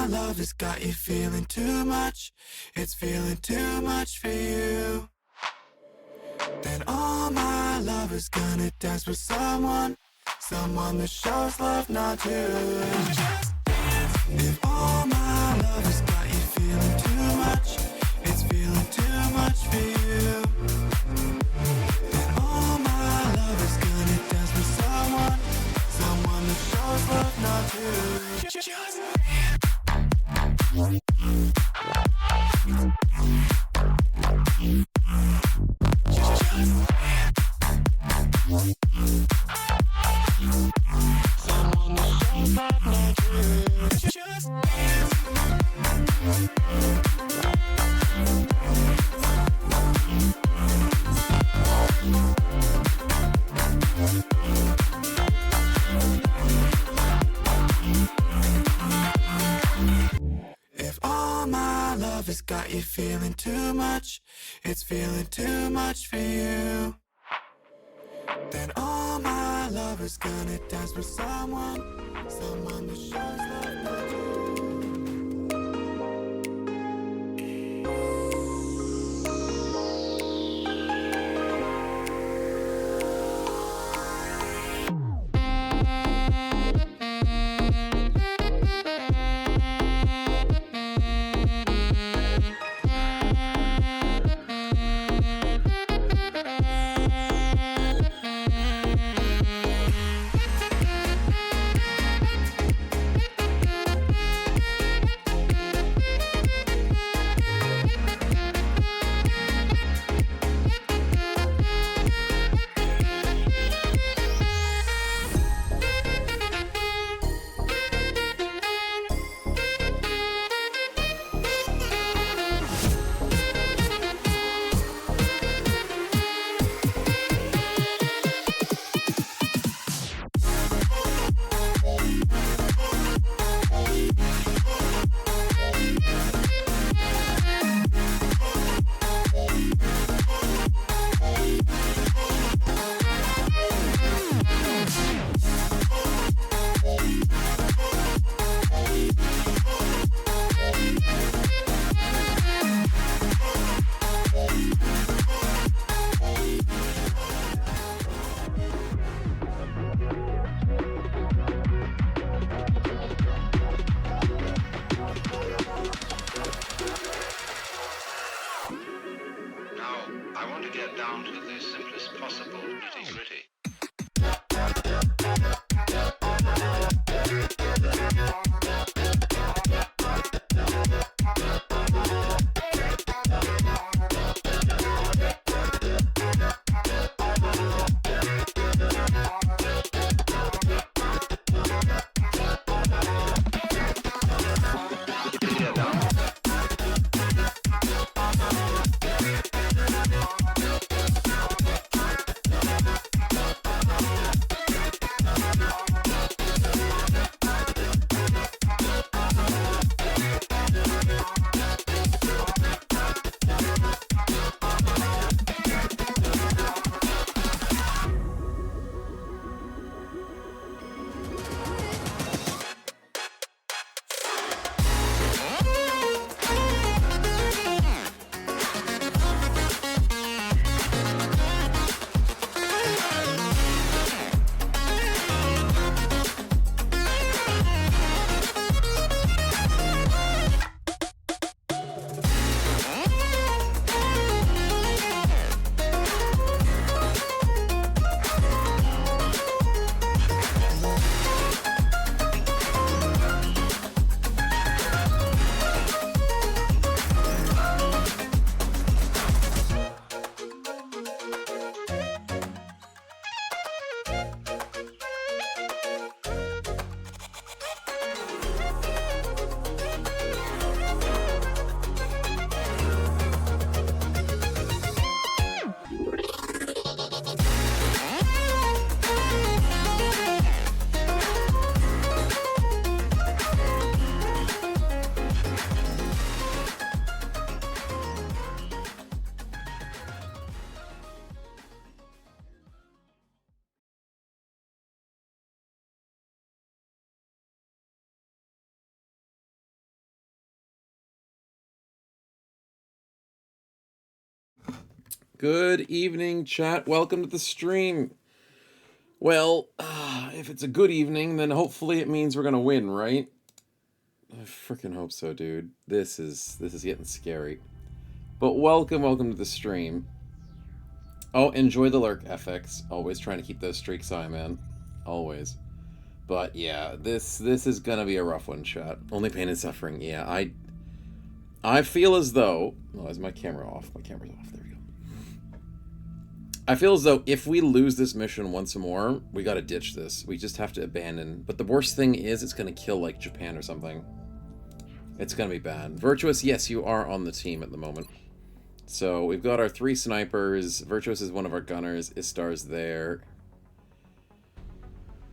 my love has got you feeling too much, it's feeling too much for you, then all my love is gonna dance with someone that shows love, not you. If all my love has got you feeling too much, it's feeling too much for you, then all my love is gonna dance with someone that shows love, not you. Just if all my love has got you feeling too much, it's feeling too much for you, then all my love is gonna dance with someone that shows love, not you. Good evening, chat. Welcome to the stream. Well, if it's a good evening, then hopefully it means we're gonna win, right? I freaking hope so, dude. This is getting scary. But welcome to the stream. Oh, enjoy the lurk, FX. Always trying to keep those streaks high, man. Always. But yeah, this is gonna be a rough one, chat. Only pain and suffering. Yeah, I feel as though... Oh, is my camera off? My camera's off. There we go. I feel as though if we lose this mission once more, we gotta ditch this. We just have to abandon. But the worst thing is it's gonna kill, like, Japan or something. It's gonna be bad. Virtuous, yes, you are on the team at the moment. So, we've got our 3 snipers. Virtuous is one of our gunners. Istar's there.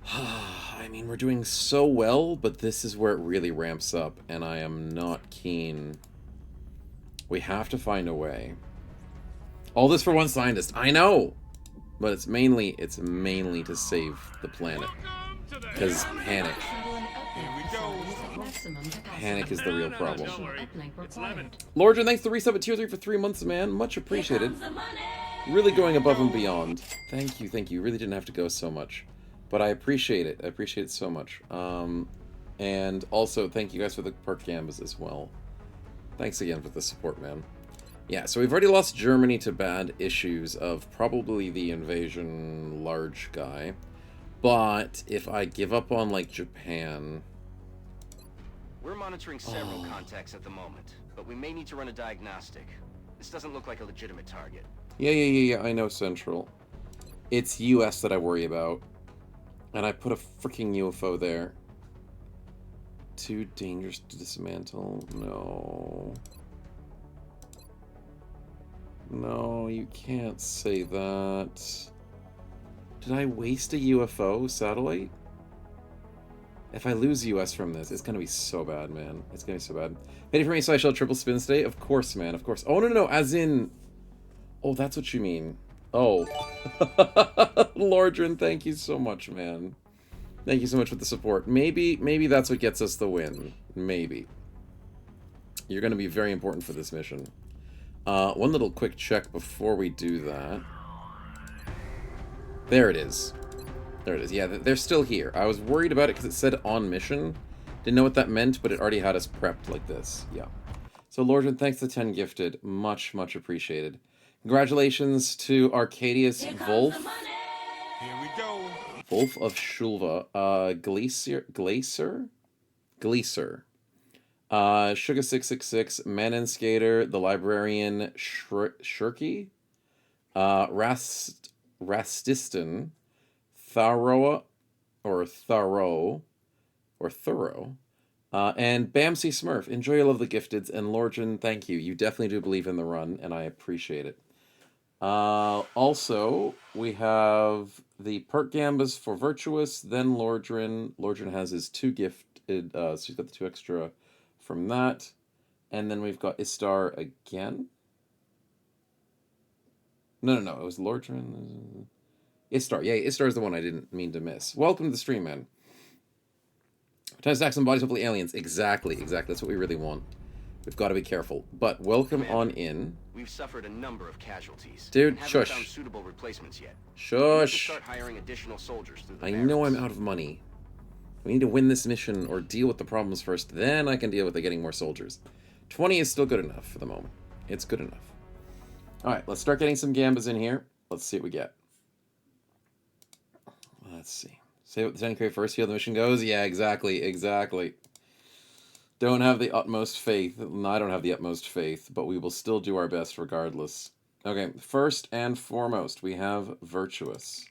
I mean, we're doing so well, but this is where it really ramps up, and I am not keen. We have to find a way. All this for one scientist. I know! But it's mainly to save the planet. Because panic. Panic is the real problem. Lordran, thanks to resub at tier 3 for 3 months, man. Much appreciated. Really going above and beyond. Thank you, thank you. You really didn't have to go so much. But I appreciate it. I appreciate it so much. And also, thank you guys for the perk gambas as well. Thanks again for the support, man. Yeah, so we've already lost Germany to bad issues of probably the invasion large guy. But if I give up on, like, Japan... We're monitoring several contacts at the moment, but we may need to run a diagnostic. This doesn't look like a legitimate target. Yeah, I know, Central. It's US that I worry about. And I put a freaking UFO there. Too dangerous to dismantle? No. No, you can't say that. Did I waste a UFO satellite? If I lose US from this, it's gonna be so bad, man. It's gonna be so bad. Ready for me, so I shall triple spin stay? Of course, man, of course. Oh, no, as in... Oh, that's what you mean. Oh. Lordran, thank you so much, man. Thank you so much for the support. Maybe that's what gets us the win. Maybe. You're gonna be very important for this mission. One little quick check before we do that. There it is. There it is. Yeah, they're still here. I was worried about it because it said on mission. Didn't know what that meant, but it already had us prepped like this. Yeah. So, Lordran, thanks to 10 gifted. Much Appreciated. Congratulations to Arcadius Wolf. Here we go. Wolf of Shulva. Glacier? Sugar666, Manon Skater, the Librarian Shirky, Rastiston, Thorough, and Bamsy Smurf. Enjoy your lovely gifteds, and Lordran, thank you. You definitely do believe in the run, and I appreciate it. Also, we have the perk gambas for Virtuous, then Lordran. Lordran has his 2 gifted, so he's got the 2 extra from that. And then we've got Istar again. No, it was Lordran. Istar, yeah, Istar is the one I didn't mean to miss. Welcome to the stream, man. Time to stack some bodies, hopefully aliens. Exactly. That's what we really want. We've got to be careful. But welcome on in. We've suffered a number of casualties. Dude, haven't shush. found suitable replacements yet. Shush. Start hiring additional soldiers through the I know I'm out of money. We need to win this mission or deal with the problems first. Then I can deal with getting more soldiers. 20 is still good enough for the moment. It's good enough. Alright, let's start getting some gambas in here. Let's see what we get. Let's see. Say what the 10k first, see how the mission goes? Yeah, exactly. Don't have the utmost faith. No, I don't have the utmost faith, but we will still do our best regardless. Okay, first and foremost, we have Virtuous.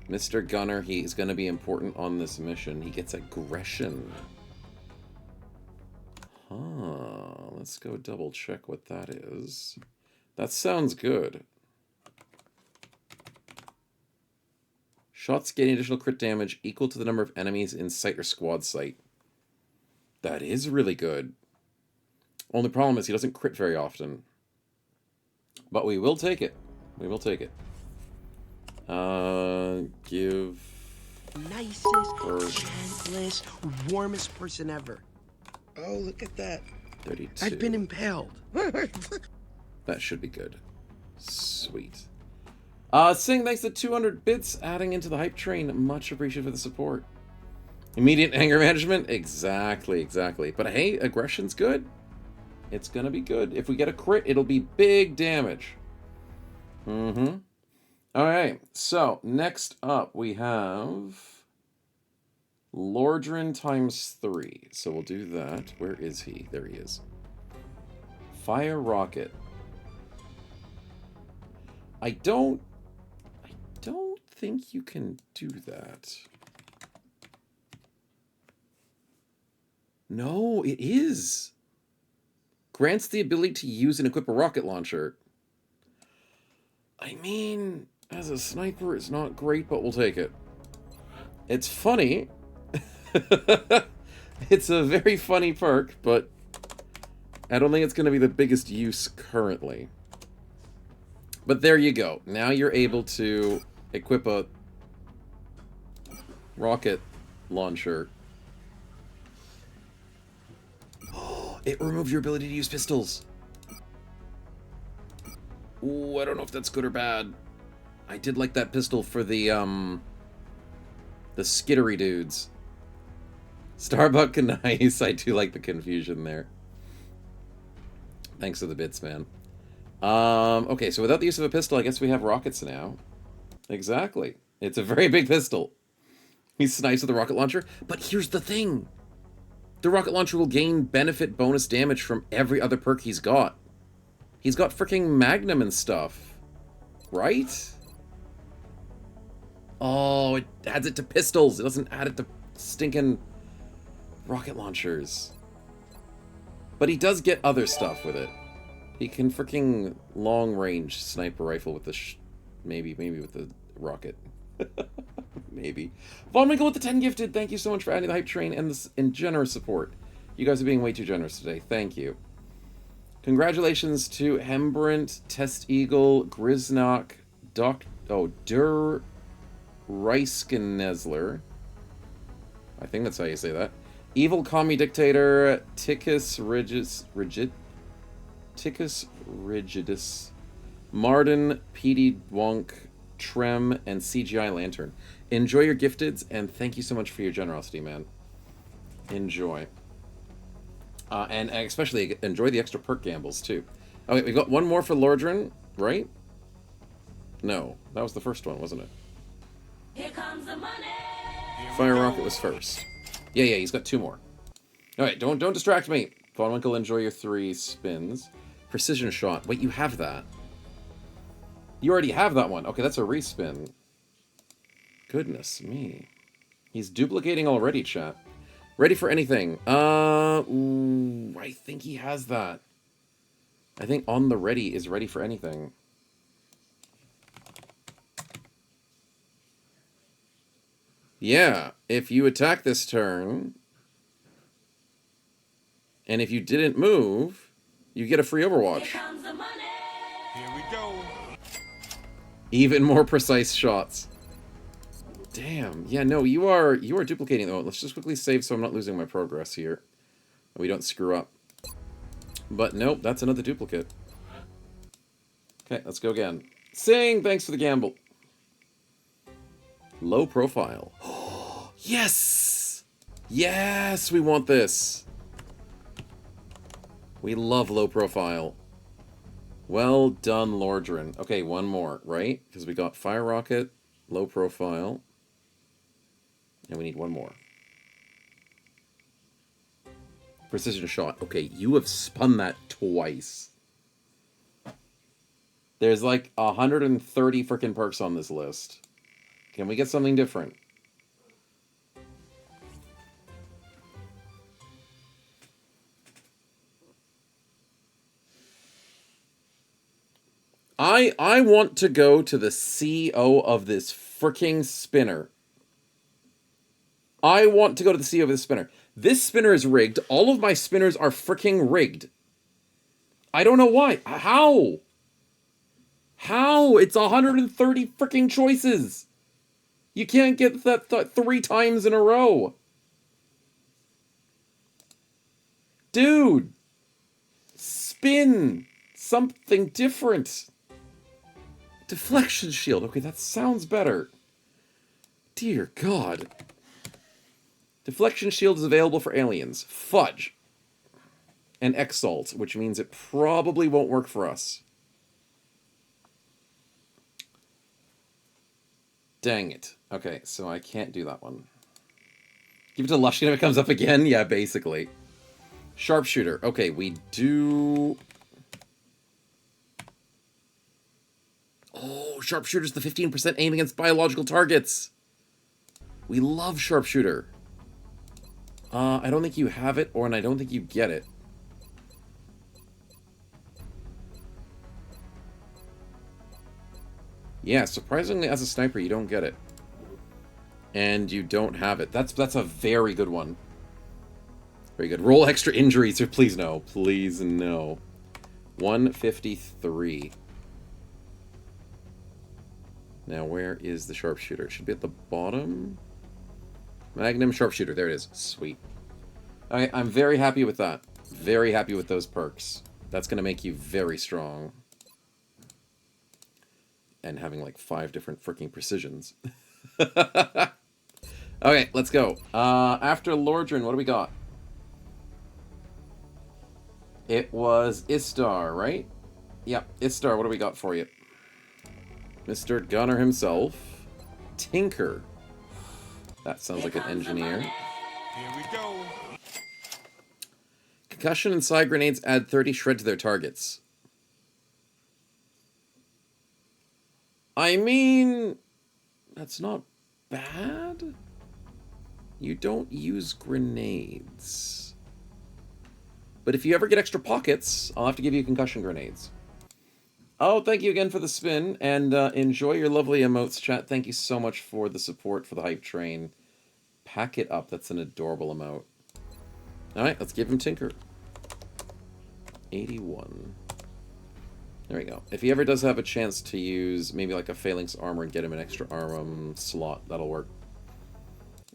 Mr. Gunner, he is going to be important on this mission. He gets aggression. Let's go double check what that is. That sounds good. Shots getting additional crit damage equal to the number of enemies in sight or squad sight. That is really good. Only problem is he doesn't crit very often. But we will take it. Give... Nicest, gentlest, warmest person ever. Oh, look at that. 32. I've been impaled. That should be good. Sweet. Sing, thanks to 200 bits adding into the hype train. Much appreciated for the support. Immediate anger management? Exactly, exactly. But hey, aggression's good. It's gonna be good. If we get a crit, it'll be big damage. Mm-hmm. Alright, so next up we have Lordran times 3. So we'll do that. Where is he? There he is. Fire rocket. I don't think you can do that. No, it is. Grants the ability to use and equip a rocket launcher. I mean, as a sniper, it's not great, but we'll take it. It's funny. It's a very funny perk, but I don't think it's going to be the biggest use currently. But there you go. Now you're able to equip a rocket launcher. It removed your ability to use pistols. Ooh, I don't know if that's good or bad. I did like that pistol for the skittery dudes. Starbuck and nice. I do like the confusion there. Thanks for the bits, man. Okay, so without the use of a pistol, I guess we have rockets now. Exactly. It's a very big pistol. He snipes with a rocket launcher. But here's the thing. The rocket launcher will gain benefit bonus damage from every other perk he's got. He's got freaking Magnum and stuff. Right? Oh, it adds it to pistols. It doesn't add it to stinking rocket launchers. But he does get other stuff with it. He can freaking long-range sniper rifle with the maybe with the rocket. Maybe. Von Winkle with the 10 gifted. Thank you so much for adding the hype train and generous support. You guys are being way too generous today. Thank you. Congratulations to Hembrant, Test Eagle, Grisnock, Der Reiskenezler. I think that's how you say that. Evil Commie Dictator, Tickus Rigidus, Marden, PD Wonk, Trem, and CGI Lantern. Enjoy your gifteds, and thank you so much for your generosity, man. Enjoy. And especially enjoy the extra perk gambles, too. Okay, we've got one more for Lordran, right? No, that was the first one, wasn't it? Here comes the money. Fire Rocket was first. Yeah, he's got two more. Alright, don't distract me. Von Winkle, enjoy your 3 spins. Precision Shot. Wait, you have that. You already have that one. Okay, that's a respin. Goodness me. He's duplicating already, chat. Ready for anything. Ooh, I think he has that. I think on the ready is ready for anything. Yeah, if you attack this turn, and if you didn't move, you get a free Overwatch. Here comes the money. Here we go. Even more precise shots. Damn. Yeah, no, you are duplicating though. Let's just quickly save so I'm not losing my progress here. And we don't screw up. But nope, that's another duplicate. Okay, let's go again. Sing, thanks for the gamble. Low profile. Yes! Yes, we want this. We love low profile. Well done, Lordran. Okay, one more, right? Because we got Fire Rocket, low profile. And we need one more. Precision Shot. Okay, you have spun that twice. There's like 130 freaking perks on this list. Can we get something different? I want to go to the CEO of this freaking spinner. I want to go to the CEO of this spinner. This spinner is rigged. All of my spinners are freaking rigged. I don't know why. How? How? It's 130 freaking choices. You can't get that 3 times in a row. Dude. Spin something different. Deflection shield. Okay, that sounds better. Dear God. Deflection shield is available for aliens. Fudge. And Exalt, which means it probably won't work for us. Dang it. Okay, so I can't do that one. Give it to Lushkin if it comes up again? Yeah, basically. Sharpshooter. Okay, we do... Oh, Sharpshooter's the 15% aim against biological targets. We love Sharpshooter. I don't think you have it, and I don't think you get it. Yeah, surprisingly, as a sniper, you don't get it. And you don't have it. That's a very good one. Very good. Roll extra injuries, or please no. Please no. 153. Now, where is the sharpshooter? It should be at the bottom. Magnum sharpshooter. There it is. Sweet. Okay, I'm very happy with that. Very happy with those perks. That's going to make you very strong. And having like 5 different freaking precisions. Okay, let's go. After Lordran, what do we got? It was Istar, right? Yep, Istar, what do we got for you? Mr. Gunner himself. Tinker. That sounds like an engineer. Here we go. Concussion and side grenades add 30 shred to their targets. I mean, that's not bad. You don't use grenades. But if you ever get extra pockets, I'll have to give you concussion grenades. Oh, thank you again for the spin, and enjoy your lovely emotes, chat. Thank you so much for the support for the hype train. Pack it up. That's an adorable emote. Alright, let's give him Tinker. 81. There we go. If he ever does have a chance to use maybe like a Phalanx armor and get him an extra arm slot, that'll work.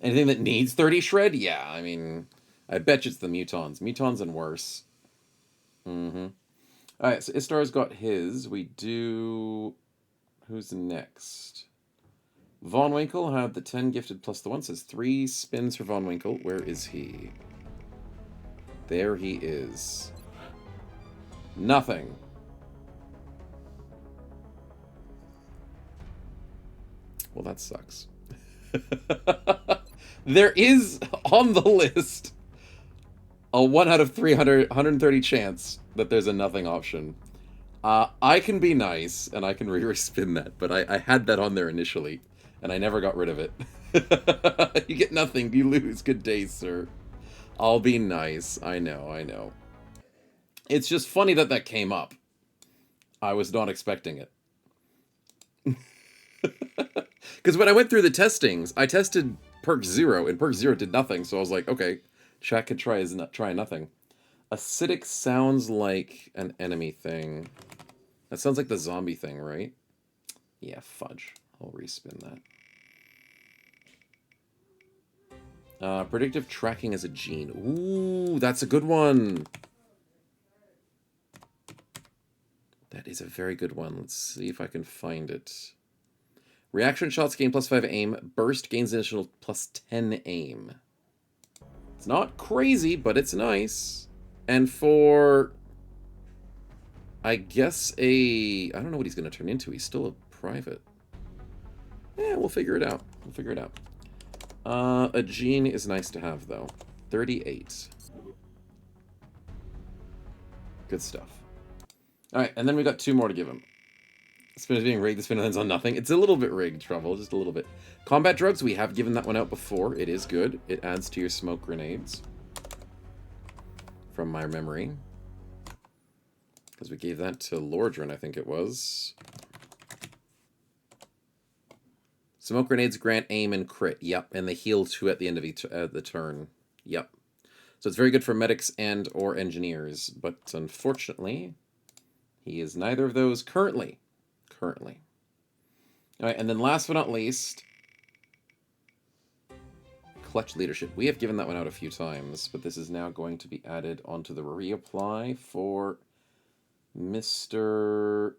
Anything that needs 30 shred? Yeah, I mean, I bet you it's the Mutons. Mutons and worse. Mm-hmm. Alright, so Istar's got his. We do... Who's next? Von Winkle had the 10 gifted plus the 1. Says 3 spins for Von Winkle. Where is he? There he is. Nothing. Well, that sucks. There is on the list a 1 out of 300, 130 chance that there's a nothing option. I can be nice, and I can re-spin that, but I had that on there initially, and I never got rid of it. You get nothing, you lose. Good day, sir. I'll be nice. I know, I know. It's just funny that that came up. I was not expecting it. Because when I went through the testings, I tested perk 0, and perk 0 did nothing, so I was like, okay, chat could try nothing. Acidic sounds like an enemy thing. That sounds like the zombie thing, right? Yeah, fudge. I'll respin that. Predictive tracking as a gene. Ooh, that's a good one. That is a very good one. Let's see if I can find it. Reaction shots gain +5 aim. Burst gains additional +10 aim. It's not crazy, but it's nice. And for... I guess I don't know what he's going to turn into. He's still a private. Yeah, we'll figure it out. We'll figure it out. A gene is nice to have, though. 38. Good stuff. Alright, and then we got 2 more to give him. Spin is being rigged, the spin lands on nothing. It's a little bit rigged, Trouble, just a little bit. Combat drugs, we have given that one out before. It is good. It adds to your smoke grenades. From my memory. Because we gave that to Lordran, I think it was. Smoke grenades grant aim and crit. Yep, and they heal 2 at the end of each the turn. Yep. So it's very good for medics and or engineers, but unfortunately, he is neither of those currently. Currently. All right, and then last but not least, Clutch Leadership. We have given that one out a few times, but this is now going to be added onto the reapply for Mr.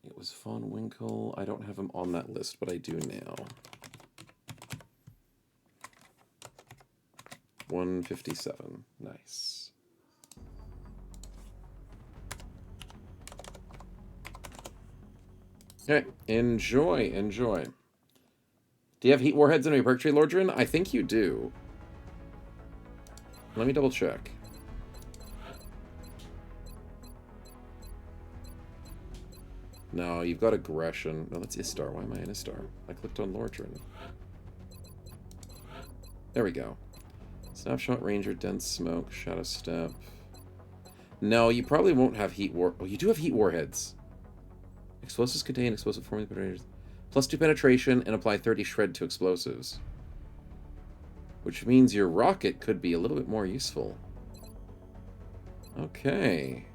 It was Von Winkle. I don't have him on that list, but I do now. 157. Nice. Okay, enjoy, enjoy. Do you have heat warheads in your perk tree, Lordrin? I think you do. Let me double check. No, you've got aggression. No, that's Istar. Why am I in Istar? I clicked on Lordrin. There we go. Snapshot, Ranger, Dense Smoke, Shadow Step. No, you probably won't have heat war... Oh, you do have heat warheads. Explosives contain explosive forming penetrators. +2 penetration and apply 30 shred to explosives. Which means your rocket could be a little bit more useful. Okay.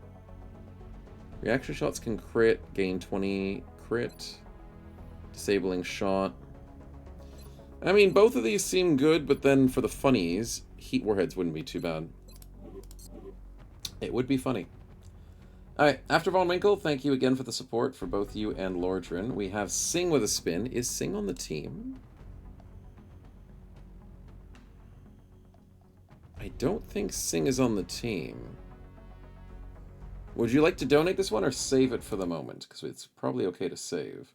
Reaction shots can crit, gain 20 crit. Disabling shot. I mean, both of these seem good, but then for the funnies, heat warheads wouldn't be too bad. It would be funny. Alright, after Von Winkle, thank you again for the support for both you and Lordrin. We have Sing with a spin. Is Sing on the team? I don't think Sing is on the team. Would you like to donate this one or save it for the moment? Because it's probably okay to save.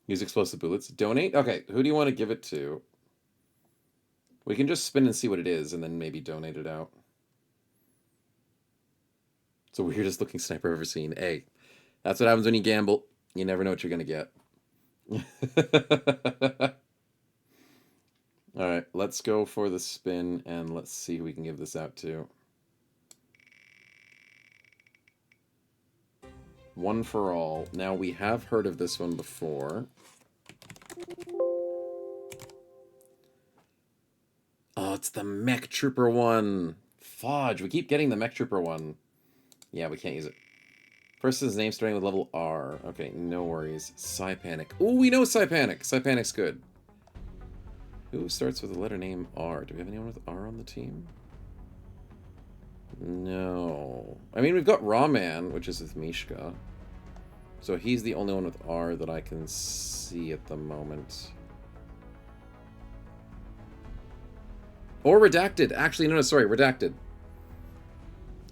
Use explosive bullets. Donate? Okay, who do you want to give it to? We can just spin and see what it is and then maybe donate it out. It's the weirdest looking sniper I've ever seen. Hey, that's what happens when you gamble. You never know what you're going to get. Alright, let's go for the spin and let's see who we can give this out to. One for All. Now, we have heard of this one before. Oh, it's the Mech Trooper one. Fudge, we keep getting the Mech Trooper one. Yeah, we can't use it. Person's name starting with level R. Okay, no worries. Psypanic. Ooh, we know Psypanic. Psypanic's good. Who starts with the letter name R? Do we have anyone with R on the team? No. I mean, we've got Rawman, which is with Mishka. So he's the only one with R that I can see at the moment. Or Redacted. Actually, no, sorry, Redacted.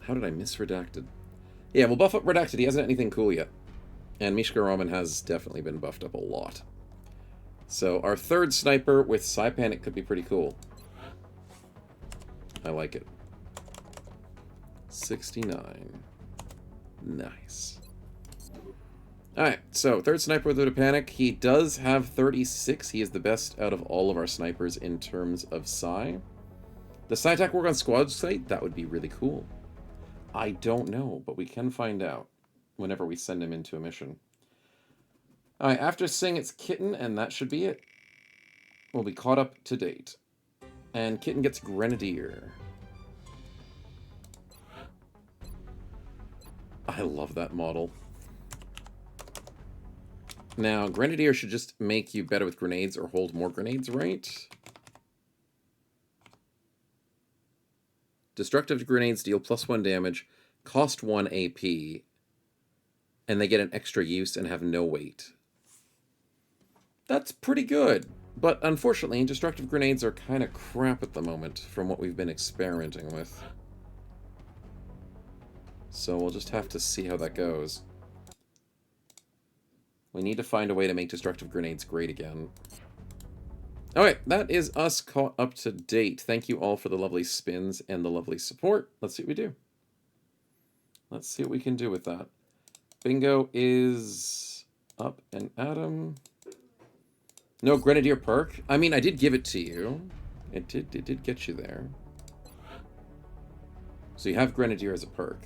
How did I miss Redacted? Yeah, we'll buff up Redacted. He hasn't anything cool yet. And Mishka Raman has definitely been buffed up a lot. So our third sniper with Psypanic could be pretty cool. I like it. 69. Nice. Alright, so third sniper with a panic. He does have 36. He is the best out of all of our snipers in terms of Psy. Does Psy attack work on squad site? That would be really cool. I don't know, but we can find out whenever we send him into a mission. Alright, after Sing, it's Kitten, and that should be it. We'll be caught up to date. And Kitten gets Grenadier. I love that model. Now, Grenadier should just make you better with grenades or hold more grenades, right? Destructive grenades deal +1 damage, cost 1 AP, and they get an extra use and have no weight. That's pretty good, but unfortunately, destructive grenades are kind of crap at the moment from what we've been experimenting with. So we'll just have to see how that goes. We need to find a way to make destructive grenades great again. Alright, that is us caught up to date. Thank you all for the lovely spins and the lovely support. Let's see what we do. Let's see what we can do with that. Bingo is up and at 'em. No Grenadier perk? I mean, I did give it to you. It did get you there. So you have Grenadier as a perk.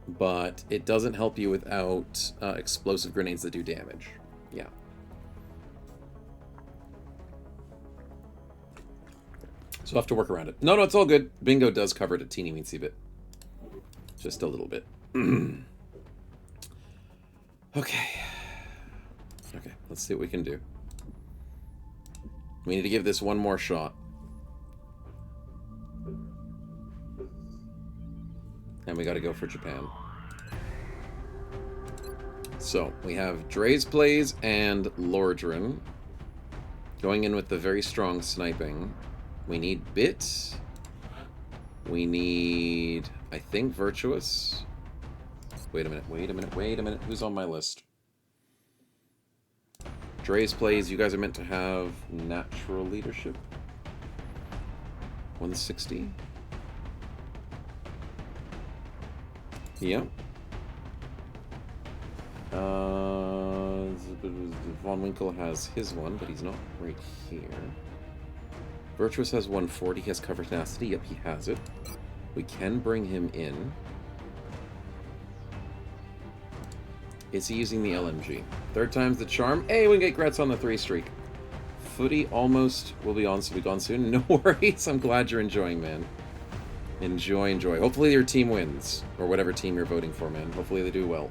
But it doesn't help you without explosive grenades that do damage. Yeah. So we'll have to work around it. No, it's all good. Bingo does cover it a teeny weensy bit. Just a little bit. Okay. Okay, let's see what we can do. We need to give this one more shot. And we got to go for Japan. So, we have Dre's Plays and Lordran. Going in with the very strong sniping. We need Bit. We need, I think, Virtuous. Wait a minute. Who's on my list? Dre's Plays, you guys are meant to have Natural Leadership. 160. Yep. Von Winkle has his one, but he's not right here. Virtuous has 140. He has cover tenacity. Yep, he has it. We can bring him in. Is he using the LMG? Third time's the charm. Hey, we can get Gretz on the 3 streak. Footy almost will be on, so we'll be gone soon. No worries. I'm glad you're enjoying, man. Enjoy, enjoy. Hopefully your team wins. Or whatever team you're voting for, man. Hopefully they do well.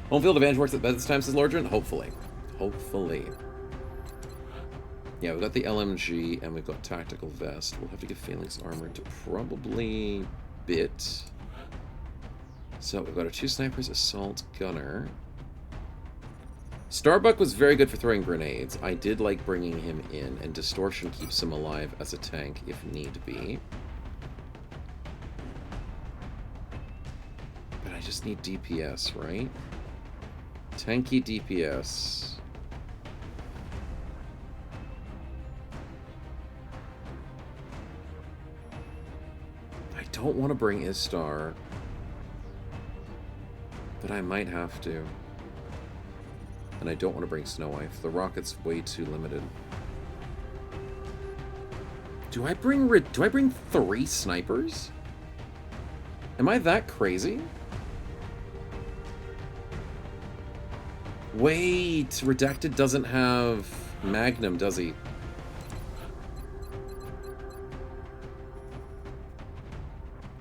Home field advantage works at best this time, says Lordran. Hopefully. Hopefully. Yeah, we've got the LMG and we've got tactical vest. We'll have to give Phalanx armor to probably Bit. So we've got our 2 snipers, assault gunner. Starbuck was very good for throwing grenades. I did like bringing him in, and distortion keeps him alive as a tank if need be. But I just need DPS, right? Tanky DPS. I don't want to bring Istar, but I might have to. And I don't want to bring Snow Wife. The rocket's way too limited. Do I bring 3 snipers? Am I that crazy? Wait, Redacted doesn't have Magnum, does he?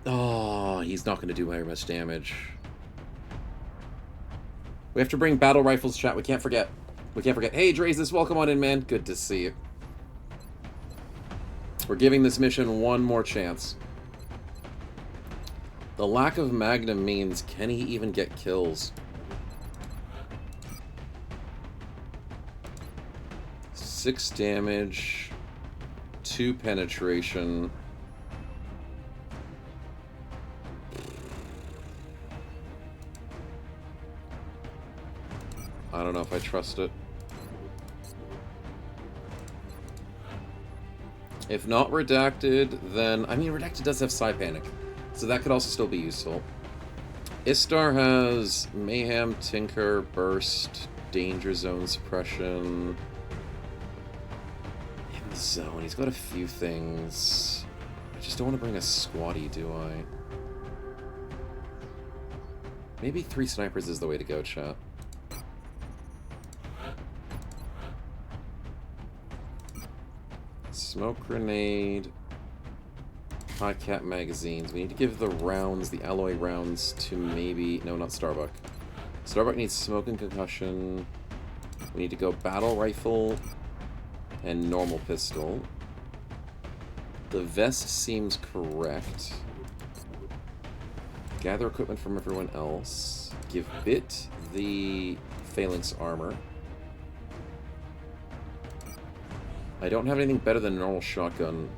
Oh, he's not going to do very much damage. We have to bring battle rifles, chat. We can't forget. We can't forget. Hey, Drazis, welcome on in, man. Good to see you. We're giving this mission one more chance. The lack of Magnum means, can he even get kills? 6 damage, 2 penetration. I don't know if I trust it. If not Redacted, then... I mean, Redacted does have Psy Panic, so that could also still be useful. Istar has Mayhem, Tinker, Burst, Danger Zone Suppression... In the zone, he's got a few things. I just don't want to bring a squatty, do I? Maybe 3 snipers is the way to go, chat. Smoke grenade. High cap magazines. We need to give the rounds, the alloy rounds, to maybe... No, not Starbuck. Starbuck needs smoke and concussion. We need to go battle rifle and normal pistol. The vest seems correct. Gather equipment from everyone else. Give Bit the Phalanx armor. I don't have anything better than a normal shotgun.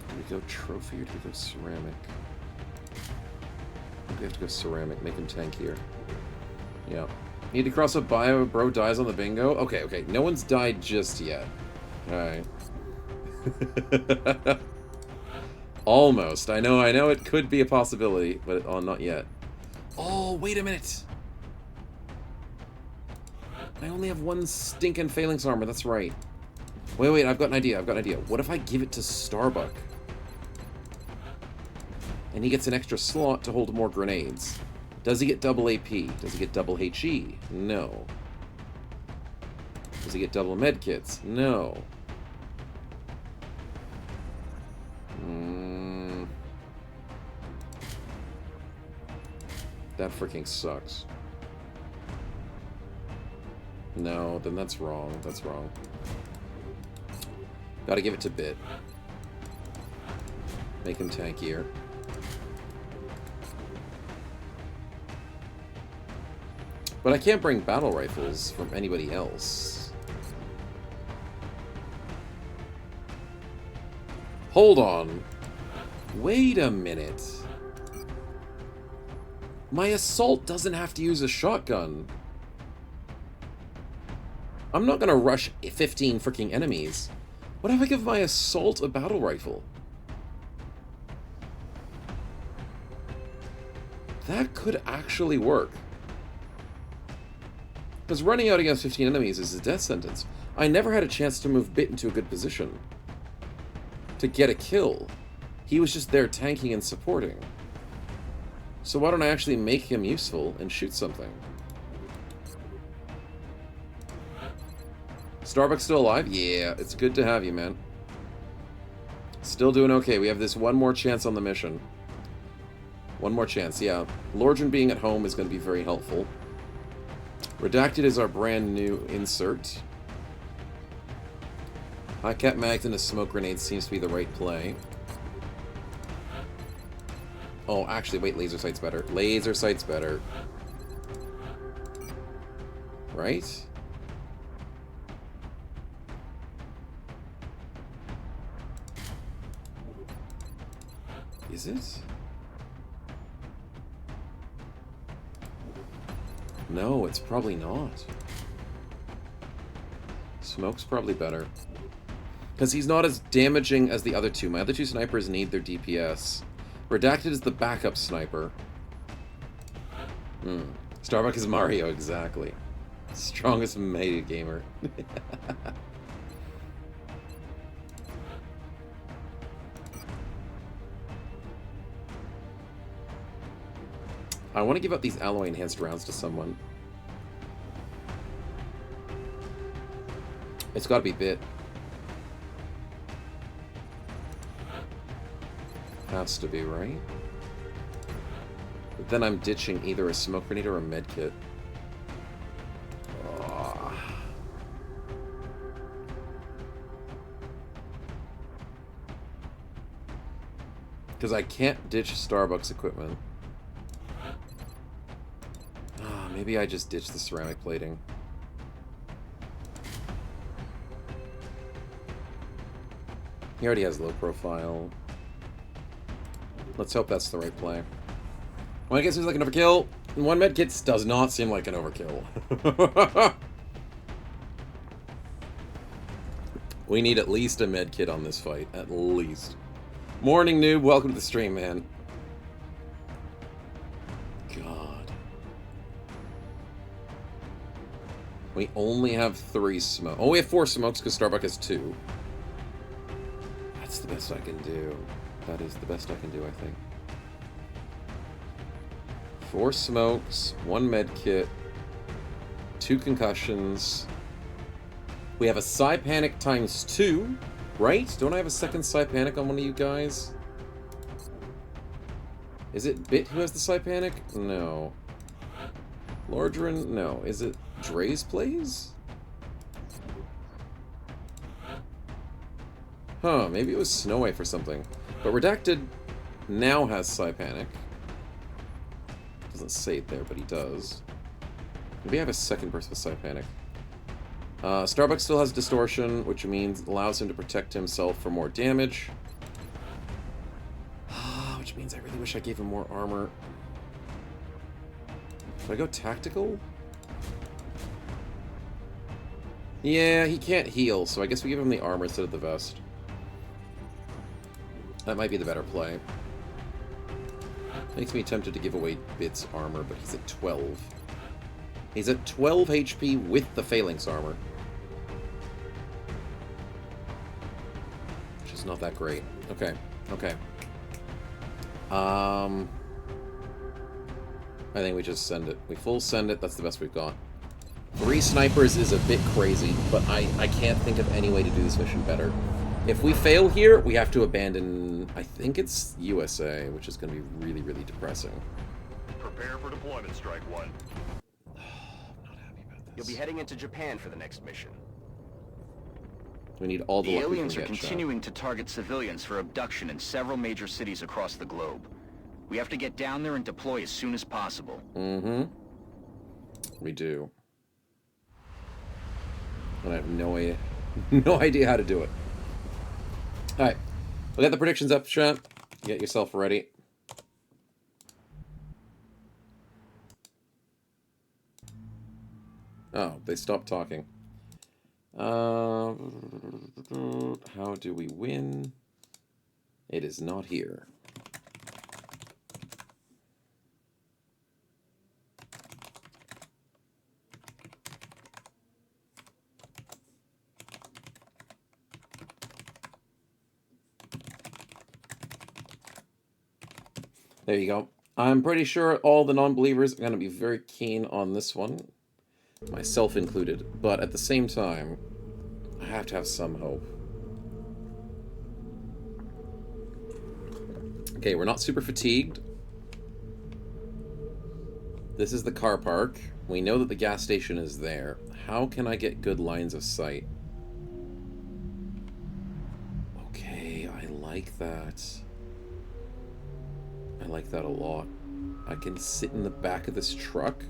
Do we go trophy or do we go ceramic? I think we have to go ceramic, make him tankier. Yeah. Need to cross a bio, bro dies on the bingo? Okay, okay. No one's died just yet. Alright. Almost. I know it could be a possibility, but not yet. Oh, wait a minute! I only have 1 stinking Phalanx armor, that's right. Wait, I've got an idea, What if I give it to Starbuck? And he gets an extra slot to hold more grenades. Does he get double AP? Does he get double HE? No. Does he get double medkits? No. That freaking sucks. No, then that's wrong. That's wrong. Gotta give it to Bit. Make him tankier. But I can't bring battle rifles from anybody else. Hold on. Wait a minute. My assault doesn't have to use a shotgun. I'm not gonna rush 15 freaking enemies. What if I give my assault a battle rifle? That could actually work. Because running out against 15 enemies is a death sentence. I never had a chance to move Bit into a good position to get a kill. He was just there tanking and supporting. So why don't I actually make him useful and shoot something? Starbucks still alive? Yeah, it's good to have you, man. Still doing okay. We have this one more chance on the mission. One more chance, yeah. Lordran being at home is going to be very helpful. Redacted is our brand new insert. High Cap Mags and a smoke grenade seems to be the right play. Oh, actually, wait, laser sight's better. Laser sight's better. Right? Is it? No, it's probably not. Smoke's probably better. Because he's not as damaging as the other two. My other two snipers need their DPS. Redacted is the backup sniper. Starbuck is Mario, exactly. Strongest meta gamer. I want to give up these alloy enhanced rounds to someone. It's got to be Bit. Has to be, right? But then I'm ditching either a smoke grenade or a med kit. Because I can't ditch Starbucks equipment. Maybe I just ditch the ceramic plating. He already has low profile. Let's hope that's the right play. Well, I guess seems like an overkill. And one medkit does not seem like an overkill. We need at least a medkit on this fight. At least. Morning, noob. Welcome to the stream, man. God. We only have 3 smokes. Oh, we have 4 smokes because Starbuck has 2. That's the best I can do. That is the best I can do, I think. 4 smokes, 1 med kit, 2 concussions. We have a Psy Panic times 2, right? Don't I have a second Psy Panic on one of you guys? Is it Bit who has the Psy Panic? No. Lordran? No. Is it Dre's plays? Huh, maybe it was Snow White for something. But Redacted now has Psy Panic. Doesn't say it there, but he does. Maybe I have a second burst with Psy Panic. Starbucks still has Distortion, which means it allows him to protect himself for more damage. Which means I really wish I gave him more armor. Should I go Tactical? Yeah, he can't heal, so I guess we give him the armor instead of the vest. That might be the better play. Makes me tempted to give away Bit's armor, but he's at 12. He's at 12 HP with the Phalanx armor. Which is not that great. Okay, okay. I think we just send it. We full send it, that's the best we've got. 3 snipers is a bit crazy, but I can't think of any way to do this mission better. If we fail here, we have to abandon, I think it's USA, which is going to be really, really depressing. Prepare for deployment, Strike One. I'm not happy about You'll be heading into Japan for the next mission. We need all the The luck we can aliens are get, chat. continuing to target civilians for abduction in several major cities across the globe. We have to get down there and deploy as soon as possible. Mm-hmm. We do. And I have no idea how to do it. Alright. We got the predictions up, chat. Get yourself ready. Oh, they stopped talking. How do we win? It is not here. There you go. I'm pretty sure all the non-believers are going to be very keen on this one, myself included, but at the same time, I have to have some hope. Okay, we're not super fatigued. This is the car park. We know that the gas station is there. How can I get good lines of sight? Okay, I like that. I like that a lot. I can sit in the back of this truck.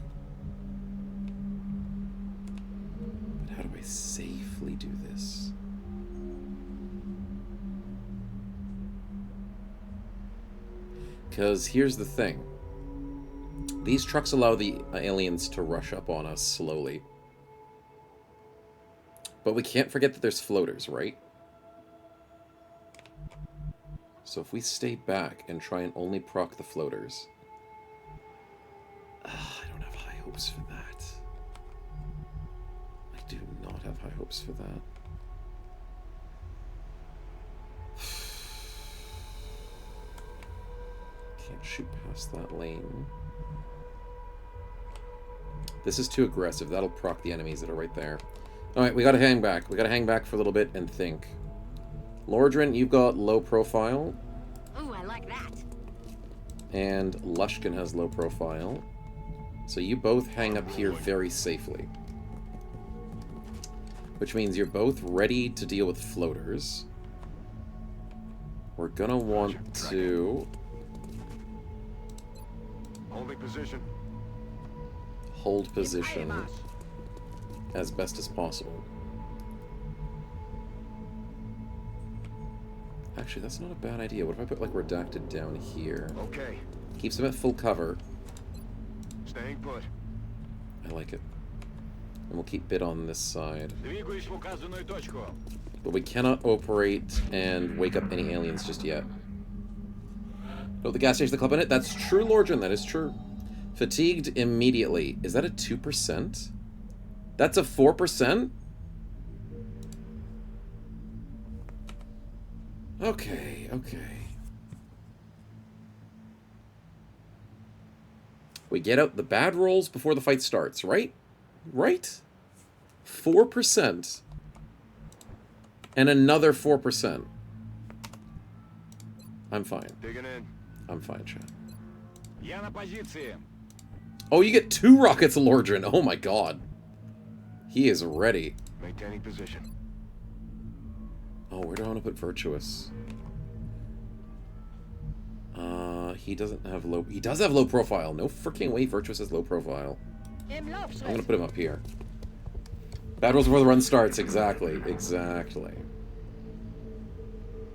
But how do I safely do this? Because here's the thing. These trucks allow the aliens to rush up on us slowly. But we can't forget that there's floaters, right? So if we stay back and try and only proc the floaters... I don't have high hopes for that. I do not have high hopes for that. Can't shoot past that lane. This is too aggressive. That'll proc the enemies that are right there. Alright, we gotta hang back. We gotta hang back for a little bit and think. Lordran, you've got low profile. Ooh, I like that. And Lushkin has low profile. So you both hang up here very safely. Which means you're both ready to deal with floaters. We're gonna want to... Holding position. hold position as best as possible. Actually, that's not a bad idea. What if I put, like, redacted down here? Okay. Keeps them at full cover. Staying put. I like it. And we'll keep bit on this side. Двигаюсь в указанную точку. But we cannot operate and wake up any aliens just yet. Oh, the gas station, the club in it? That's true, Lordran. That is true. Fatigued immediately. Is that a 2%? That's a 4%? Okay, okay. We get out the bad rolls before the fight starts, right? Right? 4%. And another 4%. I'm fine. Digging in. I'm fine, chat. Я на позиции. Oh, you get 2 rockets, Lordran. Oh my god. He is ready. Maintaining position. Oh, where do I want to put Virtuous? He doesn't have low... He does have low profile. No freaking way Virtuous has low profile. I'm going to put him up here. Bad rolls before the run starts. Exactly. Exactly.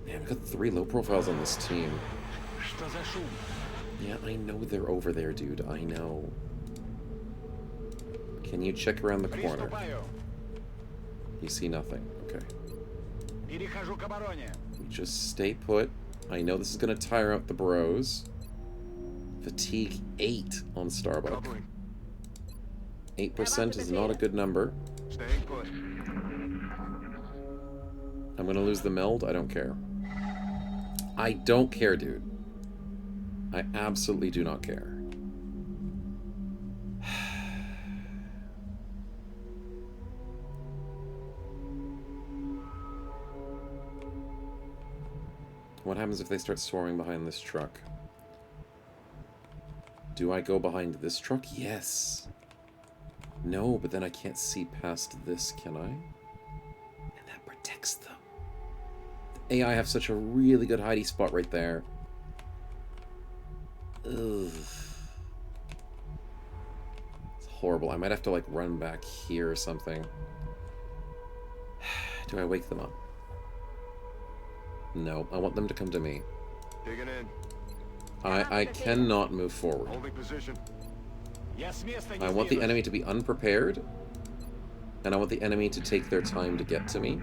Man, we've got 3 low profiles on this team. Что за шум? Yeah, I know they're over there, dude. I know. Can you check around the corner? Приступаю. You see nothing. Okay. Перехожу к обороне. We just stay put. I know this is going to tire out the bros. Fatigue 8 on Starbuck. Covering. 8% is not a good number. Staying put. I'm going to lose the meld. I don't care. I don't care, dude. I absolutely do not care. What happens if they start swarming behind this truck? Do I go behind this truck? Yes. No, but then I can't see past this, can I? And that protects them. The AI have such a really good hidey spot right there. Ugh. It's horrible. I might have to, like, run back here or something. Do I wake them up? No, I want them to come to me. Digging in. I cannot move forward. Holding position. I want the enemy to be unprepared, and I want the enemy to take their time to get to me.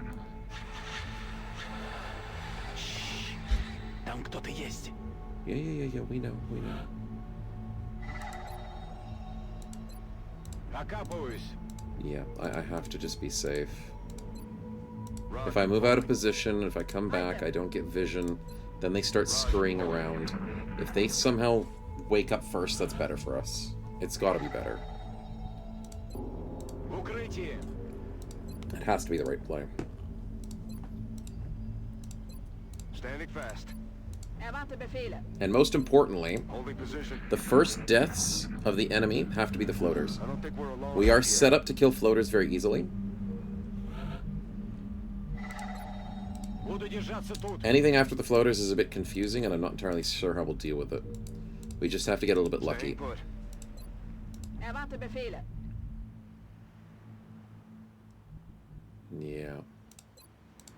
Там кто-то есть. Yeah, we know. Окапываюсь. Yeah, I have to just be safe. If I move out of position, if I come back, I don't get vision, then they start scurrying around. If they somehow wake up first, that's better for us. It's gotta be better. В укрытии. It has to be the right play. Standing fast. Erwarte Befehle. And most importantly, Holding position. the first deaths of the enemy have to be the floaters. I don't think we're alone. We are out here. set up to kill floaters very easily. Буду держаться тут. Anything after the floaters is a bit confusing, and I'm not entirely sure how we'll deal with it. We just have to get a little bit lucky. Staying put. Erwarte Befehle. Yeah.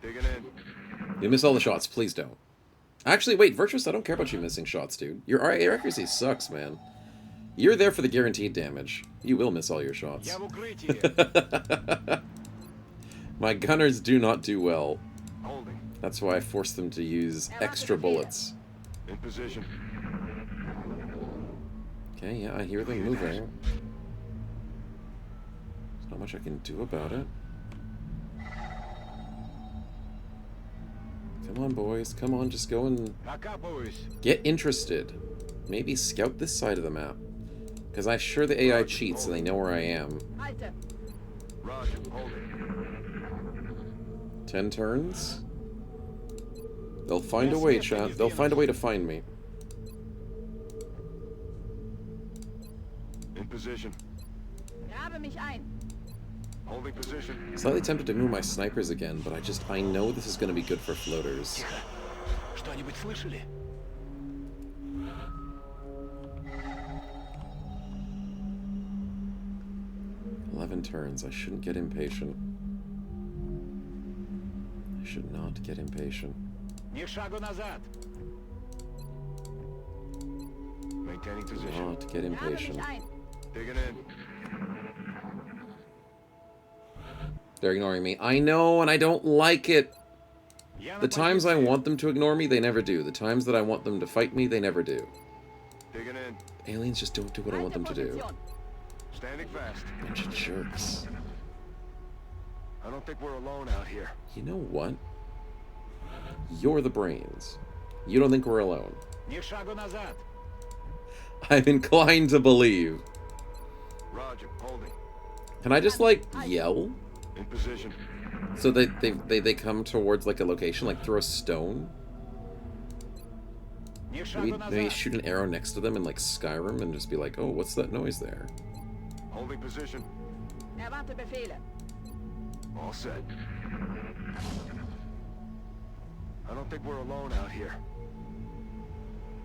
Digging in. You miss all the shots. Please don't. Actually, wait, Virtuous, I don't care about you missing shots, dude. Your accuracy sucks, man. You're there for the guaranteed damage. You will miss all your shots. Я в укрытии. My gunners do not do well. Holding. That's why I force them to use extra bullets. In position. Okay, yeah, I hear them moving. There's not much I can do about it. Come on, boys. Come on, just go and Окапываюсь. get interested. Maybe scout this side of the map. Because I'm sure the AI cheats so they know where I am. Halte. Roger. Holding. 10 turns. They'll find a way, chat. They'll find a way to find me. In position. Grabe mich ein. Holding position. Slightly tempted to move my snipers again, but I know this is going to be good for floaters. Что-нибудь слышали? 11 turns. I shouldn't get impatient. I should not get impatient. Ни шагу назад. Maintaining position. Not get Grabe impatient. mich ein. Digging in. They're ignoring me. I know, and I don't like it. Я на The times I позиции. want them to ignore me, they never do. The times that I want them to fight me, they never do. Digging in. Aliens just don't do what I want them to do. Position. Standing fast. Bunch of jerks. I don't think we're alone out here. You know what? You're the brains. You don't think we're alone. Ни шагу назад. I'm inclined to believe. Roger. Holding. Can I just, like, yell? In position. So they come towards, like, a location, like, throw a stone? Ни Maybe, шагу maybe назад. shoot an arrow next to them in, like, Skyrim and just be like, oh, what's that noise there? Holding position. Erwarte Befehle. All set. I don't think we're alone out here.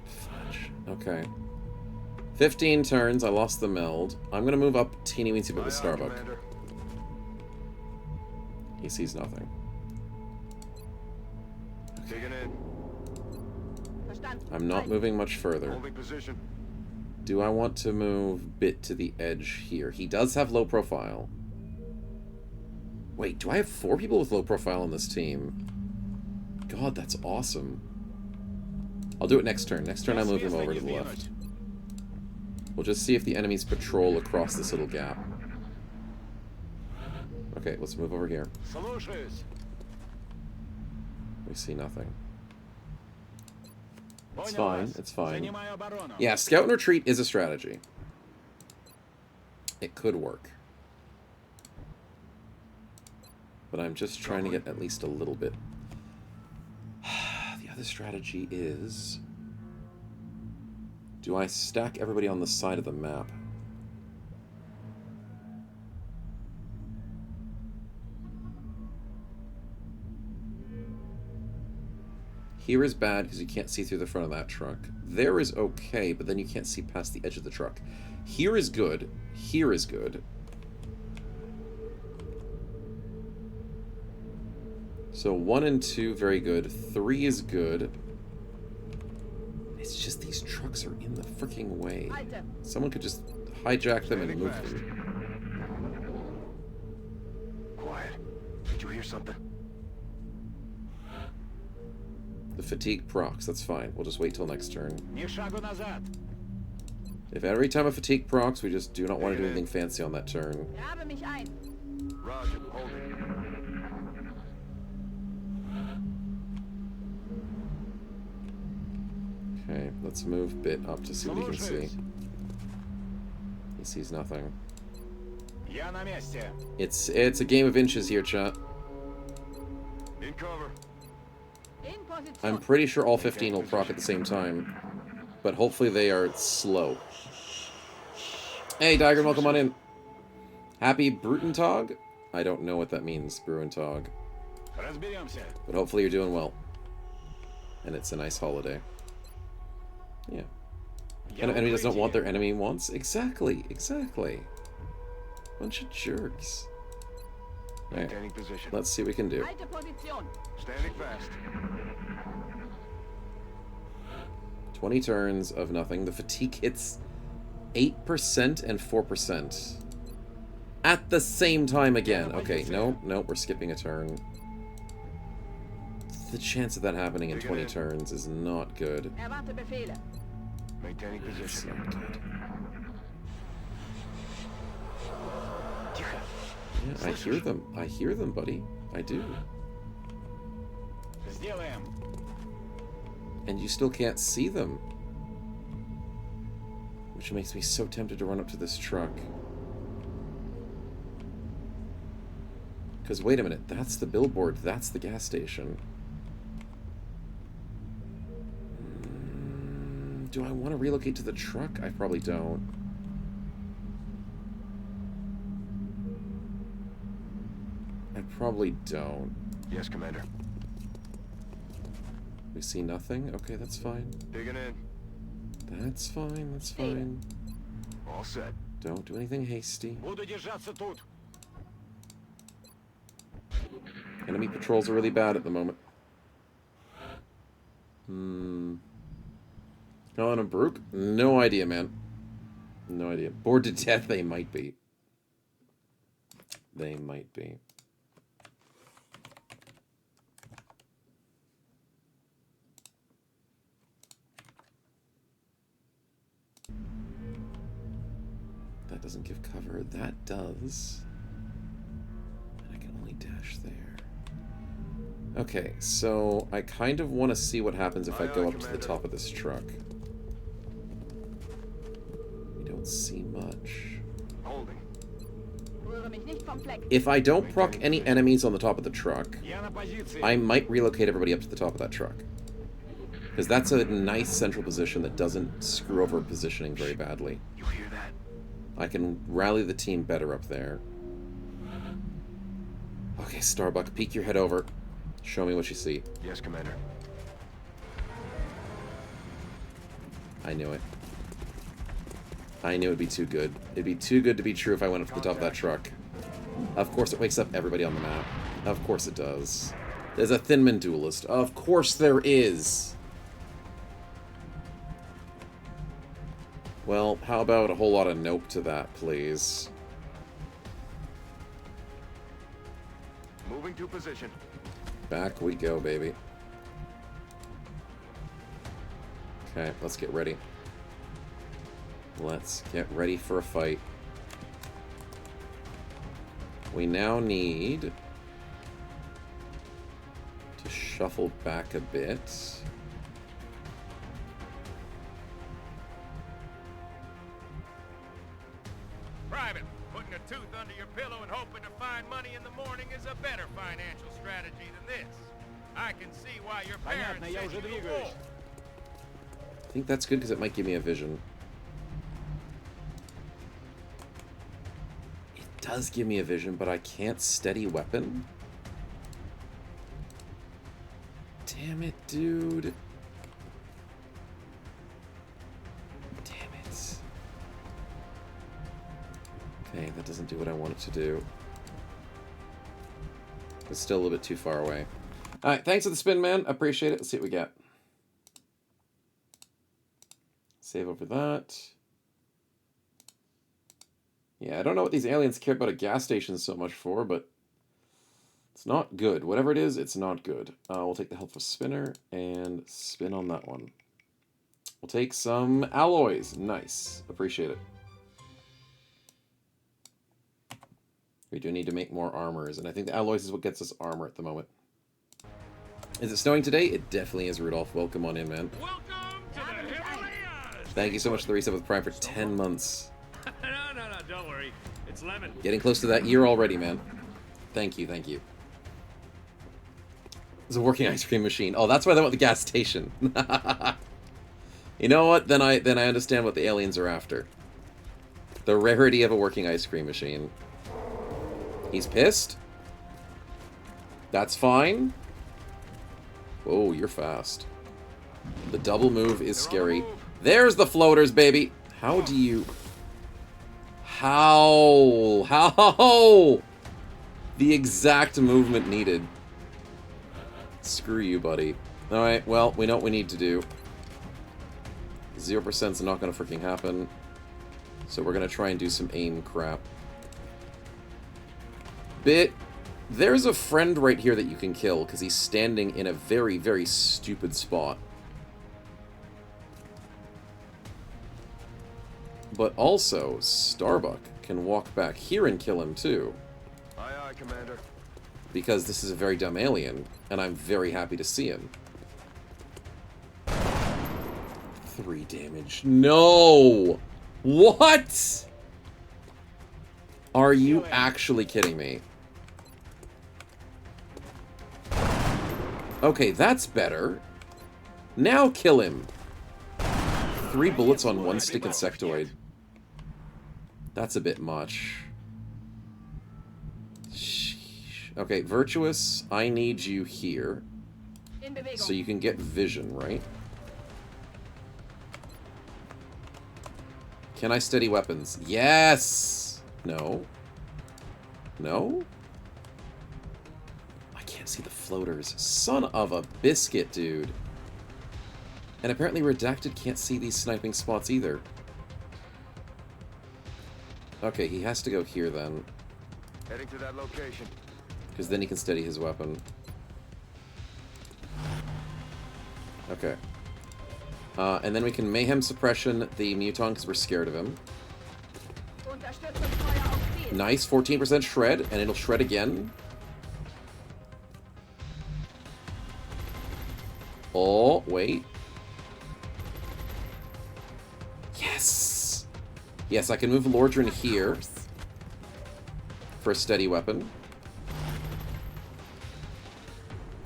Fudge. Okay. 15 turns, I lost the meld. I'm gonna move up teeny weensy bit with Aye, aye, Starbuck. Commander. He sees nothing. Digging in. Verstanden. I'm not moving much further. Holding position. Do I want to move bit to the edge here? He does have low profile. Wait, do I have 4 people with low profile on this team? God, that's awesome. I'll do it next turn. Next turn I move him over to the left. We'll just see if the enemies patrol across this little gap. Okay, let's move over here. Слушаюсь. We see nothing. It's Понял fine, вас. it's fine. Занимаю оборону. Yeah, scout and retreat is a strategy. It could work. But I'm just trying to get at least a little bit. The other strategy is... Do I stack everybody on the side of the map? Here is bad because you can't see through the front of that truck. There is okay, but then you can't see past the edge of the truck. Here is good. Here is good. So 1 and 2, very good. 3 is good. It's just these trucks are in the freaking way. Someone could just hijack them and move them. Quiet. Did you hear something? The fatigue procs, that's fine. We'll just wait till next turn. Ни шагу назад. If every time a fatigue procs, we just do not want to do anything fancy on that turn. Grabe mich ein. Roger, hold it. Okay, let's move Bit up to see what he can see. He sees nothing. Я на месте. It's a game of inches here, chat. In cover. In Position. I'm pretty sure all 15 will proc at the same time, but hopefully they are slow. Hey, Diagram, welcome on in. Happy Brutentag? I don't know what that means, Brutentag. Разберемся. But hopefully you're doing well. And it's a nice holiday. Yeah. Я And enemy does not укрытие. want their enemy wants? Exactly, exactly. Bunch of jerks. Alright, Maintaining position. let's see what we can do. Alte Position. Standing fast. 20 turns of nothing. The fatigue hits 8% and 4%. At the same time again. Okay, no, we're skipping a turn. The chance of that happening in 20 turns is not good. Erwarte Befehle. Maintaining It's position. not good. Тихо. Yeah, I hear them. I hear them, buddy. I do. Сделаем. And you still can't see them. Which makes me so tempted to run up to this truck. Because wait a minute, that's the billboard, that's the gas station. Do I want to relocate to the truck? I probably don't. I probably don't. Yes, Commander. We see nothing? Okay, that's fine. Digging in. That's fine, that's fine. All set. Don't do anything hasty. Буду держаться тут. Enemy patrols are really bad at the moment. On a Brook? No idea, man. No idea. Bored to death, they might be. They might be. That doesn't give cover. That does. And I can only dash there. Okay, so I kind of want to see what happens if I go up to the top of this truck. We don't see much. Holding. Rühre mich nicht vom Fleck. If I don't proc any enemies on the top of the truck, Я на позиции. I might relocate everybody up to the top of that truck. Because that's a nice central position that doesn't screw over positioning very badly. You hear that? I can rally the team better up there. Okay, Starbuck, peek your head over. Show me what you see. Yes, Commander. I knew it. I knew it'd be too good. It'd be too good to be true if I went up to the top of that truck. Of course it wakes up everybody on the map. Of course it does. There's a Thinman duelist. Of course there is. Well, how about a whole lot of nope to that, please? Moving to position. Back we go, baby. Okay, let's get ready. Let's get ready for a fight. We now need to shuffle back a bit. Private, putting a tooth under your pillow and hoping to find money in the morning is a better financial strategy than this. I can see why your parents Понятно, я sent уже you to двигаюсь. war. I think that's good because it might give me a vision. It does give me a vision, but I can't steady weapon? Damn Damn it, dude. Damn it. Okay, that doesn't do what I want it to do. It's still a little bit too far away. Alright, thanks for the spin, man. Appreciate it. Let's see what we get. Save over that. Yeah, I don't know what these aliens care about a gas station so much for, but it's not good. Whatever it is, it's not good. We'll take the help of spinner and spin on that one. We'll take some alloys. Nice. Appreciate it. We do need to make more armors, and I think the alloys is what gets us armor at the moment. Is it snowing today? It definitely is, Rudolph. Welcome on in, man. Welcome to the Himalayas! Thank you so much for the reset with Prime for 10 months. No, don't worry. It's Lemon. Getting close to that year already, man. Thank you, thank you. It's a working ice cream machine. Oh, that's why they want the gas station. You know what? Then I understand what the aliens are after. The rarity of a working ice cream machine. He's pissed. That's fine. Oh, you're fast. The double move is scary. There's the floaters, baby. How do you... How? The exact movement needed. Screw you, buddy. Alright, well, we know what we need to do. 0% is not going to freaking happen. So we're going to try and do some aim crap. There's a friend right here that you can kill, because he's standing in a very, very stupid spot. But also, Starbuck can walk back here and kill him, too. Aye, aye, Commander. Because this is a very dumb alien, and I'm very happy to see him. 3 damage. No! What?! Are you actually kidding me? Okay, that's better. Now kill him. 3 bullets on 1 stick insectoid. That's a bit much. Sheesh. Okay, Virtuous, I need you here. So you can get vision, right? Can I steady weapons? Yes! No. No? I can't see the floaters. Son of a biscuit, dude. And apparently Redacted can't see these sniping spots either. Okay, he has to go here then. Heading to that location. Because then he can steady his weapon. Okay. And then we can Mayhem Suppression the Muton because we're scared of him. Nice, 14% shred, and it'll shred again. Oh, wait. Yes! Yes, I can move Lordran here for a steady weapon.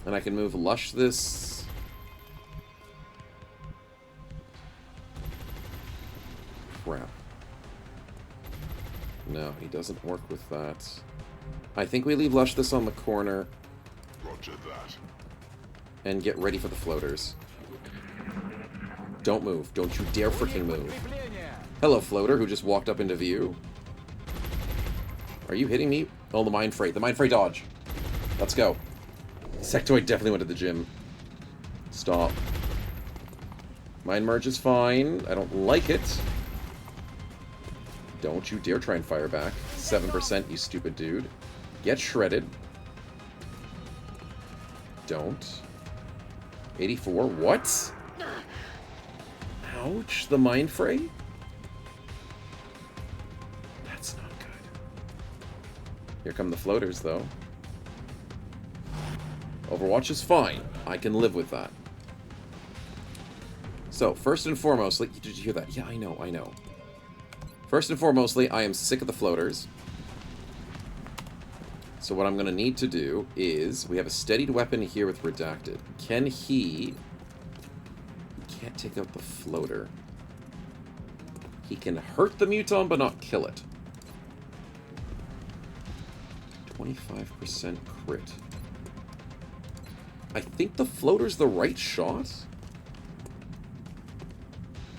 And I can move Lush this. Crap. No, he doesn't work with that. I think we leave Lush this on the corner. Roger that. And get ready for the floaters. Don't move. Don't you dare freaking move. Hello, floater, who just walked up into view. Are you hitting me? Oh, the Mind Freight. The Mind Freight dodge. Let's go. Sectoid definitely went to the gym. Stop. Mind Merge is fine. I don't like it. Don't you dare try and fire back. 7%, you stupid dude. Get shredded. Don't. 84. What? Ouch. The Mind Fray? That's not good. Here come the floaters, though. Overwatch is fine. I can live with that. So, first and foremost, like, did you hear that? Yeah, I know, I know. First and foremostly, I am sick of the floaters. So what I'm going to need to do is, we have a steadied weapon here with Redacted. Can he... Can't take out the floater. He can hurt the Muton, but not kill it. 25% crit. I think the floater's the right shot?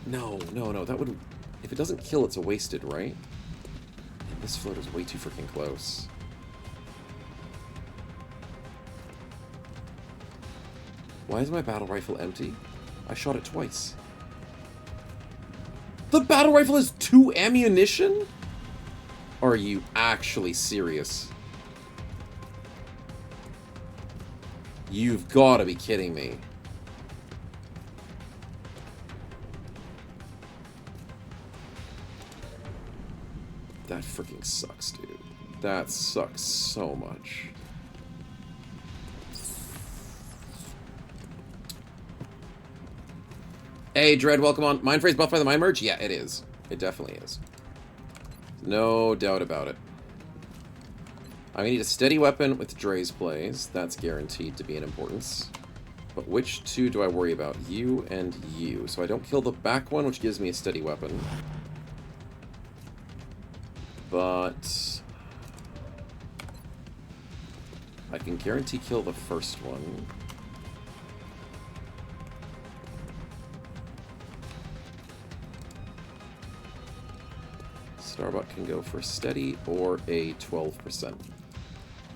No, no, no, that would... If it doesn't kill, it's a wasted, right? And this floater's way too freaking close. Why is my battle rifle empty? I shot it twice. The battle rifle has 2 ammunition? Are you actually serious? You've got to be kidding me. That freaking sucks, dude. That sucks so much. Hey, Dread, welcome on. Mind phrase buffed by the mind merge? Yeah, it is. It definitely is. No doubt about it. I need a steady weapon with Dre's plays. That's guaranteed to be an importance. But which 2 do I worry about? You and you. So I don't kill the back one, which gives me a steady weapon. But I can guarantee kill the first one. Starbuck can go for steady or a 12%.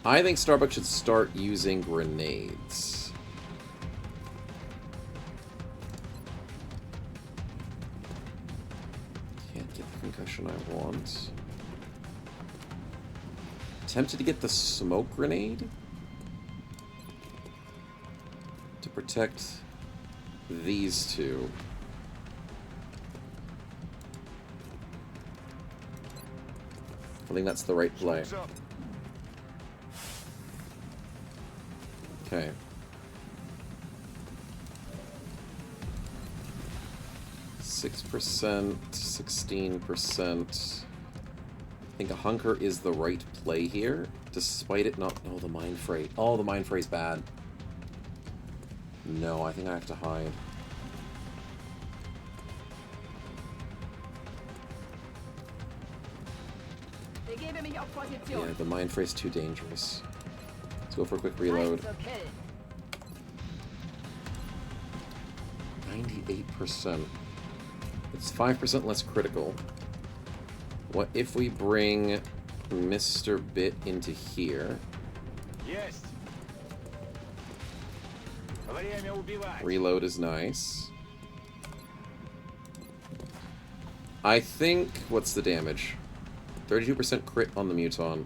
I think Starbuck should start using grenades. Can't get the concussion I want. Tempted to get the smoke grenade to protect these 2. I think that's the right play. Okay. %, 16%. I think a hunker is the right play here, despite it not... Oh, the mind fray. Oh, the mind fray's bad. No, I think I have to hide. Yeah, the mind fray's too dangerous. Let's go for a quick reload. 98%. It's 5% less critical. What if we bring Mr. Bit into here? Есть. Время убивать. Reload is nice. I think... What's the damage? 32% crit on the Muton.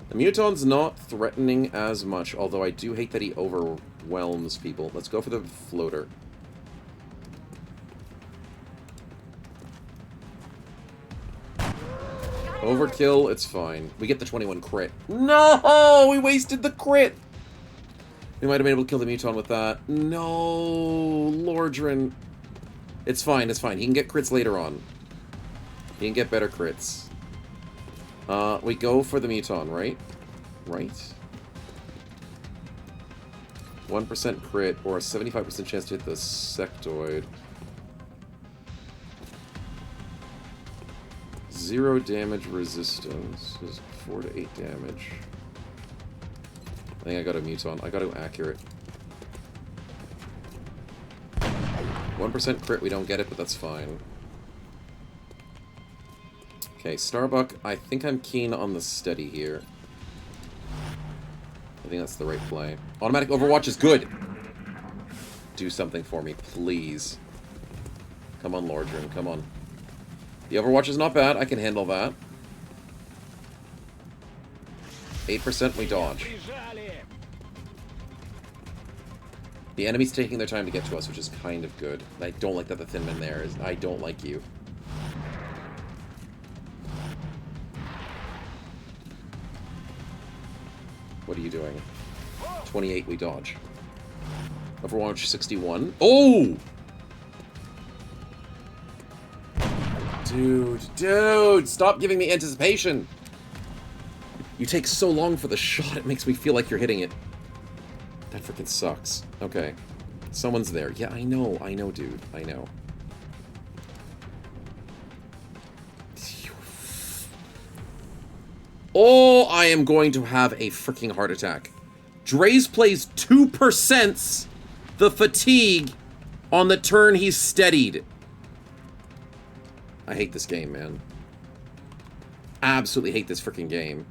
The Muton's not threatening as much, although I do hate that he overwhelms people. Let's go for the floater. Overkill, it's fine. We get the 21 crit. No! We wasted the crit! We might have been able to kill the Muton with that. No, Lordran. It's fine, it's fine. He can get crits later on. He can get better crits. We go for the Muton, right? Right? 1% crit, or a 75% chance to hit the sectoid. 0 damage resistance. This is 4 to 8 damage. I think I got a Muton. I got to accurate. 1% crit, we don't get it, but that's fine. Okay, Starbuck, I think I'm keen on the steady here. I think that's the right play. Automatic Overwatch is good! Do something for me, please. Come on, Lordran, come on. The Overwatch is not bad, I can handle that. 8% we dodge. The enemy's taking their time to get to us, which is kind of good. I don't like that the Thin Man there is. I don't like you. What are you doing? 28, we dodge. Overwatch 61. Oh! Dude, stop giving me anticipation! You take so long for the shot, it makes me feel like you're hitting it. That freaking sucks. Okay. Someone's there. Yeah, I know, dude. I know. Oh, I am going to have a freaking heart attack. Dre's plays 2% the fatigue on the turn he's steadied. I hate this game, man. Absolutely hate this freaking game.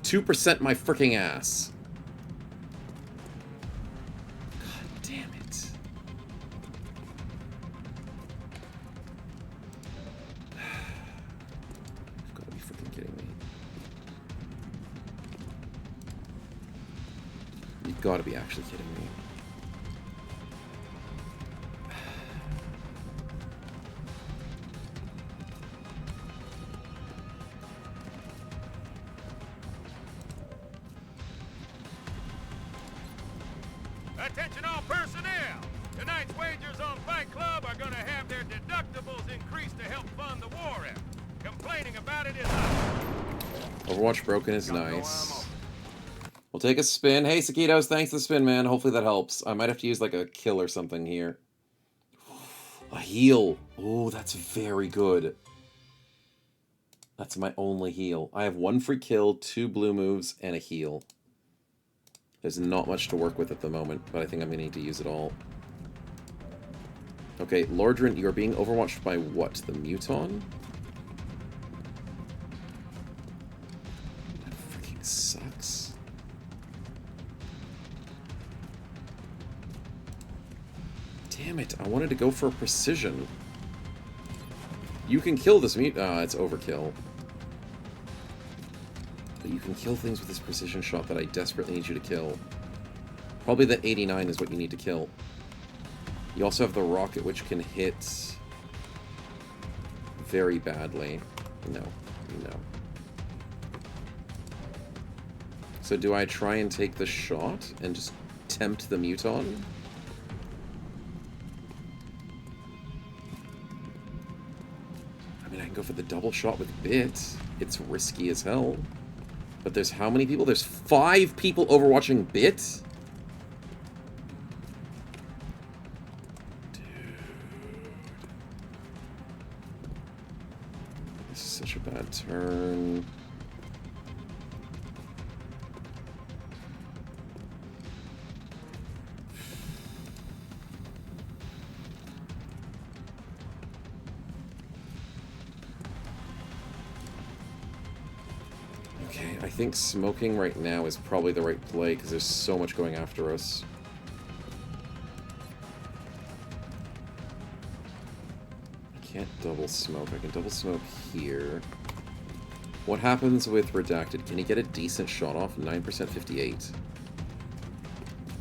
2% my freaking ass. God damn it. You've got to be freaking kidding me. You've got to be actually kidding me. Attention all personnel! Tonight's wagers on Fight Club are gonna have their deductibles increased to help fund the war effort. Complaining about it is Overwatch broken is nice. We'll take a spin. Hey, Sakitos, thanks for the spin, man. Hopefully that helps. I might have to use like a kill or something here. A heal. Oh, that's very good. That's my only heal. I have 1 free kill, 2 blue moves, and a heal. There's not much to work with at the moment, but I think I'm going to need to use it all. Okay, Lordran, you are being overwatched by what? The Muton? That freaking sucks. Damn it, I wanted to go for a precision. You can kill this Muton. It's overkill. But you can kill things with this precision shot that I desperately need you to kill. Probably the 89 is what you need to kill. You also have the rocket, which can hit very badly. No. So do I try and take the shot and just tempt the Muton? I mean, I can go for the double shot with Bit. It's risky as hell. But there's how many people? There's 5 people overwatching Bit? Dude. This is such a bad turn. I think smoking right now is probably the right play because there's so much going after us. I can't double smoke. I can double smoke here. What happens with Redacted? Can he get a decent shot off? 9% 58.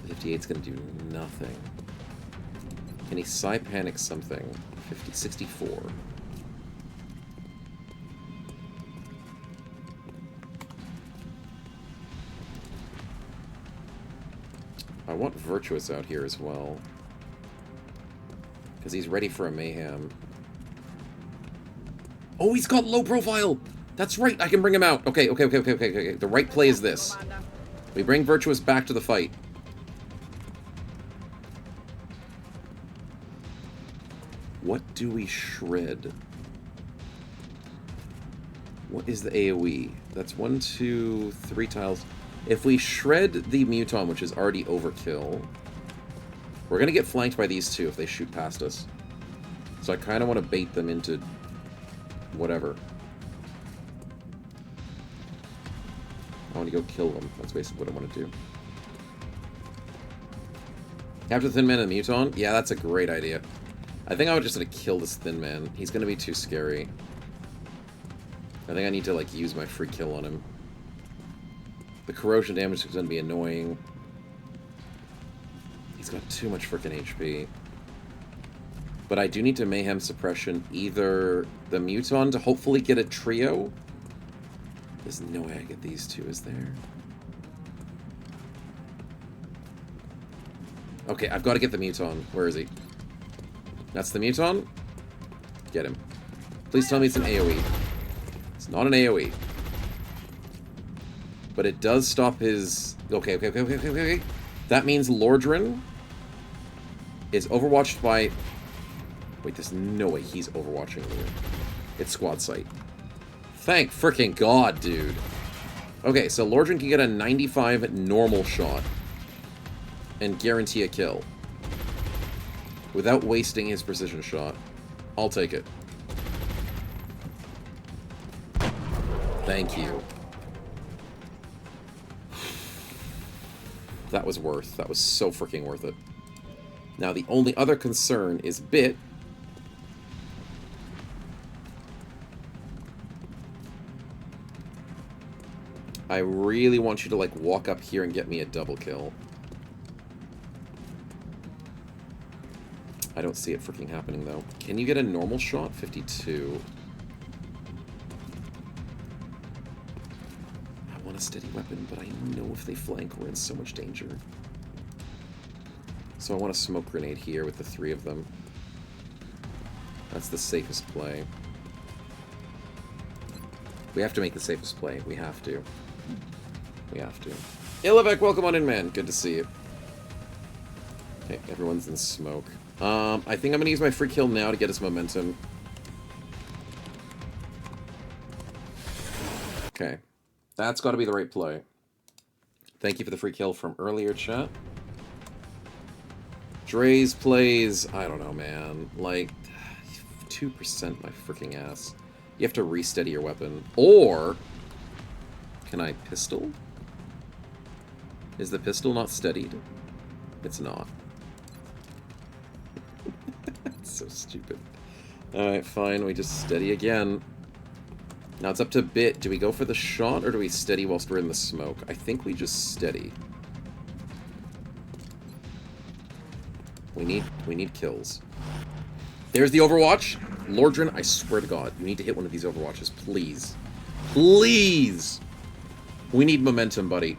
58's gonna do nothing. Can he Psy Panic something? 64. I want Virtuous out here as well. Because he's ready for a mayhem. Oh, he's got low profile! That's right, I can bring him out. Okay. The right play is this. We bring Virtuous back to the fight. What do we shred? What is the AoE? That's 1, 2, 3 tiles. If we shred the Muton, which is already overkill, we're going to get flanked by these two if they shoot past us. So I kind of want to bait them into whatever. I want to go kill them. That's basically what I want to do. Capture the Thin Man and the Muton? Yeah, that's a great idea. I think I would just want to kill this Thin Man. He's going to be too scary. I think I need to, like, use my free kill on him. The corrosion damage is going to be annoying. He's got too much freaking HP. But I do need to Mayhem Suppression either the Muton to hopefully get a trio. There's no way I get these two, is there? Okay, I've got to get the Muton. Where is he? That's the Muton? Get him. Please tell me it's an AoE. It's not an AoE. But it does stop his... Okay. That means Lordran is overwatched by... Wait, there's no way he's overwatching me. It's Squad Sight. Thank frickin' God, dude. Okay, so Lordran can get a 95 normal shot and guarantee a kill without wasting his precision shot. I'll take it. Thank you. That was worth. That was so freaking worth it. Now, the only other concern is Bit. I really want you to, like, walk up here and get me a double kill. I don't see it freaking happening, though. Can you get a normal shot? 52. I want a steady weapon, but I know if they flank, we're in so much danger. So I want a smoke grenade here with the 3 of them. That's the safest play. We have to make the safest play. We have to. We have to. Ilivek, welcome on in, man. Good to see you. Okay, everyone's in smoke. I think I'm gonna use my free kill now to get us momentum. Okay. That's gotta be the right play. Thank you for the free kill from earlier, chat. Dre's plays, I don't know, man. Like, 2% my freaking ass. You have to re-steady your weapon. Or, can I pistol? Is the pistol not steadied? It's not. It's so stupid. Alright, fine, we just steady again. Now it's up to Bit. Do we go for the shot, or do we steady whilst we're in the smoke? I think we just steady. We need kills. There's the Overwatch. Lordran, I swear to God, you need to hit one of these Overwatches, please. Please! We need momentum, buddy.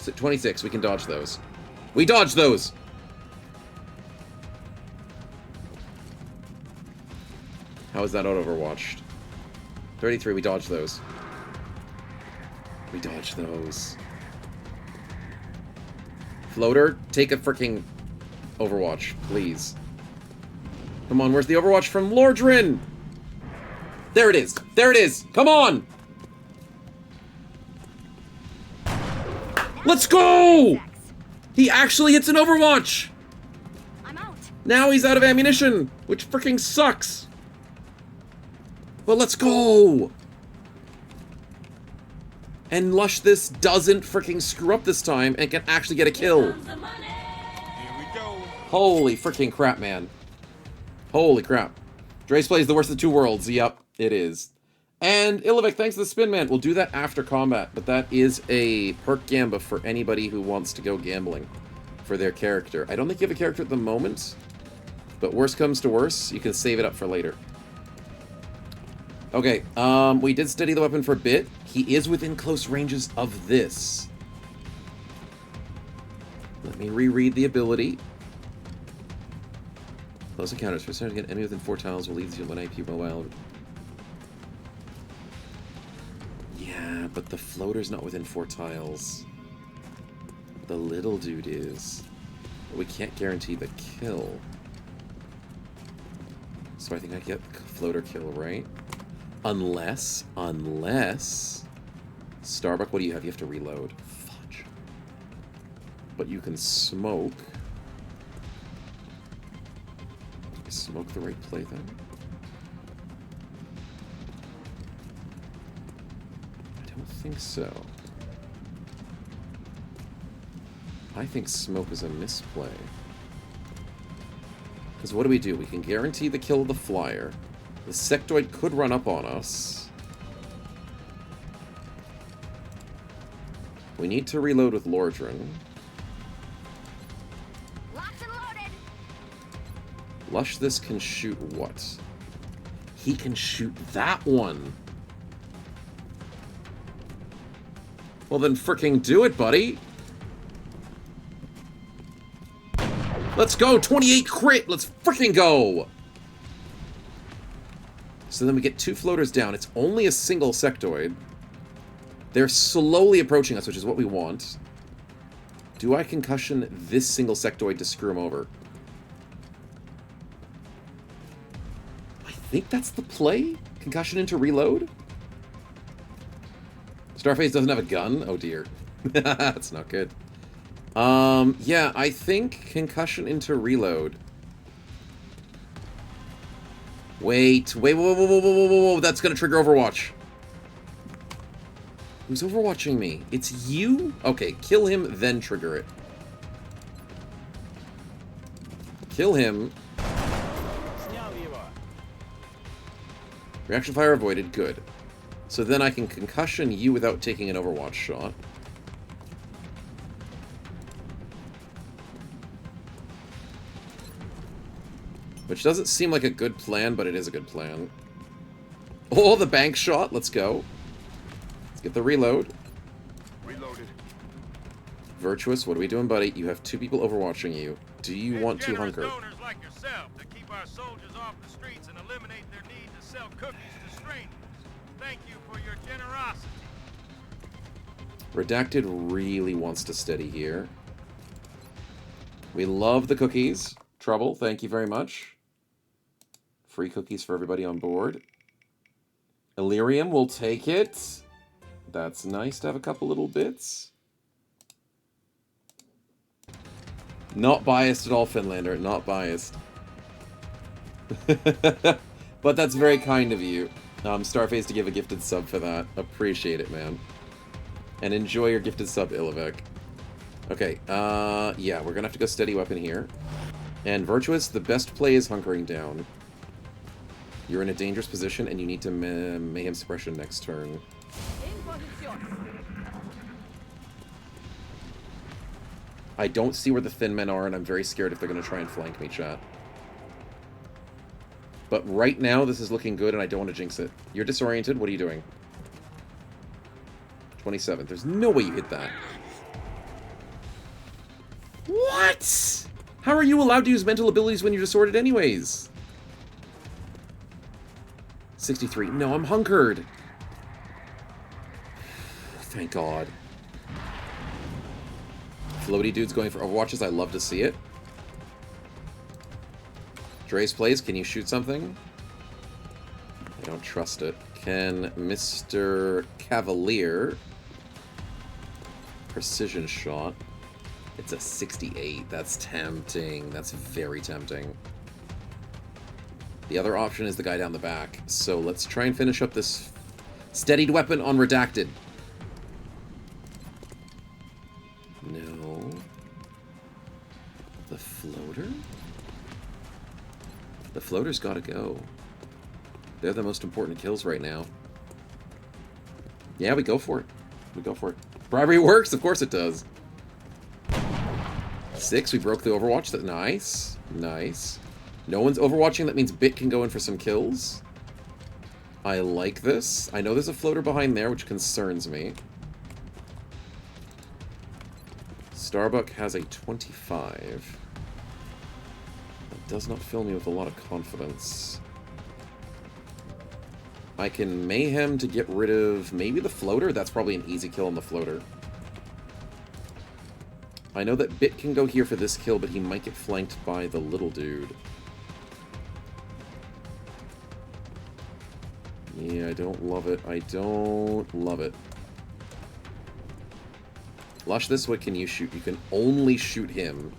26, we can dodge those. We dodge those! How is that not overwatched? 33, we dodge those. We dodge those. Floater, take a freaking Overwatch, please. Come on, where's the Overwatch from Lordran? There it is! There it is! Come on! Let's go! He actually hits an Overwatch! I'm out. Now he's out of ammunition, which freaking sucks. But let's go! And Lush this doesn't freaking screw up this time and can actually get a kill. Here we go. Holy freaking crap, man. Holy crap. Dre's plays the worst of the 2 worlds. Yep, it is. And Ilivek, thanks to the spin, man. We'll do that after combat, but that is a perk gamba for anybody who wants to go gambling for their character. I don't think you have a character at the moment, but worst comes to worst, you can save it up for later. Okay, we did steady the weapon for a bit. He is within close ranges of this. Let me reread the ability. Close encounters. For starting to get enemy within 4 tiles will leave you 1 AP mobile. Yeah, but the floater's not within 4 tiles. The little dude is. But we can't guarantee the kill. So I think I get floater kill, right? Unless... Starbuck, what do you have? You have to reload. Fudge. But you can smoke. Is smoke the right play then? I don't think so. I think smoke is a misplay. Because what do? We can guarantee the kill of the flyer. The sectoid could run up on us. We need to reload with Lordran. Locked and loaded. Lush this can shoot what? He can shoot that one. Well then fricking do it, buddy. Let's go! 28 crit! Let's fricking go! So then we get 2 floaters down. It's only a single sectoid. They're slowly approaching us, which is what we want. Do I concussion this single sectoid to screw him over? I think that's the play? Concussion into reload? Starface doesn't have a gun? Oh dear. That's not good. Yeah, I think concussion into reload. Wait, whoa, whoa, whoa, whoa, whoa, whoa, whoa, that's gonna trigger Overwatch. Who's overwatching me? It's you? Okay, kill him, then trigger it. Kill him. Reaction fire avoided, good. So then I can concussion you without taking an Overwatch shot. Which doesn't seem like a good plan, but it is a good plan. Oh, the bank shot, let's go. Let's get the reload. Reloaded. Virtuous, what are we doing, buddy? You have 2 people overwatching you. Do you want to Generous hunker? donors like yourself to keep our soldiers off the streets and eliminate their need to sell cookies to strangers. Thank you for your generosity. Redacted really wants to steady here. We love the cookies. Trouble, thank you very much. Free cookies for everybody on board. Illyrium will take it. That's nice to have a couple little bits. Not biased at all, Finlander. Not biased. But that's very kind of you, Starface, to give a gifted sub for that. Appreciate it, man. And enjoy your gifted sub, Ilivek. Okay, yeah, we're gonna have to go steady weapon here. And Virtuous, the best play is hunkering down. You're in a dangerous position, and you need to Mayhem Suppression next turn. I don't see where the thin men are, and I'm very scared if they're going to try and flank me, chat. But right now, this is looking good, and I don't want to jinx it. You're disoriented. What are you doing? 27th. There's no way you hit that. What? How are you allowed to use mental abilities when you're disordered anyways? 63. No, I'm hunkered. Thank God. Floaty dude's going for Overwatches. I love to see it. Dre's plays. Can you shoot something? I don't trust it. Can Mr. Cavalier... Precision shot. It's a 68. That's tempting. That's very tempting. The other option is the guy down the back. So let's try and finish up this steadied weapon on Redacted. No. The floater? The floater's gotta go. They're the most important kills right now. Yeah, we go for it. We go for it. Bribery works! Of course it does. 6, we broke the Overwatch. That nice. Nice. No one's overwatching, that means Bit can go in for some kills. I like this. I know there's a floater behind there, which concerns me. Starbuck has a 25. That does not fill me with a lot of confidence. I can Mayhem to get rid of maybe the floater. That's probably an easy kill on the floater. I know that Bit can go here for this kill, but he might get flanked by the little dude. Yeah, I don't love it. I don't love it. Lush, this what can you shoot? You can only shoot him.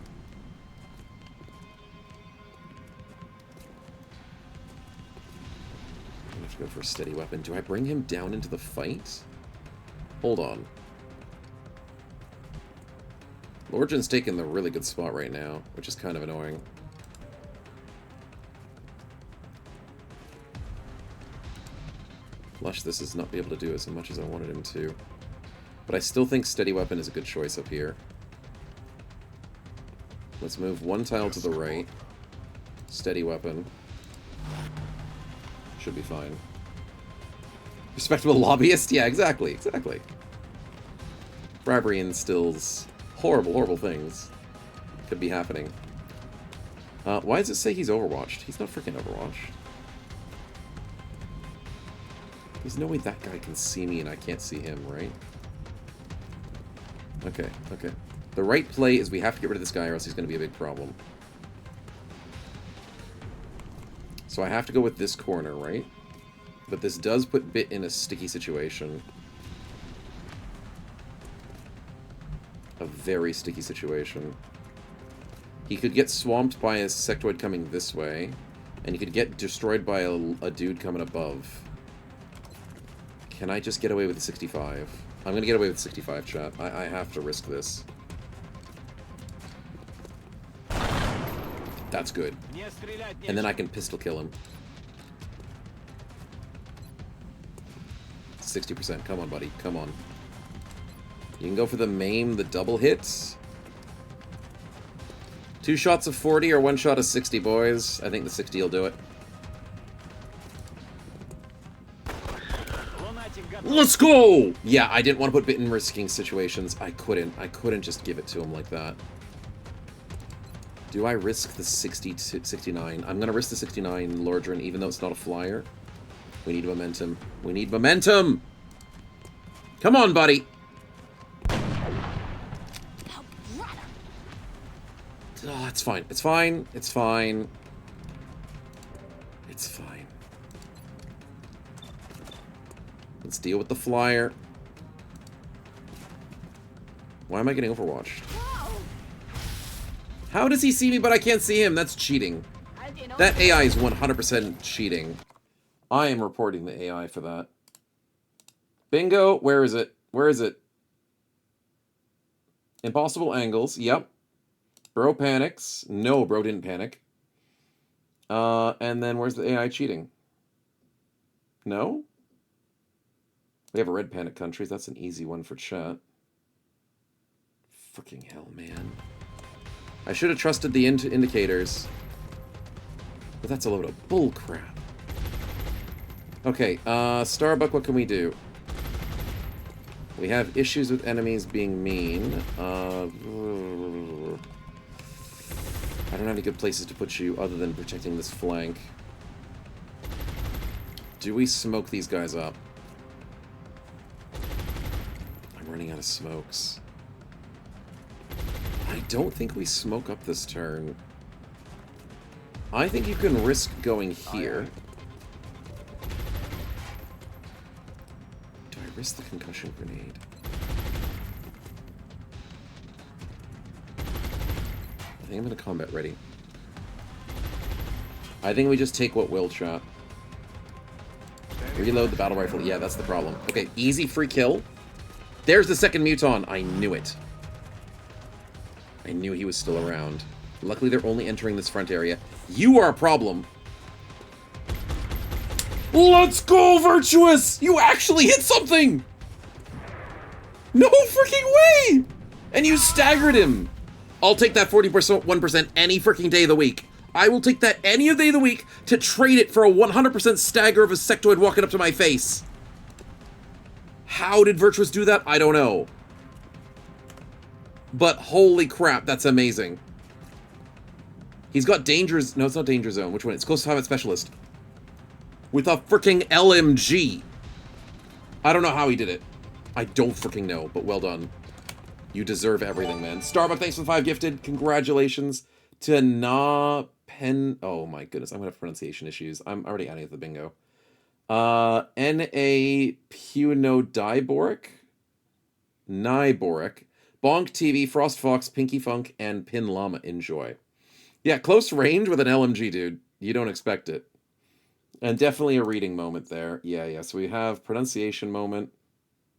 I'm gonna have to go for a steady weapon. Do I bring him down into the fight? Hold on. Lorgen's taking the really good spot right now, which is kind of annoying. Lush, this is not be able to do as much as I wanted him to. But I still think steady weapon is a good choice up here. Let's move one tile to the right. Steady weapon. Should be fine. Respectable lobbyist? Yeah, exactly, exactly. Bribery instills horrible, horrible things. Could be happening. Why does it say he's overwatched? He's not freaking overwatched. There's no way that guy can see me and I can't see him, right? Okay, okay. The right play is we have to get rid of this guy or else he's going to be a big problem. So I have to go with this corner, right? But this does put Bit in a sticky situation. a very sticky situation. He could get swamped by a sectoid coming this way, and he could get destroyed by a dude coming above. Can I just get away with the 65? I'm gonna get away with 65, chat. I have to risk this. That's good. And then I can pistol kill him. 60%. Come on, buddy. Come on. You can go for the maim, the double hits. 2 shots of 40 or 1 shot of 60, boys. I think the 60 will do it. Let's go! Yeah, I didn't want to put bit in risking situations. I couldn't just give it to him like that. Do I risk the 69? I'm going to risk the 69 Lordran, even though it's not a flyer. We need momentum. We need momentum! Come on, buddy! Oh, it's fine. It's fine. It's fine. It's fine. Let's deal with the flyer. Why am I getting overwatched? How does he see me but I can't see him? That's cheating. That AI is 100% cheating. I am reporting the AI for that. Bingo. Where is it? Where is it? Impossible angles. Yep. Bro panics. No, bro didn't panic. And then where's the AI cheating? No? We have a red panic countries. That's an easy one for chat. Freaking hell, man. I should have trusted the indicators. But that's a load of bull crap. Okay, Starbuck, what can we do? We have issues with enemies being mean. I don't have any good places to put you other than protecting this flank. Do we smoke these guys up? I'm running out of smokes. I don't think we smoke up this turn. I think you can risk going here. Do I risk the concussion grenade? I think I'm gonna combat ready. I think we just take what will, chat. Reload the battle rifle. Yeah, that's the problem. Okay, easy free kill. There's the second Muton. I knew it. I knew he was still around. Luckily, they're only entering this front area. You are a problem. Let's go, Virtuous! You actually hit something! No freaking way! And you staggered him. I'll take that 40%, 1% any freaking day of the week. I will take that any day of the week to trade it for a 100% stagger of a sectoid walking up to my face. How did Virtuous do that? I don't know. But holy crap, that's amazing. He's got dangers. No, it's not danger zone. Which one? It's close to combat specialist. With a freaking LMG. I don't know how he did it. I don't freaking know, but well done. You deserve everything, man. Starbuck, thanks for the 5 gifted. Congratulations to Na Pen. Oh my goodness, I'm gonna have pronunciation issues. I'm already adding it to the bingo. N.A. Puno Diboric. Nyboric. Bonk TV, Frost Fox, Pinky Funk, and Pin Llama. Enjoy. Yeah, close range with an LMG, dude. You don't expect it. And definitely a reading moment there. Yeah. So we have pronunciation moment,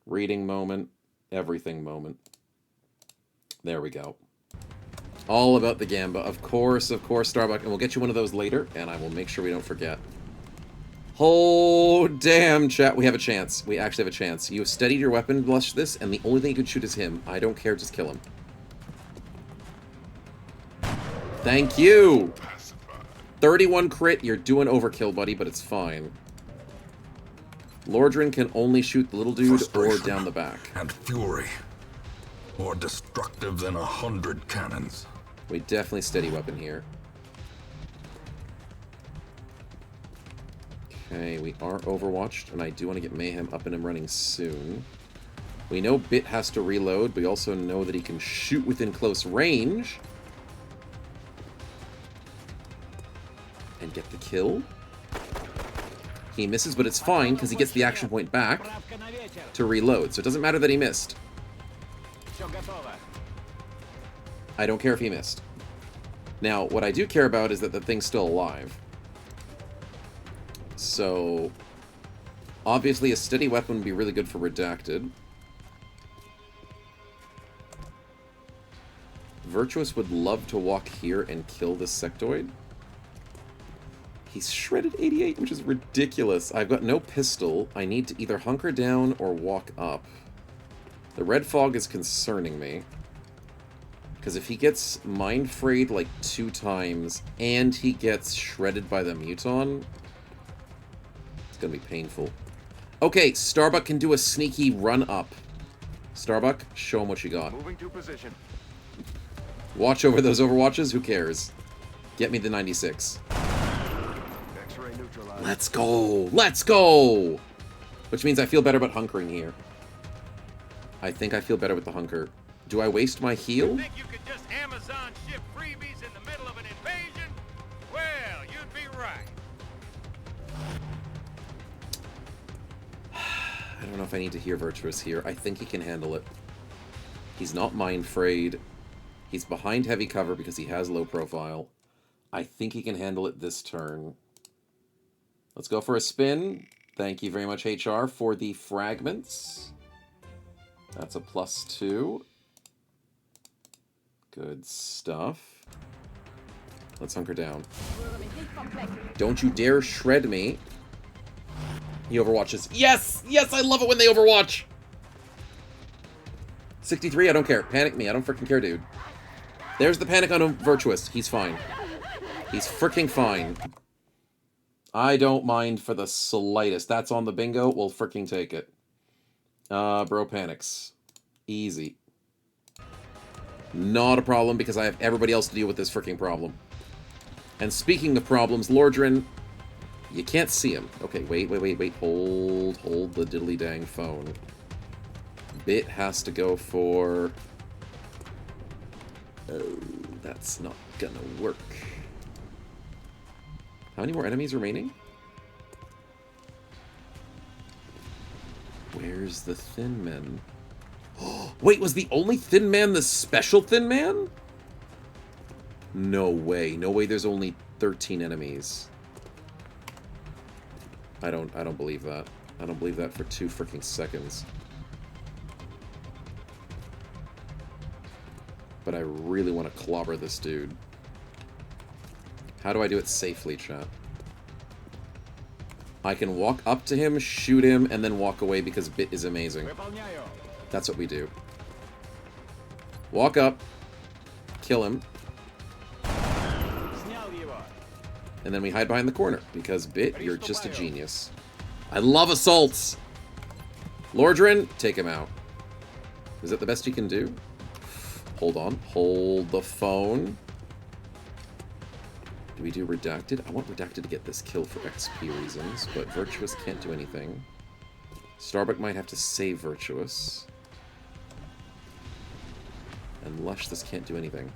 reading moment, everything moment. There we go. All about the Gamba. Of course, Starbuck. And we'll get you one of those later, and I will make sure we don't forget. Oh, damn, chat. We have a chance. We actually have a chance. You have steadied your weapon, blush this, and the only thing you can shoot is him. I don't care. Just kill him. Thank you. 31 crit. You're doing overkill, buddy, but it's fine. Lordran can only shoot the little dude or down the back. And fury. More destructive than 100 cannons. We definitely steady weapon here. Okay, we are overwatched, and I do want to get Mayhem up and running soon. We know Bit has to reload. We also know that he can shoot within close range. And get the kill. He misses, but it's fine, because he gets the action point back to reload. So it doesn't matter that he missed. I don't care if he missed. Now, what I do care about is that the thing's still alive. So, obviously a steady weapon would be really good for Redacted. Virtuous would love to walk here and kill this sectoid. He's shredded 88, which is ridiculous. I've got no pistol. I need to either hunker down or walk up. The red fog is concerning me. Because if he gets mind frayed like 2 times and he gets shredded by the muton, it's going to be painful. Okay, Starbuck can do a sneaky run up. Starbuck, show him what you got. Moving to position. Watch over those overwatches, who cares? Get me the 96. X-ray neutralized. Let's go! Let's go! Which means I feel better about hunkering here. I think I feel better with the hunker. Do I waste my heal? Think you could just Amazon ship freebies in the middle of an invasion? Well, you'd be right. I don't know if I need to hear Virtuous here. I think he can handle it. He's not mind frayed. He's behind heavy cover because he has low profile. I think he can handle it this turn. Let's go for a spin. Thank you very much, HR, for the fragments. That's a +2. Good stuff. Let's hunker down. Don't you dare shred me. He overwatches. Yes! Yes, I love it when they overwatch! 63, I don't care. Panic me, I don't freaking care, dude. There's the panic on Virtuous. He's fine. He's freaking fine. I don't mind for the slightest. That's on the bingo. We'll freaking take it. Bro panics. Easy. Not a problem because I have everybody else to deal with this freaking problem. And speaking of problems, Lordran, you can't see him. Okay, wait. Hold the diddly dang phone. Bit has to go for... Oh, that's not gonna work. How many more enemies remaining? Where's the Thin Man? Wait, was the only Thin Man the special Thin Man? No way. No way there's only 13 enemies. I don't believe that. I don't believe that for 2 freaking seconds. But I really want to clobber this dude. How do I do it safely, chat? I can walk up to him, shoot him, and then walk away because Bit is amazing. That's what we do. Walk up, kill him, and then we hide behind the corner because Bit, you're just a genius. I love assaults! Lordran, take him out. Is that the best you can do? Hold on. Hold the phone. Do we do Redacted? I want Redacted to get this kill for XP reasons, but Virtuous can't do anything. Starbuck might have to save Virtuous. And Lush, this can't do anything.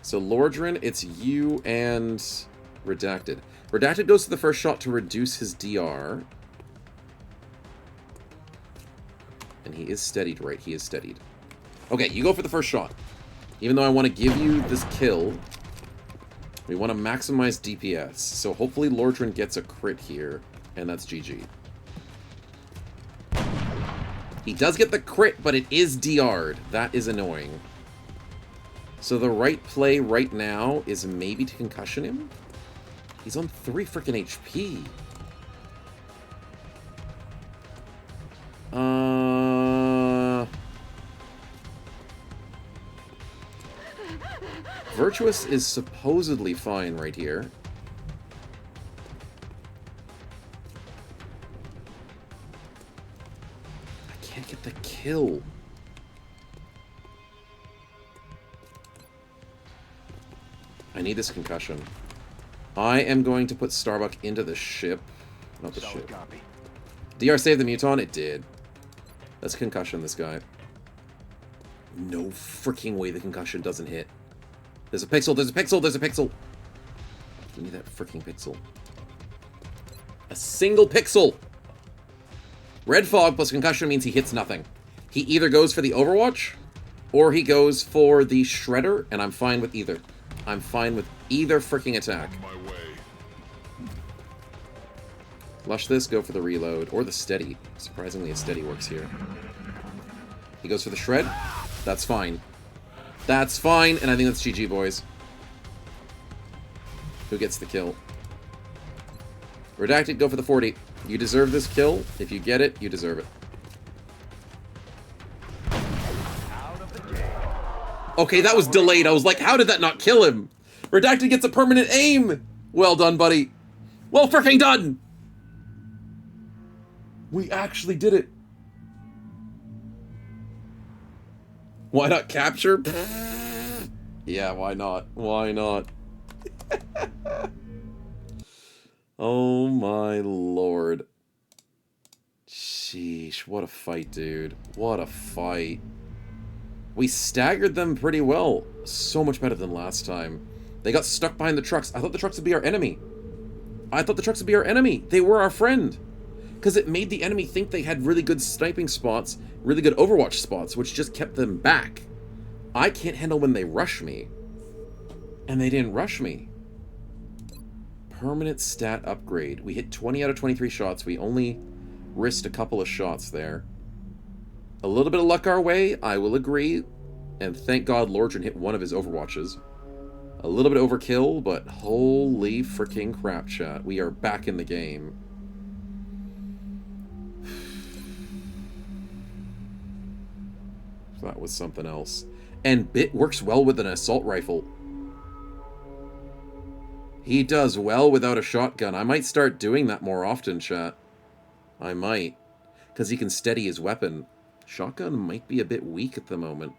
So Lordran, it's you and Redacted. Redacted goes to the first shot to reduce his DR. And he is steadied, right? He is steadied. Okay, you go for the first shot. Even though I want to give you this kill, we want to maximize DPS. So hopefully Lordran gets a crit here, and that's GG. He does get the crit, but it is DR'd. That is annoying. So the right play right now is maybe to concussion him? He's on 3 freaking HP. Virtuous is supposedly fine right here. I can't get the kill. I need this concussion. I am going to put Starbuck into the ship. Not the ship. Copy. DR save the Muton? It did. Let's concussion this guy. No freaking way the concussion doesn't hit. There's a pixel, there's a pixel, there's a pixel! Give me that freaking pixel. A single pixel! Red fog plus concussion means he hits nothing. He either goes for the overwatch, Or he goes for the Shredder, and I'm fine with either. I'm fine with either freaking attack. On my way. Flush this, go for the reload, or the steady. Surprisingly, a steady works here. He goes for the shred. That's fine. That's fine, and I think that's GG, boys. Who gets the kill? Redacted, go for the 40. You deserve this kill. If you get it, you deserve it. Okay, that was delayed. I was like, how did that not kill him? Redacted gets a permanent aim! Well done, buddy. Well freaking done! We actually did it. Why not capture? Yeah, why not? Why not? Oh my lord. Sheesh, what a fight, dude. What a fight. We staggered them pretty well. So much better than last time. They got stuck behind the trucks. I thought the trucks would be our enemy. I thought the trucks would be our enemy. They were our friend. Because it made the enemy think they had really good sniping spots, really good Overwatch spots, which just kept them back. I can't handle when they rush me. And they didn't rush me. Permanent stat upgrade. We hit 20 out of 23 shots. We only risked a couple of shots there. A little bit of luck our way, I will agree. And thank God Lordran hit one of his Overwatches. A little bit overkill, but holy freaking crap, chat. We are back in the game. That was something else. And Bit works well with an assault rifle. He does well without a shotgun. I might start doing that more often, chat. I might. Because he can steady his weapon. Shotgun might be a bit weak at the moment.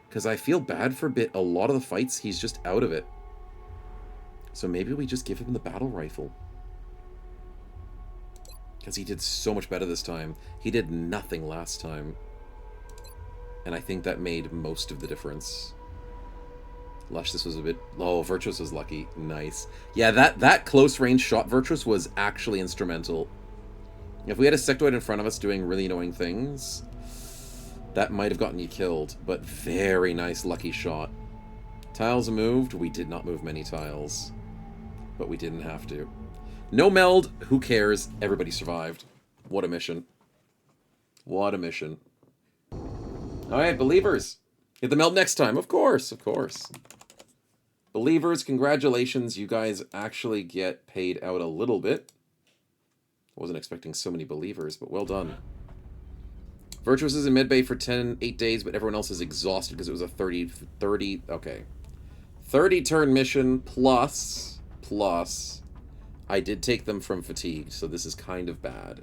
Because I feel bad for Bit. A lot of the fights, he's just out of it. So maybe we just give him the battle rifle. Because he did so much better this time. He did nothing last time. And I think that made most of the difference. Lush, this was a bit... Oh, Virtuous was lucky. Nice. Yeah, that close-range shot Virtuous was actually instrumental. If we had a sectoid in front of us doing really annoying things, that might have gotten you killed. But very nice lucky shot. Tiles moved. We did not move many tiles. But we didn't have to. No meld. Who cares? Everybody survived. What a mission. What a mission. Alright, Believers. Get the meld next time. Of course, of course. Believers, congratulations. You guys actually get paid out a little bit. Wasn't expecting so many Believers, but well done. Virtuous is in medbay for 8 days, but everyone else is exhausted because it was a 30, okay. 30 turn mission plus, I did take them from fatigue, so this is kind of bad.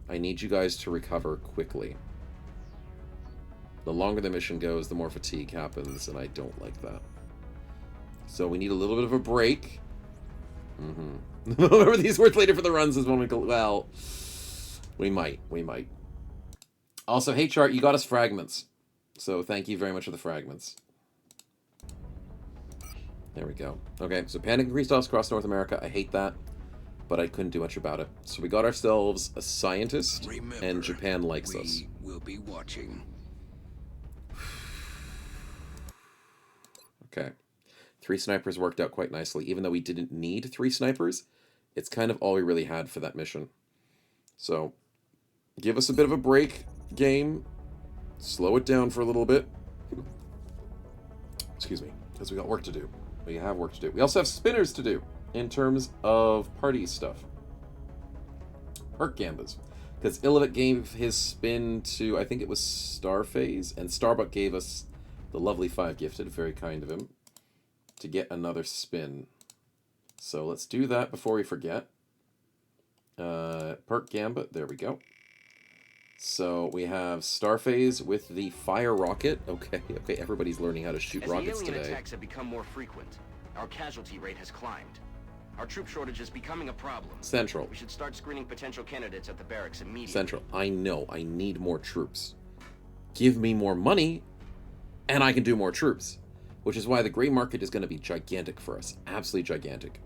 I need you guys to recover quickly. The longer the mission goes, the more fatigue happens, and I don't like that. So we need a little bit of a break. Remember, these words later for the runs is when we go, well, we might. Also, hey, Chart, you got us fragments. So thank you very much for the fragments. There we go. Okay, so panic increased off across North America. I hate that, but I couldn't do much about it. So we got ourselves a scientist, Remember, and Japan likes us. We'll be watching. Okay. 3 snipers worked out quite nicely. Even though we didn't need 3 snipers, it's kind of all we really had for that mission. So, give us a bit of a break, game. Slow it down for a little bit. Excuse me, because we got work to do. We have work to do. We also have spinners to do in terms of party stuff. Perk Gambas. Because Illivic gave his spin to, I think it was Starphase, and Starbuck gave us the lovely 5 gifted, very kind of him, to get another spin. So let's do that before we forget. Perk Gambit, there we go. So we have Starphase with the fire rocket. Okay, everybody's learning how to shoot rockets As the alien today. attacks have become more frequent, our casualty rate has climbed. Our troop shortage is becoming a problem. Central. We should start screening potential candidates at the barracks immediately. Central. I know. I need more troops. Give me more money, and I can do more troops. Which is why the gray market is going to be gigantic for us. Absolutely gigantic.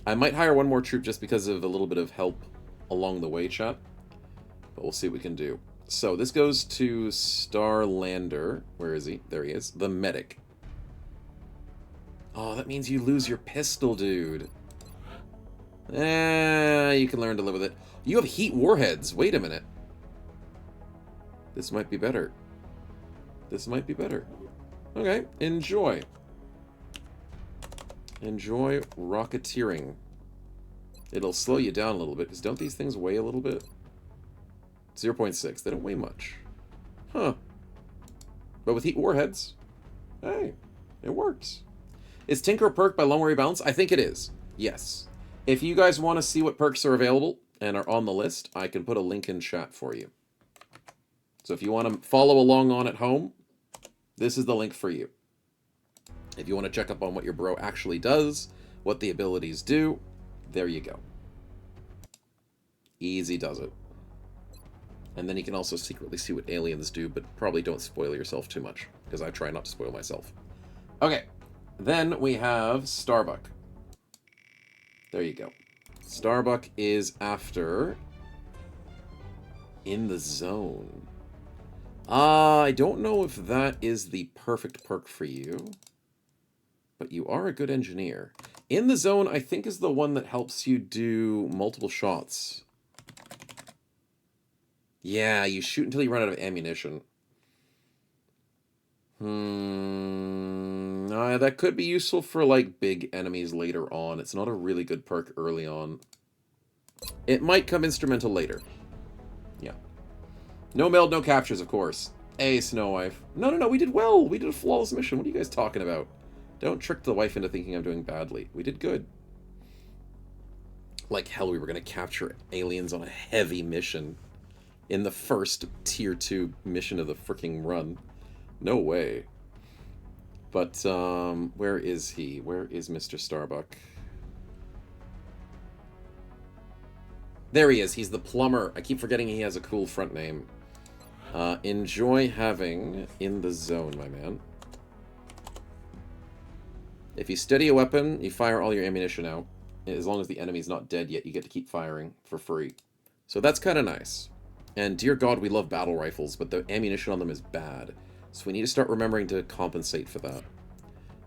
I might hire one more troop just because of a little bit of help along the way, chat. But we'll see what we can do. So this goes to Starlander. Where is he? There he is. The medic. Oh, that means you lose your pistol, dude. You can learn to live with it. You have heat warheads. Wait a minute. This might be better. This might be better. Okay, enjoy. Enjoy rocketeering. It'll slow you down a little bit, because don't these things weigh a little bit? 0.6. They don't weigh much. Huh. But with heat warheads, hey, it works. Is Tinker a perk by War Rebalanced? I think it is. Yes. If you guys want to see what perks are available and are on the list, I can put a link in chat for you. So if you want to follow along on at home, this is the link for you. If you want to check up on what your bro actually does, what the abilities do, there you go. Easy does it. And then you can also secretly see what aliens do, but probably don't spoil yourself too much, because I try not to spoil myself. Okay, then we have Starbuck. There you go. Starbuck is after In the Zone. I don't know if that is the perfect perk for you, but you are a good engineer. In the Zone, I think, is the one that helps you do multiple shots. Yeah, you shoot until you run out of ammunition. That could be useful for, like, big enemies later on. It's not a really good perk early on. It might come instrumental later. Yeah. No meld, no captures, of course. Hey, Snow Wife. No, we did well. We did a flawless mission. What are you guys talking about? Don't trick the wife into thinking I'm doing badly. We did good. Like hell, we were going to capture aliens on a heavy mission in the first tier 2 mission of the freaking run. No way. But, where is he? Where is Mr. Starbuck? There he is. He's the plumber. I keep forgetting he has a cool front name. Enjoy having In the Zone, my man. If you steady a weapon, you fire all your ammunition out. As long as the enemy's not dead yet, you get to keep firing for free. So that's kind of nice. And dear God, we love battle rifles, but the ammunition on them is bad. So we need to start remembering to compensate for that.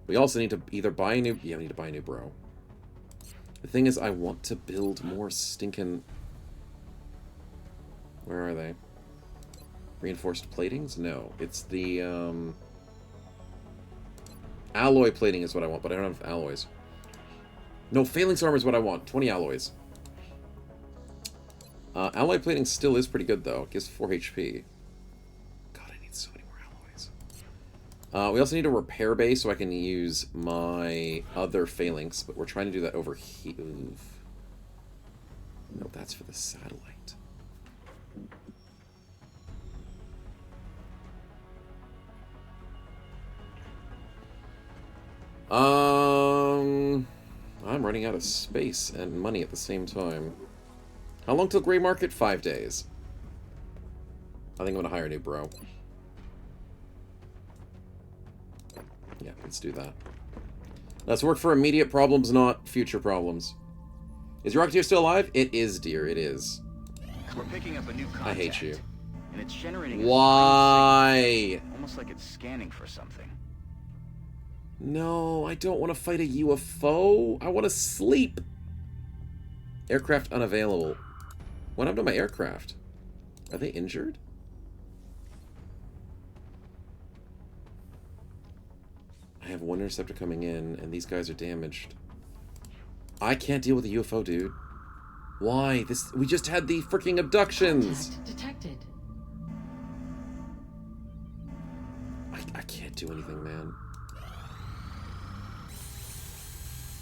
We also need to either buy a new... Yeah, we need to buy a new bro. The thing is, I want to build more stinking... Where are they? Reinforced platings? No. It's the, alloy plating is what I want, but I don't have alloys. No, phalanx armor is what I want. 20 alloys. Alloy plating still is pretty good, though. It gives 4 HP. God, I need so many more alloys. We also need a repair bay so I can use my other phalanx, but we're trying to do that over here. No, that's for the satellite. I'm running out of space and money at the same time. How long till Grey Market? 5 days. I think I'm gonna hire a new bro. Yeah, let's do that. Let's work for immediate problems, not future problems. Is your Rocketeer still alive? It is, dear, it is. We're picking up a new contact. I hate you. And it's generating Why? almost like it's scanning for something. No, I don't want to fight a UFO. I want to sleep. Aircraft unavailable. What happened to my aircraft? Are they injured? I have one interceptor coming in, and these guys are damaged. I can't deal with a UFO, dude. Why? We just had the freaking abductions. Contact detected. I can't do anything, man.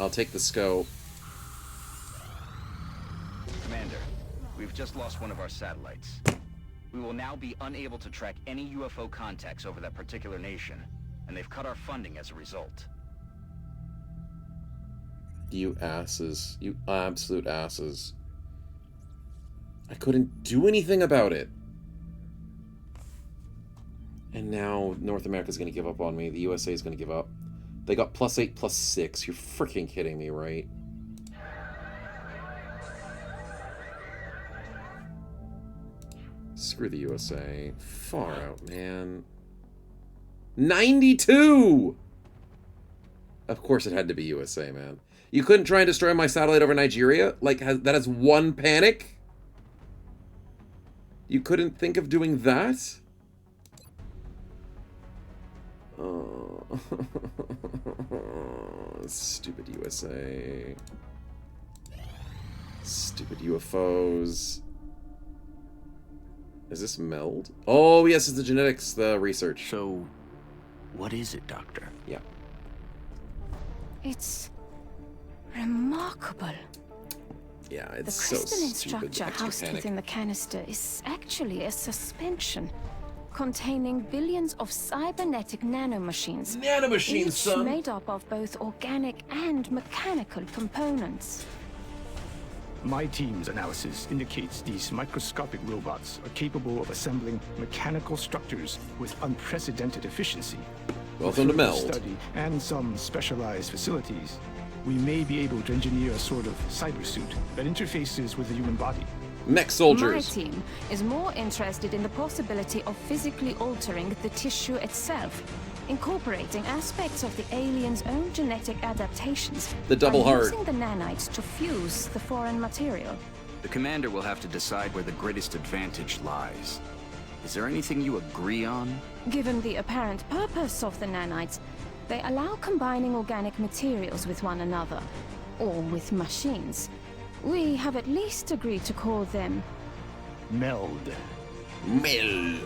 I'll take the scope. Commander, we've just lost one of our satellites. We will now be unable to track any UFO contacts over that particular nation, and they've cut our funding as a result. You asses. You absolute asses. I couldn't do anything about it. And now North America's gonna give up on me. The USA is gonna give up. They got +8, +6. You're freaking kidding me, right? Screw the USA. Far out, man. 92! Of course it had to be USA, man. You couldn't try and destroy my satellite over Nigeria? Like, that has one panic? You couldn't think of doing that? Oh. Stupid USA. Stupid UFOs. Is this meld? Oh, yes, it's the genetics, the research. So, what is it, Doctor? Yeah. It's remarkable. Yeah, The it's so crystalline stupid. structure Extra housed panic. within the canister is actually a suspension containing billions of cybernetic nanomachines. Nanomachines, each son! made up of both organic and mechanical components. My team's analysis indicates these microscopic robots are capable of assembling mechanical structures with unprecedented efficiency. Welcome to With further Meld. study and some specialized facilities, we may be able to engineer a sort of cybersuit that interfaces with the human body. Mech My soldiers. team is more interested in the possibility of physically altering the tissue itself, incorporating aspects of the alien's own genetic adaptations. The double by heart. using the nanites to fuse the foreign material. The commander will have to decide where the greatest advantage lies. Is there anything you agree on? Given the apparent purpose of the nanites, they allow combining organic materials with one another, or with machines. We have at least agreed to call them Meld. Meld.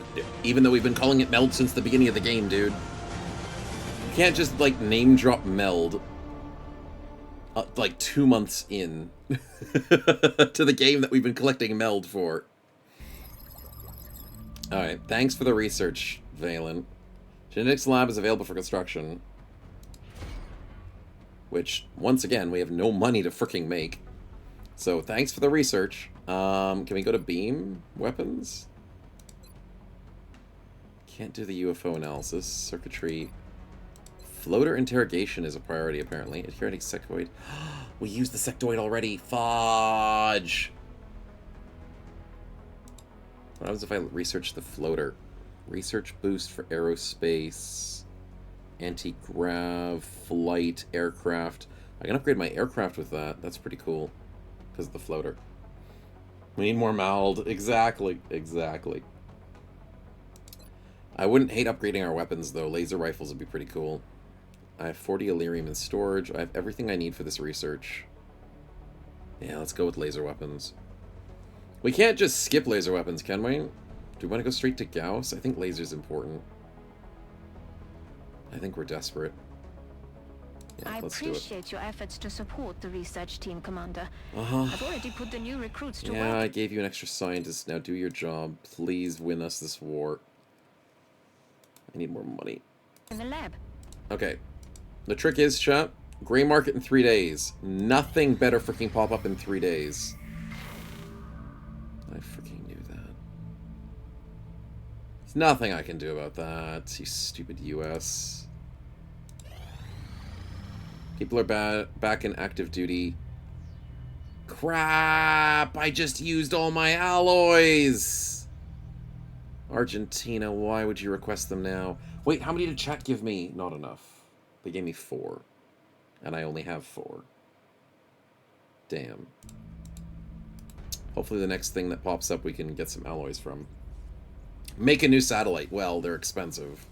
Even though we've been calling it Meld since the beginning of the game, dude. You can't just, like, name drop Meld. Like 2 months in to the game that we've been collecting Meld for. Alright, thanks for the research, Valen. Genetics lab is available for construction. Which, once again, we have no money to freaking make. So, thanks for the research. Can we go to beam weapons? Can't do the UFO analysis. Circuitry. Floater interrogation is a priority, apparently. Adhering sectoid. We used the sectoid already. Fudge! What happens if I research the floater? Research boost for aerospace. Anti-grav, flight, aircraft. I can upgrade my aircraft with that. That's pretty cool. Because of the floater. We need more MALD. Exactly. Exactly. I wouldn't hate upgrading our weapons, though. Laser rifles would be pretty cool. I have 40 Illyrium in storage. I have everything I need for this research. Yeah, let's go with laser weapons. We can't just skip laser weapons, can we? Do we want to go straight to Gauss? I think laser's important. I think we're desperate. Yeah, I let's do it. appreciate your efforts to support the research team, Commander. Uh-huh. I've already put the new recruits to Yeah, work. I gave you an extra scientist. Now do your job. Please win us this war. I need more money. In the lab. Okay. The trick is, chat, gray market in 3 days. Nothing better freaking pop up in 3 days. I freaking knew that. There's nothing I can do about that, you stupid US. People are back in active duty. Crap! I just used all my alloys! Argentina, why would you request them now? Wait, how many did chat give me? Not enough. They gave me 4. And I only have 4. Damn. Hopefully the next thing that pops up we can get some alloys from. Make a new satellite. Well, they're expensive.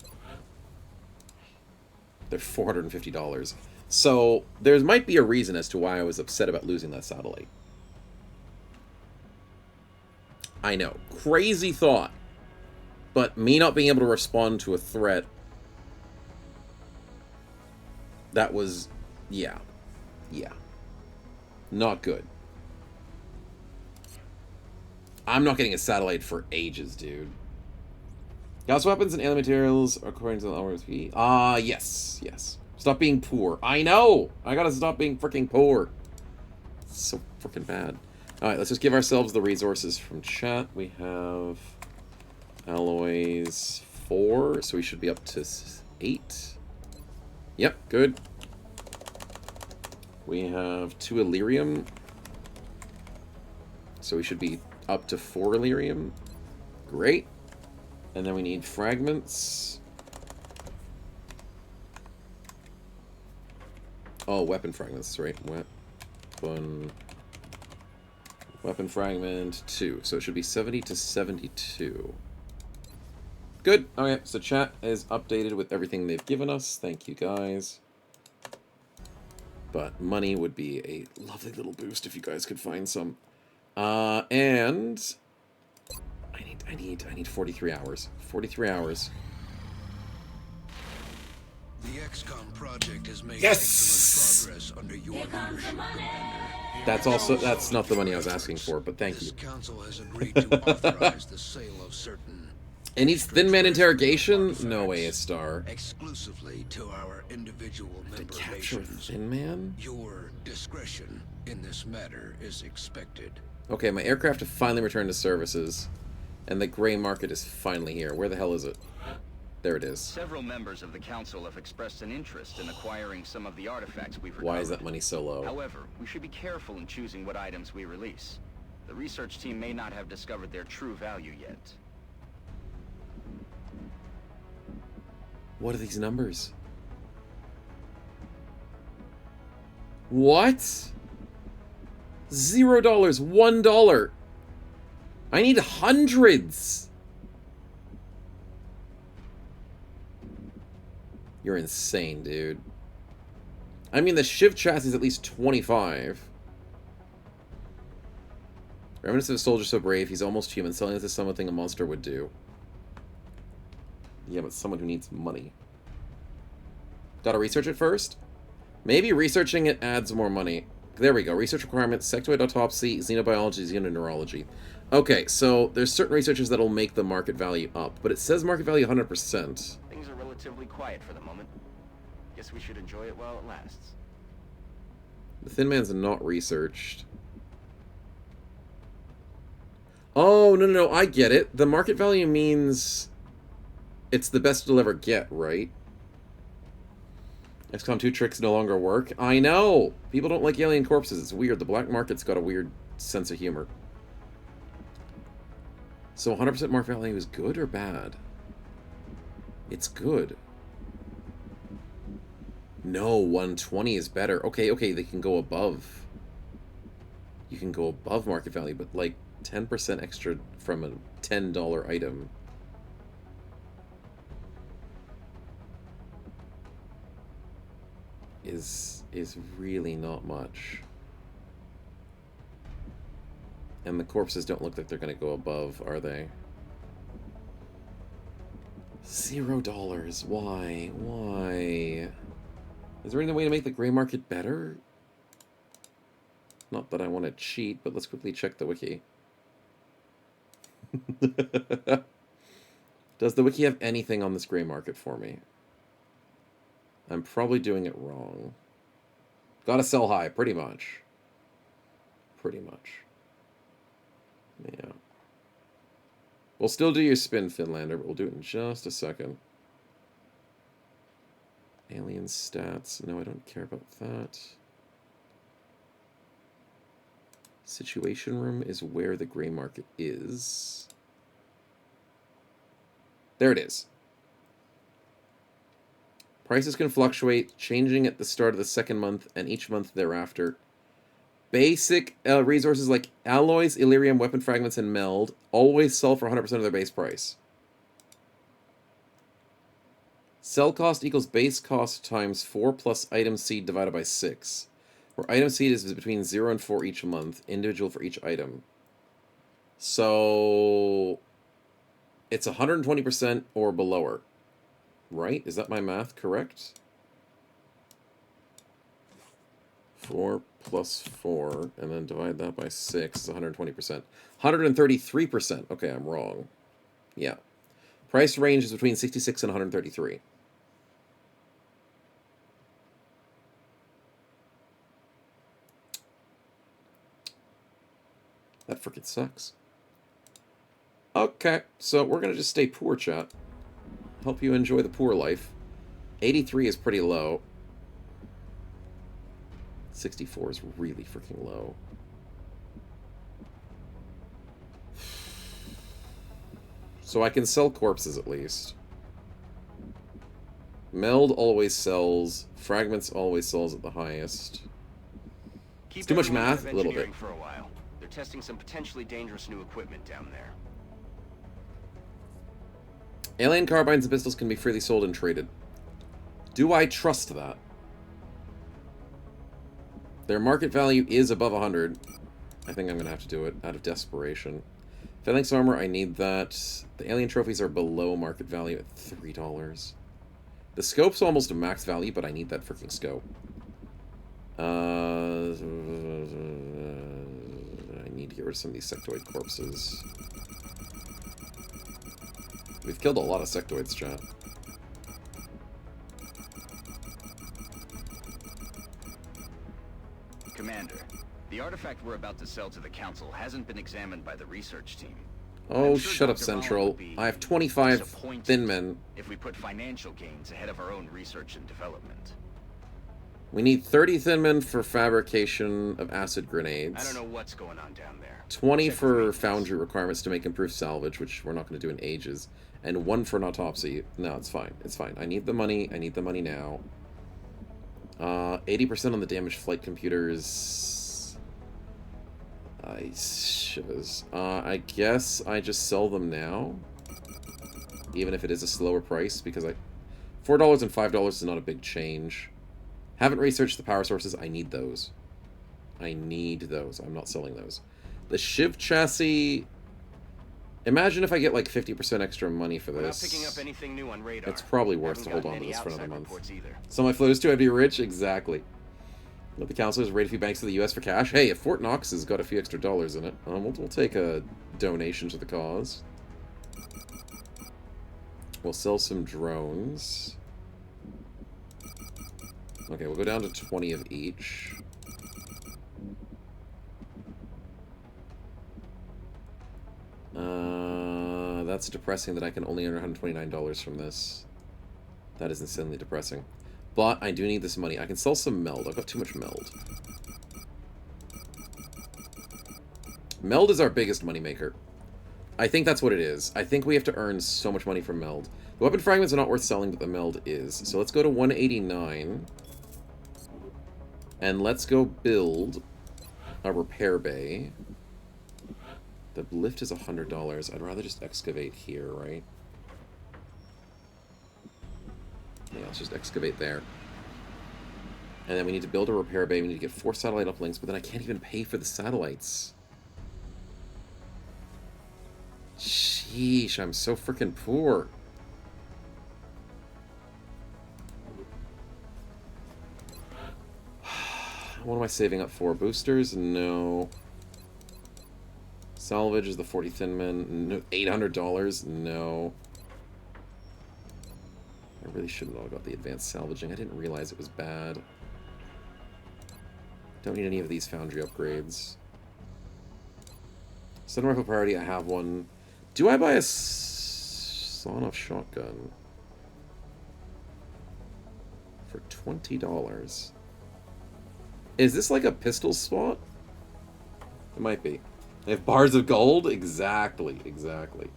They're $450. So, there might be a reason as to why I was upset about losing that satellite. I know. Crazy thought. But me not being able to respond to a threat... That was... Yeah. Yeah. Not good. I'm not getting a satellite for ages, dude. Gauss weapons and alien materials according to the LRSP. Ah, yes. Yes. Stop being poor. I know! I gotta stop being freaking poor. It's so freaking bad. Alright, let's just give ourselves the resources from chat. We have... alloys 4, so we should be up to 8. Yep, good. We have 2 Illyrium. So we should be up to 4 Illyrium. Great. And then we need fragments. Oh, weapon fragments, right? Weapon fragment 2. So it should be 70 to 72. Good. Okay, so chat is updated with everything they've given us. Thank you, guys. But money would be a lovely little boost if you guys could find some. And I need 43 hours. 43 hours. The XCOM project has made yes! excellent progress under your leadership, Commander. That's not the money I was asking for, but thank you. This council has agreed to authorize the sale of certain And he's Thin Man interrogation? No way, a star. exclusively to our individual member To capture nations. Thin Man? Your discretion in this matter is expected. Okay, my aircraft have finally returned to services, and the gray market is finally here. Where the hell is it? There it is. Several members of the council have expressed an interest in acquiring some of the artifacts we've recovered. Why is that money so low? However, we should be careful in choosing what items we release. The research team may not have discovered their true value yet. What are these numbers? What? $0, $1. I need hundreds. You're insane, dude. I mean, the Shiv chassis is at least 25. Remnants of a soldier so brave, he's almost human. Selling this is something a monster would do. Yeah, but someone who needs money. Gotta research it first? Maybe researching it adds more money. There we go. Research requirements, sectoid autopsy, xenobiology, xenoneurology. Okay, so there's certain researchers that'll make the market value up, but it says market value 100%. Things are relatively quiet for the moment. Guess we should enjoy it while it lasts. The Thin Man's not researched. Oh, no, I get it. The market value means it's the best you'll ever get, right? XCOM 2 tricks no longer work. I know! People don't like alien corpses. It's weird. The black market's got a weird sense of humor. So 100% market value is good or bad? It's good. No, 120 is better. Okay, they can go above. You can go above market value, but like 10% extra from a $10 item. Is really not much. And the corpses don't look like they're going to go above, are they? $0. Why? Why? Is there any way to make the gray market better? Not that I want to cheat, but let's quickly check the wiki. Does the wiki have anything on this gray market for me? I'm probably doing it wrong. Gotta sell high, pretty much. Pretty much. Yeah. We'll still do your spin, Finlander, but we'll do it in just a second. Alien stats. No, I don't care about that. Situation room is where the gray market is. There it is. Prices can fluctuate, changing at the start of the second month and each month thereafter. Basic resources like alloys, Illyrium, weapon fragments, and meld always sell for 100% of their base price. Sell cost equals base cost times 4 plus item seed divided by 6. Where item seed is between 0 and 4 each month, individual for each item. So it's 120% or below. Right? Is that my math correct? 4 plus 4, and then divide that by 6 is 120%. 133%. Okay, I'm wrong. Yeah. Price range is between 66 and 133. That frickin' sucks. Okay, so we're going to just stay poor, chat. Help you enjoy the poor life. 83 is pretty low. 64 is really freaking low. So I can sell corpses at least. Meld always sells. Fragments always sells at the highest. It's too much math? A little bit. For a while. They're testing some potentially dangerous new equipment down there. Alien carbines and pistols can be freely sold and traded. Do I trust that? Their market value is above 100. I think I'm going to have to do it out of desperation. Phalanx armor, I need that. The alien trophies are below market value at $3. The scope's almost a max value, but I need that freaking scope. I need to get rid of some of these sectoid corpses. We've killed a lot of sectoids, chat. Commander, the artifact we're about to sell to the Council hasn't been examined by the research team. Oh, Sure shut up, Dr. Vaughn Central. would be I have 25 disappointed thin men. if we put financial gains ahead of our own research and development. We need 30 thin men for fabrication of acid grenades. I don't know what's going on down there. 20 for foundry requirements to make improved salvage, which we're not going to do in ages. And 1 for an autopsy. No, it's fine. It's fine. I need the money. I need the money now. 80% on the damaged flight computers. Shivers. I guess I just sell them now. Even if it is a slower price, because $4 and $5 is not a big change. Haven't researched the power sources. I need those. I need those. I'm not selling those. The Shiv chassis. Imagine if I get like 50% extra money for this. We're not picking up anything new on radar. It's probably worth to Haven't hold on to gotten this for any another outside month. reports either. So my flow is too heavy to be rich? Exactly. Let the councilors raid a few banks of the U.S. for cash. Hey, if Fort Knox has got a few extra dollars in it, we'll take a donation to the cause. We'll sell some drones. Okay, we'll go down to 20 of each. That's depressing that I can only earn $129 from this. That is insanely depressing. But I do need this money. I can sell some meld. I've got too much meld. Meld is our biggest moneymaker. I think that's what it is. I think we have to earn so much money from meld. The weapon fragments are not worth selling, but the meld is. So let's go to 189. And let's go build a repair bay. The lift is $100. I'd rather just excavate here, right? Yeah, let's just excavate there. And then we need to build a repair bay. We need to get 4 satellite uplinks, but then I can't even pay for the satellites. Sheesh, I'm so freaking poor. What am I saving up for? Boosters? No. Salvage is the 40 thin men. No. $800? No. I really shouldn't have got the advanced salvaging. I didn't realize it was bad. Don't need any of these foundry upgrades. Stun rifle priority, I have one. Do I buy a sawn-off shotgun? For $20. Is this like a pistol spot? It might be. They have bars of gold? Exactly, exactly.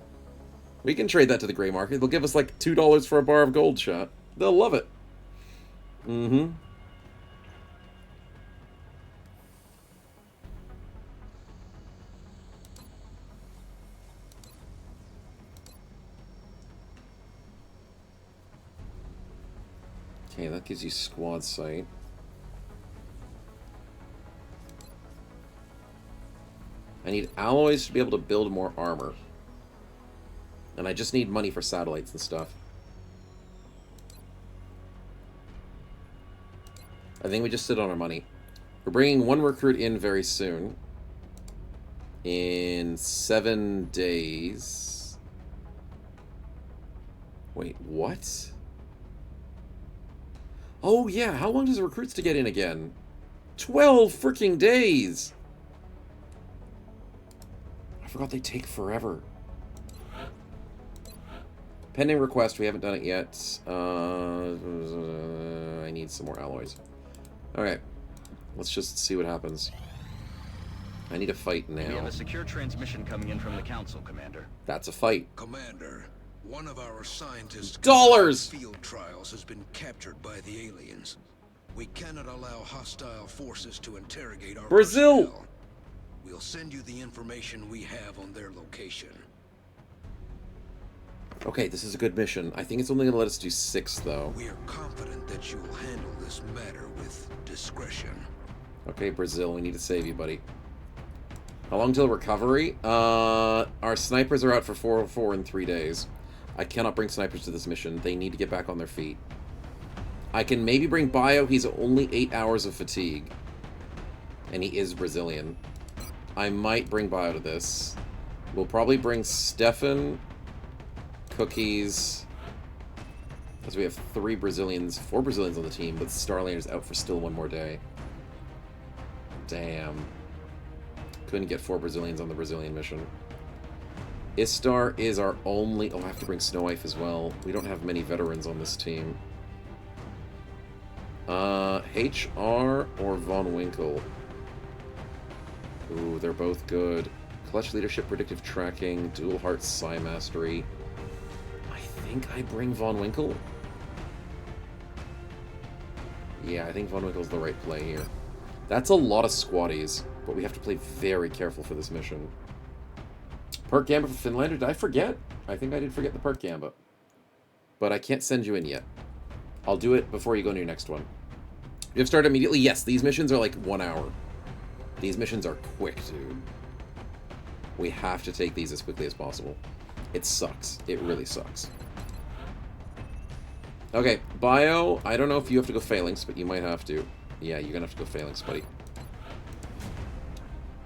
We can trade that to the gray market. They'll give us like $2 for a bar of gold shot. They'll love it. Mm-hmm. Okay, that gives you squad sight. I need alloys to be able to build more armor. And I just need money for satellites and stuff. I think we just sit on our money. We're bringing 1 recruit in very soon. In 7 days. Wait, what? Oh yeah, how long does recruits to get in again? 12 freaking days! I forgot they take forever. Pending request, we haven't done it yet. I need some more alloys. Okay, let's just see what happens. I need a fight We have now. a secure transmission coming in from the Council, Commander. That's a fight. Commander, one of our scientists' Dollars! field trials has been captured by the aliens. We cannot allow hostile forces to interrogate our Brazil! personnel. We'll send you the information we have on their location. Okay, this is a good mission. I think it's only gonna let us do 6, though. We are confident that you will handle this matter with discretion. Okay, Brazil, we need to save you, buddy. How long till recovery? Our snipers are out for 4 in 3 days. I cannot bring snipers to this mission. They need to get back on their feet. I can maybe bring Bio. He's only 8 hours of fatigue. And he is Brazilian. I might bring Bio to this. We'll probably bring Stefan, Cookies, because we have 4 Brazilians on the team, but Starlander's out for still 1 more day. Damn. Couldn't get 4 Brazilians on the Brazilian mission. Istar is our only... Oh, I have to bring Snowwife as well. We don't have many veterans on this team. HR or Von Winkle? Ooh, they're both good. Clutch Leadership, Predictive Tracking, Dual Heart Psi Mastery. I think I bring Von Winkle. Yeah, I think Von Winkle's the right play here. That's a lot of squatties, but we have to play very careful for this mission. Perk Gambit for Finlander, did I forget? I think I did forget the Perk Gambit. But I can't send you in yet. I'll do it before you go to your next one. You have to start immediately? Yes, these missions are like 1 hour. These missions are quick, dude. We have to take these as quickly as possible. It sucks. It really sucks. Okay, Bio, I don't know if you have to go Phalanx, but you might have to. Yeah, you're gonna have to go Phalanx, buddy.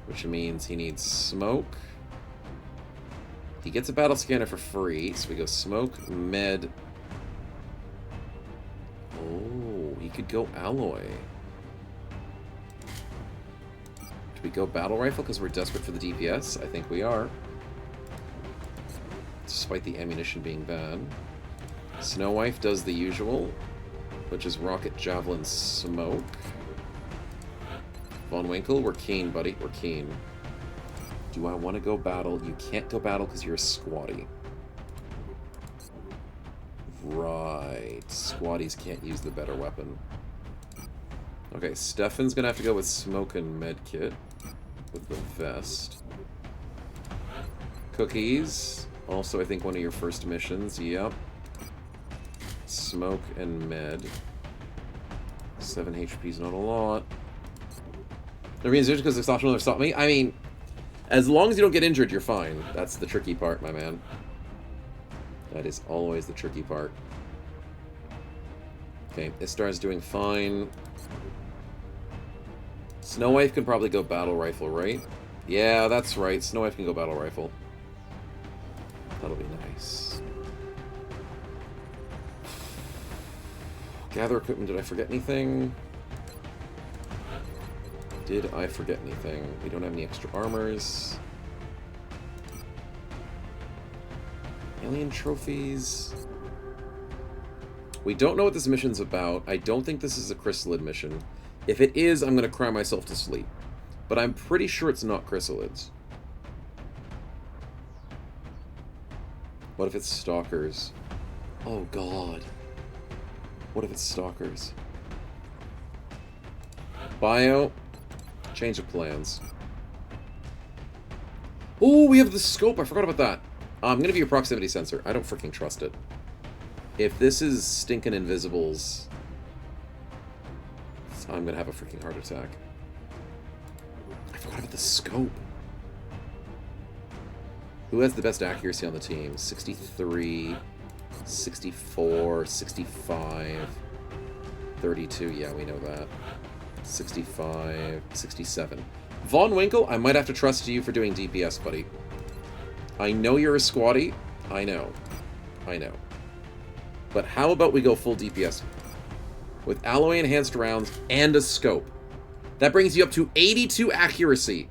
Which means he needs Smoke. He gets a battle scanner for free, so we go Smoke, Med. Oh, he could go Alloy. Do we go Battle Rifle because we're desperate for the DPS? I think we are. Despite the ammunition being bad. Snowwife does the usual, which is Rocket, Javelin, Smoke. Von Winkle, we're keen, buddy. We're keen. Do I want to go battle? You can't go battle because you're a squatty. Right. Squatties can't use the better weapon. Okay, Stefan's going to have to go with Smoke and Medkit. With the vest. Cookies. Also, I think one of your first missions. Yep. Smoke and Med. 7 HP is not a lot. The reason is because exhaustion will never stop me. I mean, as long as you don't get injured, you're fine. That's the tricky part, my man. That is always the tricky part. Okay, Istar's doing fine. Snowwife can probably go Battle Rifle, right? Yeah, that's right. Snowwife can go Battle Rifle. That'll be nice. Gather equipment, did I forget anything? Did I forget anything? We don't have any extra armors. Alien trophies. We don't know what this mission's about. I don't think this is a chrysalid mission. If it is, I'm going to cry myself to sleep. But I'm pretty sure it's not chrysalids. What if it's stalkers? Oh god. What if it's stalkers? Bio. Change of plans. Oh, we have the scope. I forgot about that. I'm going to be a proximity sensor. I don't freaking trust it. If this is stinking invisibles, I'm going to have a freaking heart attack. I forgot about the scope. Who has the best accuracy on the team? 63, 64, 65, 32. Yeah, we know that. 65, 67. Von Winkle, I might have to trust you for doing DPS, buddy. I know you're a squatty. I know. I know. But how about we go full DPS? With alloy enhanced rounds and a scope. That brings you up to 82 accuracy.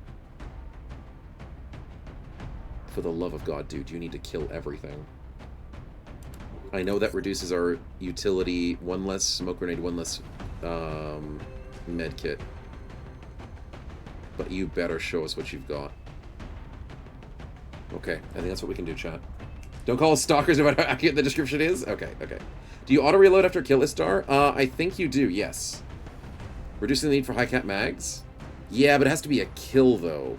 For the love of God, dude, you need to kill everything. I know that reduces our utility. 1 less smoke grenade, 1 less med kit. But you better show us what you've got. Okay, I think that's what we can do, chat. Don't call us stalkers about how accurate the description is? Okay, okay. Do you auto-reload after kill Istar? I think you do, yes. Reducing the need for high-cap mags? Yeah, but it has to be a kill, though.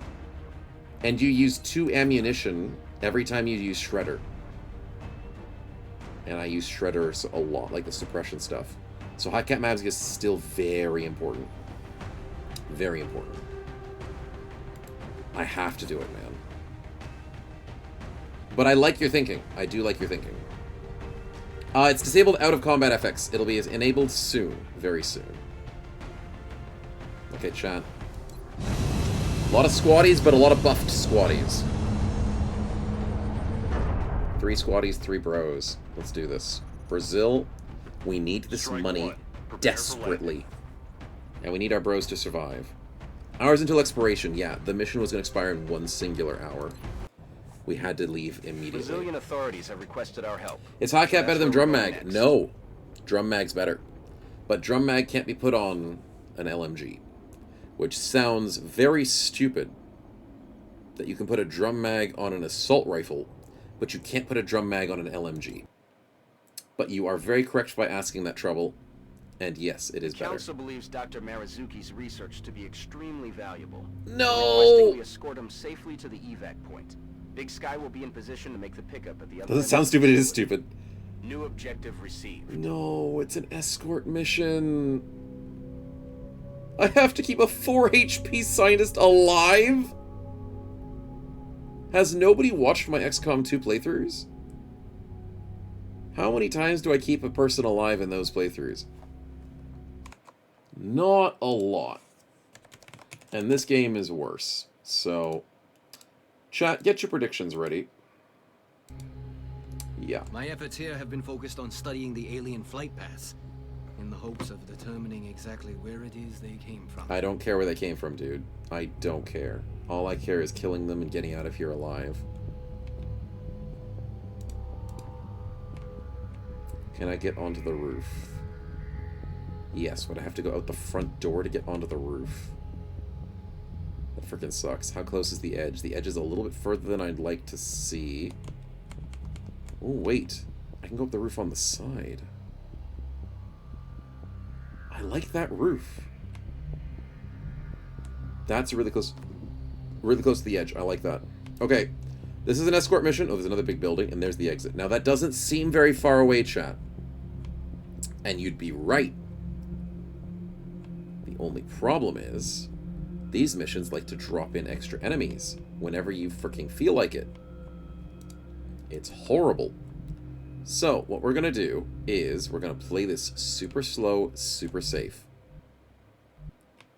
And you use 2 ammunition every time you use Shredder. And I use Shredder a lot, like the suppression stuff. So high-cap mags is still very important. Very important. I have to do it, man. But I like your thinking. I do like your thinking. It's disabled out of combat FX. It'll be enabled soon. Very soon. Okay, chat. A lot of squatties, but a lot of buffed squatties. 3 squatties, 3 bros. Let's do this. Brazil, we need this money desperately. And we need our bros to survive. Hours until expiration. Yeah, the mission was going to expire in 1 singular hour. We had to leave immediately. Brazilian authorities have requested our help. Is high cap better than drum mag? No. Drum mag's better. But drum mag can't be put on an LMG. Which sounds very stupid. That you can put a drum mag on an assault rifle, but you can't put a drum mag on an LMG. But you are very correct by asking that trouble. And yes, it is better. Council believes Dr. Marizuki's research to be extremely valuable. No! We escort him safely to the evac point. Big Sky will be in position to make the pickup at the other. Doesn't sound stupid, it is stupid. New objective received. No, it's an escort mission. I have to keep a 4 HP scientist alive? Has nobody watched my XCOM 2 playthroughs? How many times do I keep a person alive in those playthroughs? Not a lot. And this game is worse. So, chat, get your predictions ready. Yeah. My efforts here have been focused on studying the alien flight paths, in the hopes of determining exactly where it is they came from. I don't care where they came from, dude. I don't care. All I care is killing them and getting out of here alive. Can I get onto the roof? Yes, but I have to go out the front door to get onto the roof. That freaking sucks. How close is the edge? The edge is a little bit further than I'd like to see. Oh, wait. I can go up the roof on the side. I like that roof. That's really close to the edge. I like that. Okay. This is an escort mission. Oh, there's another big building, and there's the exit. Now, that doesn't seem very far away, chat. And you'd be right. The only problem is, these missions like to drop in extra enemies whenever you freaking feel like it. It's horrible. So, what we're going to do is we're going to play this super slow, super safe.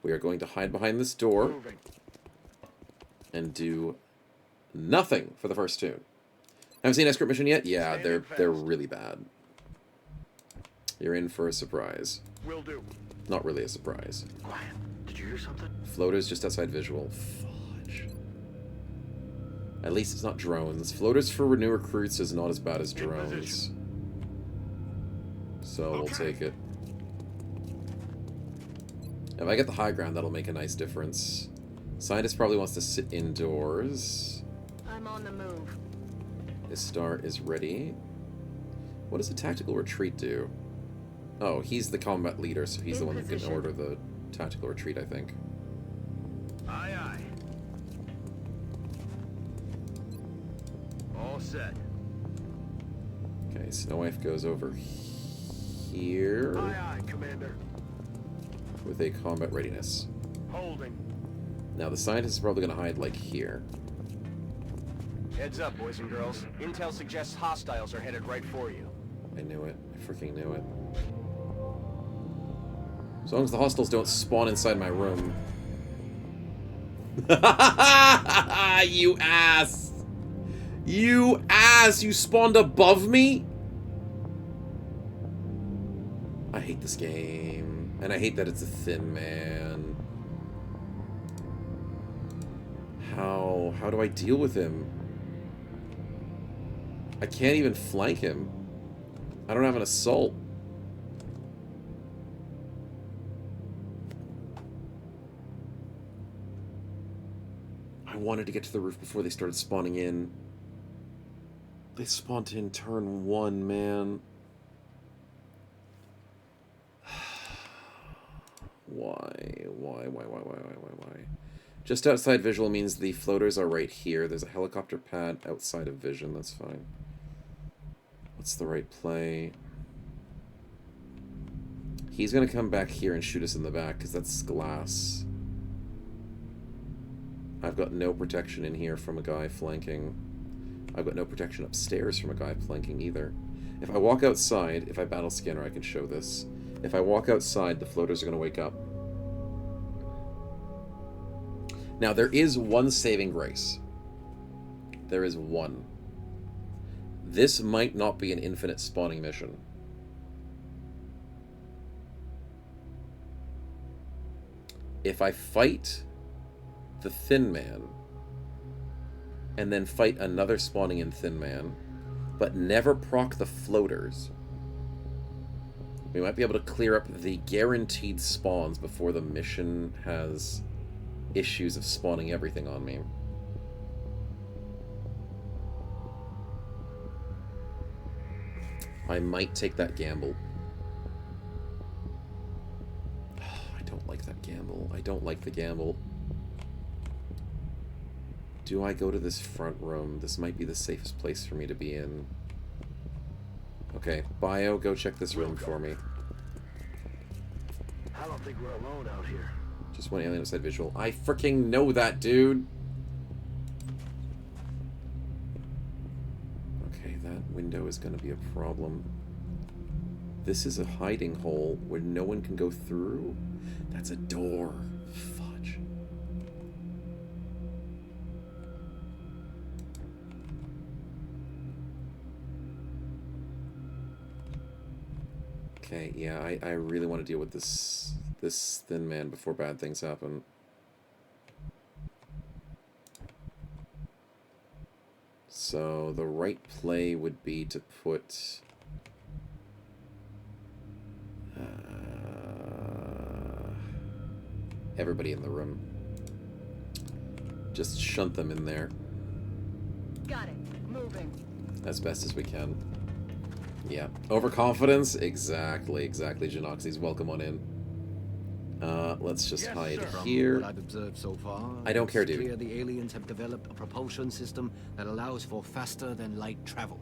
We are going to hide behind this door and do nothing for the first tune. Haven't seen Escort Mission yet? Yeah, they're really bad. You're in for a surprise. Will do. Not really a surprise. Quiet. Did you hear something? Floaters just outside visual. Fudge. At least it's not drones. Floaters for new recruits is not as bad as drones. So we'll take it. If I get the high ground, that'll make a nice difference. Scientist probably wants to sit indoors. I'm on the move. This star is ready. What does a tactical retreat do? Oh, he's the combat leader, so he's the one that can order the tactical retreat, I think. Aye, aye. All set. Okay, Snow Wife goes over here. Aye, aye, Commander. With a combat readiness. Holding. Now, the scientist is probably going to hide, like, here. Heads up, boys and girls. Intel suggests hostiles are headed right for you. I knew it. I freaking knew it. As long as the hostiles don't spawn inside my room. You ass! You ass! You spawned above me? I hate this game. And I hate that it's a thin man. How do I deal with him? I can't even flank him. I don't have an assault. wanted to get to the roof before they started spawning in. They spawned in turn 1, man. Why? Just outside visual means the floaters are right here. There's a helicopter pad outside of vision. That's fine. What's the right play? He's going to come back here and shoot us in the back because that's glass. I've got no protection in here from a guy flanking. I've got no protection upstairs from a guy flanking either. If I walk outside, if I battle scanner, I can show this. If I walk outside, the floaters are going to wake up. Now, there is one saving grace. There is one. This might not be an infinite spawning mission. If I fight the Thin Man, and then fight another spawning in Thin Man, but never proc the floaters, we might be able to clear up the guaranteed spawns before the mission has issues of spawning everything on me. I might take that gamble. I don't like that gamble. I don't like the gamble. Do I go to this front room? This might be the safest place for me to be in. Okay, Bio, go check this room for me. I don't think we're alone out here. Just one alien outside visual. I freaking know that, dude! Okay, that window is going to be a problem. This is a hiding hole where no one can go through? That's a door. Fudge. Okay, yeah, I really want to deal with this Thin Man before bad things happen. So the right play would be to put everybody in the room. Just shunt them in there. Got it. Moving. As best as we can. Yeah. Overconfidence? Exactly, Janoxy's welcome on in. Let's just hide here. What I've observed so far, I don't care, it's dude. clear the aliens have developed a propulsion system that allows for faster than light travel.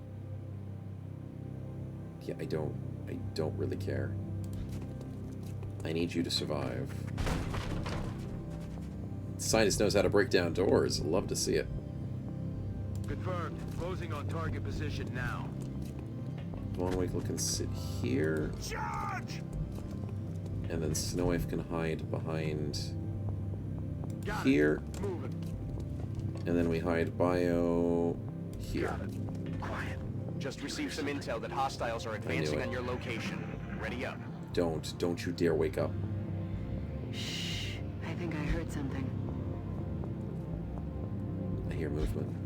Yeah, I don't really care. I need you to survive. Scientist knows how to break down doors. Love to see it. Confirmed. Closing on target position now. Von Winkle can sit here. Charge! And then Snowwife can hide behind here. And then we hide Bio here. Quiet. Just received some intel that hostiles are advancing on your location. Ready up. Don't you dare wake up. Shh. I think I heard something. I hear movement.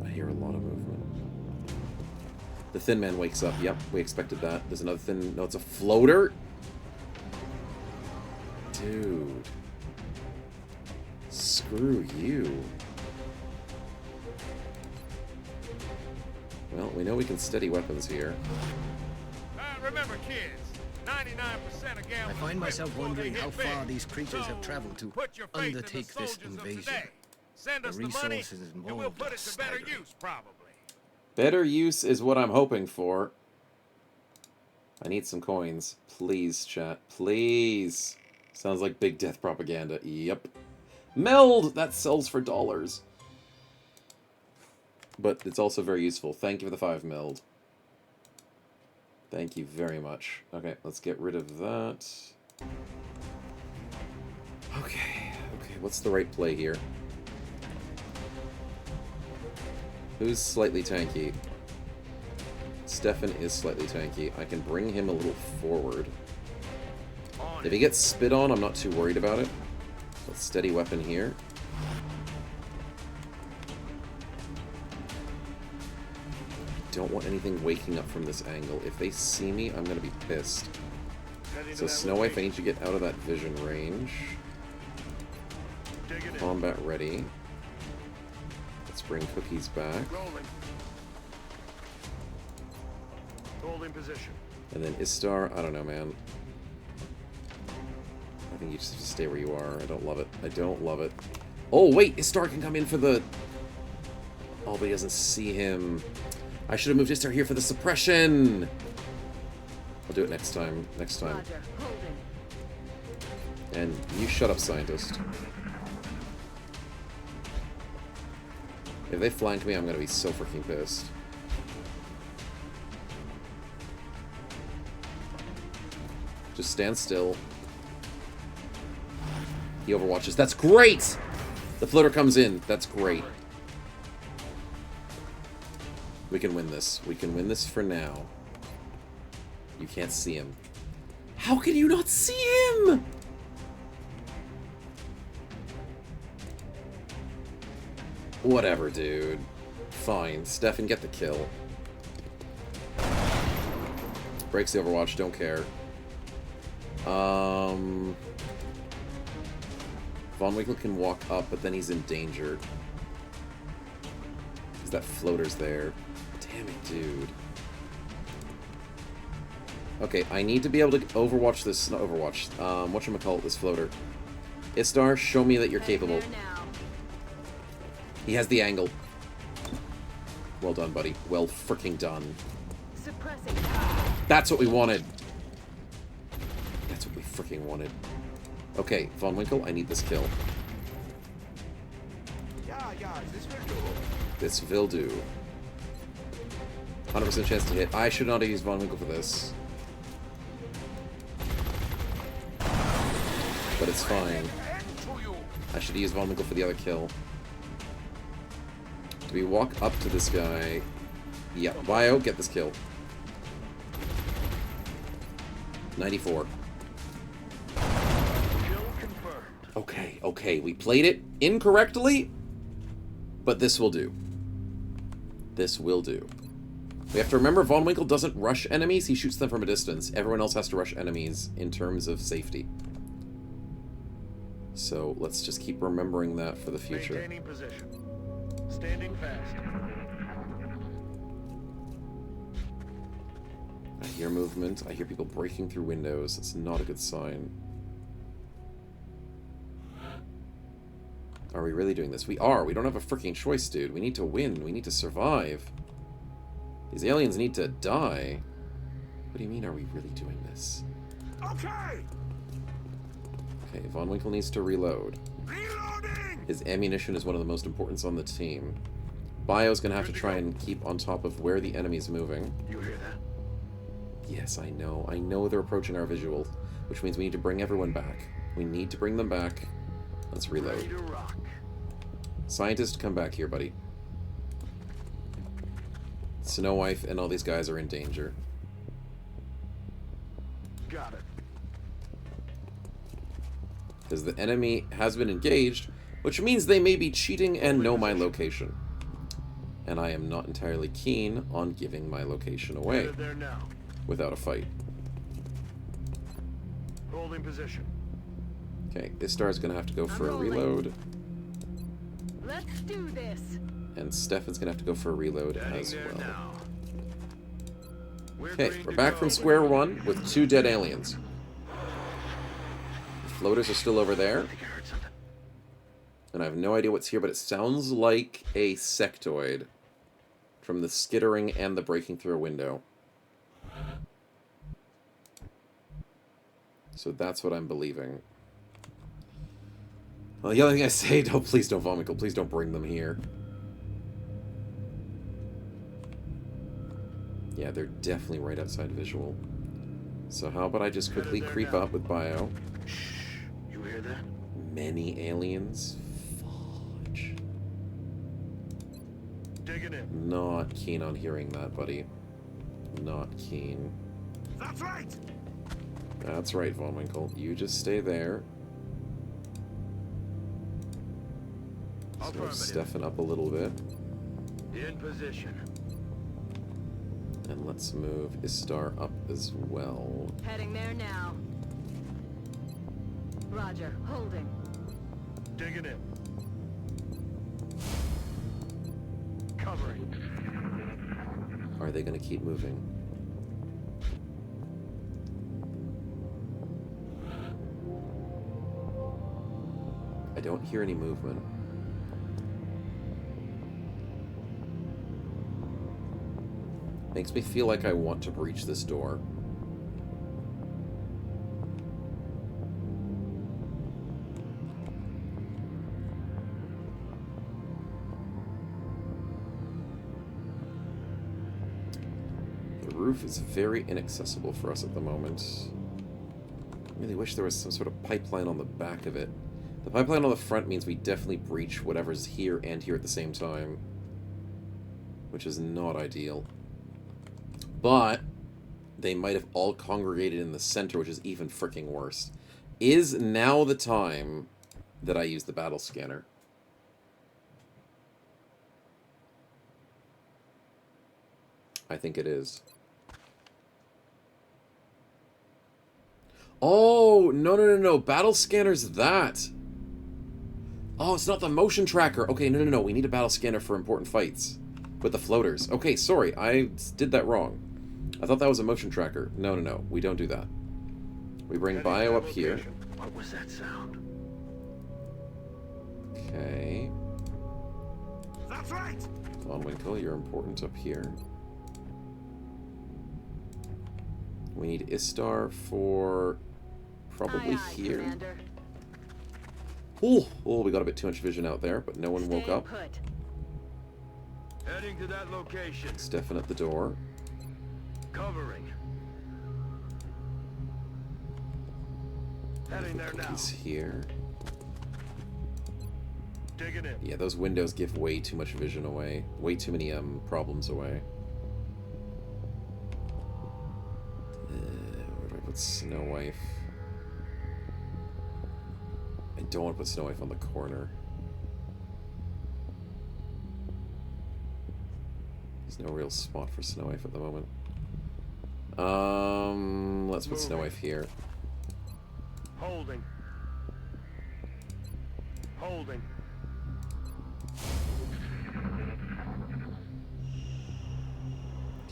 I hear a lot of movement. The Thin Man wakes up. Yep, we expected that. There's another Thin... No, it's a floater? Dude. Screw you. Well, we know we can steady weapons here. Remember, kids, 99% of gamblers I find myself quit before wondering they how hit big. far these creatures have traveled to Put your faith in the undertake this soldiers of invasion. today. Send The us the money, resources and involved we'll put are it to better staggering. use, probably. Better use is what I'm hoping for. I need some coins. Please, chat. Please. Sounds like big death propaganda. Yep. Meld! That sells for dollars. But it's also very useful. Thank you for the 5 meld. Thank you very much. Okay, let's get rid of that. Okay, what's the right play here? Who's slightly tanky? Stefan is slightly tanky. I can bring him a little forward. If he gets spit on, I'm not too worried about it. Let's steady weapon here. Don't want anything waking up from this angle. If they see me, I'm going to be pissed. So Snowwife, I need you to get out of that vision range. Combat ready. Let's bring cookies back. Rolling. Holding position. And then Istar, I don't know, man. I think you just have to stay where you are. I don't love it. I don't love it. Oh, wait! Istar can come in for the... Oh, but he doesn't see him. I should have moved Istar here for the suppression! I'll do it next time. Next time. Roger. Holding. And you shut up, scientist. If they flank me, I'm gonna be so freaking pissed. Just stand still. He overwatches. That's great! The floater comes in. That's great. We can win this. We can win this for now. You can't see him. How can you not see him? Whatever, dude. Fine. Stefan, get the kill. Breaks the overwatch. Don't care. Von Winkle can walk up, but then he's in danger. Because that floater's there. Damn it, dude. Okay, I need to be able to overwatch this... Not overwatch. Whatchamacallit, this floater. Istar, show me that you're capable. He has the angle. Well done, buddy. Well freaking done. Suppressing. That's what we wanted. That's what we freaking wanted. Okay, Von Winkle, I need this kill. This will do. 100% chance to hit. I should not have used Von Winkle for this. But it's fine. I should use Von Winkle for the other kill. Do we walk up to this guy? Yeah, Bio, get this kill. 94. Okay, okay, we played it incorrectly, but this will do. This will do. We have to remember Von Winkle doesn't rush enemies, he shoots them from a distance. Everyone else has to rush enemies in terms of safety. So let's just keep remembering that for the future. Maintaining position. Standing fast. I hear movement. I hear people breaking through windows. It's not a good sign. Are we really doing this? We are. We don't have a freaking choice, dude. We need to win. We need to survive. These aliens need to die. What do you mean, are we really doing this? Okay. Okay, Von Winkle needs to reload. Reloading. His ammunition is one of the most important on the team. Bio's gonna have to try and keep on top of where the enemy's moving. You hear that? Yes, I know. I know they're approaching our visual, which means we need to bring everyone back. We need to bring them back. Let's reload. Ready to rock. Scientist, come back here, buddy. Snow Wife and all these guys are in danger. Got it. Because the enemy has been engaged, which means they may be cheating and know my location. And I am not entirely keen on giving my location away There now. without a fight. Holding position. Okay, Istar's gonna have to go for a reload, Let's do this. and Stefan's gonna have to go for a reload Heading as there well. now. Okay, we're back from square one with 2 dead aliens. The floaters are still over there. And I have no idea what's here, but it sounds like a sectoid from the skittering and the breaking through a window. So that's what I'm believing. Well, the other thing I say, please don't Von Winkle, please don't bring them here. Yeah, they're definitely right outside visual. So how about I just quickly creep up with Bio? Shh. You hear that? Many aliens? Fudge. Digging in. Not keen on hearing that, buddy. Not keen. That's right. That's right, Von Winkle. You just stay there. So Stefan up a little bit. In position. And let's move Istar up as well. Heading there now. Roger. Holding. Digging in. Covering. Are they going to keep moving? I don't hear any movement. Makes me feel like I want to breach this door. The roof is very inaccessible for us at the moment. I really wish there was some sort of pipeline on the back of it. The pipeline on the front means we definitely breach whatever's here and here at the same time, which is not ideal. But they might have all congregated in the center, which is even freaking worse. Is now the time that I use the battle scanner? I think it is. Oh, no. Battle scanner's that. Oh, it's not the motion tracker. Okay, no. We need a battle scanner for important fights with the floaters. Okay, sorry. I did that wrong. I thought that was a motion tracker. No. We don't do that. We bring Bio up here. What was that sound? Okay. That's right. Von Winkle, you're important up here. We need Istar for probably here. Commander. Oh, we got a bit too much vision out there, but no one woke up. Put. Heading to that location. Stefan at the door. Covering. Heading there now. He's here. Digging in. Yeah, those windows give way too much vision away. Way too many problems away. Where do I put Snow Wife? I don't want to put Snow Wife on the corner. There's no real spot for Snow Wife at the moment. Let's put Snow Wife here. Holding.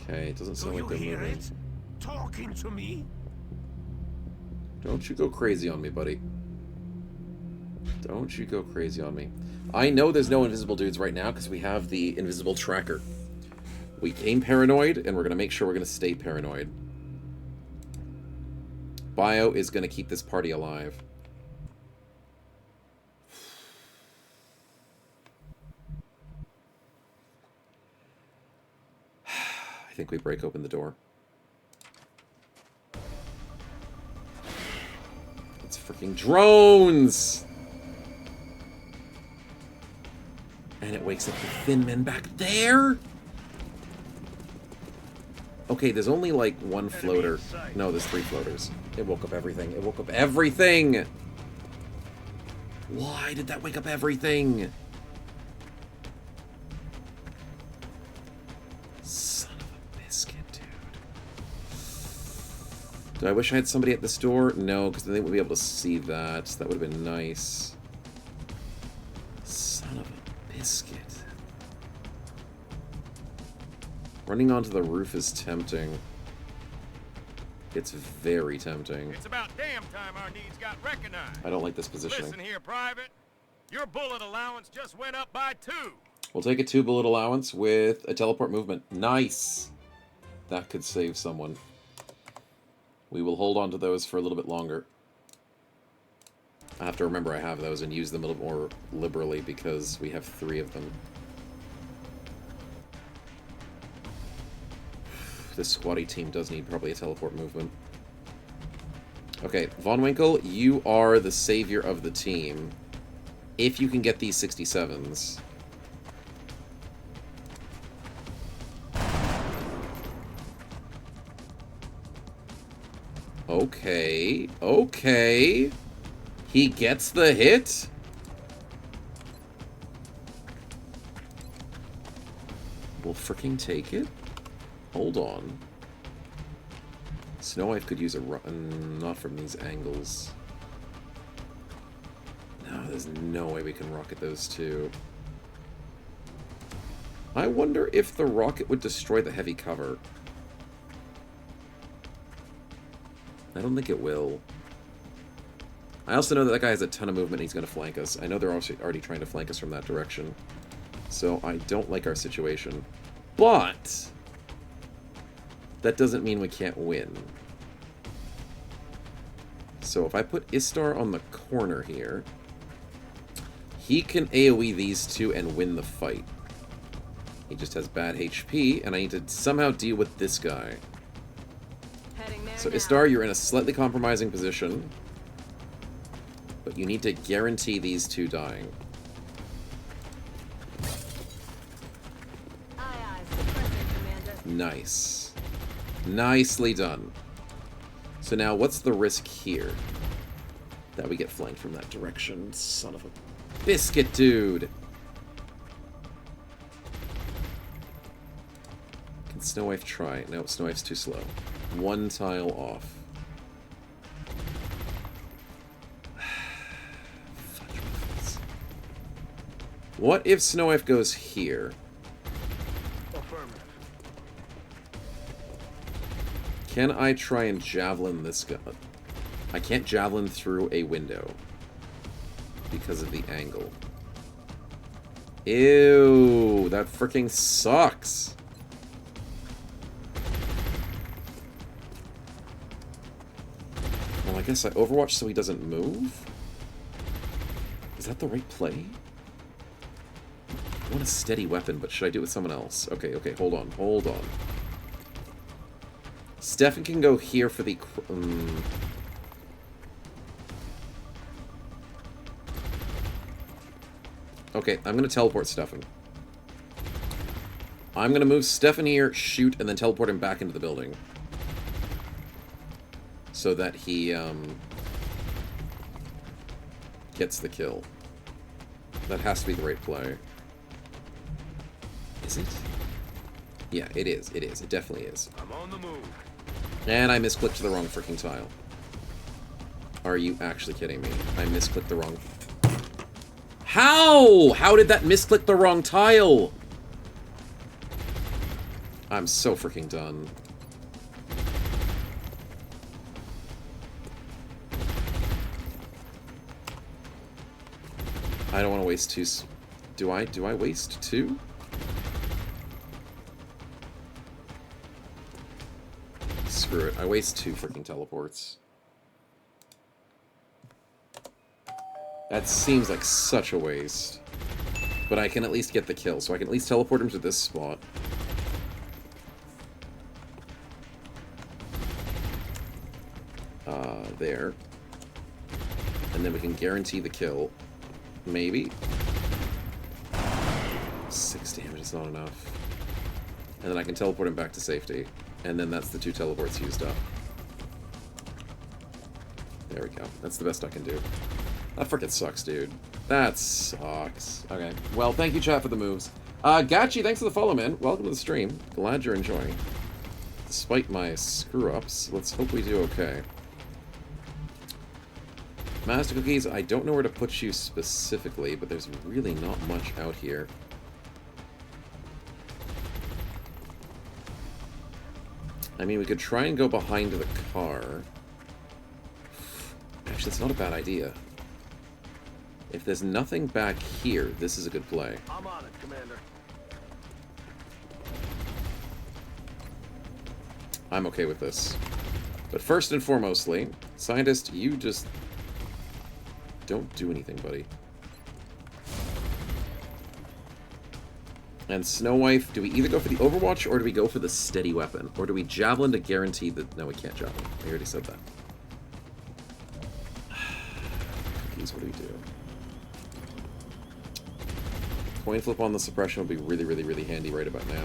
Okay, it doesn't sound like they're moving. Talking to me? Don't you go crazy on me, buddy. Don't you go crazy on me. I know there's no invisible dudes right now because we have the invisible tracker. We came paranoid, and we're going to make sure we're going to stay paranoid. Bio is going to keep this party alive. I think we break open the door. It's freaking drones! And it wakes up the thin men back there? Okay, there's only like one floater. No, there's 3 floaters. It woke up everything. It woke up everything! Why did that wake up everything? Son of a biscuit, dude. Do I wish I had somebody at this door? No, because then they would be able to see that. That would have been nice. Son of a biscuit. Running onto the roof is tempting. It's very tempting. It's about damn time our needs got recognized. I don't like this positioning. Listen here, Private. Your bullet allowance just went up by 2. We'll take a 2 bullet allowance with a teleport movement. Nice! That could save someone. We will hold on to those for a little bit longer. I have to remember I have those and use them a little more liberally because we have 3 of them. This squatty team does need probably a teleport movement. Okay, Von Winkle, you are the savior of the team. If you can get these 67s. Okay, okay. He gets the hit? We'll freaking take it? Hold on. Snow Wife could use a run, not from these angles. No, There's no way we can rocket those two. I wonder if the rocket would destroy the heavy cover. I don't think it will. I also know that guy has a ton of movement and he's going to flank us. I know they're also already trying to flank us from that direction. So I don't like our situation. But that doesn't mean we can't win. So if I put Istar on the corner here, he can AoE these two and win the fight. He just has bad HP, and I need to somehow deal with this guy. So Istar, you're in a slightly compromising position, but you need to guarantee these two dying. Nice. Nicely done. So now, what's the risk here? That we get flanked from that direction. Son of a biscuit, dude. Can Snow Wife try? No, Snow Wife's too slow. One tile off. What if Snow Wife goes here? Can I try and javelin this guy? I can't javelin through a window because of the angle. Ew, that freaking sucks. Well, I guess I overwatch so he doesn't move? Is that the right play? I want a steady weapon, but should I do it with someone else? Okay, okay, hold on, hold on. Stefan can go here for the... Okay, I'm going to teleport Stefan. I'm going to move Stefan here, shoot, and then teleport him back into the building. So that he, gets the kill. That has to be the right play. Is it? Yeah, it is. It is. It definitely is. I'm on the move. And I misclicked the wrong freaking tile. Are you actually kidding me? I misclicked the wrong... How? How did that misclick the wrong tile? I'm so freaking done. I don't want to waste two... Do I waste two? Screw it. I waste two freaking teleports. That seems like such a waste. But I can at least get the kill, so I can at least teleport him to this spot. There. And then we can guarantee the kill. Maybe. 6 damage is not enough. And then I can teleport him back to safety. And then that's the 2 teleports used up. There we go. That's the best I can do. That frickin' sucks, dude. That sucks. Okay. Well, thank you, chat, for the moves. Gachi, thanks for the follow, man. Welcome to the stream. Glad you're enjoying. Despite my screw-ups, let's hope we do okay. Master Cookies, I don't know where to put you specifically, but there's really not much out here. I mean, we could try and go behind the car. Actually, it's not a bad idea. If there's nothing back here, this is a good play. I'm on it, Commander. I'm okay with this. But first and foremostly, Scientist, you just... don't do anything, buddy. And Snow Wife, do we either go for the Overwatch or do we go for the steady weapon? Or do we Javelin to guarantee that... No, we can't Javelin. I already said that. Cookies, what do we do? Coin flip on the suppression would be really, really, really handy right about now.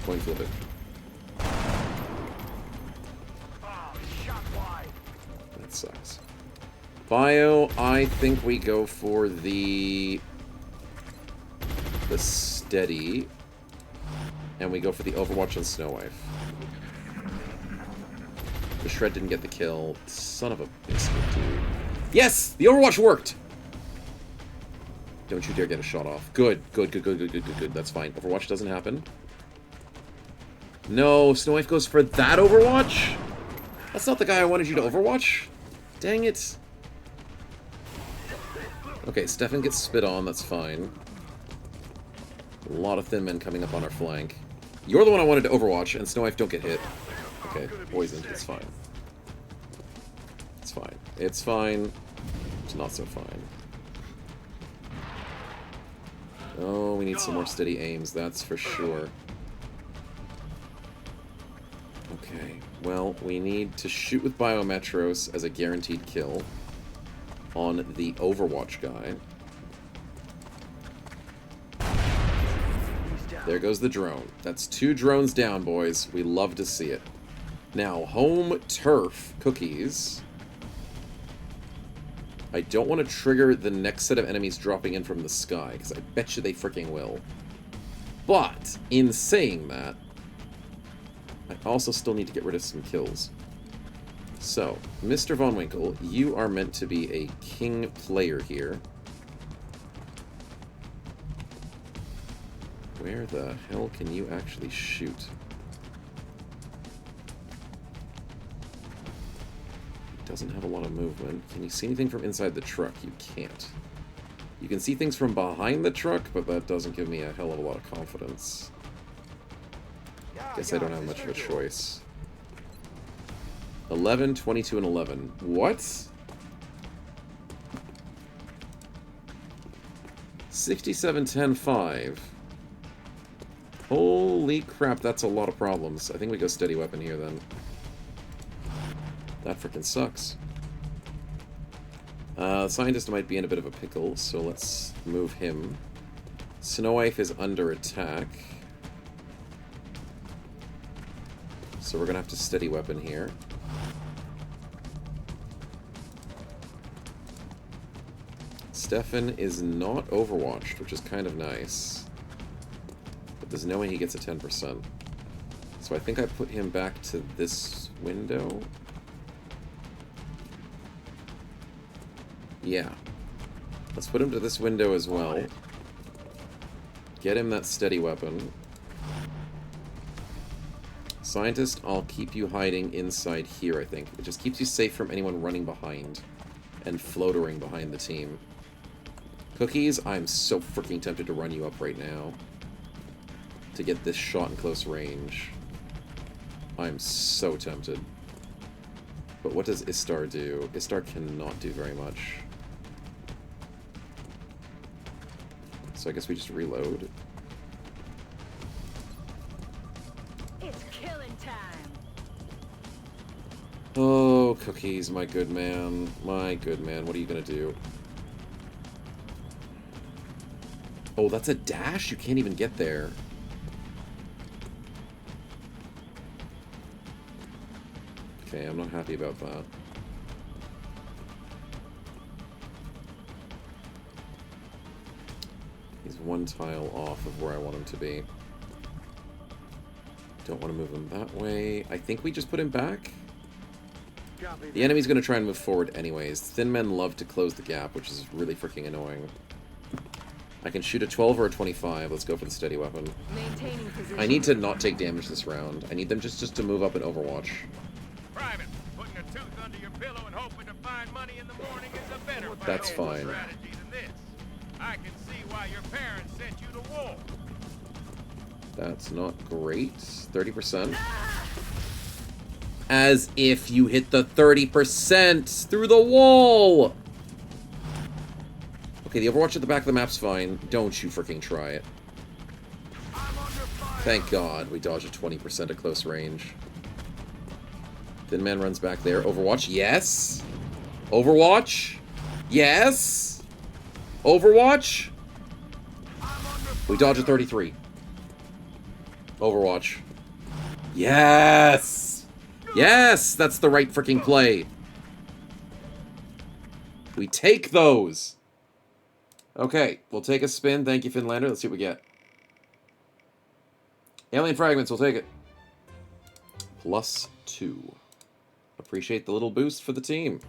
Coin flip it. That sucks. Bio, I think we go for the steady, and we go for the Overwatch on Snow Wife. The Shred didn't get the kill. Son of a biscuit, dude. Yes! The Overwatch worked! Don't you dare get a shot off. Good. Good, good, good, good, good, good, good. That's fine. Overwatch doesn't happen. No, Snow Wife goes for that Overwatch? That's not the guy I wanted you to Overwatch? Dang it. Okay, Stefan gets spit on. That's fine. A lot of thin men coming up on our flank. You're the one I wanted to Overwatch, and Snow Wife don't get hit. Okay, poisoned. It's fine. It's fine. It's fine. It's not so fine. Oh, we need some more steady aims, that's for sure. Okay, well, we need to shoot with Biometros as a guaranteed kill on the Overwatch guy. There goes the drone. That's 2 drones down, boys. We love to see it. Now, home turf cookies. I don't want to trigger the next set of enemies dropping in from the sky, because I bet you they freaking will. But, in saying that, I also still need to get rid of some kills. So, Mr. Von Winkle, you are meant to be a king player here. Where the hell can you actually shoot? Doesn't have a lot of movement. Can you see anything from inside the truck? You can't. You can see things from behind the truck, but that doesn't give me a hell of a lot of confidence. Guess I don't have much of a choice. 11, 22, and 11. What? 67, 10, 5. Holy crap, that's a lot of problems. I think we go steady weapon here, then. That frickin' sucks. Scientist might be in a bit of a pickle, so let's move him. Snow Wife is under attack. So we're gonna have to steady weapon here. Stefan is not overwatched, which is kind of nice. But there's no way he gets a 10%. So I think I put him back to this window. Yeah. Let's put him to this window as well. Get him that steady weapon. Scientist, I'll keep you hiding inside here, I think. It just keeps you safe from anyone running behind and floatering behind the team. Cookies, I'm so freaking tempted to run you up right now to get this shot in close range. I'm so tempted. But what does Istar do? Istar cannot do very much. So I guess we just reload. It's killing time. Oh, Cookies, my good man. My good man, what are you gonna do? Oh, that's a dash? You can't even get there. Okay, I'm not happy about that. He's one tile off of where I want him to be. Don't want to move him that way. I think we just put him back. The enemy's going to try and move forward anyways. Thin men love to close the gap, which is really freaking annoying. I can shoot a 12 or a 25. Let's go for the steady weapon. I need to not take damage this round. I need them just to move up and overwatch. Private, putting a tooth under your pillow and hoping to find money in the morning is a better That's fine. strategy than this. I can see why your parents sent you to war. That's not great. 30%. As if you hit the 30% through the wall! Okay, the Overwatch at the back of the map's fine. Don't you freaking try it. Thank God we dodged a 20% at close range. Thin Man runs back there. Overwatch, yes! Overwatch? Yes! Overwatch? We dodge a 33. Overwatch. Yes! Yes! That's the right freaking play. We take those. Okay, we'll take a spin. Thank you, Finlander. Let's see what we get. Alien fragments, we'll take it. +2. Appreciate the little boost for the team.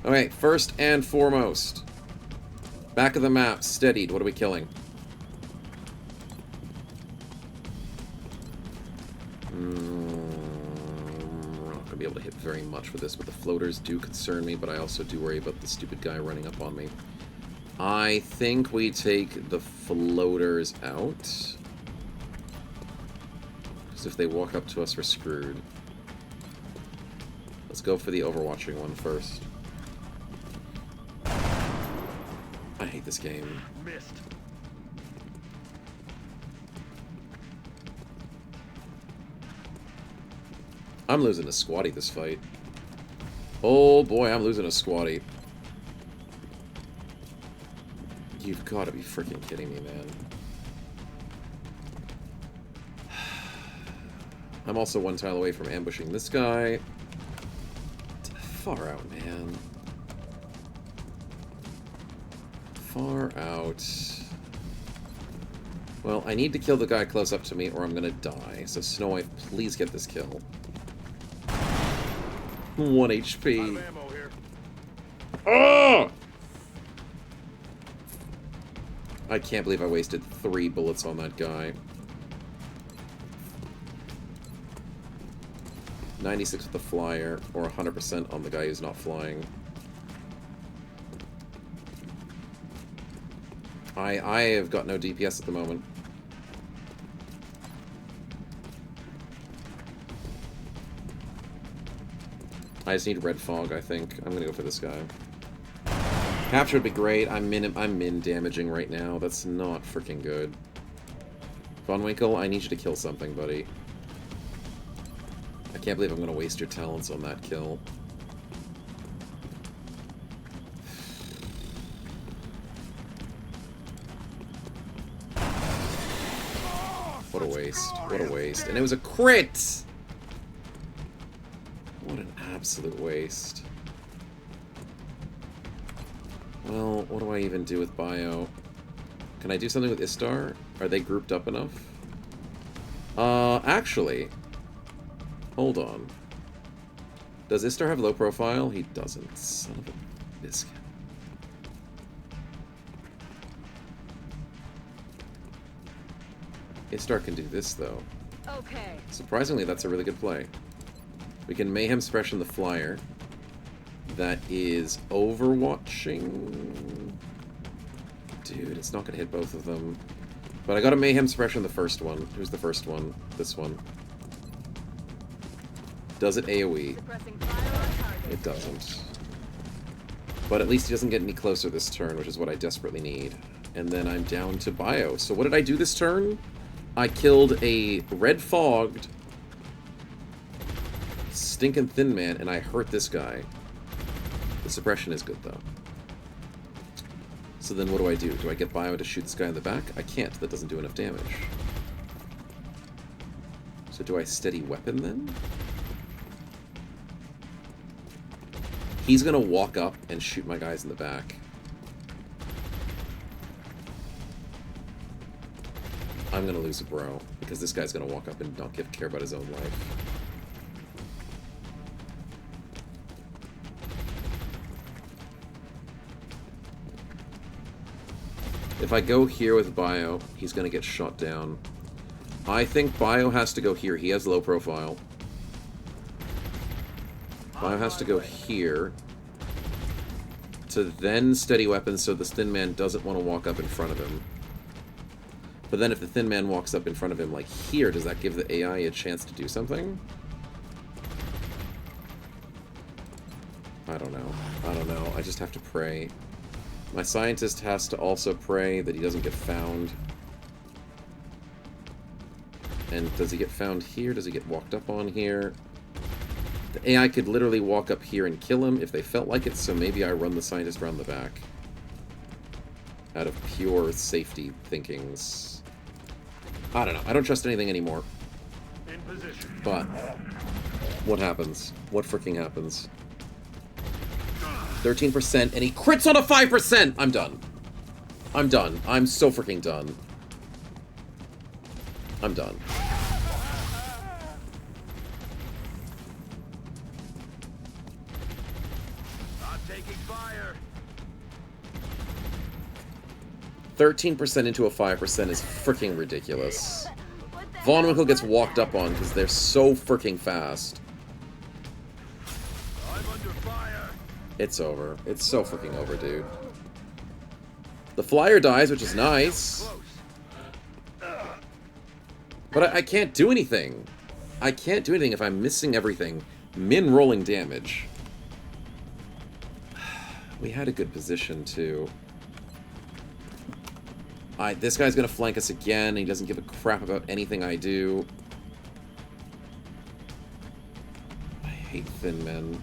Okay, first and foremost. Back of the map, steadied. What are we killing? We're not going to be able to hit very much with this, but the floaters do concern me, but I also do worry about the stupid guy running up on me. I think we take the floaters out. Because if they walk up to us, we're screwed. Let's go for the overwatching one first. I hate this game. Missed. I'm losing a squatty this fight. Oh boy, I'm losing a squatty. You've got to be freaking kidding me, man. I'm also one tile away from ambushing this guy. Far out, man. Far out. Well, I need to kill the guy close up to me or I'm gonna die. So Snow White, please get this kill. 1 HP. Oh! I can't believe I wasted 3 bullets on that guy. 96 with the flyer, or 100% on the guy who's not flying. I have got no DPS at the moment. I just need red fog, I think. I'm gonna go for this guy. Capture would be great. I'm min damaging right now. That's not freaking good. Von Winkle, I need you to kill something, buddy. I can't believe I'm gonna waste your talents on that kill. What a waste. What a waste. And it was a crit! What an absolute waste. Well, what do I even do with Bio? Can I do something with Istar? Are they grouped up enough? Actually... Hold on. Does Istar have low profile? He doesn't. Son of a biscuit. Istar can do this, though. Okay. Surprisingly, that's a really good play. We can Mayhem Suppression the Flyer. That is overwatching. Dude, it's not going to hit both of them. But I got a Mayhem Suppression the first one. Who's the first one? This one. Does it AoE? It doesn't. But at least he doesn't get any closer this turn, which is what I desperately need. And then I'm down to Bio. So what did I do this turn? I killed a red-fogged stinking Thin Man, and I hurt this guy. The suppression is good, though. So then what do? Do I get Bio to shoot this guy in the back? I can't. That doesn't do enough damage. So do I steady weapon, then? He's gonna walk up and shoot my guys in the back. I'm gonna lose a bro, because this guy's gonna walk up and not care about his own life. If I go here with Bio, he's gonna get shot down. I think Bio has to go here. He has low profile. Bio has to go here to then steady weapons so this Thin Man doesn't want to walk up in front of him. But then if the Thin Man walks up in front of him, like here, does that give the AI a chance to do something? I don't know. I don't know. I just have to pray. My scientist has to also pray that he doesn't get found. And does he get found here? Does he get walked up on here? The AI could literally walk up here and kill him if they felt like it, so maybe I run the scientist around the back. Out of pure safety thinkings. I don't know. I don't trust anything anymore. In position. But what happens? What freaking happens? 13%, and he crits on a 5%! I'm done. I'm done. I'm so freaking done. I'm done. 13% into a 5% is freaking ridiculous. Von Winkle gets walked up on because they're so freaking fast. I'm under fire. It's over. It's so freaking over, dude. The flyer dies, which is nice. But I can't do anything. I can't do anything if I'm missing everything. Min rolling damage. We had a good position, too. This guy's gonna flank us again. He doesn't give a crap about anything I do. I hate thin men.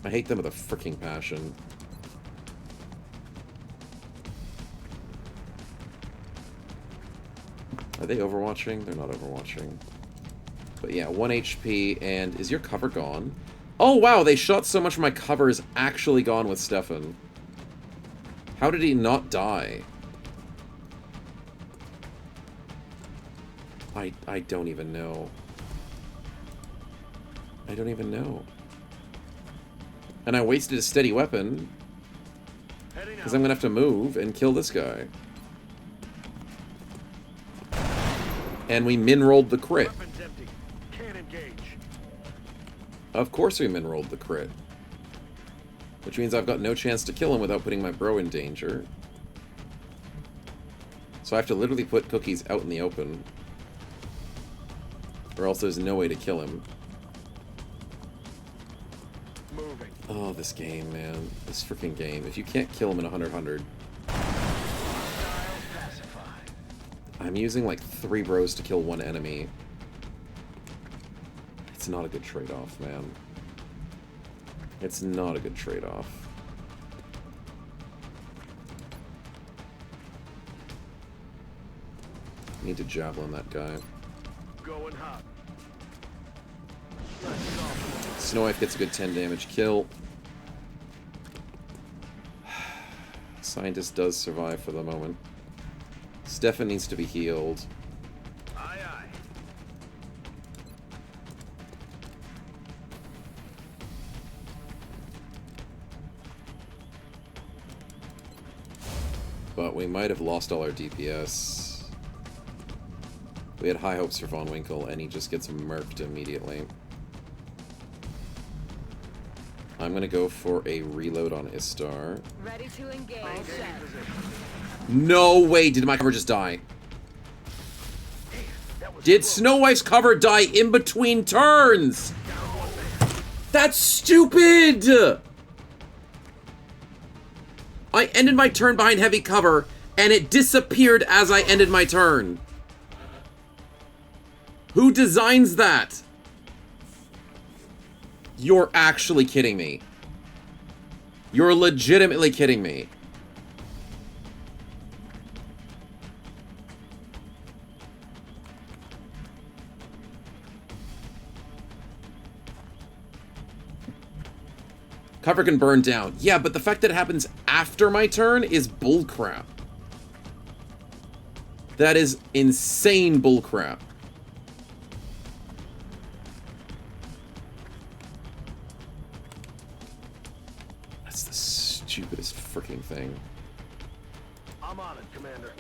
I hate them with a freaking passion. Are they overwatching? They're not overwatching. But yeah, 1 HP, and is your cover gone? Oh wow, they shot so much my cover is actually gone with Stefan. How did he not die? I don't even know. I don't even know. And I wasted a steady weapon. Because I'm gonna have to move and kill this guy. And we min-rolled the crit. Can't engage. Of course we min-rolled the crit. Which means I've got no chance to kill him without putting my bro in danger. So I have to literally put Cookies out in the open. Or else there's no way to kill him. Moving. Oh, this game, man. This freaking game. If you can't kill him in 100-100... I'm using like 3 bros to kill 1 enemy. It's not a good trade-off, man. It's not a good trade-off. Need to javelin that guy. Going hot. Snow Knife gets a good 10 damage kill. Scientist does survive for the moment. Stefan needs to be healed. Aye, aye. But we might have lost all our DPS. We had high hopes for Von Winkle, and he just gets murked immediately. I'm gonna go for a reload on Istar. Ready to engage. No way did my cover just die. Did Snow Wife's cover die in between turns? That's stupid! I ended my turn behind heavy cover, and it disappeared as I ended my turn. Who designs that? You're actually kidding me. You're legitimately kidding me. Cover can burn down. Yeah, but the fact that it happens after my turn is bullcrap. That is insane bullcrap. That's the stupidest freaking thing. I'm on it, Commander.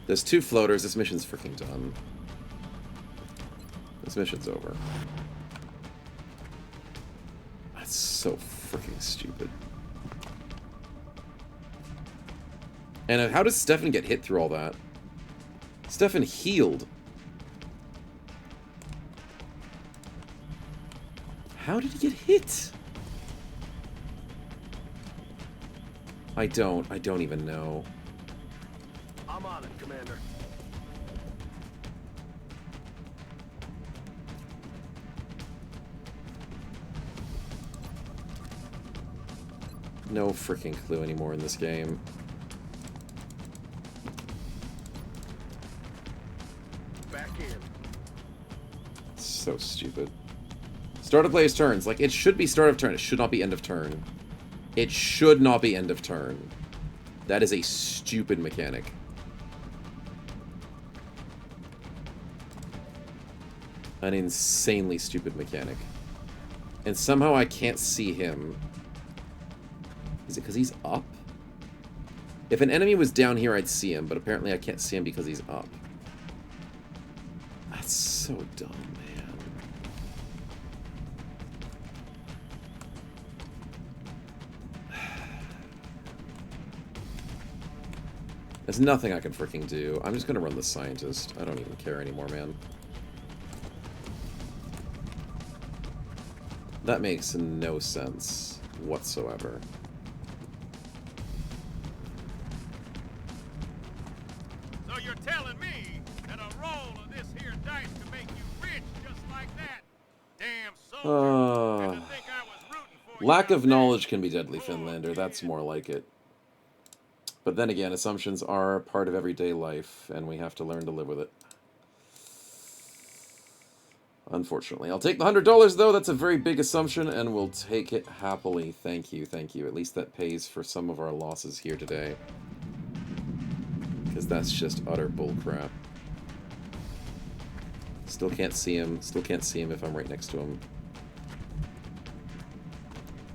There's 2 floaters. This mission's freaking done. This mission's over. That's so freaking stupid. And how does Stefan get hit through all that? Stefan healed. How did he get hit? I don't even know. I'm on it, Commander. No freaking clue anymore in this game. Back in. So stupid. Start of player's turns. Like, it should be start of turn. It should not be end of turn. It should not be end of turn. That is a stupid mechanic. An insanely stupid mechanic. And somehow I can't see him. Is it because he's up? If an enemy was down here, I'd see him, but apparently I can't see him because he's up. That's so dumb, man. There's nothing I can freaking do. I'm just gonna run the scientist. I don't even care anymore, man. That makes no sense whatsoever. So you're telling me that a roll of this here dice can make you rich just like that? Damn soldier. And to think I was rooting for you Lack out of there. knowledge can be deadly, Finlander. That's more like it. But then again, assumptions are part of everyday life, and we have to learn to live with it. Unfortunately. I'll take the $100, though. That's a very big assumption, and we'll take it happily. Thank you, thank you. At least that pays for some of our losses here today. Because that's just utter bullcrap. Still can't see him. Still can't see him if I'm right next to him.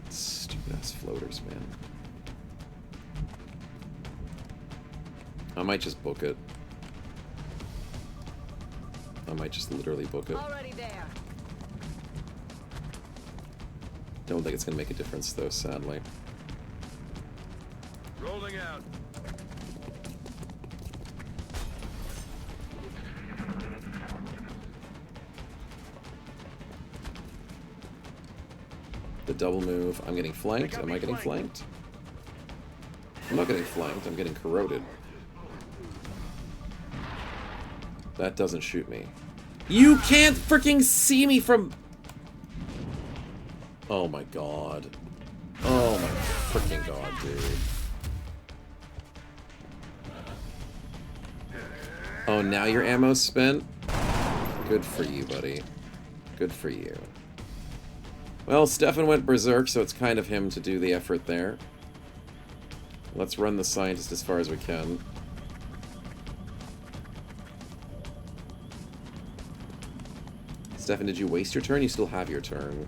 Stupid-ass floaters, man. I might just book it. I might just literally book it. Already there. Don't think it's gonna make a difference though, sadly. Rolling out. The double move. I'm getting flanked. Am I getting flanked? I'm not getting flanked. I'm getting corroded. That doesn't shoot me. You can't freaking see me from... Oh my god. Oh my freaking god, dude. Oh, now your ammo's spent? Good for you, buddy. Good for you. Well, Stefan went berserk, so it's kind of him to do the effort there. Let's run the scientist as far as we can. Stefan, did you waste your turn? You still have your turn.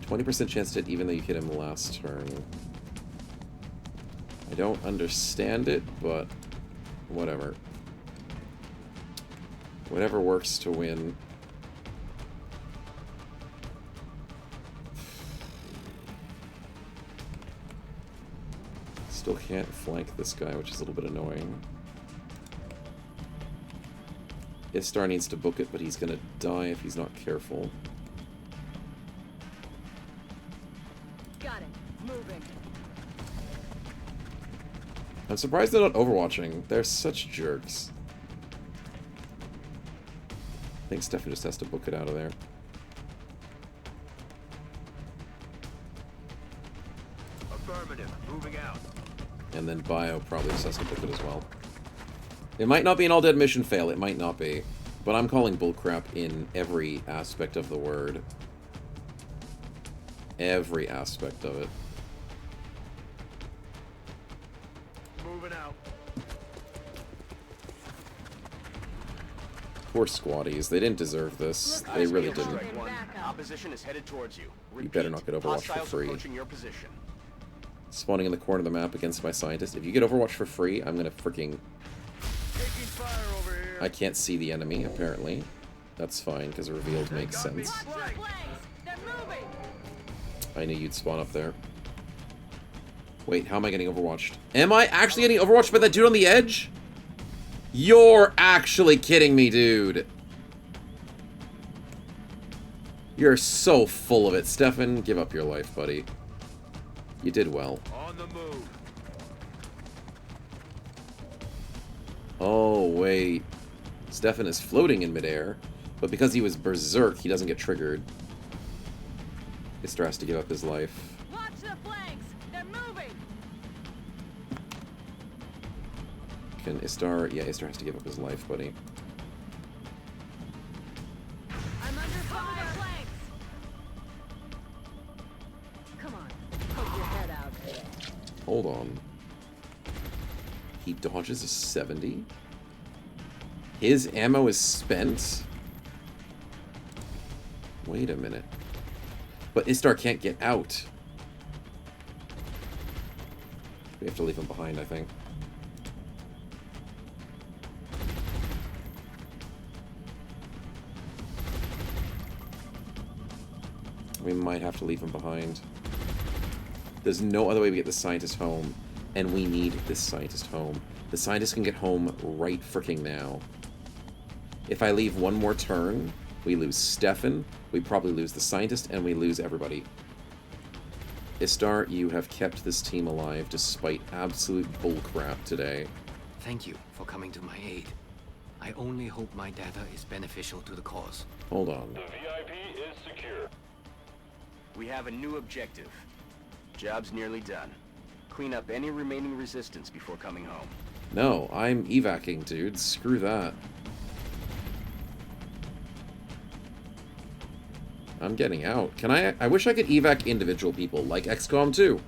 20% chance to hit even though you hit him last turn. I don't understand it, but whatever. Whatever works to win. Still can't flank this guy, which is a little bit annoying. Istar needs to book it, but he's gonna die if he's not careful. Got it. Moving. I'm surprised they're not overwatching. They're such jerks. I think Stefan just has to book it out of there. Affirmative. Moving out. And then Bio probably just has to book it as well. It might not be an all-dead mission fail, it might not be. But I'm calling bullcrap in every aspect of the word. Every aspect of it. Moving out. Poor squatties, they didn't deserve this. They really didn't. Strike one. Opposition is headed towards you. You better not get Overwatch for Hostiles free. approaching your position. Spawning in the corner of the map against my scientist. If you get Overwatch for free, I'm gonna freaking... Taking fire over here. I can't see the enemy, apparently. That's fine, because revealed makes sense. They're moving. I knew you'd spawn up there. Wait, how am I getting Overwatched? Am I actually getting Overwatched by that dude on the edge? You're actually kidding me, dude. You're so full of it. Stefan, give up your life, buddy. You did well. On the move. Oh, wait. Stefan is floating in midair, but because he was berserk, he doesn't get triggered. Istar has to give up his life. Watch the flanks. They're moving. Can Istar... Yeah, Istar has to give up his life, buddy. I'm under fire. Flanks. Come on. Poke your head out. Hold on. He dodges a 70? His ammo is spent? Wait a minute. But Istar can't get out. We have to leave him behind, I think. We might have to leave him behind. There's no other way we get the scientist home, and we need this scientist home. The scientist can get home right freaking now. If I leave one more turn, we lose Stefan, we probably lose the scientist, and we lose everybody. Istar, you have kept this team alive despite absolute bullcrap today. Thank you for coming to my aid. I only hope my data is beneficial to the cause. Hold on. The VIP is secure. We have a new objective. Job's nearly done. Clean up any remaining resistance before coming home. No, I'm evacing, dude. Screw that. I'm getting out. Can I wish I could evac individual people, like XCOM 2.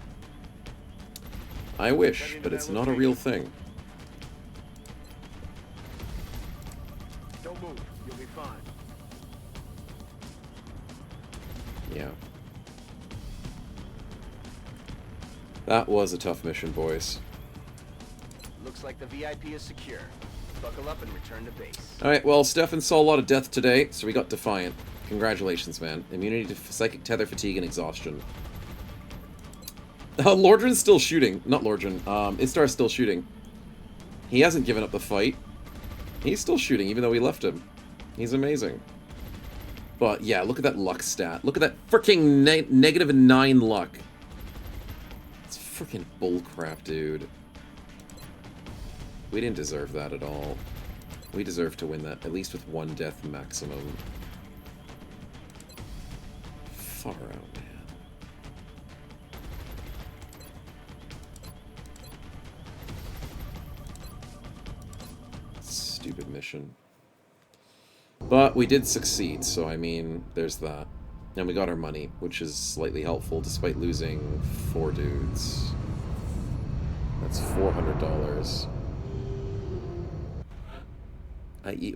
I wish, but it's not a real thing. Don't move. You'll be fine. Yeah. That was a tough mission, boys. Looks like the VIP is secure. Buckle up and return to base. Alright, well, Stefan saw a lot of death today, so we got Defiant. Congratulations, man. Immunity to psychic tether, fatigue, and exhaustion. Lordran's still shooting. Not Lordran. Istar's still shooting. He hasn't given up the fight. He's still shooting, even though we left him. He's amazing. But, yeah, look at that luck stat. Look at that freaking negative 9 luck. It's freaking bullcrap, dude. We didn't deserve that at all. We deserve to win that, at least with 1 death maximum. Far out, man. Stupid mission. But we did succeed, so I mean, there's that. And we got our money, which is slightly helpful, despite losing 4 dudes. That's $400.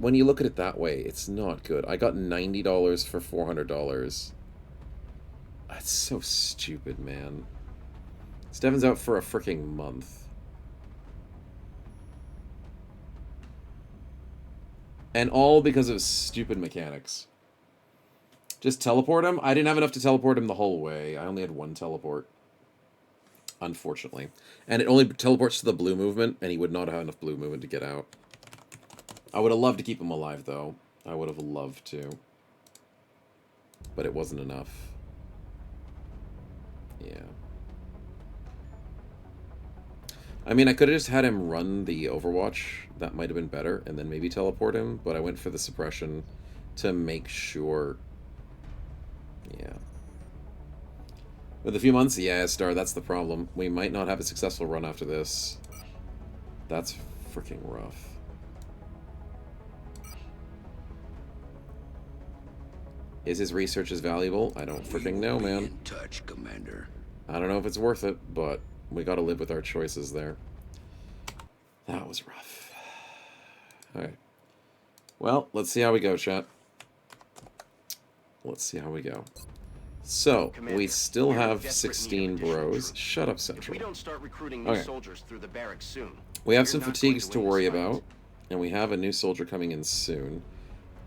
When you look at it that way, it's not good. I got $90 for $400. That's so stupid, man. Stefan's out for a freaking month. And all because of stupid mechanics. Just teleport him? I didn't have enough to teleport him the whole way. I only had 1 teleport. Unfortunately. And it only teleports to the blue movement, and he would not have enough blue movement to get out. I would have loved to keep him alive, though. I would have loved to. But it wasn't enough. Yeah. I mean, I could have just had him run the Overwatch. That might have been better, and then maybe teleport him. But I went for the suppression to make sure. Yeah. With a few months, yeah, Star, that's the problem. We might not have a successful run after this. That's freaking rough. Is his research as valuable? I don't freaking know, man. In touch, Commander. I don't know if it's worth it, but we gotta live with our choices there. That was rough. Alright. Well, let's see how we go, chat. Let's see how we go. So, Commander, we still have desperate 16 need of additional bros. troops. Shut up, If Central. we don't start recruiting new Okay. soldiers through the barracks soon, We have we're some not going fatigues to win this worry fight. about, and we have a new soldier coming in soon.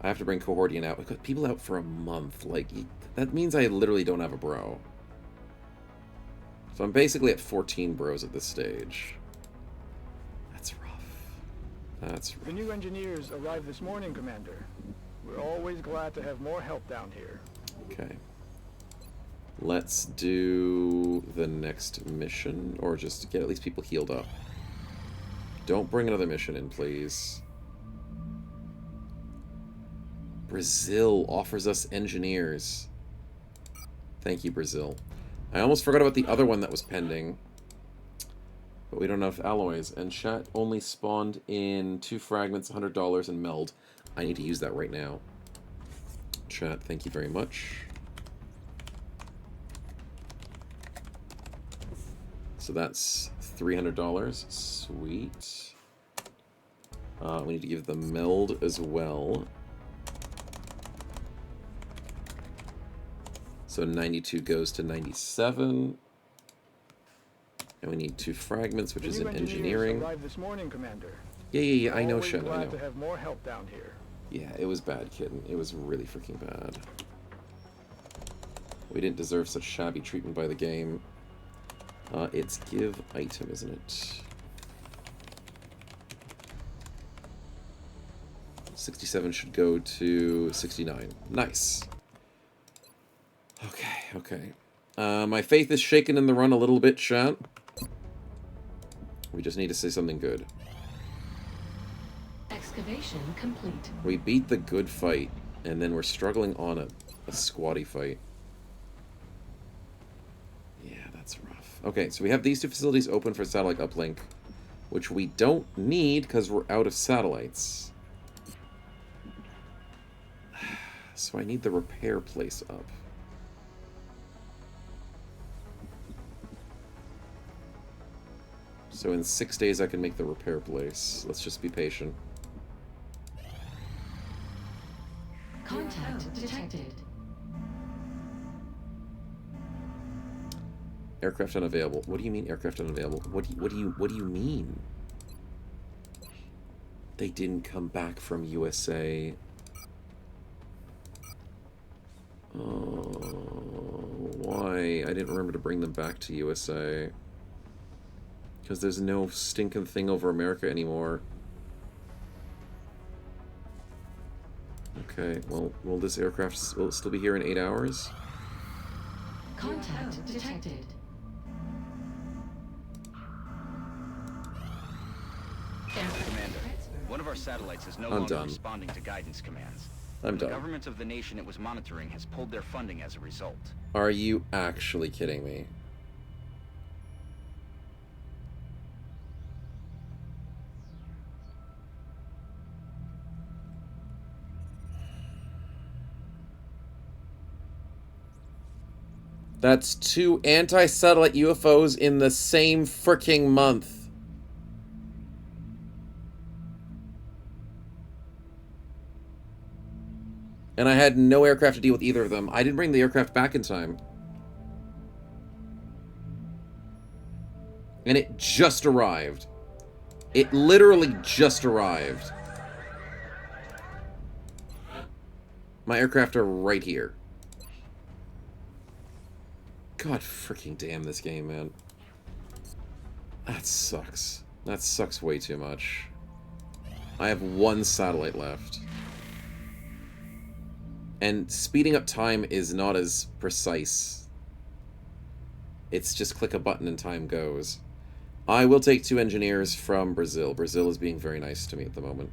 I have to bring Cohortian out. We've got people out for a month. Like, that means I literally don't have a bro. So I'm basically at 14 bros at this stage. That's rough. That's rough. The new engineers arrived this morning, Commander. We're always glad to have more help down here. Okay. Let's do the next mission, or just get at least people healed up. Don't bring another mission in, please. Brazil offers us engineers. Thank you, Brazil. I almost forgot about the other one that was pending. But we don't have alloys. And chat only spawned in 2 fragments, $100, and meld. I need to use that right now. Chat, thank you very much. So that's $300. Sweet. We need to give the meld as well. So 92 goes to 97. And we need 2 fragments, which The is new in engineers engineering. arrived this morning, Commander. Yeah, I know, Always Shen, I glad know. to have more help down here. Yeah, it was bad, kitten. It was really freaking bad. We didn't deserve such shabby treatment by the game. It's give item, isn't it? 67 should go to 69. Nice. Okay. My faith is shaken in the run a little bit, chat. We just need to say something good. Excavation complete. We beat the good fight, and then we're struggling on a squatty fight. Yeah, that's rough. Okay, so we have these 2 facilities open for satellite uplink, which we don't need because we're out of satellites. So I need the repair place up. So in 6 days I can make the repair place. Let's just be patient. Contact detected. Aircraft unavailable. What do you mean aircraft unavailable? What do you mean? They didn't come back from USA. Why? I didn't remember to bring them back to USA. Because there's no stinking thing over America anymore. Okay, well, will this aircraft will it still be here in 8 hours? Contact detected. Commander, one of our satellites is no I'm longer done. responding to guidance commands. I'm The done. government of the nation it was monitoring has pulled their funding as a result. Are you actually kidding me? That's 2 anti-satellite UFOs in the same freaking month. And I had no aircraft to deal with either of them. I didn't bring the aircraft back in time. And it just arrived. It literally just arrived. My aircraft are right here. God freaking damn this game, man. That sucks. That sucks way too much. I have 1 satellite left. And speeding up time is not as precise. It's just click a button and time goes. I will take 2 engineers from Brazil. Brazil is being very nice to me at the moment.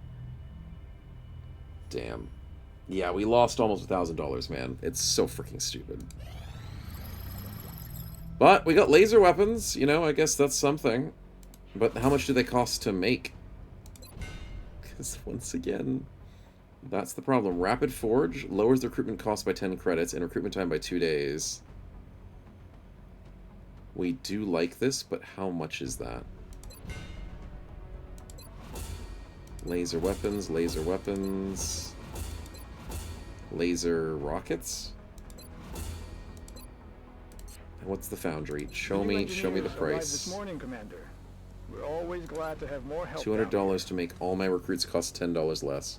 Damn. Yeah, we lost almost $1,000, man. It's so freaking stupid. But we got laser weapons, you know, I guess that's something. But how much do they cost to make? Because once again, that's the problem. Rapid Forge lowers the recruitment cost by 10 credits and recruitment time by 2 days. We do like this, but how much is that? Laser weapons, laser weapons. Laser rockets. And what's the foundry? Show me the price. This morning, Commander. We're always glad to have more help. $200 to make all my recruits cost $10 less.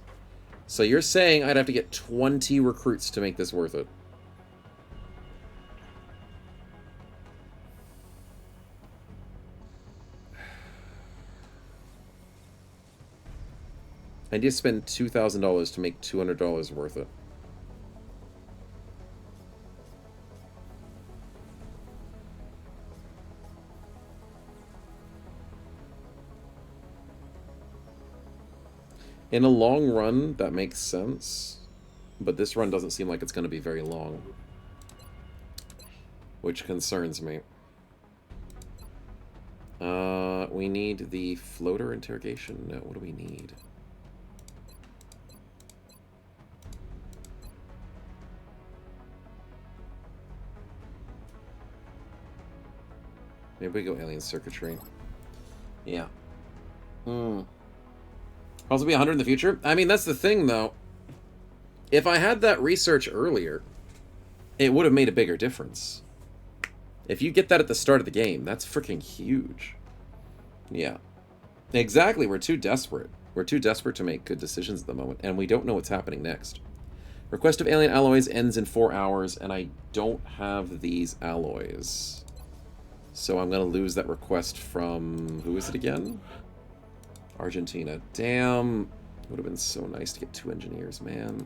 So you're saying I'd have to get 20 recruits to make this worth it? I need to spend $2,000 to make $200 worth it. In a long run, that makes sense. But this run doesn't seem like it's going to be very long. Which concerns me. We need the floater interrogation. No, what do we need? Maybe we go alien circuitry. Yeah. Possibly 100 in the future? I mean, that's the thing, though. If I had that research earlier, it would have made a bigger difference. If you get that at the start of the game, that's freaking huge. Yeah. Exactly, we're too desperate. We're too desperate to make good decisions at the moment, and we don't know what's happening next. Request of alien alloys ends in 4 hours, and I don't have these alloys. So I'm going to lose that request from... Who is it again? Argentina. Damn. It would have been so nice to get 2 engineers, man.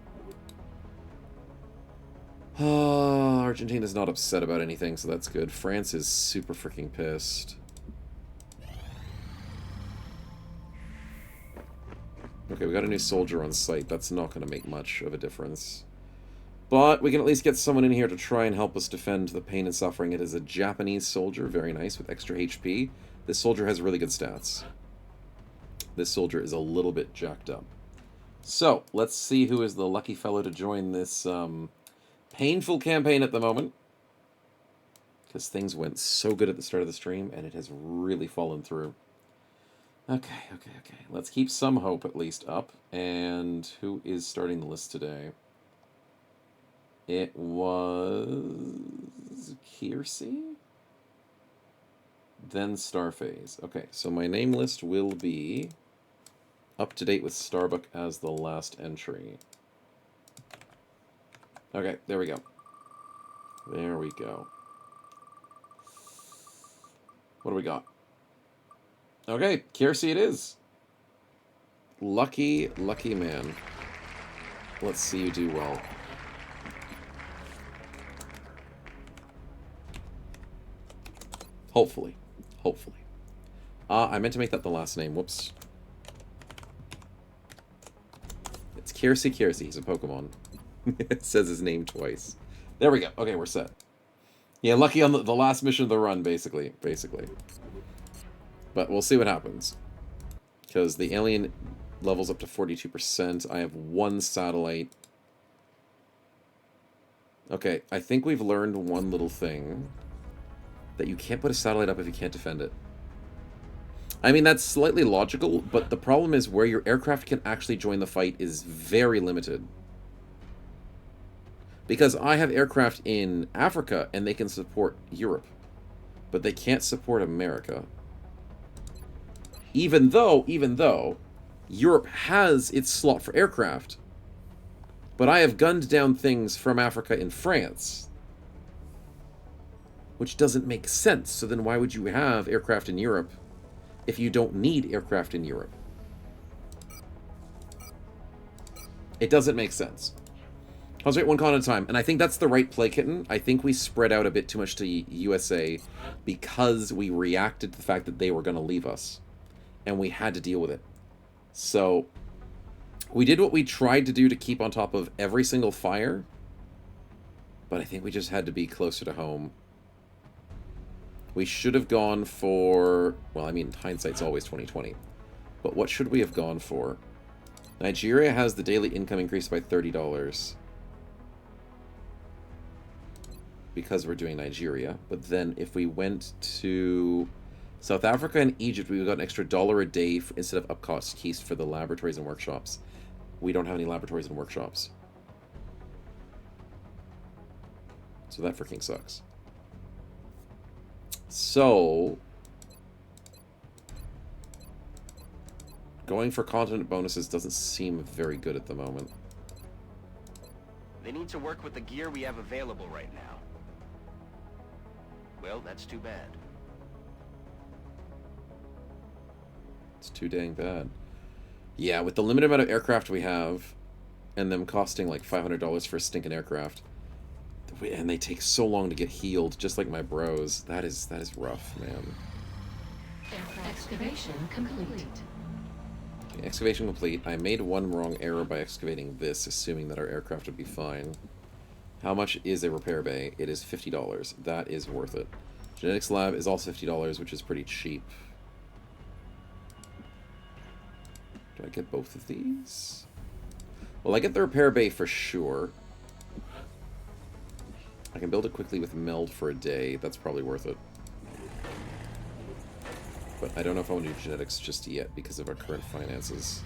Oh, Argentina's not upset about anything, so that's good. France is super freaking pissed. Okay, we got a new soldier on site. That's not going to make much of a difference. But we can at least get someone in here to try and help us defend the pain and suffering. It is a Japanese soldier, very nice, with extra HP. This soldier has really good stats. This soldier is a little bit jacked up. So, let's see who is the lucky fellow to join this painful campaign at the moment. Because things went so good at the start of the stream, and it has really fallen through. Okay. Let's keep some hope at least up. And who is starting the list today? It was... Kiersey? Then Starphase. Okay, so my name list will be up to date with Starbuck as the last entry. Okay, there we go. There we go. What do we got? Okay, Kiersey it is. Lucky, lucky man. Let's see you do well. Hopefully. Hopefully. I meant to make that the last name. Whoops. It's Kiersey. He's a Pokemon. It says his name twice. There we go. Okay, we're set. Yeah, lucky on the last mission of the run, basically. But we'll see what happens. Because the alien levels up to 42%. I have 1 satellite. Okay, I think we've learned one little thing. That you can't put a satellite up if you can't defend it. I mean, that's slightly logical, but the problem is where your aircraft can actually join the fight is very limited. Because I have aircraft in Africa, and they can support Europe. But they can't support America. Even though Europe has its slot for aircraft. But I have gunned down things from Africa in France. Which doesn't make sense. So then why would you have aircraft in Europe if you don't need aircraft in Europe? It doesn't make sense. Concentrate one con at a time. And I think that's the right play, Kitten. I think we spread out a bit too much to USA because we reacted to the fact that they were going to leave us. And we had to deal with it. So we did what we tried to do to keep on top of every single fire. But I think we just had to be closer to home. We should have gone for... Well, I mean, hindsight's always 20/20. But what should we have gone for? Nigeria has the daily income increased by $30. Because we're doing Nigeria. But then if we went to South Africa and Egypt, we would have got an extra $1 a day instead of upcost keys for the laboratories and workshops. We don't have any laboratories and workshops. So that freaking sucks. So, going for continent bonuses doesn't seem very good at the moment. They need to work with the gear we have available right now. Well, that's too bad. It's too dang bad. Yeah, with the limited amount of aircraft we have, and them costing like $500 for a stinking aircraft, and they take so long to get healed, just like my bros. That is rough, man. Excavation complete. Okay, excavation complete. I made one wrong error by excavating this, assuming that our aircraft would be fine. How much is a repair bay? It is $50. That is worth it. Genetics lab is also $50, which is pretty cheap. Do I get both of these? Well, I get the repair bay for sure. I can build it quickly with meld for a day. That's probably worth it. But I don't know if I want to do genetics just yet because of our current finances.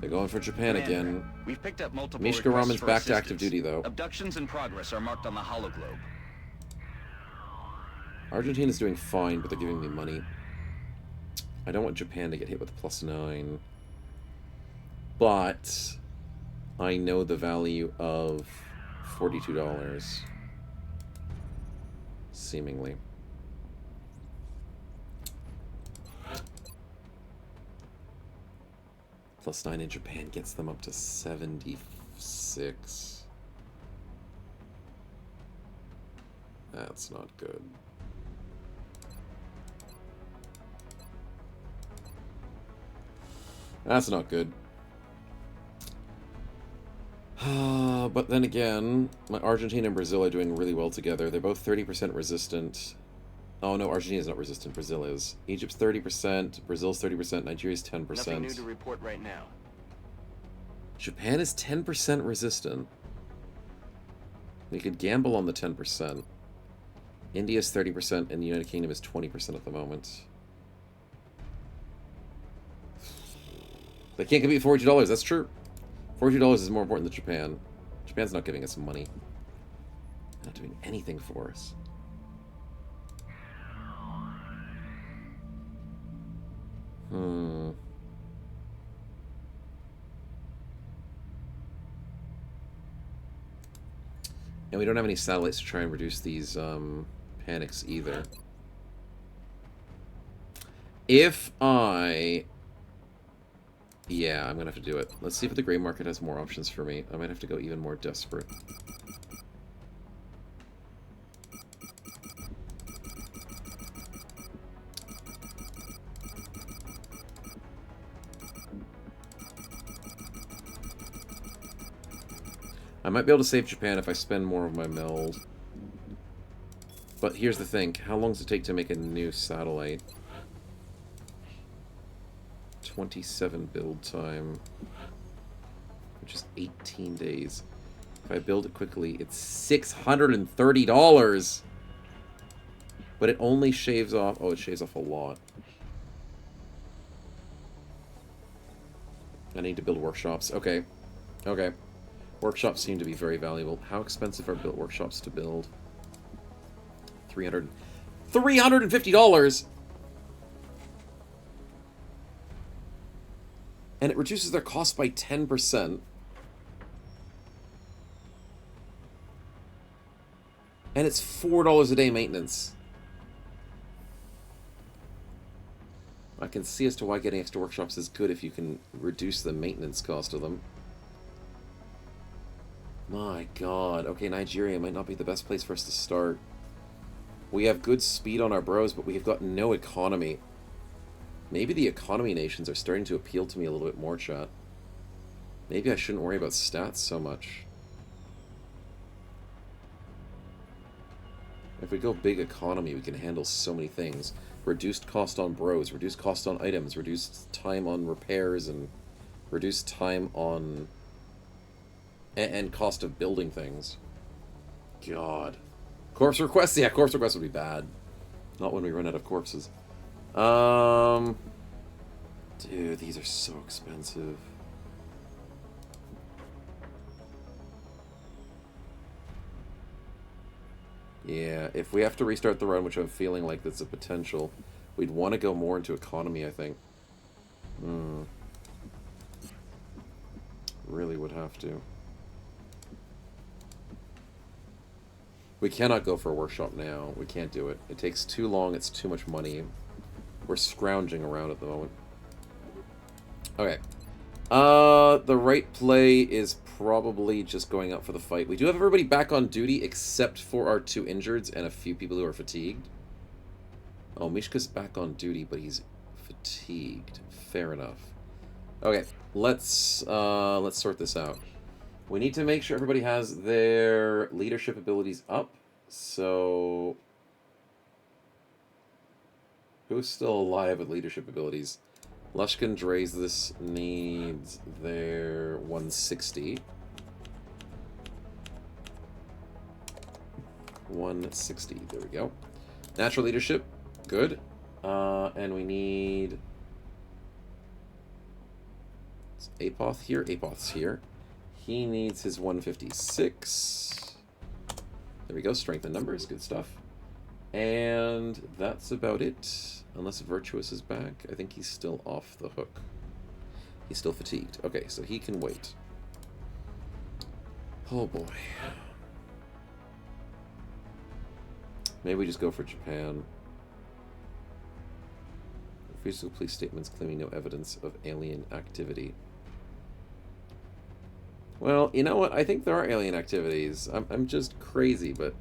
They're going for Japan again. We've picked up multiple Mishka requests Raman's for back to assistance. active duty, though. Abductions in progress are marked on the hologlobe. Argentina's doing fine, but they're giving me money. I don't want Japan to get hit with a +9. But I know the value of $42. Seemingly. +9 in Japan gets them up to 76. That's not good. That's not good. But then again, Argentina and Brazil are doing really well together. They're both 30% resistant. Oh no, Argentina's not resistant, Brazil is. Egypt's 30%, Brazil's 30%, Nigeria's 10%. Nothing new to report right now. Japan is 10% resistant. We could gamble on the 10%. India's 30% and the United Kingdom is 20% at the moment. They can't compete for $42, that's true. $42 is more important than Japan. Japan's not giving us money. Not doing anything for us. And we don't have any satellites to try and reduce these panics either. If I... Yeah, I'm going to have to do it. Let's see if the gray market has more options for me. I might have to go even more desperate. I might be able to save Japan if I spend more of my meld. But here's the thing. How long does it take to make a new satellite? 27 build time. Which is 18 days. If I build it quickly, it's $630! But it only shaves off... Oh, it shaves off a lot. I need to build workshops. Okay. Okay. Workshops seem to be very valuable. How expensive are built workshops to build? $350! And it reduces their cost by 10%. And it's $4 a day maintenance. I can see as to why getting extra workshops is good if you can reduce the maintenance cost of them. My god. Okay, Nigeria might not be the best place for us to start. We have good speed on our bros, but we have got no economy. Maybe the economy nations are starting to appeal to me a little bit more, chat. Maybe I shouldn't worry about stats so much. If we go big economy, we can handle so many things. Reduced cost on bros, reduced cost on items, reduced time on repairs, and reduced time on... And cost of building things. God. Corpse requests? Yeah, corpse requests would be bad. Not when we run out of corpses. Dude, these are so expensive. Yeah, if we have to restart the run, which I'm feeling like that's a potential, we'd want to go more into economy, I think. Really would have to. We cannot go for a workshop now. We can't do it. It takes too long. It's too much money. We're scrounging around at the moment. Okay. The right play is probably just going up for the fight. We do have everybody back on duty except for our 2 injureds and a few people who are fatigued. Oh, Mishka's back on duty, but he's fatigued. Fair enough. Okay, let's sort this out. We need to make sure everybody has their leadership abilities up. So, who's still alive with leadership abilities? Lushkin Dre's this needs their 160. 160, there we go. Natural leadership, good. And we need Is Apoth here? Apoth's here. He needs his 156. There we go. Strength in numbers. Good stuff. And that's about it. Unless Virtuous is back. I think he's still off the hook. He's still fatigued. Okay, so he can wait. Oh boy. Maybe we just go for Japan. Refuse to police statements claiming no evidence of alien activity. Well, you know what? I think there are alien activities. I'm just crazy, but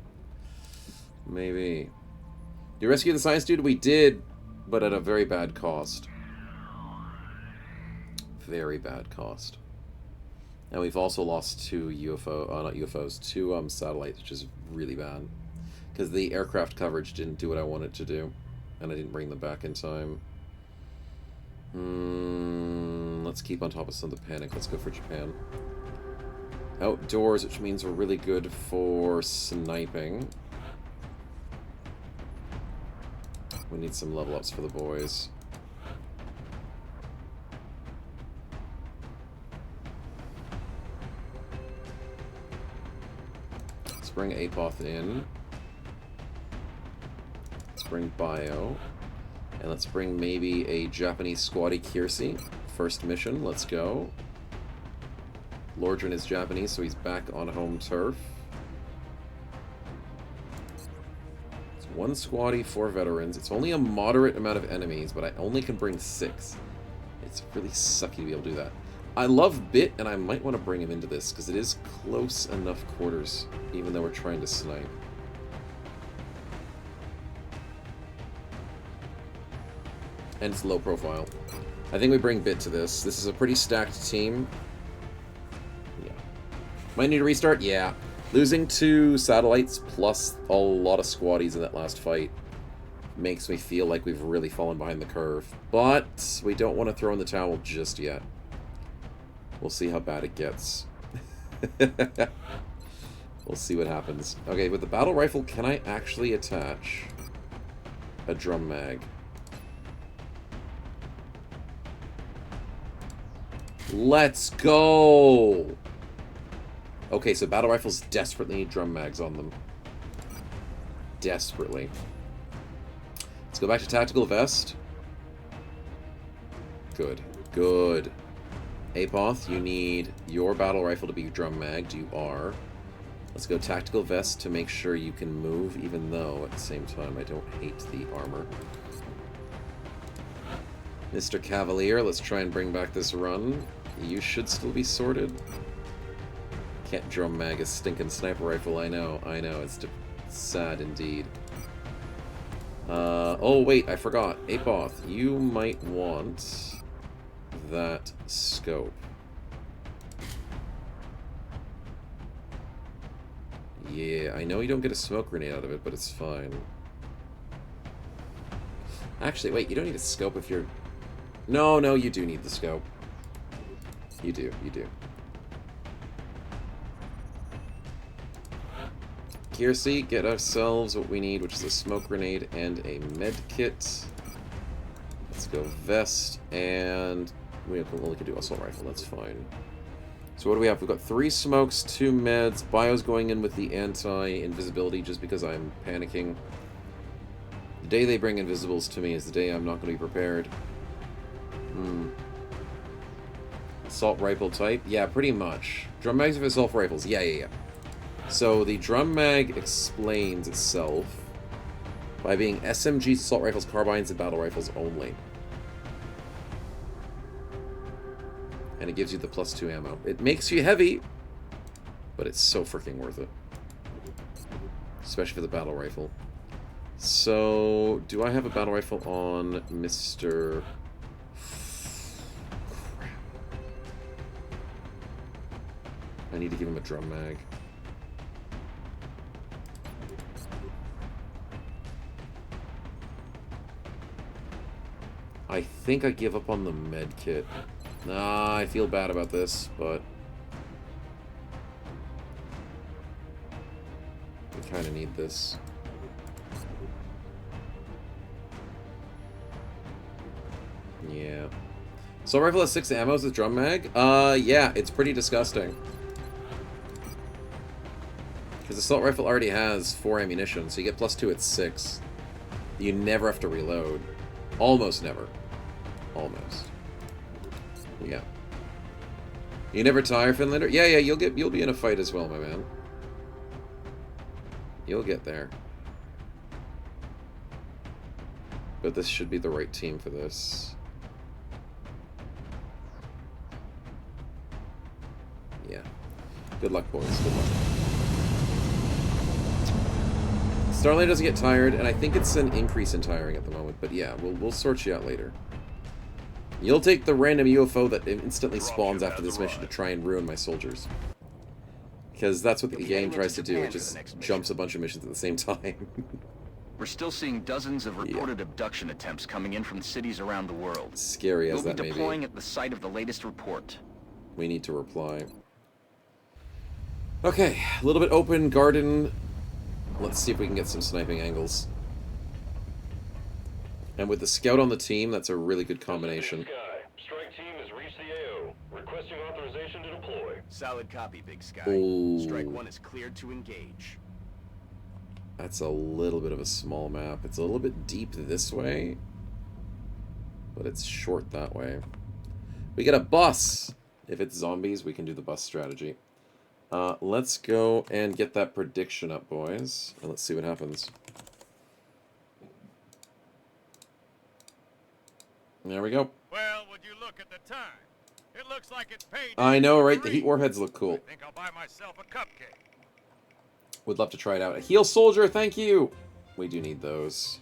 maybe. Did you rescue the science dude? We did, but at a very bad cost. Very bad cost. And we've also lost two not UFOs, two satellites, which is really bad. Because the aircraft coverage didn't do what I wanted to do. And I didn't bring them back in time. Let's keep on top of some of the panic. Let's go for Japan. Outdoors, which means we're really good for sniping. We need some level ups for the boys. Let's bring Apoth in. Let's bring Bio. And let's bring maybe a Japanese squatty Kiersey. First mission, let's go. Lordran is Japanese, so he's back on home turf. It's 1 squatty, 4 veterans. It's only a moderate amount of enemies, but I only can bring 6. It's really sucky to be able to do that. I love Bit, and I might want to bring him into this, because it is close enough quarters, even though we're trying to snipe. And it's low profile. I think we bring Bit to this. This is a pretty stacked team. Yeah. Might need to restart? Yeah. Losing 2 satellites plus a lot of squaddies in that last fight makes me feel like we've really fallen behind the curve. But we don't want to throw in the towel just yet. We'll see how bad it gets. We'll see what happens. Okay, with the battle rifle, can I actually attach a drum mag? Let's go! Okay, so battle rifles desperately need drum mags on them. Desperately. Let's go back to tactical vest. Good. Good. Apoth, you need your battle rifle to be drum magged. You are. Let's go tactical vest to make sure you can move, even though at the same time I don't hate the armor. Mr. Cavalier, let's try and bring back this run. You should still be sorted. Can't drum mag a stinking sniper rifle, I know, it's sad indeed. Oh wait, I forgot. Apoth, you might want that scope. Yeah, I know you don't get a smoke grenade out of it, but it's fine. Actually, wait, you don't need a scope if you're... No, you do need the scope. You do. Kiersey, get ourselves what we need, which is a smoke grenade and a med kit. Let's go vest, and we only can do assault rifle, that's fine. So what do we have? We've got 3 smokes, 2 meds. Bio's going in with the anti-invisibility just because I'm panicking. The day they bring invisibles to me is the day I'm not going to be prepared. Assault rifle type? Yeah, pretty much. Drum mags of assault rifles. Yeah. So the drum mag explains itself by being SMGs, assault rifles, carbines, and battle rifles only. And it gives you the +2 ammo. It makes you heavy, but it's so freaking worth it. Especially for the battle rifle. So, do I have a battle rifle on Mr... Crap. I need to give him a drum mag. I think I give up on the med kit. Nah, I feel bad about this, but we kind of need this. Yeah. Assault rifle has 6 ammos with drum mag? Yeah, it's pretty disgusting. Because assault rifle already has 4 ammunition, so you get +2 at 6. You never have to reload. Almost never. Almost. Yeah. You never tire, Finlander? Yeah, you'll be in a fight as well, my man. You'll get there. But this should be the right team for this. Yeah. Good luck, boys. Good luck. Starlight doesn't get tired, and I think it's an increase in tiring at the moment. But yeah, we'll sort you out later. You'll take the random UFO that instantly spawns after this mission to try and ruin my soldiers. Because that's what the game tries to do. It just jumps a bunch of missions at the same time. We're still seeing dozens of reported abduction attempts coming in from cities around the world. Scary as that may be. We'll be deploying at the site of the latest report. We need to reply. Okay, a little bit open garden. Let's see if we can get some sniping angles. And with the scout on the team, that's a really good combination. Strike team has reached the AO. Requesting authorization to deploy. Solid copy, Big Sky. Ooh. Strike 1 is cleared to engage. That's a little bit of a small map. It's a little bit deep this way, but it's short that way. We get a bus! If it's zombies, we can do the bus strategy. Let's go and get that prediction up, boys. And let's see what happens. There we go. Well, would you look at the time? It looks like it's paid. I know, right? The heat warheads look cool. I think I'll buy myself a cupcake. Would love to try it out. A heal soldier, thank you! We do need those.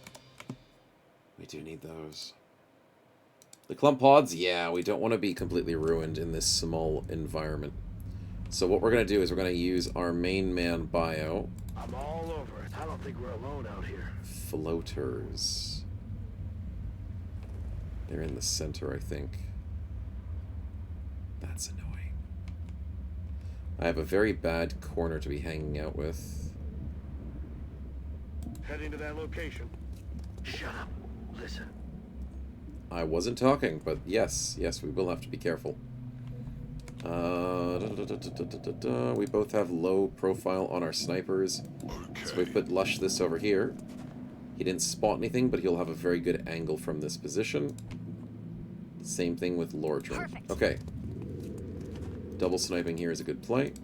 We do need those. The clump pods, yeah, we don't want to be completely ruined in this small environment. So what we're going to do is we're going to use our main man bio. I'm all over it. I don't think we're alone out here. Floaters. They're in the center, I think. That's annoying. I have a very bad corner to be hanging out with. Heading to that location. Shut up. Listen. I wasn't talking, but yes, we will have to be careful. We both have low profile on our snipers. Okay. So we put Lush this over here. He didn't spot anything, but he'll have a very good angle from this position. Same thing with Lordrum. Perfect. Okay. Double sniping here is a good play.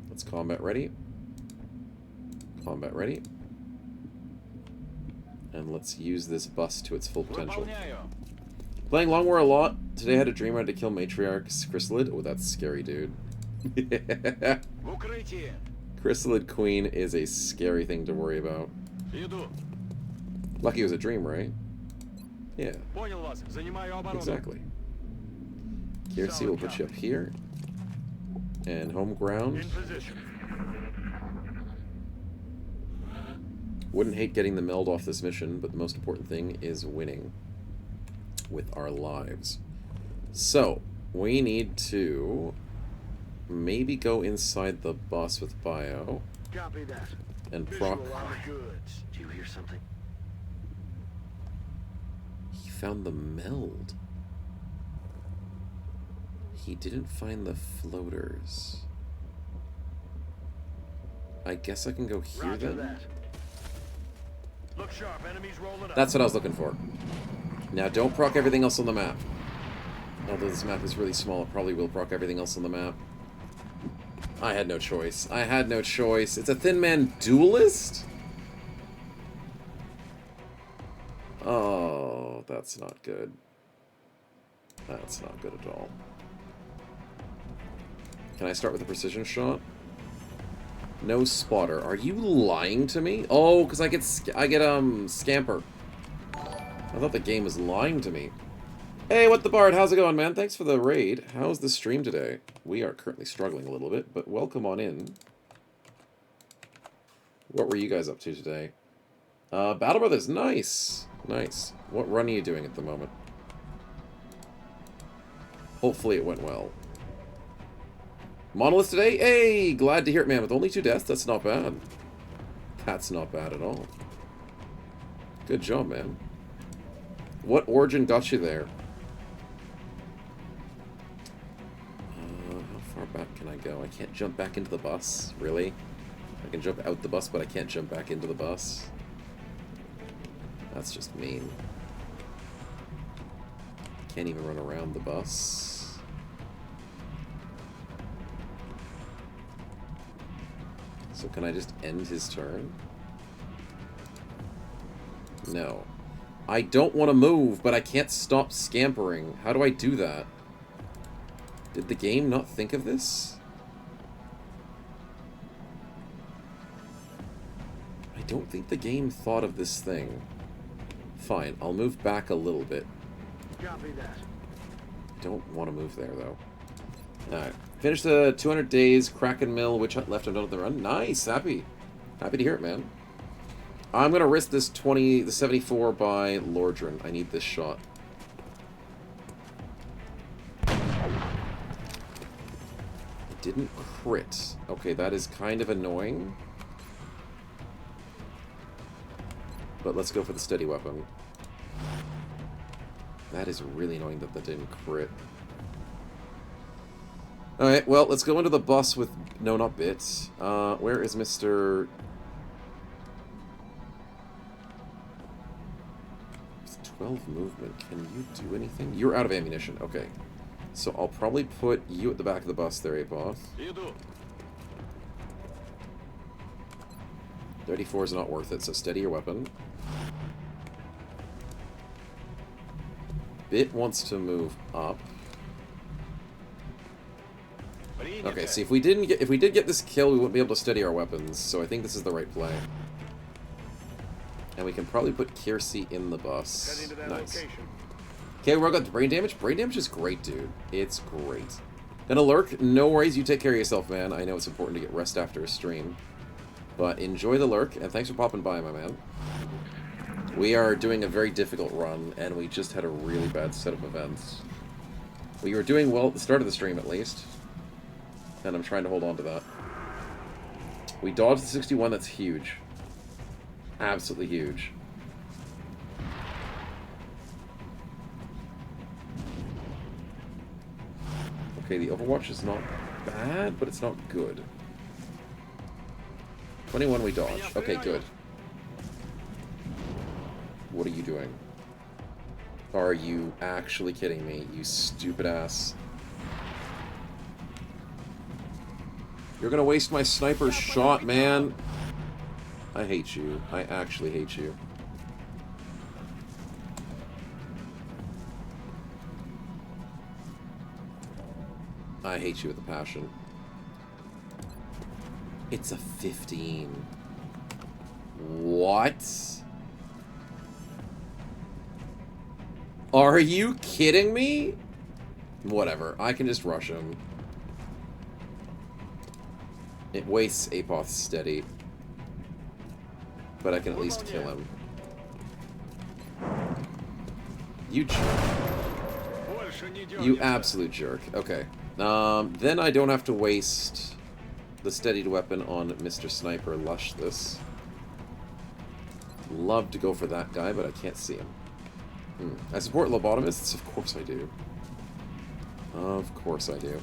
Let's combat ready. Combat ready. And let's use this bus to its full potential. Playing Long War a lot. Today I had a dream I had to kill Matriarch Chrysalid. Oh, that's scary, dude. Chrysalid Queen is a scary thing to worry about. Lucky it was a dream, right? Yeah. Exactly. Kiersey will put you up here. And home ground. Wouldn't hate getting the meld off this mission, but the most important thing is winning with our lives. So, we need to maybe go inside the bus with bio. Copy that. And proc. Goods. Do you hear something? He found the meld. He didn't find the floaters. I guess I can go here then. That. Look sharp, enemies rolling up. That's what I was looking for. Now don't proc everything else on the map. Although this map is really small, it probably will proc everything else on the map. I had no choice. I had no choice. It's a Thin Man duelist? Oh, that's not good. That's not good at all. Can I start with a precision shot? No spotter. Are you lying to me? Oh, because I get scamper. I thought the game was lying to me. Hey, what the Bard? How's it going, man? Thanks for the raid. How's the stream today? We are currently struggling a little bit, but welcome on in. What were you guys up to today? Battle Brothers, nice. Nice. What run are you doing at the moment? Hopefully it went well. Monolith today? Hey, glad to hear it, man. With only 2 deaths, that's not bad. That's not bad at all. Good job, man. What origin got you there? can I go? I can't jump back into the bus? Really? I can jump out the bus, but I can't jump back into the bus? That's just mean. Can't even run around the bus. So can I just end his turn? No. I don't want to move, but I can't stop scampering. How do I do that? Did the game not think of this? I don't think the game thought of this thing. Fine, I'll move back a little bit. Copy that. Don't want to move there, though. Alright. Finish the 200 days, Kraken Mill, Witch Hunt left and done with the run. Nice, happy. Happy to hear it, man. I'm gonna risk this the 74 by Lordran. I need this shot. It didn't crit. Okay, that is kind of annoying. But let's go for the steady weapon. That is really annoying that that didn't crit. Alright, well, let's go into the bus with... No, not Bits. Where is Mr... 12 movement. Can you do anything? You're out of ammunition. Okay. So I'll probably put you at the back of the bus there, Apoth. 34 is not worth it, so steady your weapon. Bit wants to move up. Okay, see, if we did get this kill, we wouldn't be able to steady our weapons, so I think this is the right play. And we can probably put Kiersey in the bus. Nice. Okay, we got the brain damage. Brain damage is great, dude. It's great. Gonna lurk. No worries. You take care of yourself, man. I know it's important to get rest after a stream. But enjoy the lurk, and thanks for popping by, my man. We are doing a very difficult run, and we just had a really bad set of events. We were doing well at the start of the stream, at least. And I'm trying to hold on to that. We dodged the 61. That's huge. Absolutely huge. Okay, the Overwatch is not bad, but it's not good. 21 we dodge. Okay, good. What are you doing? Are you actually kidding me, you stupid ass? You're gonna waste my sniper's shot, man! I hate you. I actually hate you. I hate you with a passion. It's a 15. What? Are you kidding me? Whatever. I can just rush him. It wastes Apoth's steady. But I can at least kill him. You jerk. You absolute jerk. Okay. Then I don't have to waste the steadied weapon on Mr. Sniper Lush this. Love to go for that guy, but I can't see him. I support lobotomists? Of course I do. Of course I do.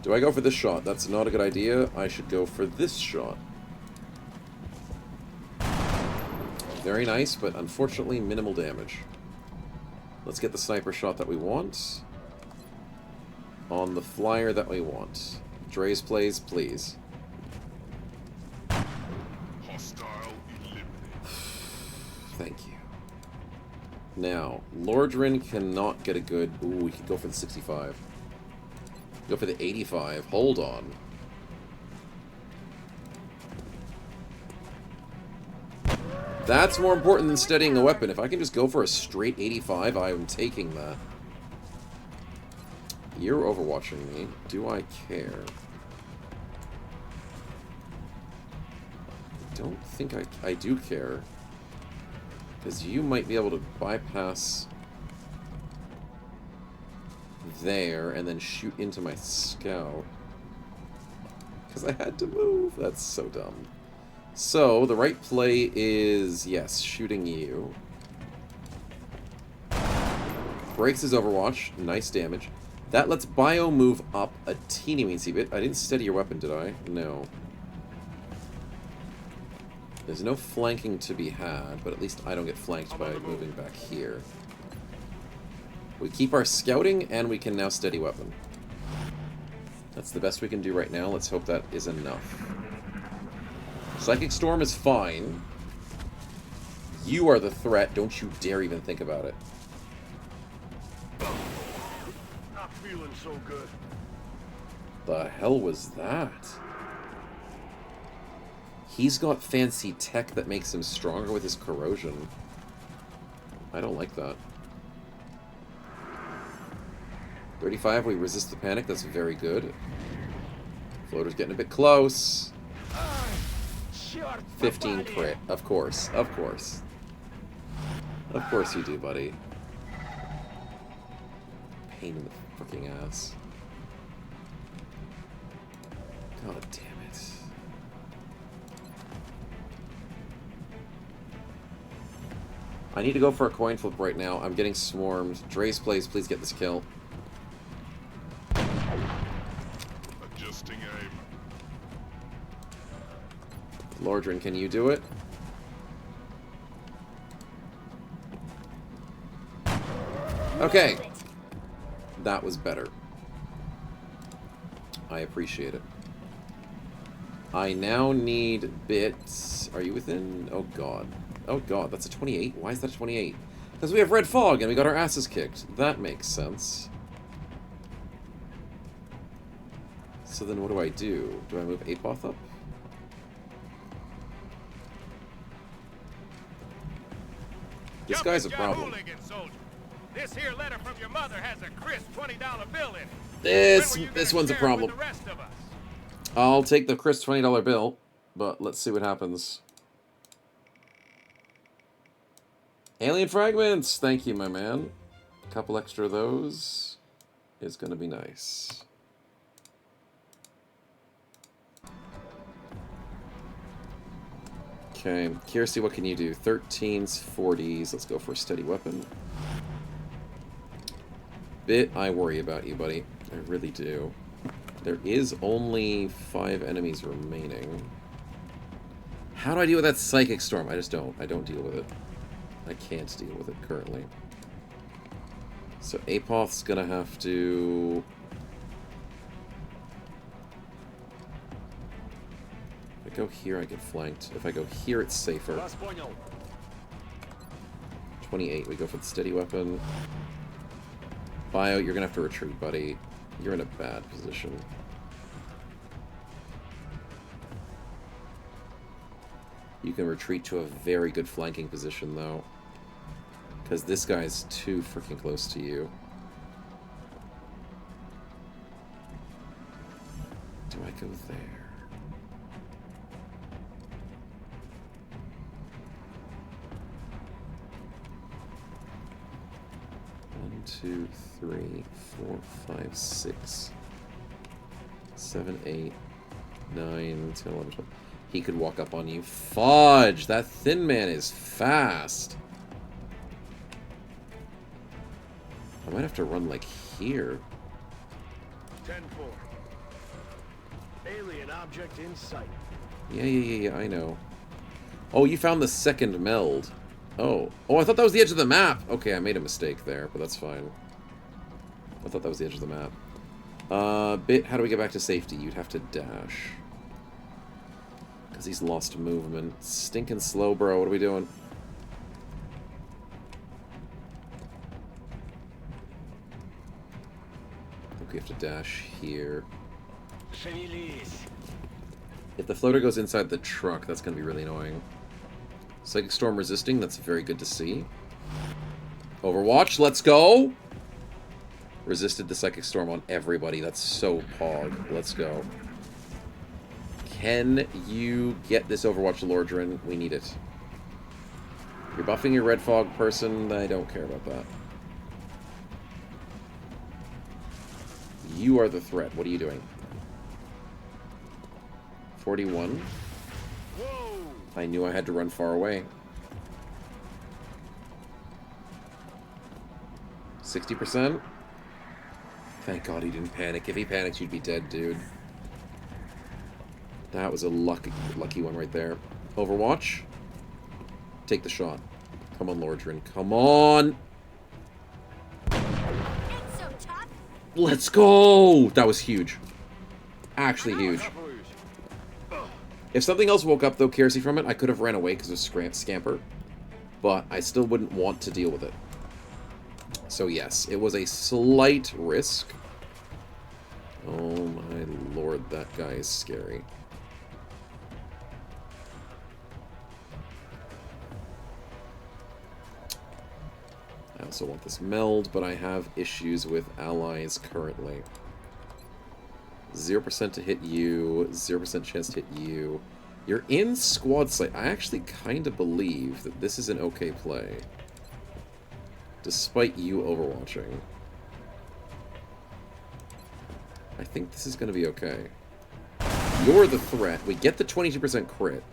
Do I go for this shot? That's not a good idea. I should go for this shot. Very nice, but unfortunately minimal damage. Let's get the sniper shot that we want. On the flyer that we want. Dre's plays, please. Thank you. Now, Lordran cannot get a good... Ooh, we could go for the 65. Go for the 85. Hold on. That's more important than steadying a weapon. If I can just go for a straight 85, I am taking that. You're overwatching me. Do I care? I don't think I do care. Because you might be able to bypass there and then shoot into my scout. Because I had to move. That's so dumb. So, the right play is, yes, shooting you. Breaks his Overwatch. Nice damage. That lets Bio move up a teeny-weensy bit. I didn't steady your weapon, did I? No. There's no flanking to be had, but at least I don't get flanked by moving back here. We keep our scouting, and we can now steady weapon. That's the best we can do right now. Let's hope that is enough. Psychic Storm is fine. You are the threat. Don't you dare even think about it. Not feeling so good. The hell was that? He's got fancy tech that makes him stronger with his corrosion. I don't like that. 35, we resist the panic. That's very good. Floater's getting a bit close. 15 crit. Of course. Of course. Of course you do, buddy. Pain in the freaking ass. God damn it. I need to go for a coin flip right now. I'm getting swarmed. Dre's plays, please get this kill. Adjusting aim. Lordran, can you do it? Okay. That was better. I appreciate it. I now need bits. Are you within? Oh god. Oh god, that's a 28? Why is that a 28? Because we have red fog and we got our asses kicked. That makes sense. So then what do I do? Do I move Apoth up? This guy's a problem. This here letter from your mother has a crisp $20 bill in it. This one's a problem. I'll take the crisp $20 bill, but let's see what happens. Alien fragments! Thank you, my man. A couple extra of those is gonna be nice. Okay, Kirsty, what can you do? 13s, 40s. Let's go for a steady weapon. Bit, I worry about you, buddy. I really do. There is only 5 enemies remaining. How do I deal with that Psychic Storm? I just don't. I don't deal with it. I can't deal with it currently. So Apoth's gonna have to... If I go here, I get flanked. If I go here, it's safer. 28, we go for the steady weapon. Bio, you're gonna have to retreat, buddy. You're in a bad position. You can retreat to a very good flanking position, though. Because this guy's too freaking close to you. Do I go there? One, 2, 3, 4, 5, 6, 7, 8, 9, 10, 11, 12. He could walk up on you. Fudge! That thin man is fast. I might have to run like here. 10-4. Alien object in sight. Yeah, I know. Oh, you found the second meld. Oh, I thought that was the edge of the map. Okay, I made a mistake there, but that's fine. I thought that was the edge of the map. Bit, how do we get back to safety? You'd have to dash. Because he's lost movement. Stinking slow, bro. What are we doing? I think we have to dash here. If the floater goes inside the truck, that's going to be really annoying. Psychic Storm resisting, that's very good to see. Overwatch, let's go! Resisted the Psychic Storm on everybody, that's so pog. Let's go. Can you get this Overwatch, Lordran? We need it. You're buffing your red fog person, I don't care about that. You are the threat, what are you doing? 41. Whoa. I knew I had to run far away. 60%. Thank God he didn't panic. If he panicked, you'd be dead, dude. That was a lucky one right there. Overwatch. Take the shot. Come on, Lordrin. Come on! Let's go! That was huge. Actually huge. If something else woke up, though, Kiersey, from it, I could have ran away because of Scamper. But I still wouldn't want to deal with it. So yes, it was a slight risk. Oh my lord, that guy is scary. I also want this meld, but I have issues with allies currently. 0% to hit you, 0% chance to hit you. You're in squad sight. I actually kind of believe that this is an okay play. Despite you overwatching. I think this is going to be okay. You're the threat. We get the 22% crit.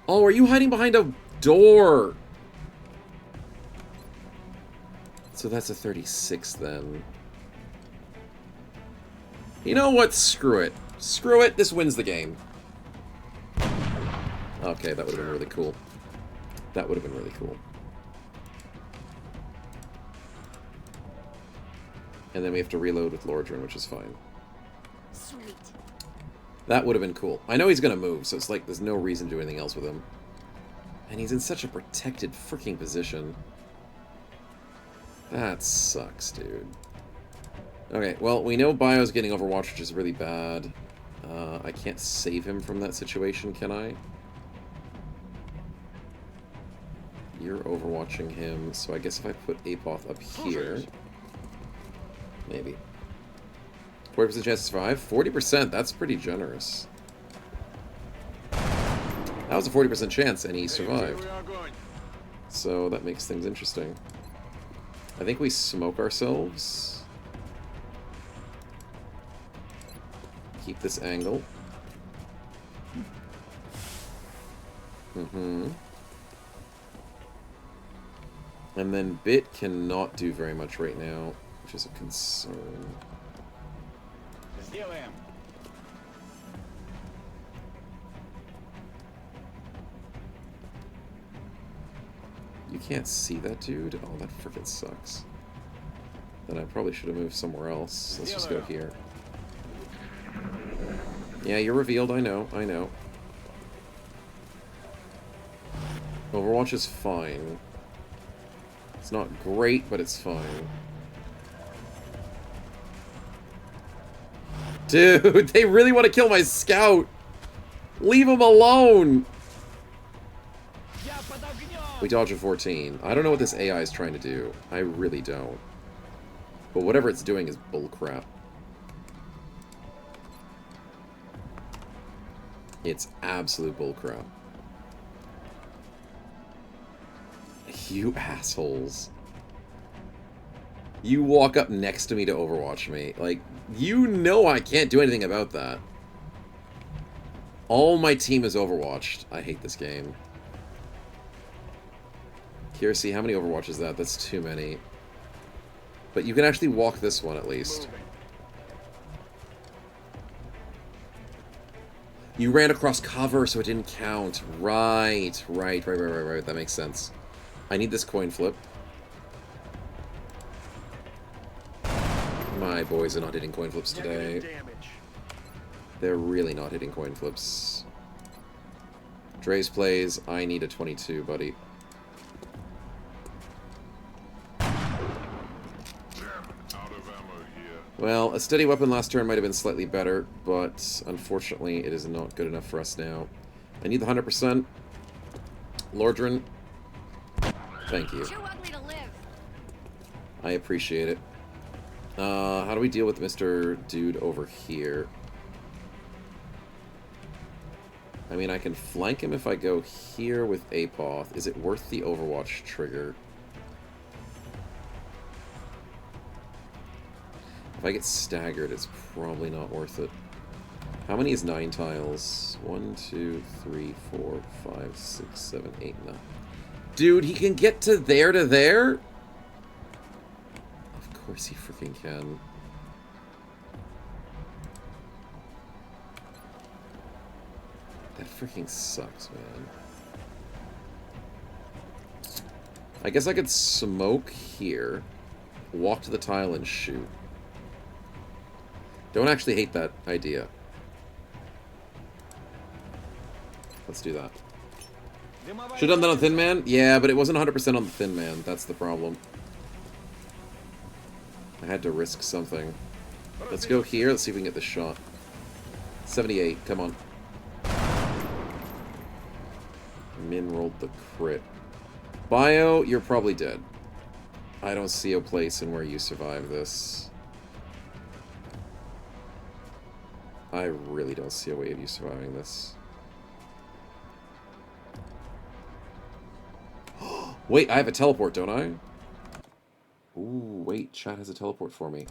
Oh, are you hiding behind a door? So that's a 36 then. You know what? Screw it. Screw it. This wins the game. Okay, that would have been really cool. That would have been really cool. And then we have to reload with Lordrin, which is fine. Sweet. That would have been cool. I know he's going to move, so it's like there's no reason to do anything else with him. And he's in such a protected freaking position. That sucks, dude. Okay, well, we know Bio's getting Overwatch, which is really bad. I can't save him from that situation, can I? You're overwatching him, so I guess if I put Apoth up here... Maybe. 40% chance to survive? 40%, that's pretty generous. That was a 40% chance, and he survived. So that makes things interesting. I think we smoke ourselves. Keep this angle. And then Bit cannot do very much right now, which is a concern. Steal him. You can't see that, dude? Oh, that frickin' sucks. Then I probably should have moved somewhere else. Let's just go here. Yeah, you're revealed, I know, I know. Overwatch is fine. It's not great, but it's fine. Dude, they really want to kill my scout! Leave him alone! We dodge a 14. I don't know what this AI is trying to do. I really don't. But whatever it's doing is bullcrap. It's absolute bullcrap. You assholes. You walk up next to me to overwatch me. Like, you know I can't do anything about that. All my team is overwatched. I hate this game. Kiersey, how many overwatches is that? That's too many. But you can actually walk this one at least. You ran across cover, so it didn't count. Right. That makes sense. I need this coin flip. My boys are not hitting coin flips today. They're really not hitting coin flips. Dre's plays, I need a 22, buddy. Well, a steady weapon last turn might have been slightly better, but unfortunately it is not good enough for us now. I need the 100%. Lordrin, thank you. Too ugly to live. I appreciate it. How do we deal with Mr. Dude over here? I mean, I can flank him if I go here with Apoth. Is it worth the Overwatch trigger? If I get staggered, it's probably not worth it. How many is 9 tiles? 1, 2, 3, 4, 5, 6, 7, 8, 9. Dude, he can get to there? Of course he freaking can. That freaking sucks, man. I guess I could smoke here, walk to the tile and shoot. Don't actually hate that idea. Let's do that. Should have done that on Thin Man? Yeah, but it wasn't 100% on the Thin Man. That's the problem. I had to risk something. Let's go here. Let's see if we can get this shot. 78. Come on. Min rolled the crit. Bio, you're probably dead. I don't see a place in where you survive this. I really don't see a way of you surviving this. Wait, I have a teleport, don't I? Ooh, wait, chat has a teleport for me.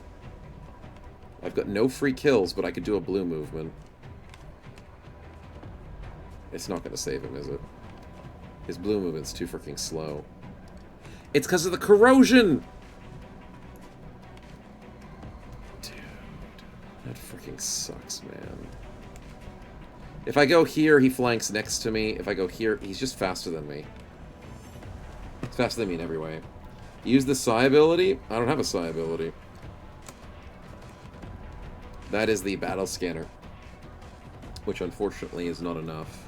I've got no free kills, but I could do a blue movement. It's not going to save him, is it? His blue movement's too freaking slow. It's because of the corrosion! Dude, that freaking sucks, man. If I go here, he flanks next to me. If I go here, he's just faster than me. He's faster than me in every way. Use the Psi ability? I don't have a Psi ability. That is the battle scanner. Which unfortunately is not enough.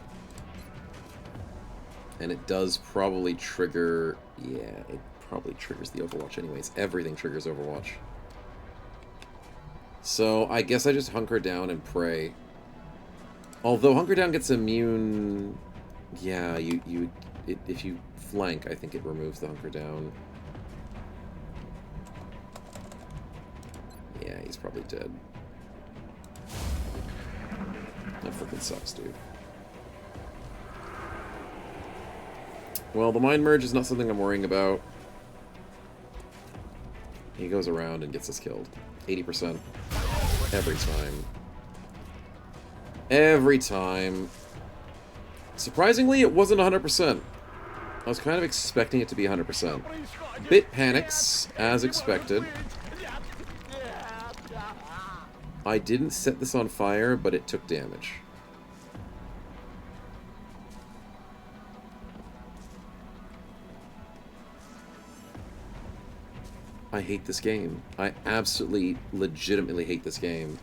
And it does probably trigger... Yeah, it probably triggers the Overwatch anyways. Everything triggers Overwatch. So, I guess I just hunker down and pray. Although hunker down gets immune... Yeah, if you flank, I think it removes the hunker down. Yeah, he's probably dead. That freaking sucks, dude. Well, the mind merge is not something I'm worrying about. He goes around and gets us killed. 80%. Every time. Every time. Surprisingly, it wasn't 100%. I was kind of expecting it to be 100%. Bit panics, as expected. I didn't set this on fire, but it took damage. I hate this game. I absolutely, legitimately hate this game.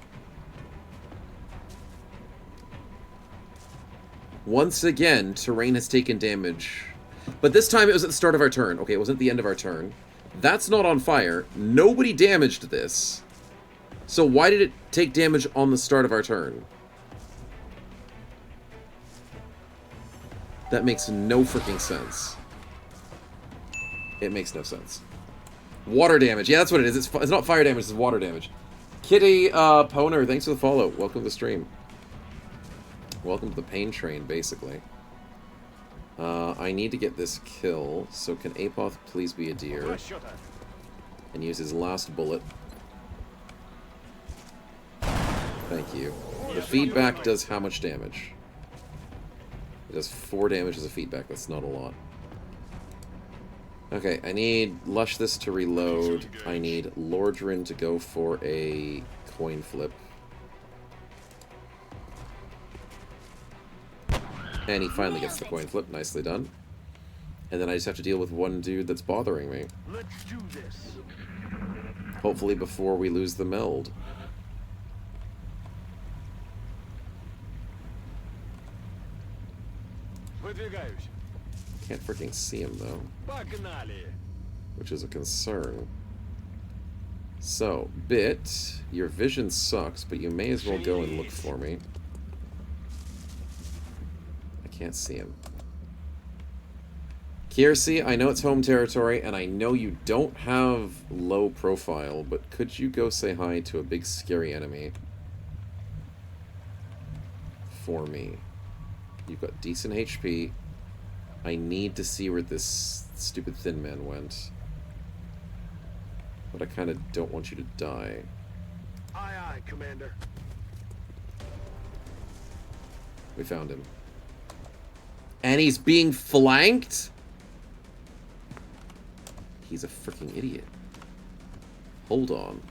Once again, terrain has taken damage. But this time it was at the start of our turn. Okay, it wasn't the end of our turn. That's not on fire. Nobody damaged this. So why did it take damage on the start of our turn? That makes no freaking sense. It makes no sense. Water damage. Yeah, that's what it is. It's not fire damage, it's water damage. Kitty Poner, thanks for the follow. Welcome to the stream. Welcome to the pain train, basically. I need to get this kill, so can Apoth please be a deer? And use his last bullet. Thank you. The feedback does how much damage? It does 4 damage as a feedback, that's not a lot. Okay, I need Lush this to reload. I need Lordrin to go for a coin flip. And he finally gets the coin flip. Nicely done. And then I just have to deal with one dude that's bothering me. Let's do this. Hopefully before we lose the meld. Can't freaking see him though. Which is a concern. So, Bit, your vision sucks, but you may as well go and look for me. I can't see him. Kiersey, I know it's home territory, and I know you don't have low profile, but could you go say hi to a big scary enemy? For me. You've got decent HP. I need to see where this stupid Thin Man went. But I kind of don't want you to die. Aye, aye, Commander. We found him. And he's being flanked? He's a freaking idiot. Hold on.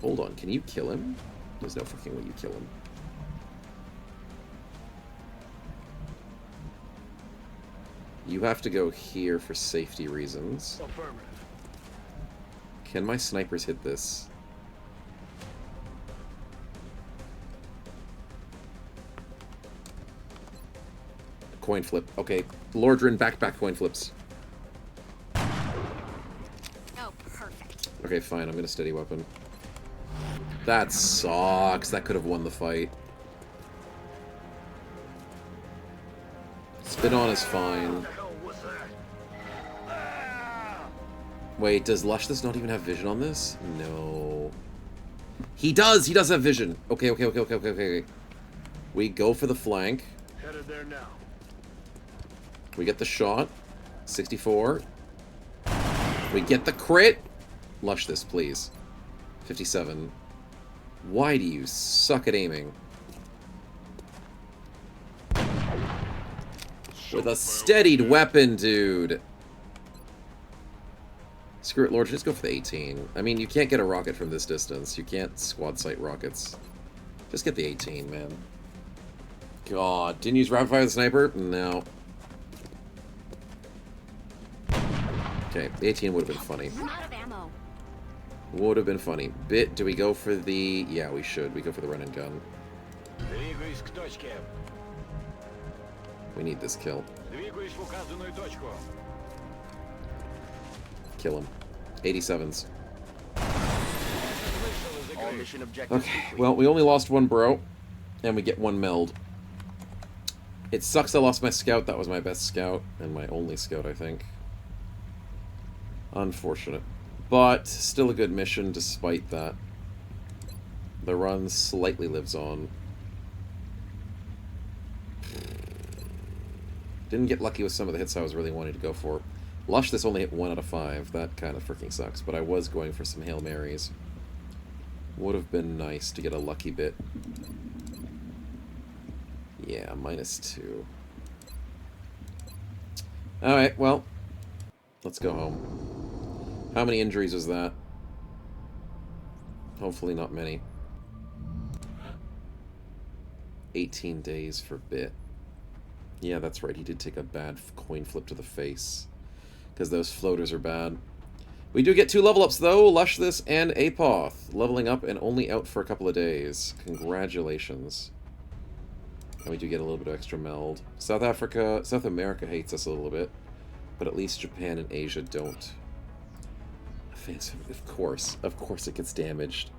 Hold on, can you kill him? There's no freaking way you kill him. You have to go here for safety reasons. Affirmative. Can my snipers hit this? Coin flip. Okay. Lordran, back coin flips. Oh, perfect. Okay, fine. I'm gonna steady weapon. That sucks. That could have won the fight. Spin on is fine. Wait, does Lushness not even have vision on this? No. He does! He does have vision! Okay. We go for the flank. Headed there now. We get the shot. 64. We get the crit. Lush this, please. 57. Why do you suck at aiming? With a steadied weapon, dude. Screw it, Lord. Just go for the 18. I mean, you can't get a rocket from this distance. You can't squad sight rockets. Just get the 18, man. God. Didn't use rapid fire the sniper? No. Okay, the 18 would have been funny. I'm out of ammo. Would have been funny. Bit, do we go for the... Yeah, we should. We go for the run and gun. Двигаюсь к точке. We need this kill. Двигаюсь в указанную точку. Kill him. 87s. All mission objectives Okay, complete. well, we only lost one bro, and we get one meld. It sucks I lost my scout. That was my best scout, and my only scout, I think. Unfortunate. But still a good mission despite that. The run slightly lives on. Didn't get lucky with some of the hits I was really wanting to go for. Lush this only hit 1 out of 5. That kind of freaking sucks. But I was going for some Hail Marys. Would have been nice to get a lucky bit. Yeah, -2. Alright, well. Let's go home. How many injuries was that? Hopefully not many. 18 days for Bit. Yeah, that's right. He did take a bad coin flip to the face. Because those floaters are bad. We do get 2 level ups, though. Lush this and Apoth. Leveling up and only out for a couple of days. Congratulations. And we do get a little bit of extra meld. South America hates us a little bit. But at least Japan and Asia don't. Of course it gets damaged.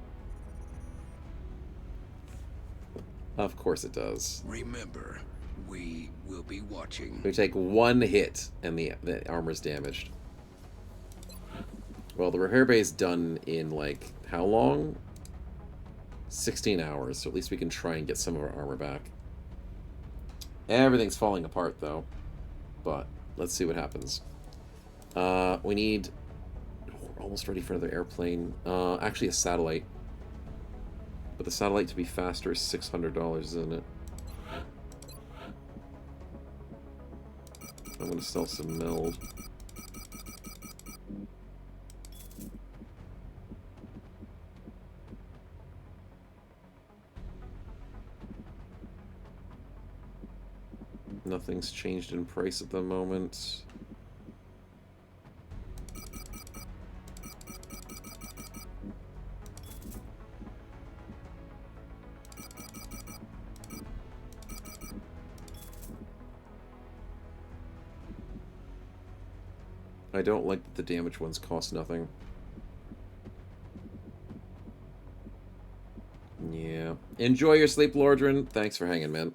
Of course it does. Remember, we will be watching. We take 1 hit and the armor's damaged. Well, the repair bay is done in, like, how long? 16 hours, so at least we can try and get some of our armor back. Everything's falling apart, though. But, let's see what happens. We need... We're almost ready for another airplane. Actually, a satellite. But the satellite to be faster is $600, isn't it? I'm going to sell some meld. Nothing's changed in price at the moment. I don't like that the damaged ones cost nothing. Yeah. Enjoy your sleep, Lordran. Thanks for hanging, man.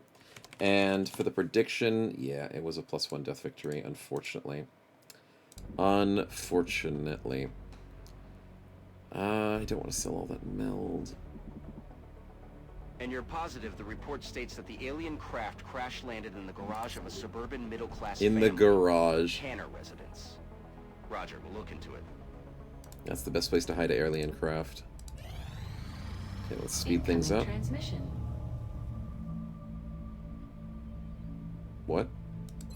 And for the prediction, yeah, it was a +1 death victory, unfortunately. Unfortunately. I don't want to sell all that meld. And you're positive the report states that the alien craft crash-landed in the garage of a suburban middle-class In family the garage. Tanner residence. Roger, we'll look into it. That's the best place to hide an alien craft. Okay, let's speed things up. Transmission. What?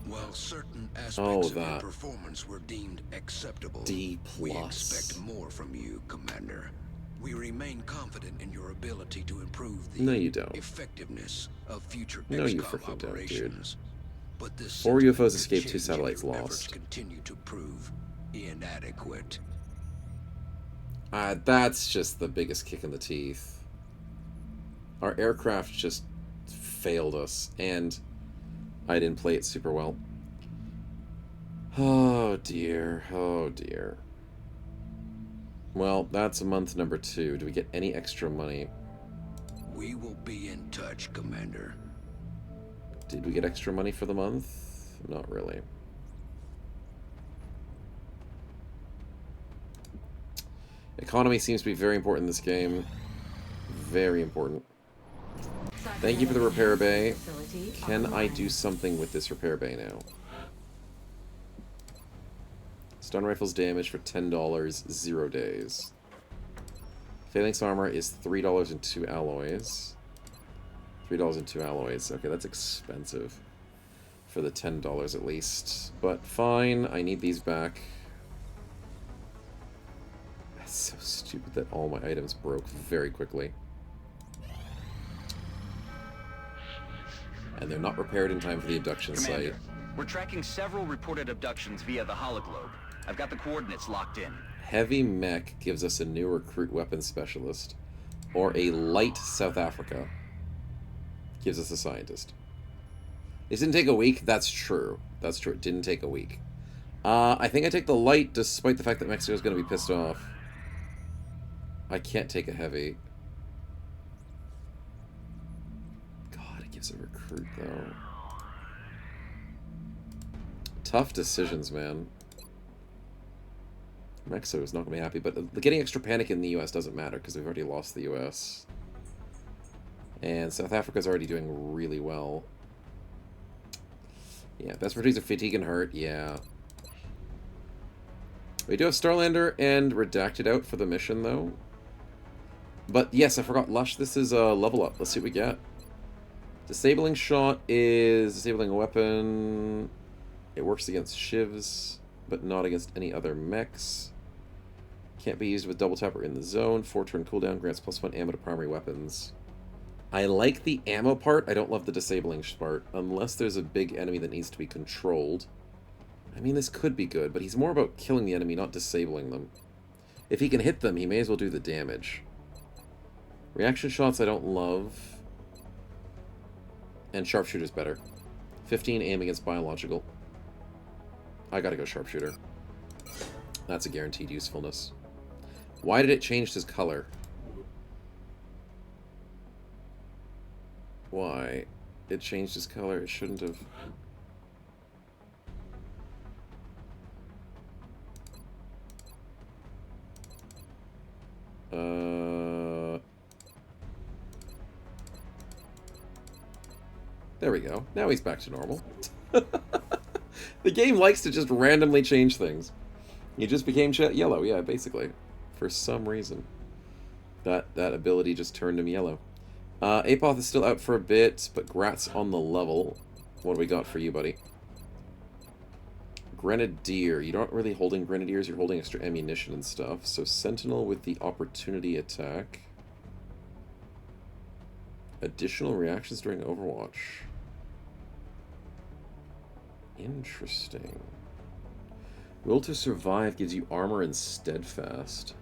While certain aspects of your that. performance were deemed acceptable, D+. we expect more from you, Commander. We remain confident in your ability to improve the No, you don't. effectiveness of future No, you XCOM freaking don't, dude. operations. But this 4 sentiment UFOs could escaped, 2 change if satellites your efforts lost. continue to prove inadequate. That's just the biggest kick in the teeth. Our aircraft just failed us, and I didn't play it super well. Oh dear, oh dear. Well, that's month number 2. Do we get any extra money? We will be in touch, Commander. Did we get extra money for the month? Not really. Economy seems to be very important in this game. Very important. Thank you for the repair bay. Can I do something with this repair bay now? Stun rifles damage for $10, 0 days. Phalanx armor is $3 and 2 alloys. $3 and 2 alloys. Okay, that's expensive. For the $10 at least. But fine, I need these back. That's so stupid that all my items broke very quickly. And they're not repaired in time for the abduction Commander, site. we're tracking several reported abductions via the hologlobe. I've got the coordinates locked in. Heavy mech gives us a new recruit weapons specialist. Or a light South Africa gives us a scientist. It didn't take a week. That's true. That's true. It didn't take a week. I think I take the light despite the fact that Mexico's going to be pissed off. I can't take a heavy. God, it gives a recruit, though. Tough decisions, man. Mexico's not going to be happy, but getting extra panic in the U.S. doesn't matter because we've already lost the U.S. And South Africa's already doing really well. Yeah, best properties of fatigue and hurt, yeah. We do have Starlander and Redacted out for the mission, though. But yes, I forgot Lush. This is a level up. Let's see what we get. Disabling shot is disabling a weapon. It works against shivs, but not against any other mechs. Can't be used with double tap or in the zone. 4-turn cooldown grants +1 ammo to primary weapons. I like the ammo part. I don't love the disabling part, unless there's a big enemy that needs to be controlled. I mean, this could be good, but he's more about killing the enemy, not disabling them. If he can hit them, he may as well do the damage. Reaction shots I don't love. And sharpshooter's better. 15 aim against biological. I gotta go sharpshooter. That's a guaranteed usefulness. Why did it change his color? Why? It changed his color. It shouldn't have. There we go. Now he's back to normal. The game likes to just randomly change things. He just became yellow, yeah, basically. For some reason. That ability just turned him yellow. Apoth is still out for a bit, but Grat's on the level. What do we got for you, buddy? Grenadier. You're not really holding Grenadiers, you're holding extra ammunition and stuff. So Sentinel with the opportunity attack. Additional reactions during Overwatch. Interesting. Will to Survive gives you armor and steadfast.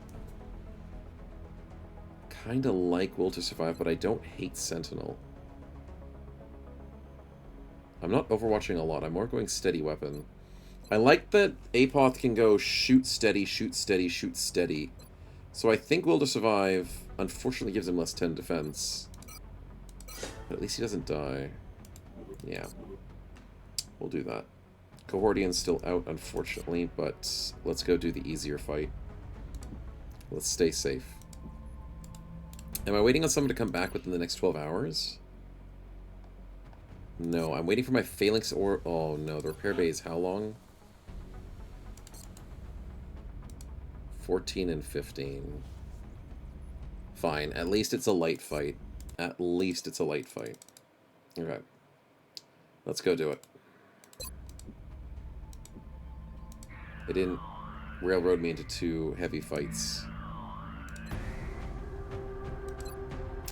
Kinda like Will to Survive, but I don't hate Sentinel. I'm not overwatching a lot. I'm more going steady weapon. I like that Apoth can go shoot steady, shoot steady, shoot steady. So I think Will to Survive unfortunately gives him less 10 defense. But at least he doesn't die. Yeah. We'll do that. Cohordian's still out, unfortunately, but let's go do the easier fight. Let's stay safe. Am I waiting on someone to come back within the next 12 hours? No, I'm waiting for my phalanx or... Oh no, the repair bay is how long? 14 and 15. Fine, at least it's a light fight. At least it's a light fight. Okay. Let's go do it. It didn't railroad me into 2 heavy fights.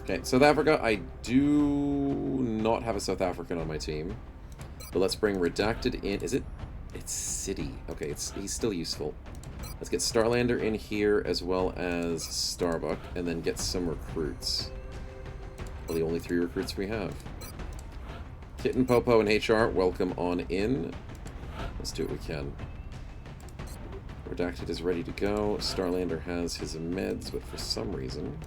Okay, South Africa. I do not have a South African on my team. But let's bring Redacted in. Is it? It's City. Okay, he's still useful. Let's get Starlander in here as well as Starbuck, and then get some recruits. Well, the only 3 recruits we have. Kitten, Popo, and HR, welcome on in. Let's do what we can. Redacted is ready to go. Starlander has his meds, but for some reason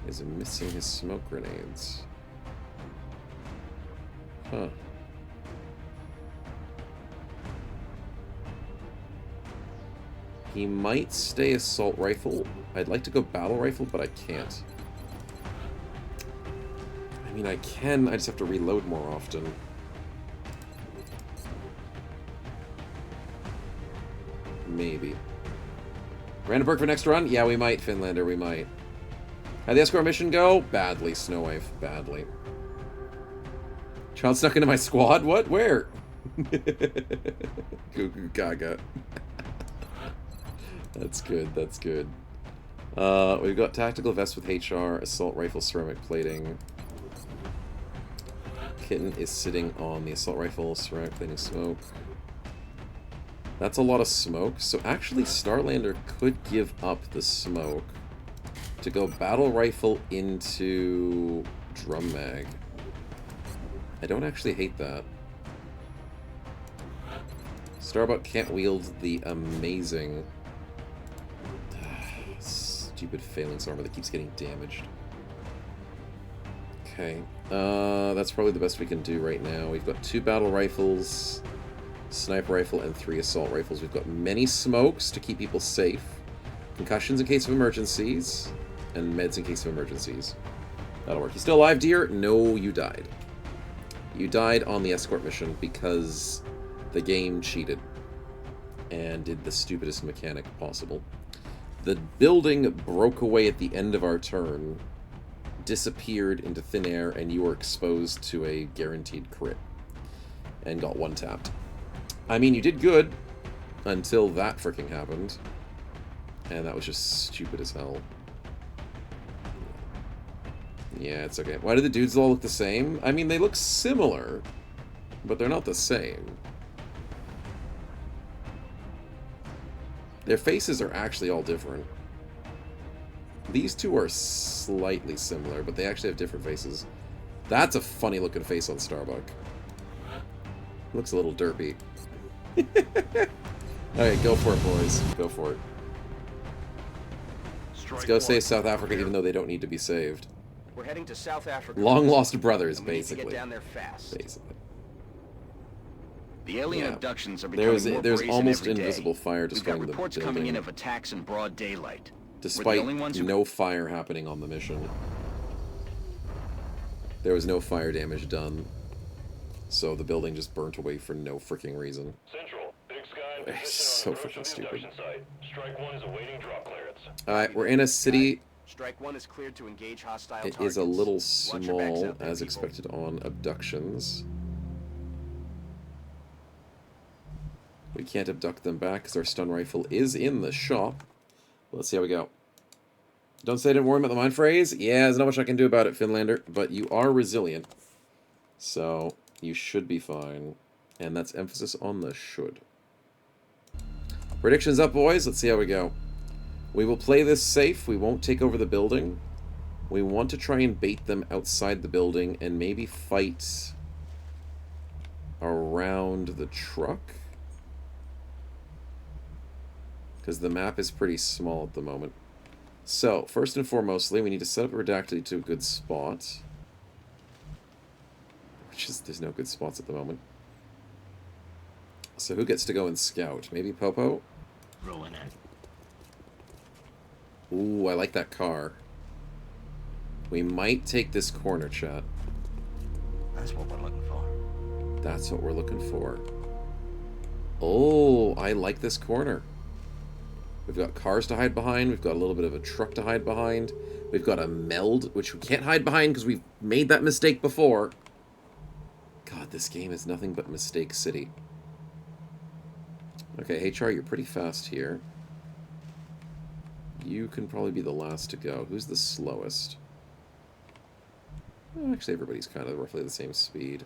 is missing his smoke grenades. Huh. He might stay assault rifle. I'd like to go battle rifle, but I can't. I mean, I can, I just have to reload more often. Maybe. Brandenburg for next run? Yeah, we might, Finlander, we might. How'd the escort mission go? Badly, Snowwave. Badly. Child snuck into my squad? What? Where? Goo goo gaga. That's good, that's good. We've got tactical vest with HR, assault rifle, ceramic plating. Kitten is sitting on the assault rifle, ceramic plating, smoke. That's a lot of smoke, so actually Starlander could give up the smoke to go battle rifle into drum mag. I don't actually hate that. Starbuck can't wield the amazing stupid phalanx armor that keeps getting damaged. Okay, that's probably the best we can do right now. We've got 2 battle rifles, sniper rifle, and 3 assault rifles. We've got many smokes to keep people safe, concussions in case of emergencies, and meds in case of emergencies. That'll work. You still alive, dear? No, you died. You died on the escort mission because the game cheated and did the stupidest mechanic possible. The building broke away at the end of our turn, disappeared into thin air, and you were exposed to a guaranteed crit and got 1-tapped. I mean, you did good until that freaking happened, and that was just stupid as hell. Yeah, it's okay. Why do the dudes all look the same? I mean, they look similar, but they're not the same. Their faces are actually all different. These two are slightly similar, but they actually have different faces. That's a funny looking face on Starbuck. Looks a little derpy. Alright, go for it, boys. Go for it. Let's go save South Africa, even though they don't need to be saved. We're heading to South Africa. Long lost brothers, and we need to basically. get down there fast. Basically. The alien abductions are becoming more there's brazen almost every day. invisible fire We've got destroying the reports building, coming in of attacks in broad daylight. despite only ones who... no fire happening on the mission. There was no fire damage done, so the building just burnt away for no freaking reason. Central, Big Sky, It's so freaking stupid. Strike 1 is awaiting drop clearance. Alright, we're in a city. Strike 1 is cleared to engage hostile It targets. is a little Watch your backs small, out there, as people. expected on abductions. We can't abduct them back because our stun rifle is in the shop. Let's see how we go. Don't say I didn't warn about the mine phrase. Yeah, there's not much I can do about it, Finlander, but you are resilient. So, you should be fine. And that's emphasis on the should. Predictions up, boys. Let's see how we go. We will play this safe. We won't take over the building. We want to try and bait them outside the building and maybe fight around the truck. Because the map is pretty small at the moment. So, first and foremostly, we need to set up Redacted to a good spot. Which is, there's no good spots at the moment. So who gets to go and scout? Maybe Popo? Ruin it. Ooh, I like that car. We might take this corner, chat. That's what we're looking for. That's what we're looking for. Oh, I like this corner. We've got cars to hide behind. We've got a little bit of a truck to hide behind. We've got a meld, which we can't hide behind because we've made that mistake before. God, this game is nothing but Mistake City. Okay, HR, you're pretty fast here. You can probably be the last to go. Who's the slowest? Well, actually, everybody's kind of roughly the same speed.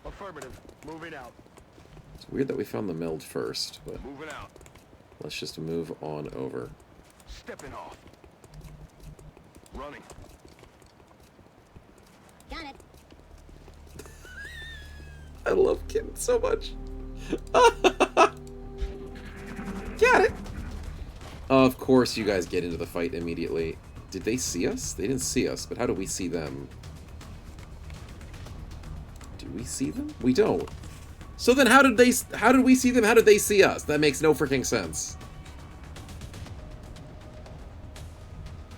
Affirmative. Moving out. It's weird that we found the meld first, but Moving out. let's just move on over. Stepping off. Running. Got it. I love Kitten so much. Got it. Of course you guys get into the fight immediately. Did they see us? They didn't see us, but how do we see them? Do we see them? We don't. So then how did we see them? How did they see us? That makes no freaking sense.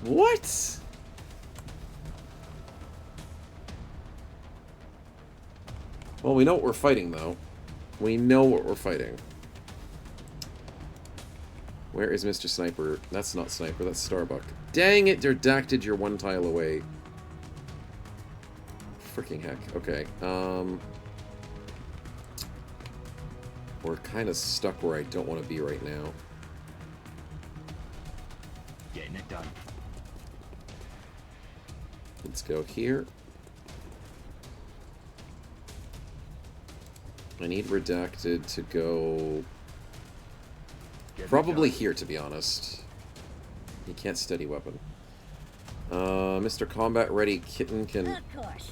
What? Well, we know what we're fighting, though. We know what we're fighting. Where is Mr. Sniper? That's not Sniper, that's Starbuck. Dang it, Redacted, you're one tile away. Freaking heck. Okay, we're kind of stuck where I don't want to be right now. Getting it done. Let's go here. I need Redacted to go... probably here, to be honest. He can't steady weapon. Mr. Combat Ready Kitten can... Of course.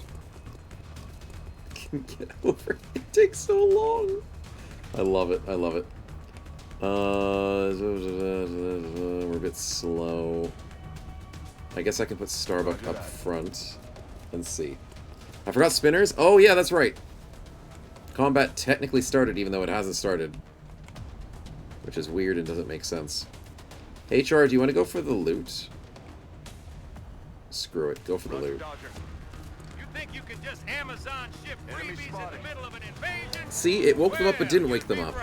Can get over. It takes so long. I love it. I love it. We're a bit slow. I guess I can put Starbuck up front and see. I forgot spinners? Oh, yeah, that's right. Combat technically started even though it hasn't started. Which is weird and doesn't make sense. HR, do you want to go for the loot? Screw it. Go for the loot. You think you can just Amazon ship freebies in the middle of an invasion? See, it woke them up but didn't wake them up.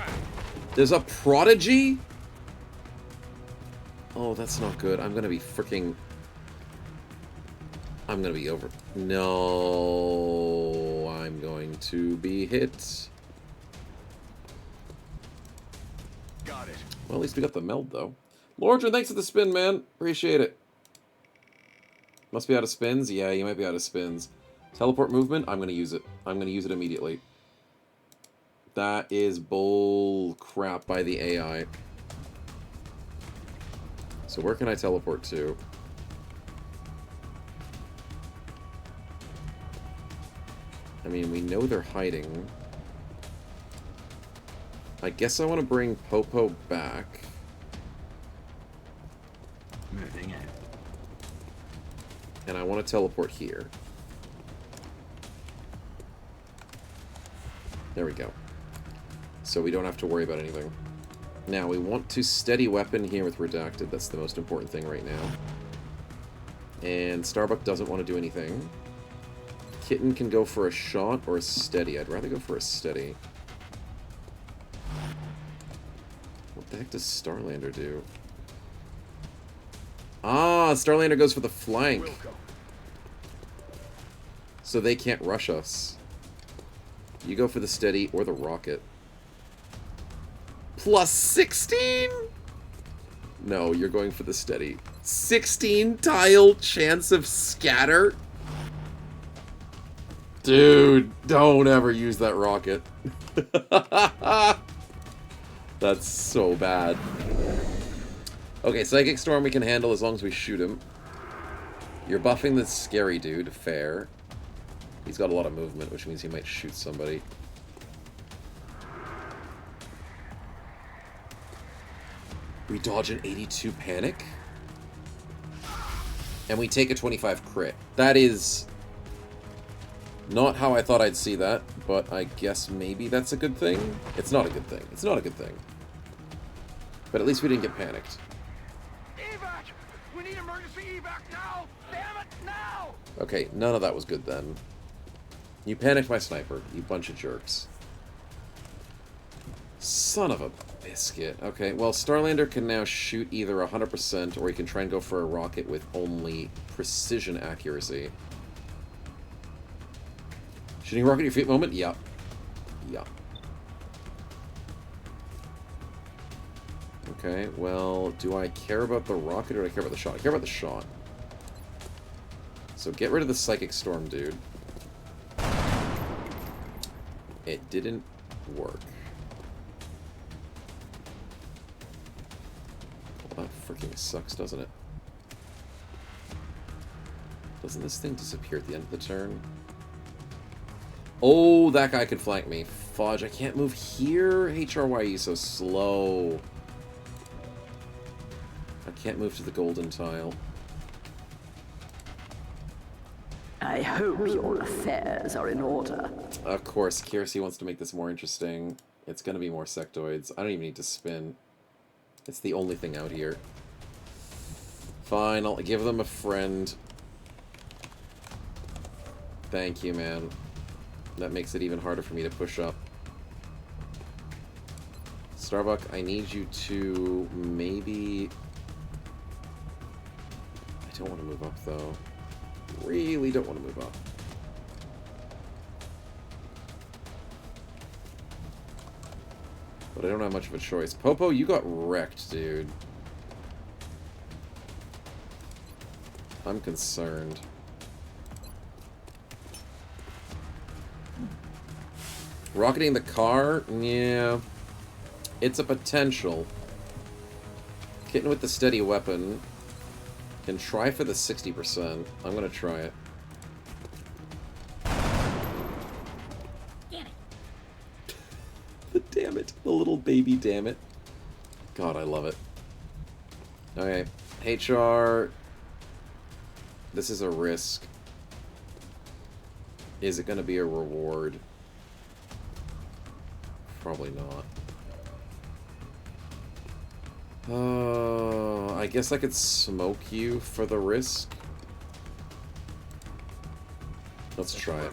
There's a prodigy? Oh, that's not good. I'm gonna be freaking... I'm gonna be over... No... I'm going to be hit. Got it. Well, at least we got the meld, though. Lordran, thanks for the spin, man. Appreciate it. Must be out of spins? Yeah, you might be out of spins. Teleport movement? I'm going to use it. I'm going to use it immediately. That is bull crap by the AI. So where can I teleport to? I mean, we know they're hiding. I guess I want to bring Popo back. Moving in. And I want to teleport here. There we go. So we don't have to worry about anything. Now, we want to steady weapon here with Redacted. That's the most important thing right now. And Starbuck doesn't want to do anything. Kitten can go for a shot or a steady. I'd rather go for a steady. What the heck does Starlander do? Ah, Starlander goes for the flank. So they can't rush us. You go for the steady or the rocket. Plus 16? No, you're going for the steady. 16 tile chance of scatter? Dude, don't ever use that rocket. That's so bad. Okay, Psychic Storm we can handle as long as we shoot him. You're buffing the scary dude. Fair. He's got a lot of movement, which means he might shoot somebody. We dodge an 82 panic. And we take a 25 crit. That is not how I thought I'd see that, but I guess maybe that's a good thing. It's not a good thing. It's not a good thing. But at least we didn't get panicked. Evac! We need emergency evac now! Damn it, now! Okay, none of that was good then. You panicked my sniper, you bunch of jerks. Son of a biscuit. Okay, well, Starlander can now shoot either 100% or he can try and go for a rocket with only precision accuracy. Shooting rocket at your feet moment? Yeah. Yeah. Okay, well, do I care about the rocket or do I care about the shot? I care about the shot. So get rid of the Psychic Storm, dude. It didn't work. Well, that freaking sucks, doesn't it? Doesn't this thing disappear at the end of the turn? Oh, that guy could flank me. Fudge, I can't move here? HRYE so slow. I can't move to the golden tile. I hope your affairs are in order. Of course, Kiersey wants to make this more interesting. It's going to be more sectoids. I don't even need to spin. It's the only thing out here. Fine, I'll give them a friend. Thank you, man. That makes it even harder for me to push up. Starbuck, I need you to maybe... I don't want to move up, though. Really don't want to move up. But I don't have much of a choice. Popo, you got wrecked, dude. I'm concerned. Rocketing the car? Yeah. It's a potential. Kitten with the steady weapon can try for the 60%. I'm gonna try it. Damn it. Damn it. The little baby damn it. God, I love it. Okay. HR. This is a risk. Is it gonna be a reward? Probably not. I guess I could smoke you for the risk. Let's try it.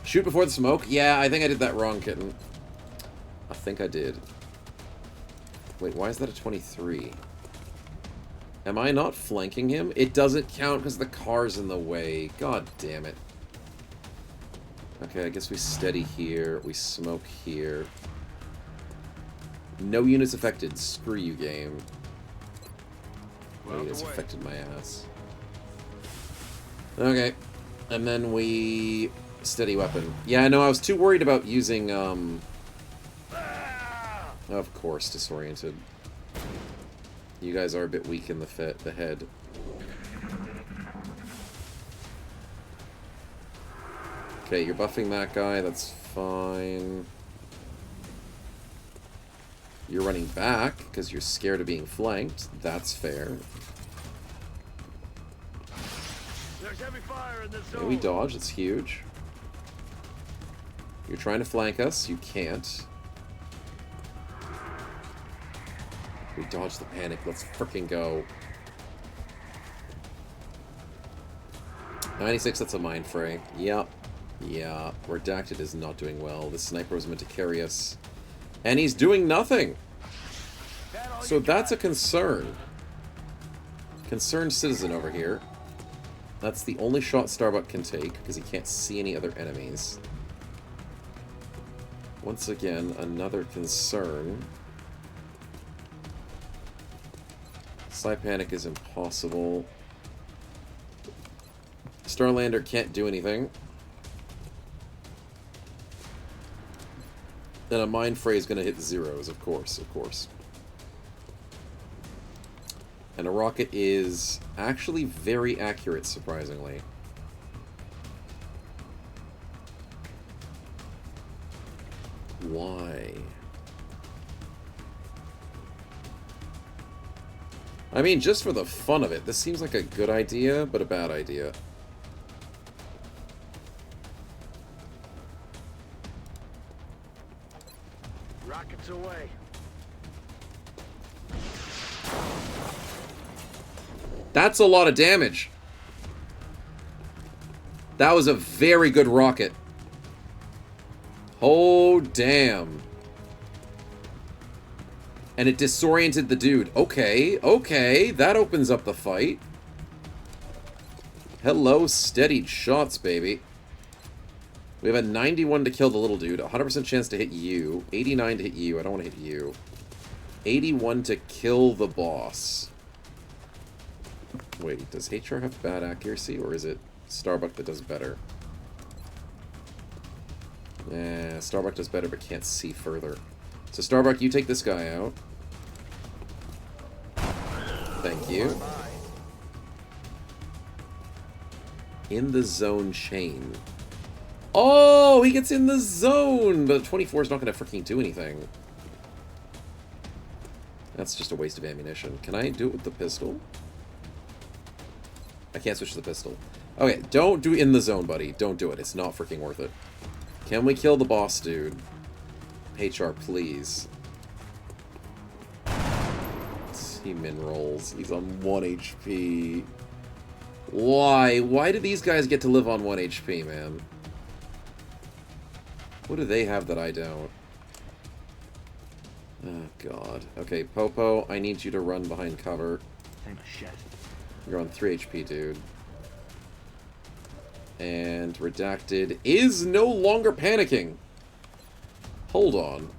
Shoot before the smoke? Yeah, I think I did that wrong, kitten. I think I did. Wait, why is that a 23? Am I not flanking him? It doesn't count because the car's in the way. God damn it. Okay, I guess we steady here. We smoke here. No units affected. Screw you, game. Wait, it's affected my ass. Okay. And then we... steady weapon. Yeah, no, I was too worried about using, Of course, disoriented. You guys are a bit weak in the head. Okay, you're buffing that guy. That's fine. You're running back because you're scared of being flanked. That's fair. There's heavy fire in this zone. Okay, we dodge. It's huge. You're trying to flank us. You can't. We dodge the panic. Let's frickin' go. 96, that's a mind fray. Yep. Yeah. Redacted is not doing well. This sniper was meant to carry us. And he's doing nothing! So that's a concern. Concerned citizen over here. That's the only shot Starbuck can take, because he can't see any other enemies. Once again, another concern. Side panic is impossible. Starlander can't do anything. And a mind fray is going to hit the zeros, of course, of course. And a rocket is actually very accurate, surprisingly. Why? I mean, just for the fun of it, this seems like a good idea, but a bad idea. Rockets away. That's a lot of damage. That was a very good rocket. Oh, damn. And it disoriented the dude. Okay, okay. That opens up the fight. Hello, steadied shots, baby. We have a 91 to kill the little dude. 100% chance to hit you. 89 to hit you. I don't want to hit you. 81 to kill the boss. Wait, does HR have bad accuracy, or is it Starbuck that does better? Yeah, Starbuck does better but can't see further. So Starbuck, you take this guy out. Thank you. In the zone chain. Oh, he gets in the zone! But 24 is not going to freaking do anything. That's just a waste of ammunition. Can I do it with the pistol? I can't switch to the pistol. Okay, don't do in the zone, buddy. Don't do it. It's not freaking worth it. Can we kill the boss, dude? HR, please. He min rolls. He's on 1 HP. Why? Why do these guys get to live on 1 HP, man? What do they have that I don't? Oh, God. Okay, Popo, I need you to run behind cover. You're on 3 HP, dude. And Redacted is no longer panicking. Hold on.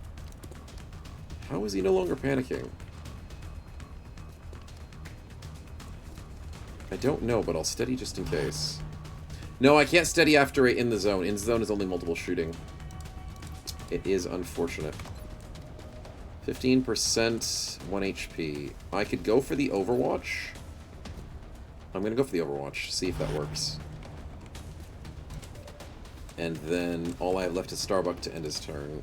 How is he no longer panicking? I don't know, but I'll steady just in case. No, I can't steady after it in the zone. In the zone is only multiple shooting. It is unfortunate. 15%, 1 HP. I could go for the Overwatch. I'm gonna go for the Overwatch, see if that works. And then all I have left is Starbuck to end his turn.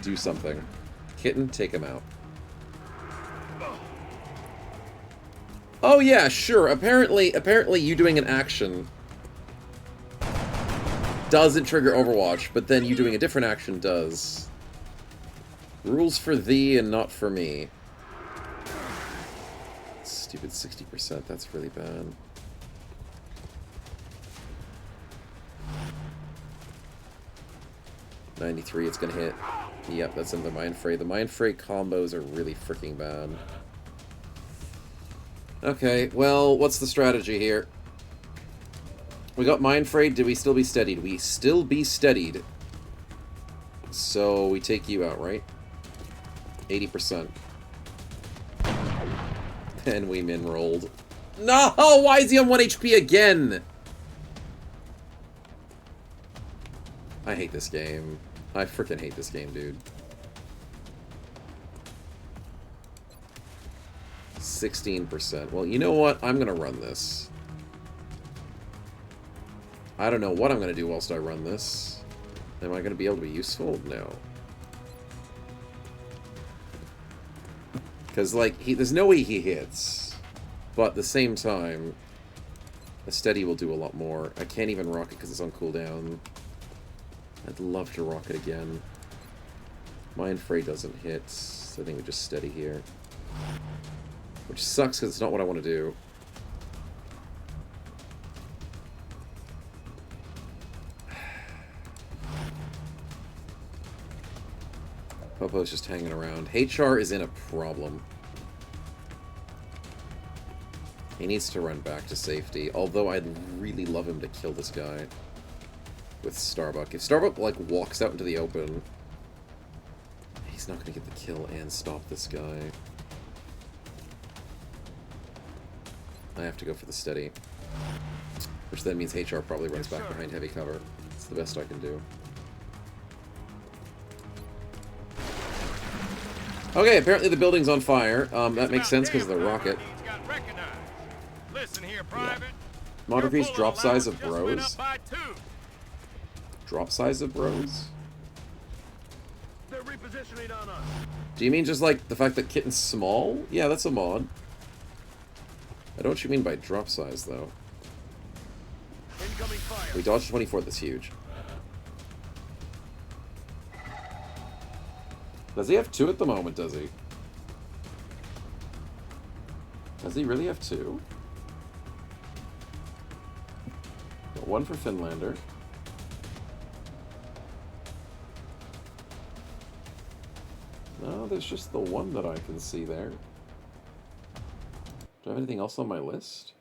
Do something. Kitten, take him out. Oh yeah, sure. Apparently you doing an action doesn't trigger Overwatch, but then you doing a different action does. Rules for thee and not for me. Stupid 60%, that's really bad. $93, it's gonna hit. Yep, that's in the Mind Fray. The Mind Fray combos are really freaking bad. Okay, well, what's the strategy here? We got Mind Frayed. Did we still be steadied? We still be steadied. So we take you out, right? 80%. And we min rolled. No! Why is he on 1 HP again? I hate this game. I freaking hate this game, dude. 16%. Well, you know what? I'm gonna run this. I don't know what I'm gonna do whilst I run this. Am I gonna be able to be useful? No. Because, like, there's no way he hits. But at the same time, a steady will do a lot more. I can't even rock it because it's on cooldown. I'd love to rock it again. Mind Fray doesn't hit, so I think we just steady here. Which sucks because it's not what I want to do. Popo's just hanging around. HR is in a problem. He needs to run back to safety, although I'd really love him to kill this guy with Starbuck. If Starbuck, like, walks out into the open, he's not going to get the kill and stop this guy. I have to go for the steady. Which then means HR probably runs back behind heavy cover. It's the best I can do. Okay, apparently the building's on fire. That makes sense because of the rocket. Listen here, Private. Yeah. Mod increase drop size of bros. Drop size of bros? They're repositioning on us. Do you mean just like the fact that Kitten's small? Yeah, that's a mod. I don't know what you mean by drop size, though. Incoming fire. We dodged 24, that's huge. Does he have 2 at the moment, does he? Does he really have 2? Got 1 for Finlander. No, there's just the 1 that I can see there. Do I have anything else on my list?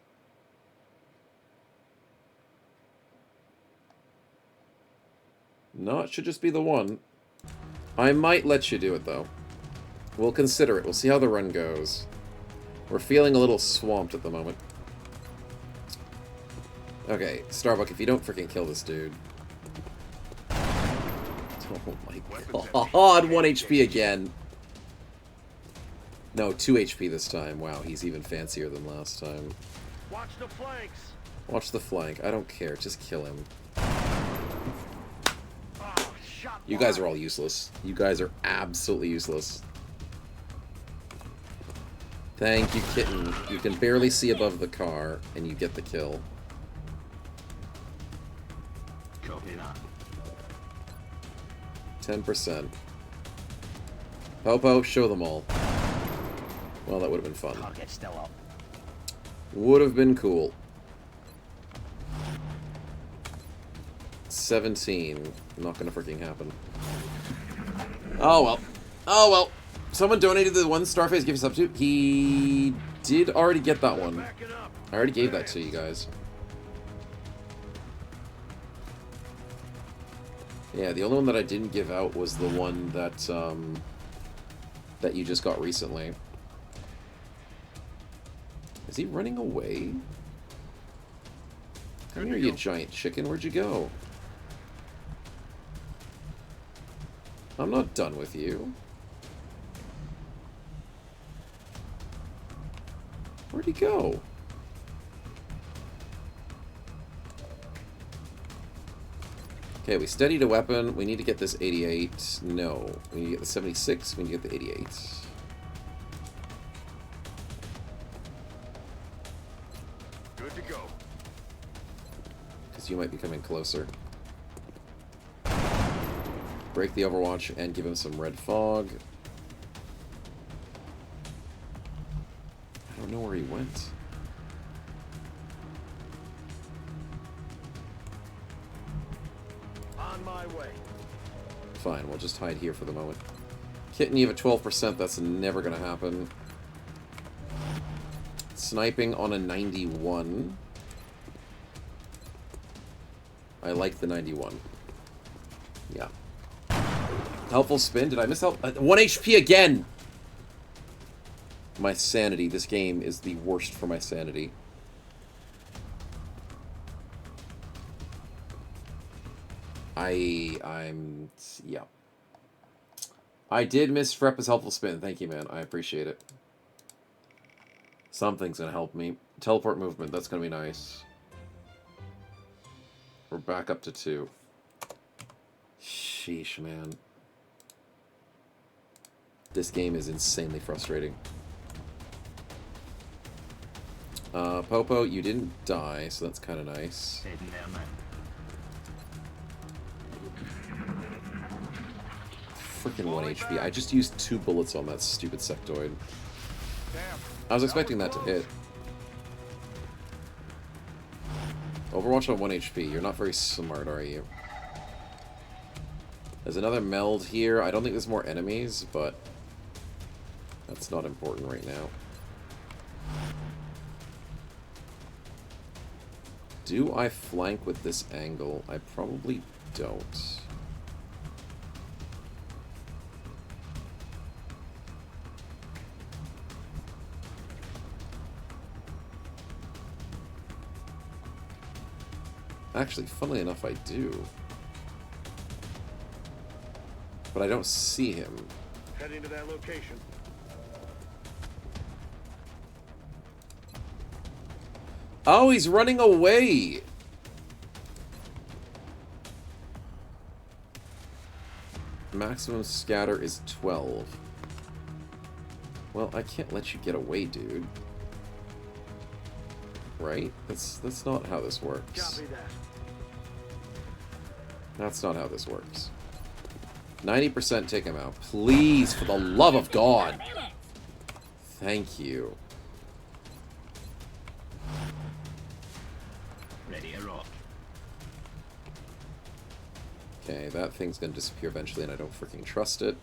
No, it should just be the 1. I might let you do it, though. We'll consider it. We'll see how the run goes. We're feeling a little swamped at the moment. Okay, Starbuck, if you don't freaking kill this dude. Oh my god, 1 HP again. No, 2 HP this time. Wow, he's even fancier than last time. Watch the flanks. Watch the flank. I don't care. Just kill him. You guys are all useless. You guys are absolutely useless. Thank you, kitten. You can barely see above the car, and you get the kill. Copy that. 10%. Popo, show them all. Well, that would have been fun. Target's still up. Would have been cool. 17. Not gonna freaking happen. Oh well. Oh well. Someone donated the one Starface gave us up to. He did already get that one. I already gave that to you guys. Yeah, the only one that I didn't give out was the one that that you just got recently. Is he running away? Come here, you giant chicken. Where'd you go? I'm not done with you. Where'd he go? Okay, we steadied a weapon. We need to get this 88. No. We need to get the 76. We need to get the 88. Good to go. Because you might be coming closer. Break the Overwatch and give him some red fog. I don't know where he went. On my way. Fine, we'll just hide here for the moment. Kitten, you have a 12%. That's never going to happen. Sniping on a 91. I like the 91. Yeah. Helpful spin. Did I miss help? 1 HP again! My sanity. This game is the worst for my sanity. Yeah. I did miss Freppa's helpful spin. Thank you, man. I appreciate it. Something's gonna help me. Teleport movement. That's gonna be nice. We're back up to 2. Sheesh, man. This game is insanely frustrating. Popo, you didn't die, so that's kind of nice. Freaking 1 HP. I just used 2 bullets on that stupid sectoid. I was expecting that to hit. Overwatch on 1 HP. You're not very smart, are you? There's another meld here. I don't think there's more enemies, but that's not important right now. Do I flank with this angle? I probably don't. Actually, funnily enough, I do. But I don't see him. Heading to that location. Oh, he's running away! Maximum scatter is 12. Well, I can't let you get away, dude. Right? That's not how this works. Copy that. That's not how this works. 90% take him out. Please, for the love of God. Thank you. Ready to rock. Okay, that thing's gonna disappear eventually, and I don't freaking trust it.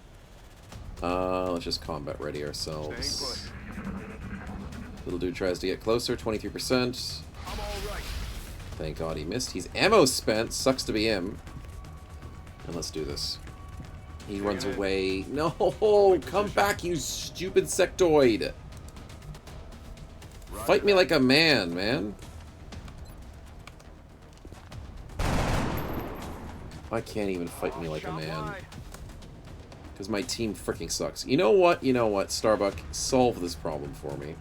Let's just combat ready ourselves. Little dude tries to get closer, 23%. I'm all right. Thank God he missed. He's ammo spent. Sucks to be him. And let's do this. He runs away. No! Come back, you stupid sectoid! Fight me like a man, man. I can't even fight me like a man. Because my team freaking sucks. You know what? You know what? Starbuck, solve this problem for me.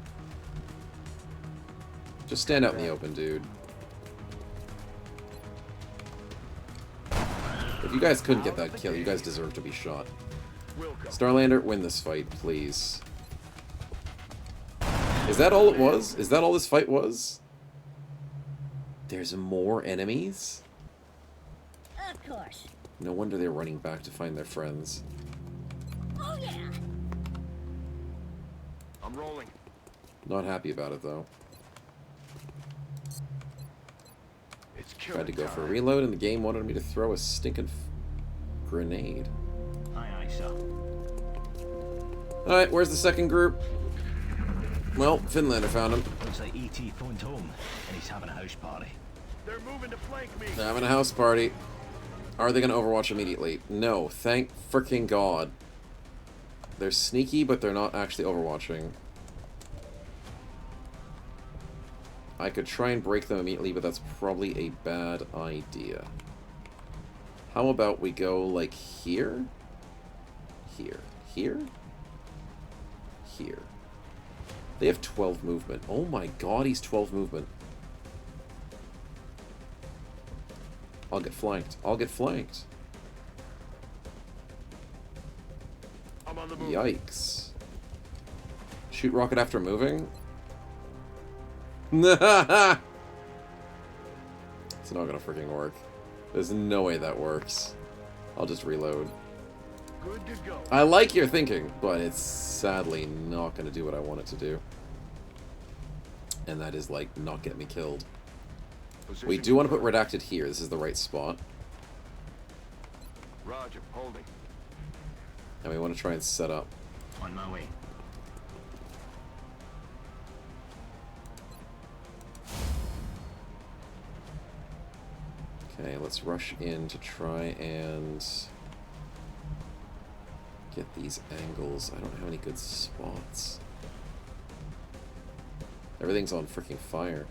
Just stand out in the open, dude. If you guys couldn't get that kill, you guys deserve to be shot. Starlander, win this fight, please. Is that all it was? Is that all this fight was? There's more enemies? Of course. No wonder they're running back to find their friends. Oh yeah. I'm rolling. Not happy about it, though. It's Tried to go for a reload, and the game wanted me to throw a stinking grenade. Aye, aye, sir. Alright, where's the second group? Well, Finlander found him. Looks like E.T. phoned home, and he's having a house party. They're moving to flank me. They're having a house party. Are they going to Overwatch immediately? No, thank frickin' God. They're sneaky, but they're not actually Overwatching. I could try and break them immediately, but that's probably a bad idea. How about we go, like, here? Here. Here? Here. They have 12 movement. Oh my God, he's 12 movement. I'll get flanked. I'll get flanked. I'm on the move. Yikes. Shoot rocket after moving? It's not gonna freaking work. There's no way that works. I'll just reload. Good to go. I like your thinking, but it's sadly not gonna do what I want it to do. And that is, like, not get me killed. We do want to put redacted here. This is the right spot. Roger, holding. And we want to try and set up. On my way. Okay, let's rush in to try and get these angles. I don't have any good spots. Everything's on freaking fire.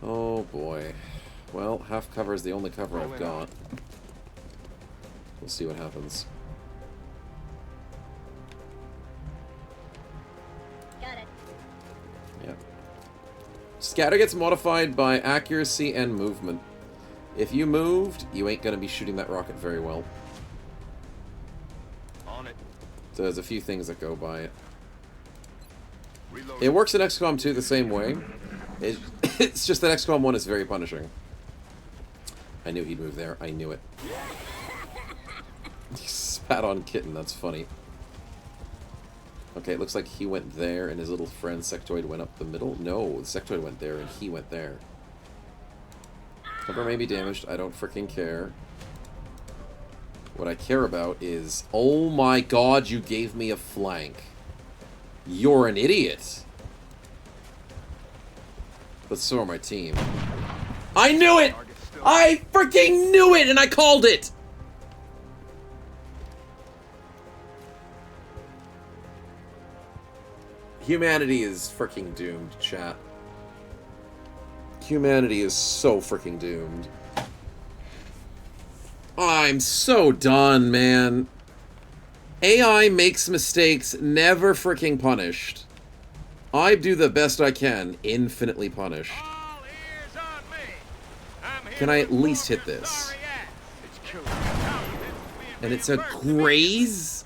Oh boy. Well, half cover is the only cover I've got. We'll see what happens. Got it. Yep. Scatter gets modified by accuracy and movement. If you moved, you ain't gonna be shooting that rocket very well. On it. So there's a few things that go by it. It works in XCOM 2 the same way. It's just that XCOM 1 is very punishing. I knew he'd move there. I knew it. He spat on Kitten. That's funny. Okay, it looks like he went there and his little friend Sectoid went up the middle. No, the Sectoid went there and he went there. Cover may be damaged. I don't freaking care. What I care about is... Oh my God, you gave me a flank. You're an idiot. But so are my team. I knew it! I freaking knew it and I called it! Humanity is freaking doomed, chat. Humanity is so freaking doomed. I'm so done, man. AI makes mistakes, never freaking punished. I do the best I can, infinitely punished. Can I at least hit this? And it's a graze?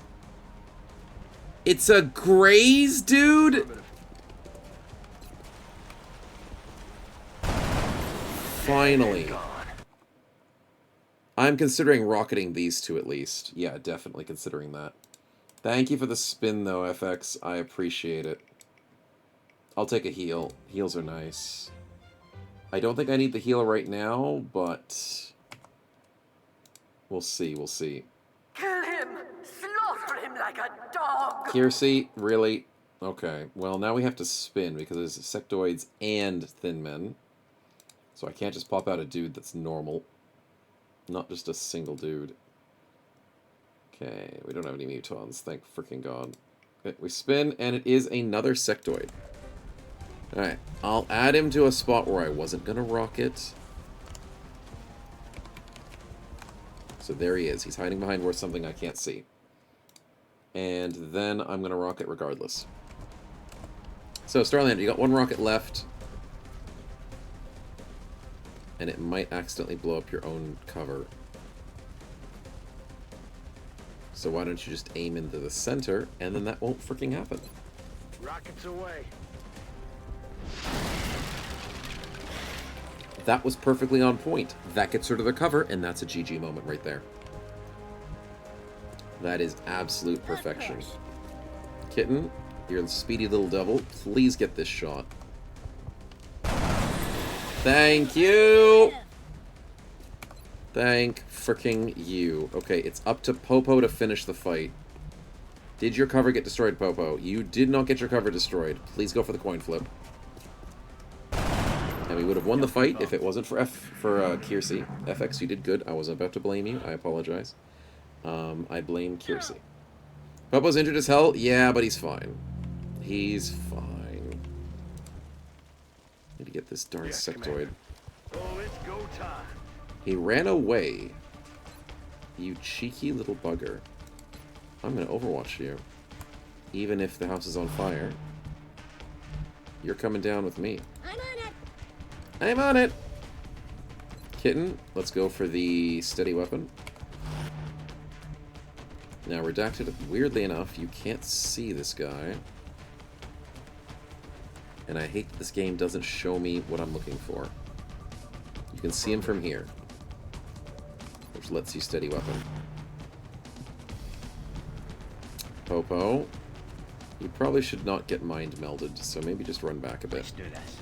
It's a graze, dude? Finally. I'm considering rocketing these two at least. Yeah, definitely considering that. Thank you for the spin, though, FX. I appreciate it. I'll take a heal. Heals are nice. I don't think I need the heal right now, but... We'll see, we'll see. Kill him! Slaughter him like a dog! Kiersey, really? Okay, well, now we have to spin, because there's sectoids and thin men. So I can't just pop out a dude that's normal. Not just a single dude. Okay, we don't have any mutons, thank freaking God. Okay, we spin, and it is another sectoid. Alright, I'll add him to a spot where I wasn't gonna rocket. So there he is. He's hiding behind where something I can't see. And then I'm going to rocket regardless. So, Starlander, you got one rocket left. And it might accidentally blow up your own cover. So why don't you just aim into the center, and then that won't freaking happen. Rockets away. That was perfectly on point. That gets her to the cover, and that's a GG moment right there. That is absolute perfection. Kitten, you're the speedy little devil. Please get this shot. Thank you! Thank fricking you. Okay, it's up to Popo to finish the fight. Did your cover get destroyed, Popo? You did not get your cover destroyed. Please go for the coin flip. And we would have won the fight if it wasn't for Kiersey. FX, you did good. I was about to blame you. I apologize. I blame Kiersey. Popo's injured as hell? Yeah, but he's fine. He's fine. Need to get this darn sectoid. Oh, it's go time. He ran away. You cheeky little bugger. I'm gonna overwatch you. Even if the house is on fire. You're coming down with me. I'm on it. I'm on it! Kitten, let's go for the steady weapon. Now, Redacted, weirdly enough, you can't see this guy. And I hate that this game doesn't show me what I'm looking for. You can see him from here. Which lets you steady weapon. Popo. You probably should not get mind melded, so maybe just run back a bit. Let's do this.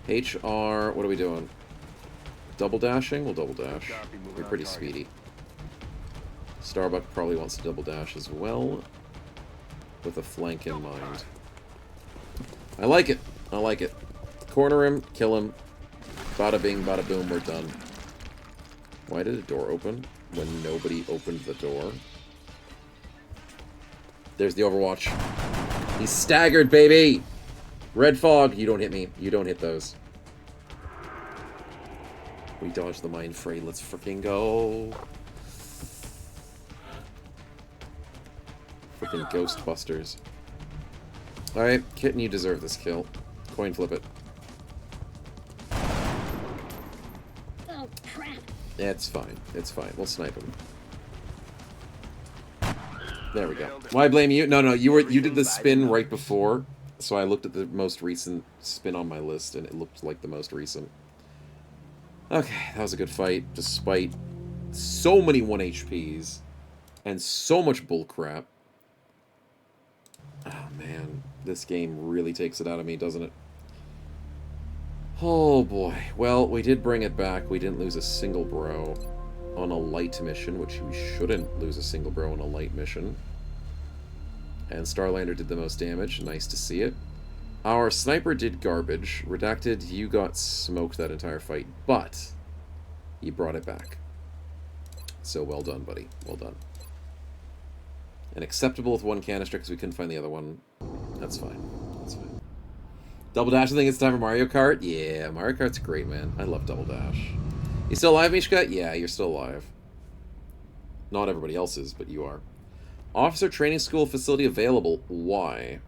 HR, what are we doing? Double dashing? We'll double dash. We're pretty speedy. Starbuck probably wants to double dash as well, with a flank in mind. I like it. I like it. Corner him, kill him. Bada bing, bada boom, we're done. Why did a door open when nobody opened the door? There's the Overwatch. He's staggered, baby! Red fog, you don't hit me. You don't hit those. We dodged the mind fray. Let's freaking go. Freaking Ghostbusters. Alright, Kitten, you deserve this kill. Coin flip it. Oh, crap. Yeah, it's fine. It's fine. We'll snipe him. There we go. Why blame you? No, you did the spin right before, so I looked at the most recent spin on my list, and it looked like the most recent. Okay, that was a good fight, despite so many 1 HPs and so much bullcrap. Oh man, this game really takes it out of me, doesn't it? Oh boy. Well, we did bring it back. We didn't lose a single bro on a light mission, which we shouldn't lose a single bro on a light mission. And Starlander did the most damage. Nice to see it. Our sniper did garbage. Redacted, you got smoked that entire fight, but you brought it back. So well done, buddy. Well done. And acceptable with one canister because we couldn't find the other one. That's fine. That's fine. Double Dash, I think it's time for Mario Kart? Yeah, Mario Kart's great, man. I love Double Dash. You still alive, Mishka? Yeah, you're still alive. Not everybody else is, but you are. Officer Training School facility available. Why?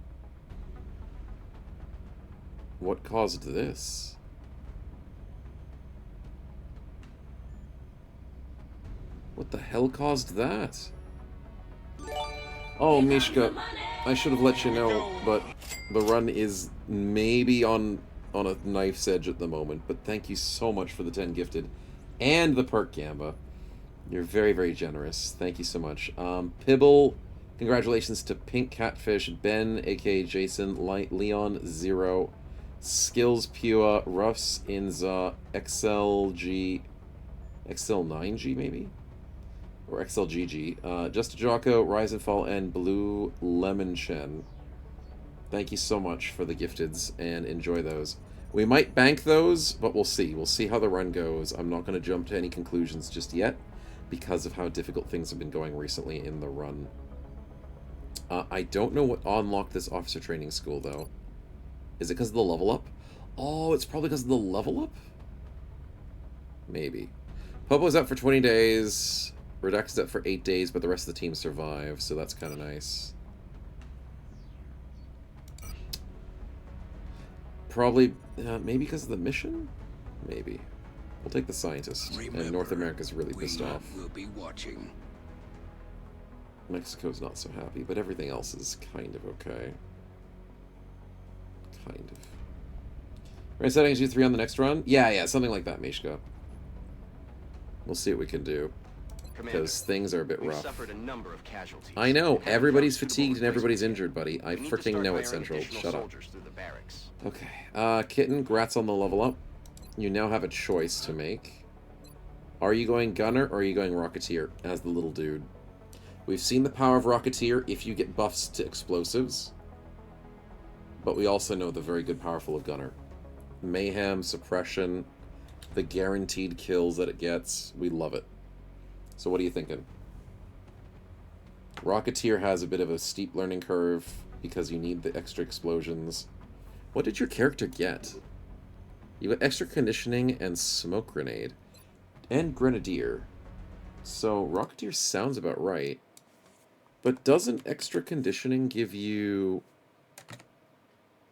What caused this? What the hell caused that? Oh, Mishka, I should have let you know, but the run is maybe on a knife's edge at the moment, but thank you so much for the 10 gifted and the perk, Gamba. You're very, very generous. Thank you so much. Pibble, congratulations to Pink Catfish, Ben, aka Jason, Leon, Zero, Skills Pua, Ruffs, Inza, XLG, XL9G maybe? Or XLGG. Just Jocko, Rise and Fall, and Blue Lemon Chen. Thank you so much for the gifteds, and enjoy those. We might bank those, but we'll see. We'll see how the run goes. I'm not going to jump to any conclusions just yet, because of how difficult things have been going recently in the run. I don't know what unlocked this officer training school, though. Is it because of the level up? Oh, it's probably because of the level up? Maybe. Popo's up for 20 days. Redux is up for 8 days, but the rest of the team survive, so that's kind of nice. Probably, maybe because of the mission? Maybe. We'll take the scientist. Remember, and North America's really pissed off. We'll be watching. Mexico's not so happy, but everything else is kind of okay. Kind of. Right, settings U3 on the next run? Yeah, something like that, Mishka. We'll see what we can do. Because things are a bit rough. Suffered a number of casualties. I know, everybody's fatigued and everybody's injured, buddy. I freaking know it, Central. Shut up. Okay, Kitten, grats on the level up. You now have a choice to make. Are you going Gunner or are you going Rocketeer as the little dude? We've seen the power of Rocketeer if you get buffs to explosives. But we also know the very good powerful of Gunner. Mayhem, suppression, the guaranteed kills that it gets. We love it. So what are you thinking? Rocketeer has a bit of a steep learning curve because you need the extra explosions. What did your character get? You got extra conditioning and smoke grenade. And Grenadier. So Rocketeer sounds about right. But doesn't extra conditioning give you...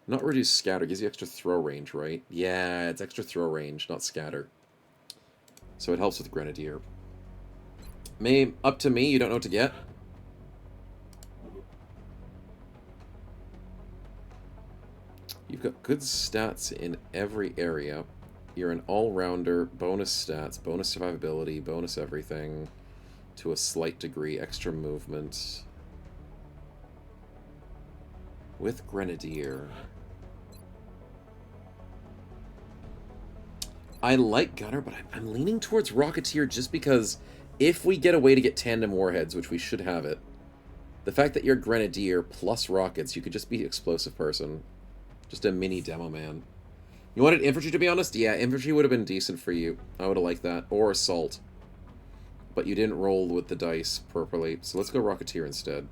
Not reduce scatter, gives you extra throw range, right? Yeah, it's extra throw range, not scatter. So it helps with Grenadier. Up to me, you don't know what to get? You've got good stats in every area. You're an all-rounder, bonus stats, bonus survivability, bonus everything, to a slight degree, extra movement. With Grenadier. I like Gunner, but I'm leaning towards Rocketeer just because if we get a way to get tandem warheads, which we should have it, the fact that you're Grenadier plus rockets, you could just be explosive person. Just a mini demo man. You wanted infantry, to be honest? Yeah, infantry would have been decent for you. I would have liked that. Or assault. But you didn't roll with the dice properly. So let's go Rocketeer instead.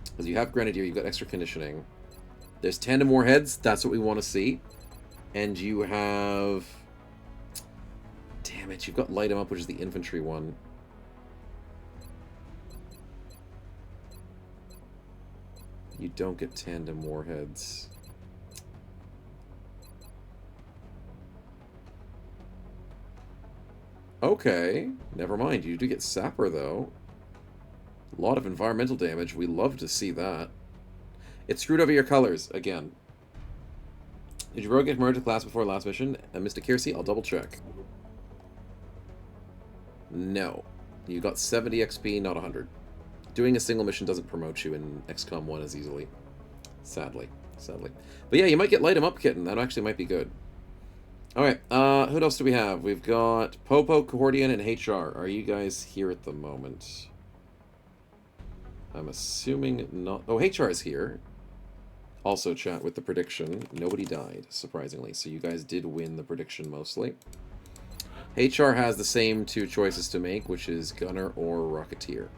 Because you have Grenadier, you've got extra conditioning. There's tandem warheads, that's what we want to see. And you have... Damn it, you've got Light 'em Up, which is the infantry one. You don't get tandem warheads. Okay, never mind. You do get Sapper, though. A lot of environmental damage. We love to see that. It screwed over your colors, again. Did you get promoted to class before last mission? Mr. Kiersey, I'll double check. No. You got 70 XP, not 100. Doing a single mission doesn't promote you in XCOM 1 as easily. Sadly. Sadly. But yeah, you might get Light 'em Up, Kitten. That actually might be good. Alright, who else do we have? We've got Popo, Cohordian, and HR. Are you guys here at the moment? I'm assuming not... Oh, HR is here. Also, chat, with the prediction, nobody died, surprisingly. So you guys did win the prediction mostly. HR has the same two choices to make, which is Gunner or Rocketeer.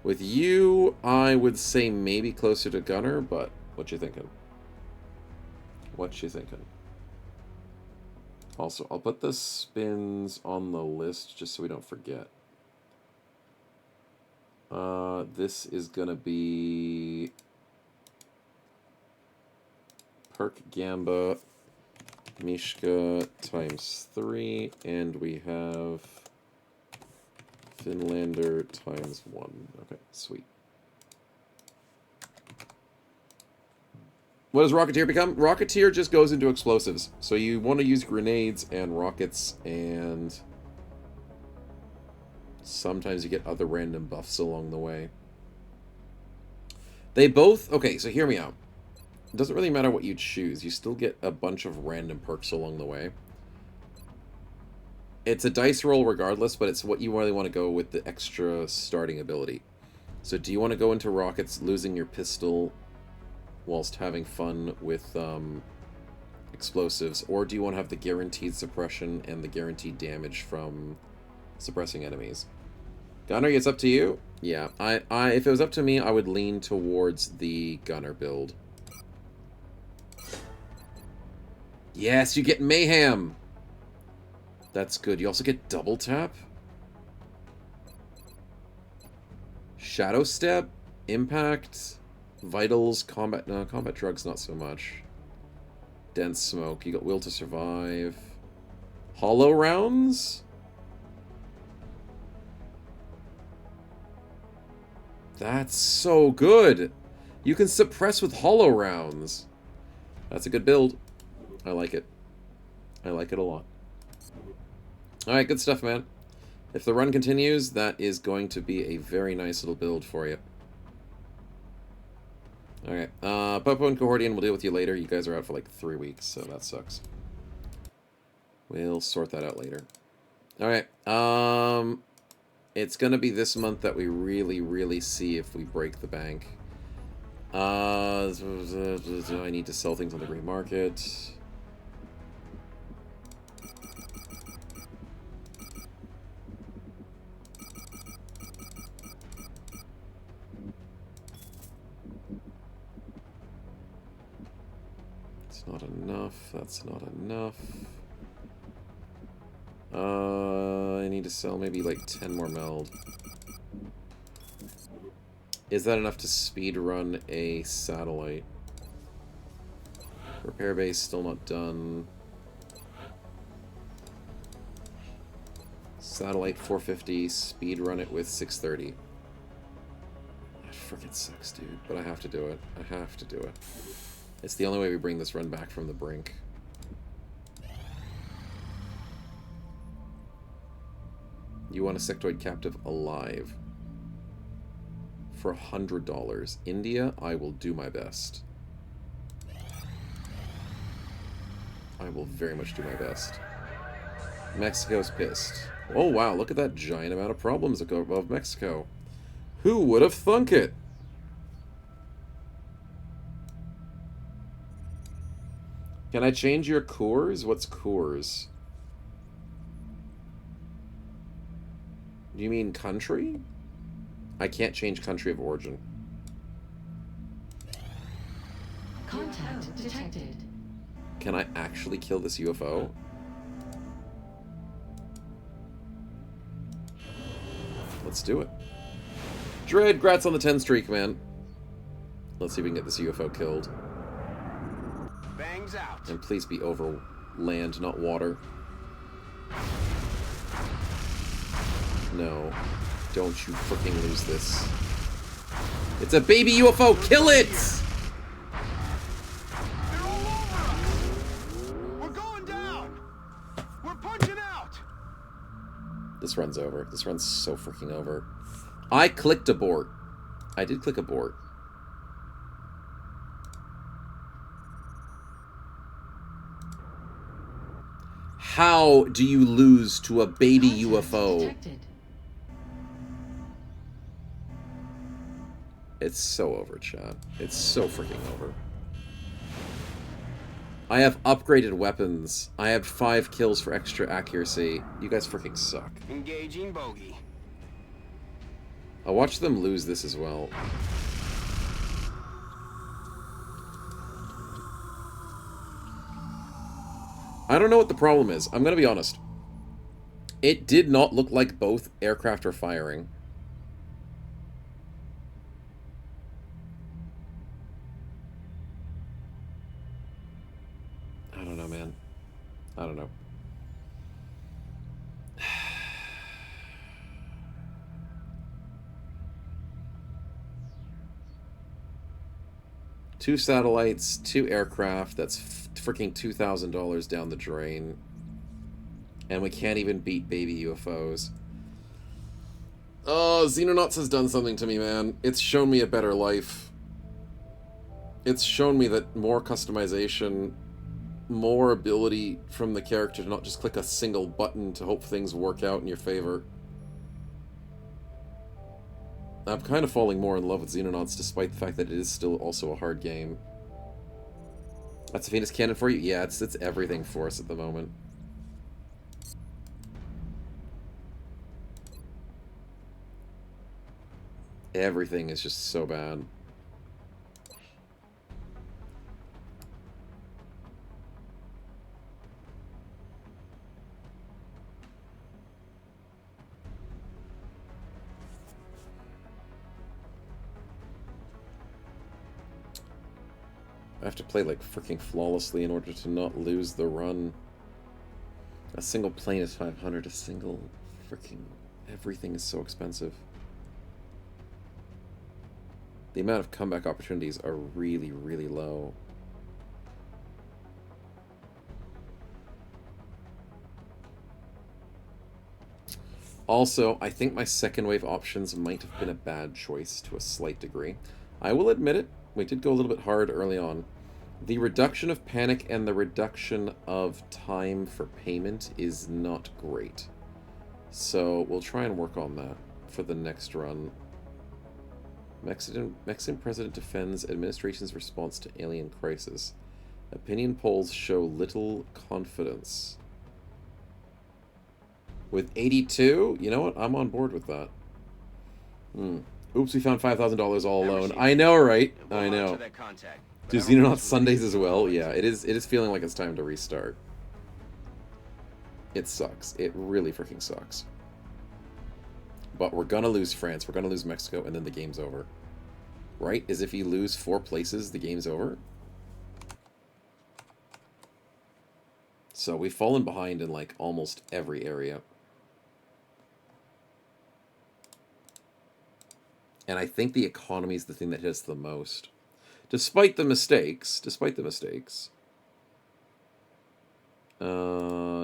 With you, I would say maybe closer to Gunner, but what you thinking? What you thinking? Also, I'll put the spins on the list just so we don't forget. This is gonna be Perk Gamba Mishka times 3, and we have Finlander times 1. Okay, sweet. What does Rocketeer become? Rocketeer just goes into explosives. So you want to use grenades and rockets, and sometimes you get other random buffs along the way. They both... Okay, so hear me out. It doesn't really matter what you choose. You still get a bunch of random perks along the way. It's a dice roll regardless, but it's what you really want to go with the extra starting ability. So do you want to go into rockets, losing your pistol whilst having fun with explosives, or do you want to have the guaranteed suppression and the guaranteed damage from suppressing enemies? Gunner, it's up to you. Yeah, if it was up to me, I would lean towards the Gunner build. Yes, you get Mayhem. That's good. You also get double tap. Shadow Step, Impact, Vitals, Combat... No, Combat Drugs not so much. Dense Smoke. You got Will to Survive. Hollow Rounds? That's so good! You can suppress with Hollow Rounds. That's a good build. I like it. I like it a lot. Alright, good stuff, man. If the run continues, that is going to be a very nice little build for you. Alright, Popo and Cohordian, we'll deal with you later. You guys are out for like 3 weeks, so that sucks. We'll sort that out later. Alright, it's gonna be this month that we really see if we break the bank. I need to sell things on the green market. It's not enough. That's not enough. I need to sell maybe like 10 more meld. Is that enough to speed run a satellite? Repair base still not done. Satellite 450, speed run it with 630. That frickin' sucks, dude. But I have to do it. I have to do it. It's the only way we bring this run back from the brink. You want a sectoid captive alive. For $100. India, I will do my best. I will very much do my best. Mexico's pissed. Oh wow, look at that giant amount of problems that go above Mexico. Who would have thunk it? Can I change your cores? What's cores? Do you mean country? I can't change country of origin. Contact detected. Can I actually kill this UFO? Let's do it. Dread, grats on the 10 streak, man. Let's see if we can get this UFO killed. Bangs out. And please be over land, not water. No. Don't you freaking lose this. It's a baby UFO! Kill it! They're all over us. We're going down. We're punching out. This run's over. This run's so freaking over. I clicked abort. I did click abort. How do you lose to a baby UFO? Detected. It's so over, chat. It's so freaking over. I have upgraded weapons. I have 5 kills for extra accuracy. You guys freaking suck. Engaging bogey. I'll watch them lose this as well. I don't know what the problem is. I'm gonna be honest. It did not look like both aircraft were firing. I don't know, man. I don't know. Two satellites, 2 aircraft, that's freaking $2,000 down the drain. And we can't even beat baby UFOs. Oh, Xenonauts has done something to me, man. It's shown me a better life. It's shown me that more customization, more ability from the character to not just click a single button to hope things work out in your favor. I'm kind of falling more in love with Xenonauts despite the fact that it is still also a hard game. That's a Venus cannon for you? Yeah, it's everything for us at the moment. Everything is just so bad. I have to play like freaking flawlessly in order to not lose the run. A single plane is 500. A single freaking everything is so expensive. The amount of comeback opportunities are really, really low. Also, I think my second wave options might have been a bad choice to a slight degree. I will admit it, we did go a little bit hard early on. The reduction of panic and the reduction of time for payment is not great. So we'll try and work on that for the next run. Mexican president defends administration's response to alien crisis. Opinion polls show little confidence. With 82, you know what? I'm on board with that. Oops, we found $5,000 all alone. I know, right? I know. Do Xenonauts Sundays as well? Yeah, it is feeling like it's time to restart. It sucks. It really freaking sucks. But we're gonna lose France, we're gonna lose Mexico, and then the game's over. Right? As if you lose 4 places, the game's over? So we've fallen behind in like almost every area. And I think the economy is the thing that hits the most. Despite the mistakes.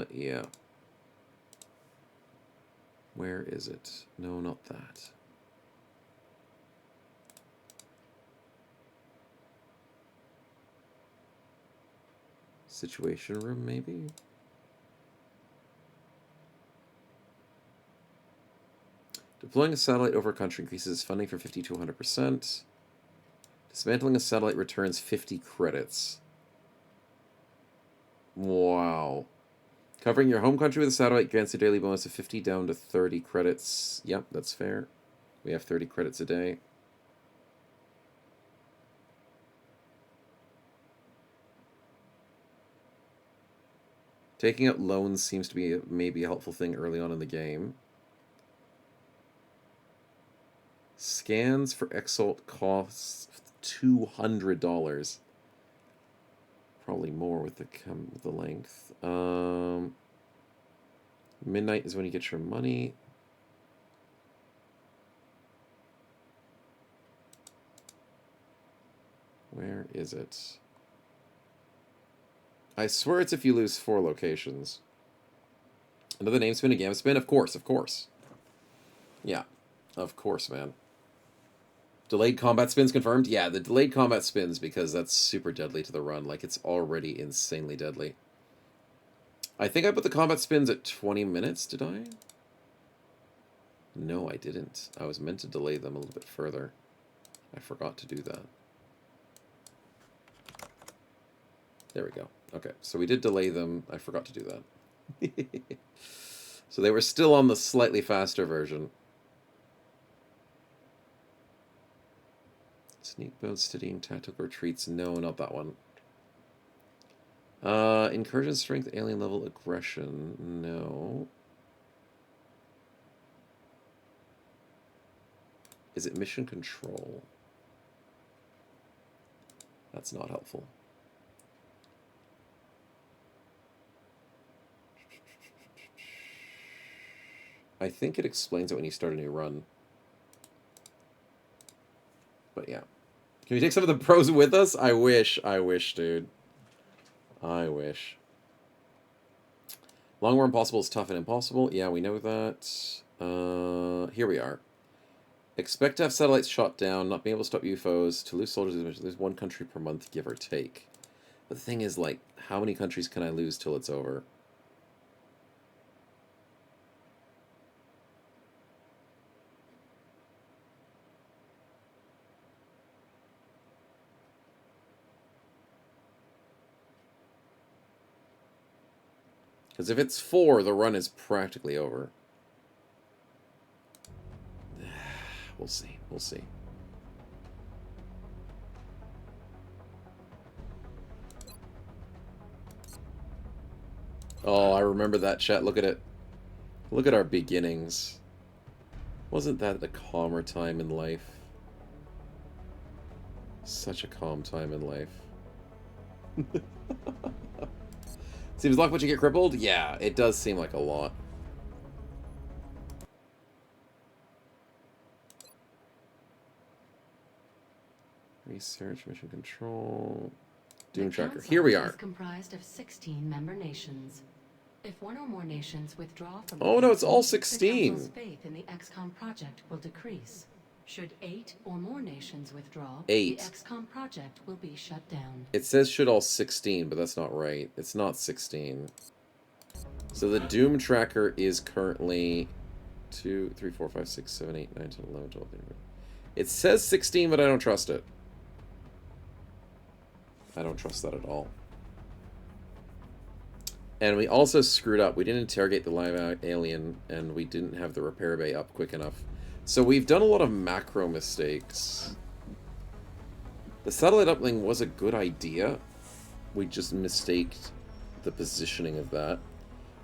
Yeah. Where is it? No, not that. Situation room, maybe? Deploying a satellite over a country increases funding from 50 to 100%. Dismantling a satellite returns 50 credits. Wow. Covering your home country with a satellite grants a daily bonus of 50 down to 30 credits. Yep, that's fair. We have 30 credits a day. Taking out loans seems to be maybe a helpful thing early on in the game. Scans for Exalt costs $200. Probably more with the length. Midnight is when you get your money. Where is it? I swear it's if you lose 4 locations. Another name spin, a gamma spin? Of course, of course. Yeah, of course, man. Delayed combat spins confirmed? Yeah, the delayed combat spins because that's super deadly to the run. Like, it's already insanely deadly. I think I put the combat spins at 20 minutes, did I? No, I didn't. I was meant to delay them a little bit further. I forgot to do that. There we go. Okay, so we did delay them. I forgot to do that. So they were still on the slightly faster version. Sneak boats, studying tactical retreats. No, not that one. Incursion strength, alien level aggression. No. Is it mission control? That's not helpful. I think it explains it when you start a new run. But yeah. Can we take some of the pros with us? I wish, dude. I wish. Long War Impossible is tough and impossible. Yeah, we know that. Here we are. Expect to have satellites shot down, not being able to stop UFOs, to lose soldiers, lose 1 country per month, give or take. But the thing is, like, how many countries can I lose till it's over? Because if it's 4, the run is practically over. We'll see. We'll see. Oh, I remember that, chat. Look at it. Look at our beginnings. Wasn't that a calmer time in life? Such a calm time in life. Seems luck, but you get crippled? Yeah, it does seem like a lot. Research, mission control, Doom Tracker. Here we are. Is comprised of 16 member nations. If one or more nations withdraw from Oh no, it's all 16. The Council's faith in the XCOM project will decrease. Should 8 or more nations withdraw, 8. the XCOM project will be shut down. It says should all 16, but that's not right. It's not 16. So the Doom Tracker is currently 2, 3, 4, 5, 6, 7, 8, 9, 10, 11, 12, 13. It says 16, but I don't trust it. I don't trust that at all. And we also screwed up. We didn't interrogate the live alien, and we didn't have the repair bay up quick enough. So we've done a lot of macro mistakes. The satellite uplink was a good idea. We just mistaked the positioning of that.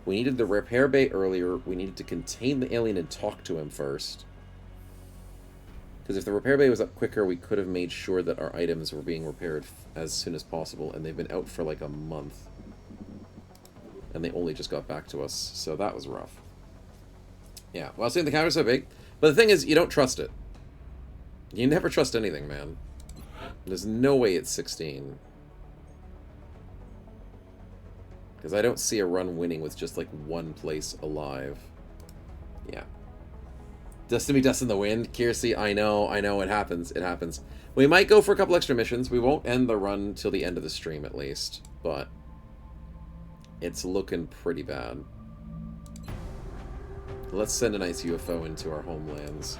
We needed the repair bay earlier. We needed to contain the alien and talk to him first. Because if the repair bay was up quicker, we could have made sure that our items were being repaired as soon as possible, and they've been out for like a month. And they only just got back to us, so that was rough. Yeah, well, seeing the counter's so big. But the thing is, you don't trust it. You never trust anything, man. There's no way it's 16. Because I don't see a run winning with just, like, one place alive. Yeah. Dust to be dust in the wind. Kiersey, I know, it happens, it happens. We might go for a couple extra missions. We won't end the run till the end of the stream, at least. But it's looking pretty bad. Let's send a nice UFO into our homelands.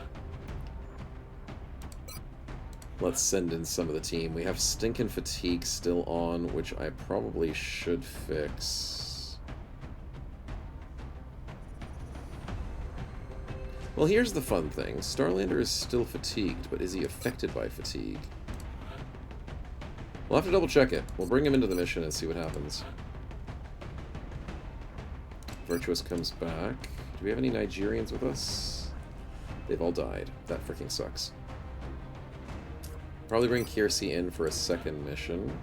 Let's send in some of the team. We have Stinkin' Fatigue still on, which I probably should fix. Well, here's the fun thing. Starlander is still fatigued, but is he affected by fatigue? We'll have to double check it. We'll bring him into the mission and see what happens. Virtuous comes back. Do we have any Nigerians with us? They've all died. That freaking sucks. Probably bring Kiersey in for a second mission.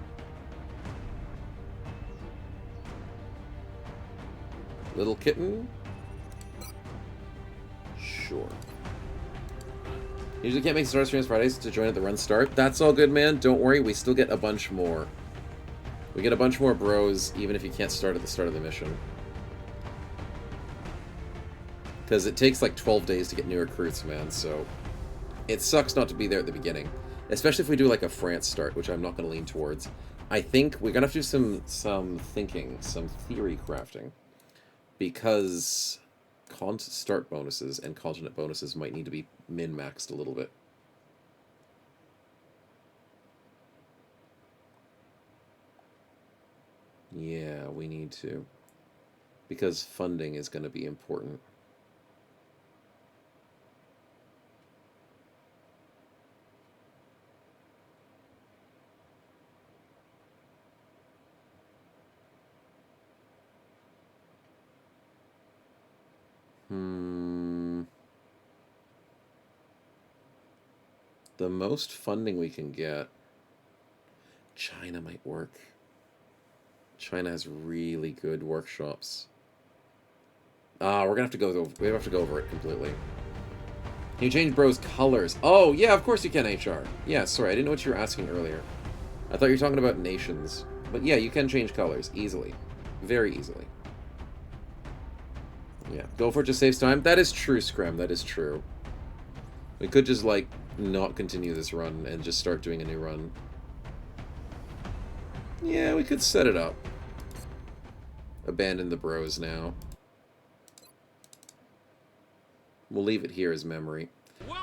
Little kitten? Sure. Usually can't make Star Streams Fridays to join at the run start. That's all good, man. Don't worry, we still get a bunch more. We get a bunch more bros, even if you can't start at the start of the mission. Because it takes like 12 days to get new recruits, man, so it sucks not to be there at the beginning. Especially if we do like a France start, which I'm not going to lean towards. I think we're going to have to do some thinking, some theory crafting. Because start bonuses and continent bonuses might need to be min-maxed a little bit. Yeah, we need to. Because funding is going to be important. The most funding we can get, China might work. China has really good workshops. We're gonna have to go. We have to go over it completely. Can you change bros' colors? Oh yeah, of course you can. HR. Yeah, sorry, I didn't know what you were asking earlier. I thought you were talking about nations. But yeah, you can change colors easily, very easily. Yeah, go for it, just saves time. That is true, Scram. That is true. We could just like not continue this run and just start doing a new run. Yeah, we could set it up. Abandon the bros now. We'll leave it here as memory.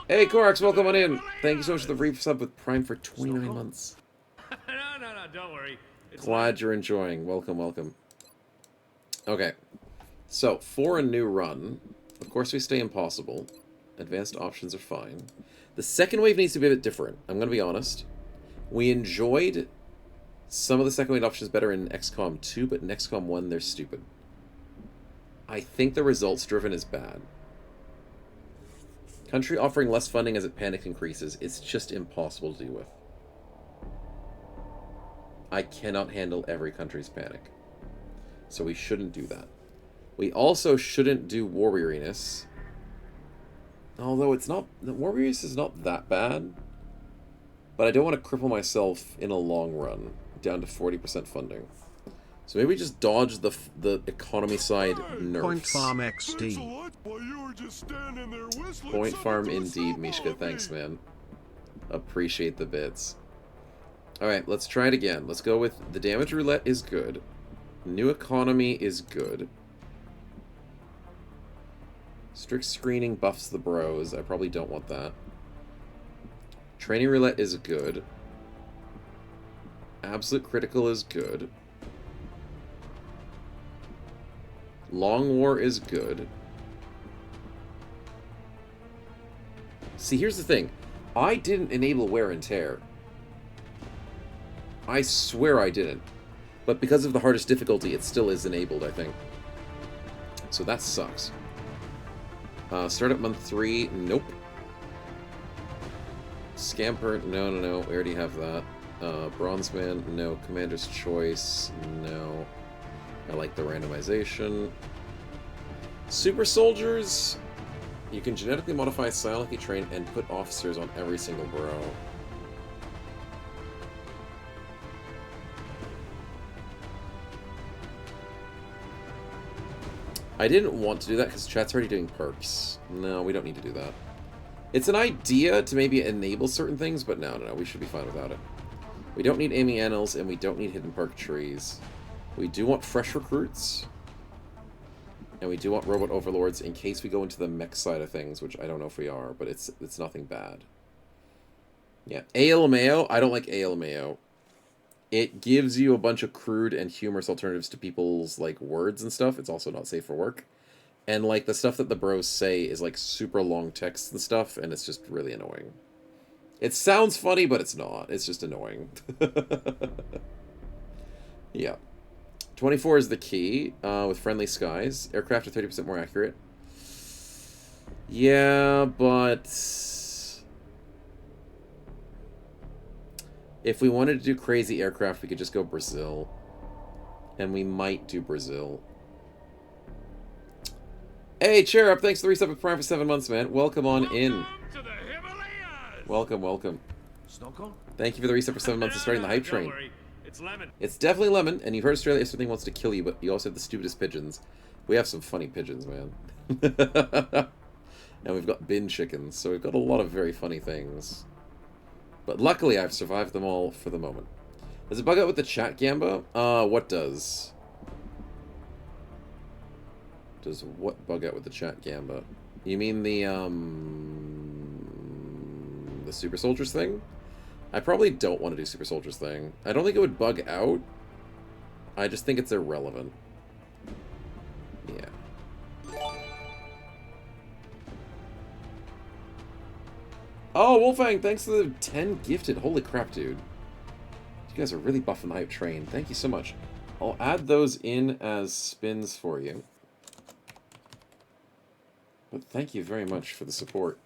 Hey, Korax, welcome on in. Thank you so much for the brief sub with Prime for 29 months. No, don't worry. Glad you're enjoying. Welcome, welcome. Okay. So, for a new run, of course we stay impossible. Advanced options are fine. The second wave needs to be a bit different. I'm going to be honest. We enjoyed some of the second wave options better in XCOM 2, but in XCOM 1, they're stupid. I think the results-driven is bad. Country offering less funding as it panic increases. It's just impossible to deal with. I cannot handle every country's panic. So we shouldn't do that. We also shouldn't do war weariness. Although it's not... The war weariness is not that bad. But I don't want to cripple myself in a long run. Down to 40% funding. So maybe we just dodge the economy side nerfs. Point farm XD. Point farm indeed, Mishka. Thanks, man. Appreciate the bits. Alright, let's try it again. Let's go with the damage roulette is good. New economy is good. Strict screening buffs the bros. I probably don't want that. Training roulette is good. Absolute critical is good. Long war is good. See, here's the thing. I didn't enable wear and tear. I swear I didn't. But because of the hardest difficulty, it still is enabled, I think. So that sucks. Startup month 3, nope. Scamper, no. We already have that. Bronzeman, no. Commander's Choice, no. I like the randomization. Super Soldiers, you can genetically modify, silently train, and put officers on every single bro. I didn't want to do that because chat's already doing perks. No, we don't need to do that. It's an idea to maybe enable certain things, but no, we should be fine without it. We don't need aiming annals, and we don't need hidden perk trees. We do want fresh recruits. And we do want robot overlords in case we go into the mech side of things, which I don't know if we are, but it's nothing bad. Yeah, ALMAO, I don't like ALMAO. It gives you a bunch of crude and humorous alternatives to people's, like, words and stuff. It's also not safe for work. And, like, the stuff that the bros say is, like, super long text and stuff, and it's just really annoying. It sounds funny, but it's not. It's just annoying. Yeah. 24 is the key, with friendly skies. Aircraft are 30% more accurate. Yeah, but... if we wanted to do crazy aircraft, we could just go Brazil. And we might do Brazil. Hey, cheer up! Thanks for the resub with Prime for 7 months, man. Welcome on in. To the Himalayas! Welcome. Snowcone? Thank you for the resub for 7 months and starting the hype train. Don't worry, it's lemon. It's definitely lemon, and you've heard Australia if something wants to kill you, but you also have the stupidest pigeons. We have some funny pigeons, man. And we've got bin chickens, so we've got a lot of very funny things. But luckily, I've survived them all for the moment. Does it bug out with the chat, Gamba? What does? Does what bug out with the chat, Gamba? You mean the Super Soldiers thing? I probably don't want to do Super Soldiers thing. I don't think it would bug out. I just think it's irrelevant. Yeah. Oh, Wolfang, thanks for the 10 gifted. Holy crap, dude. You guys are really buffing the hype train. Thank you so much. I'll add those in as spins for you. But thank you very much for the support.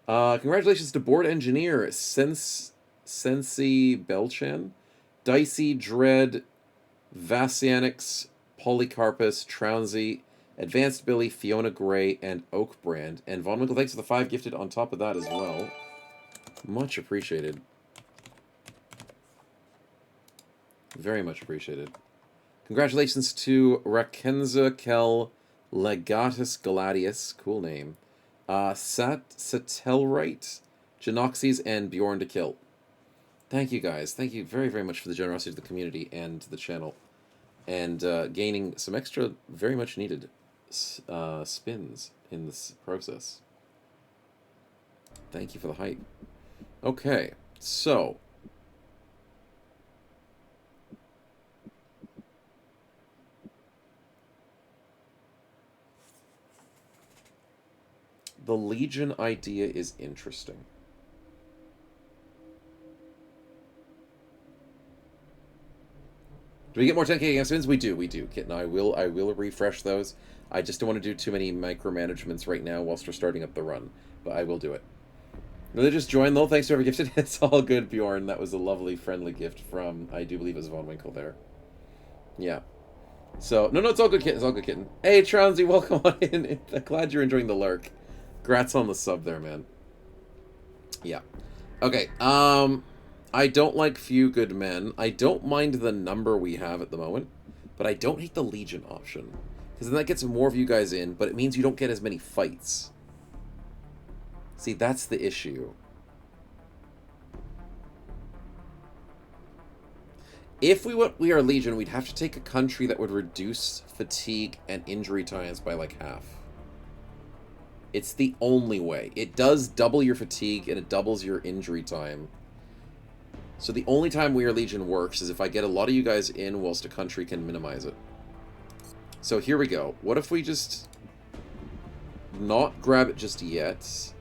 Congratulations to board engineer Sensi Belchan, Dicey, Dread, Vasianix, Polycarpus, Trounsey, Advanced Billy, Fiona Gray, and Oak Brand. And Von Winkle, thanks for the 5 gifted on top of that as well. Much appreciated. Very much appreciated. Congratulations to Rakenza Kel Legatus Galadius, cool name. Satelrite, Genoxes, and Bjorn to Kill. Thank you guys. Thank you very, very much for the generosity of the community and the channel. And gaining some extra, very much needed spins in this process. Thank you for the hype. Okay, so... the Legion idea is interesting. Do we get more 10k game spins? We do, Kitten. I will refresh those. I just don't want to do too many micromanagements right now whilst we're starting up the run, but I will do it. No, they just joined. Lol, thanks for every gifted. It's all good, Bjorn. That was a lovely, friendly gift from, I do believe it was Von Winkle there. Yeah. So, no, it's all good, kitten. It's all good, kitten. Hey, Tronsy, welcome on in. Glad you're enjoying the lurk. Grats on the sub there, man. Yeah. Okay, I don't like few good men. I don't mind the number we have at the moment, but I don't hate the Legion option. Because then that gets more of you guys in, but it means you don't get as many fights. See, that's the issue. If we are Legion, we'd have to take a country that would reduce fatigue and injury times by like half. It's the only way. It does double your fatigue and it doubles your injury time. So the only time We Are Legion works is if I get a lot of you guys in whilst a country can minimize it. So here we go. What if we just not grab it just yet?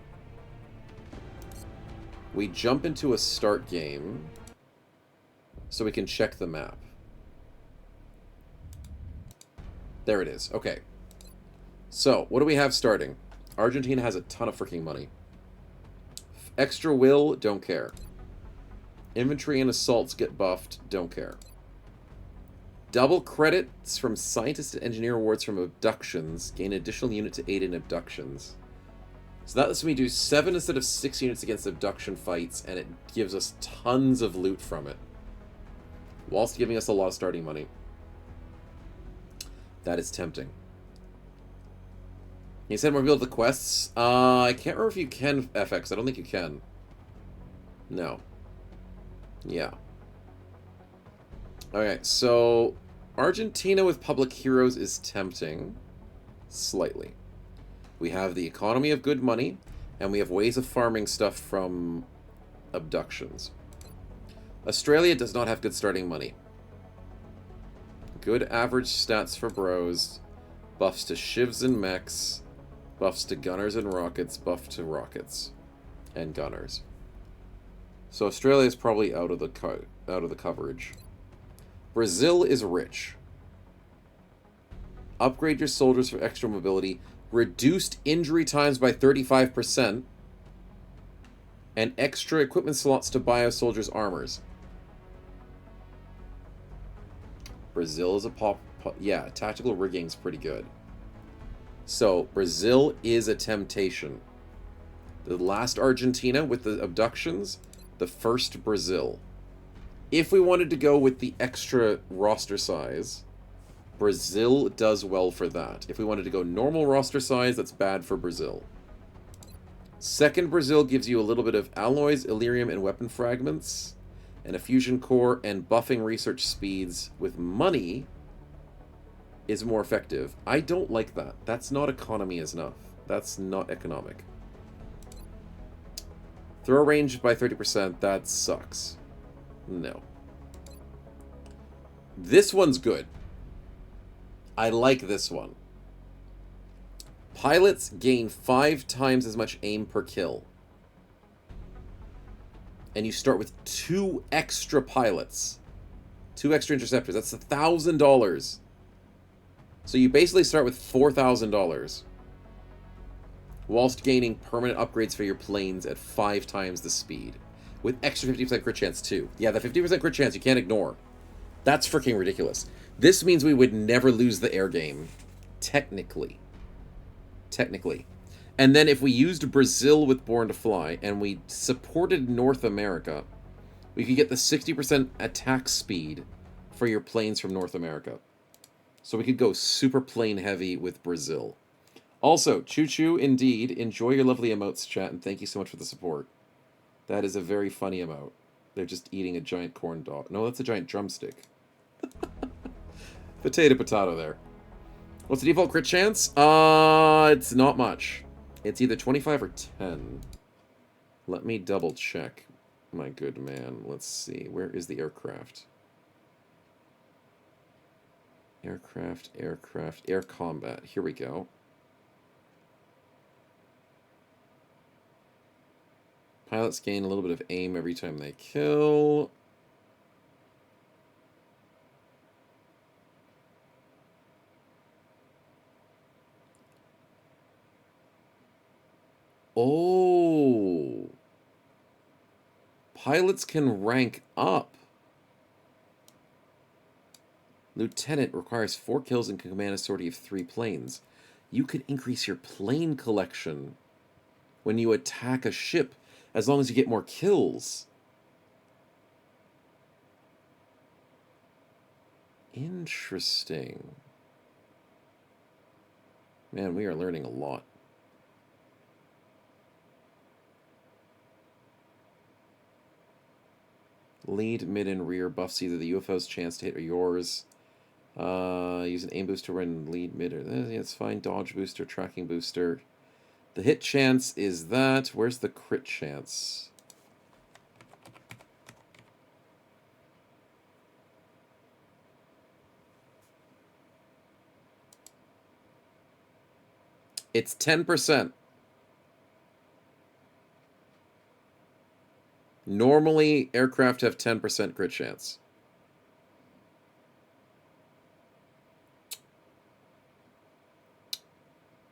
We jump into a start game so we can check the map. There it is. Okay. So, what do we have starting? Argentina has a ton of freaking money. Extra will, don't care. Infantry and assaults get buffed, don't care. Double credits from scientist and engineer awards from abductions. Gain an additional unit to aid in abductions. So that lets me do 7 instead of 6 units against abduction fights, and it gives us tons of loot from it. Whilst giving us a lot of starting money. That is tempting. You said more people the quests? I can't remember if you can FX. I don't think you can. No. Yeah. Okay, so Argentina with public heroes is tempting. Slightly. We have the economy of good money, and we have ways of farming stuff from abductions. Australia does not have good starting money. Good average stats for bros. Buffs to shivs and mechs. Buffs to gunners and rockets. Buff to rockets and gunners. So Australia is probably out of the coverage. Brazil is rich. Upgrade your soldiers for extra mobility. Reduced injury times by 35%. And extra equipment slots to bio soldiers' armors. Brazil is a yeah, tactical rigging's pretty good. So, Brazil is a temptation. The last Argentina with the abductions, the first Brazil. If we wanted to go with the extra roster size, Brazil does well for that. If we wanted to go normal roster size, that's bad for Brazil. Second Brazil gives you a little bit of alloys, Illyrium, and weapon fragments, and a fusion core, and buffing research speeds with money is more effective. I don't like that. That's not economy enough. That's not economic. Throw range by 30%, that sucks. No. This one's good. I like this one. Pilots gain 5 times as much aim per kill. And you start with 2 extra pilots. 2 extra interceptors. That's $1,000. So you basically start with $4,000. Whilst gaining permanent upgrades for your planes at 5 times the speed. With extra 50% crit chance too. Yeah, the 50% crit chance you can't ignore. That's freaking ridiculous. This means we would never lose the air game. Technically. And then if we used Brazil with Born to Fly, and we supported North America, we could get the 60% attack speed for your planes from North America. So we could go super plane heavy with Brazil. Also, Choo Choo, indeed, enjoy your lovely emotes, chat, and thank you so much for the support. That is a very funny emote. They're just eating a giant corn dog. No, that's a giant drumstick. Potato there. What's the default crit chance? It's not much. It's either 25 or 10. Let me double check, my good man. Let's see. Where is the aircraft? Aircraft, air combat. Here we go. Pilots gain a little bit of aim every time they kill. Oh. Pilots can rank up. Lieutenant requires 4 kills and can command a sortie of 3 planes. You can increase your plane collection when you attack a ship, as long as you get more kills. Interesting. Man, we are learning a lot. Lead, mid, and rear buffs either the UFO's chance to hit or yours. Use an aim booster when lead, mid, or... yeah, it's fine. Dodge booster, tracking booster. The hit chance is that. Where's the crit chance? It's 10%. Normally, aircraft have 10% crit chance.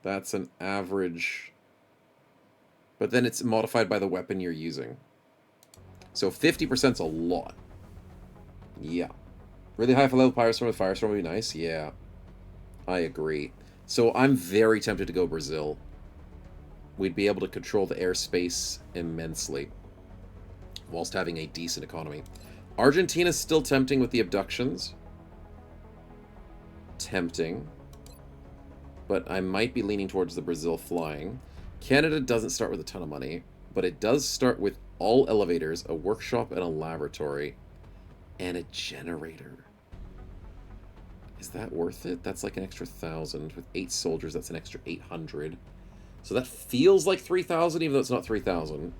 That's an average. But then it's modified by the weapon you're using. So 50% is a lot. Yeah. Really high for level Firestorm with Firestorm would be nice. Yeah. I agree. So I'm very tempted to go Brazil. We'd be able to control the airspace immensely, whilst having a decent economy. Argentina's still tempting with the abductions. Tempting. But I might be leaning towards the Brazil flying. Canada doesn't start with a ton of money, but it does start with all elevators, a workshop, and a laboratory, and a generator. Is that worth it? That's like an extra 1,000. With 8 soldiers, that's an extra 800. So that feels like 3,000, even though it's not 3,000.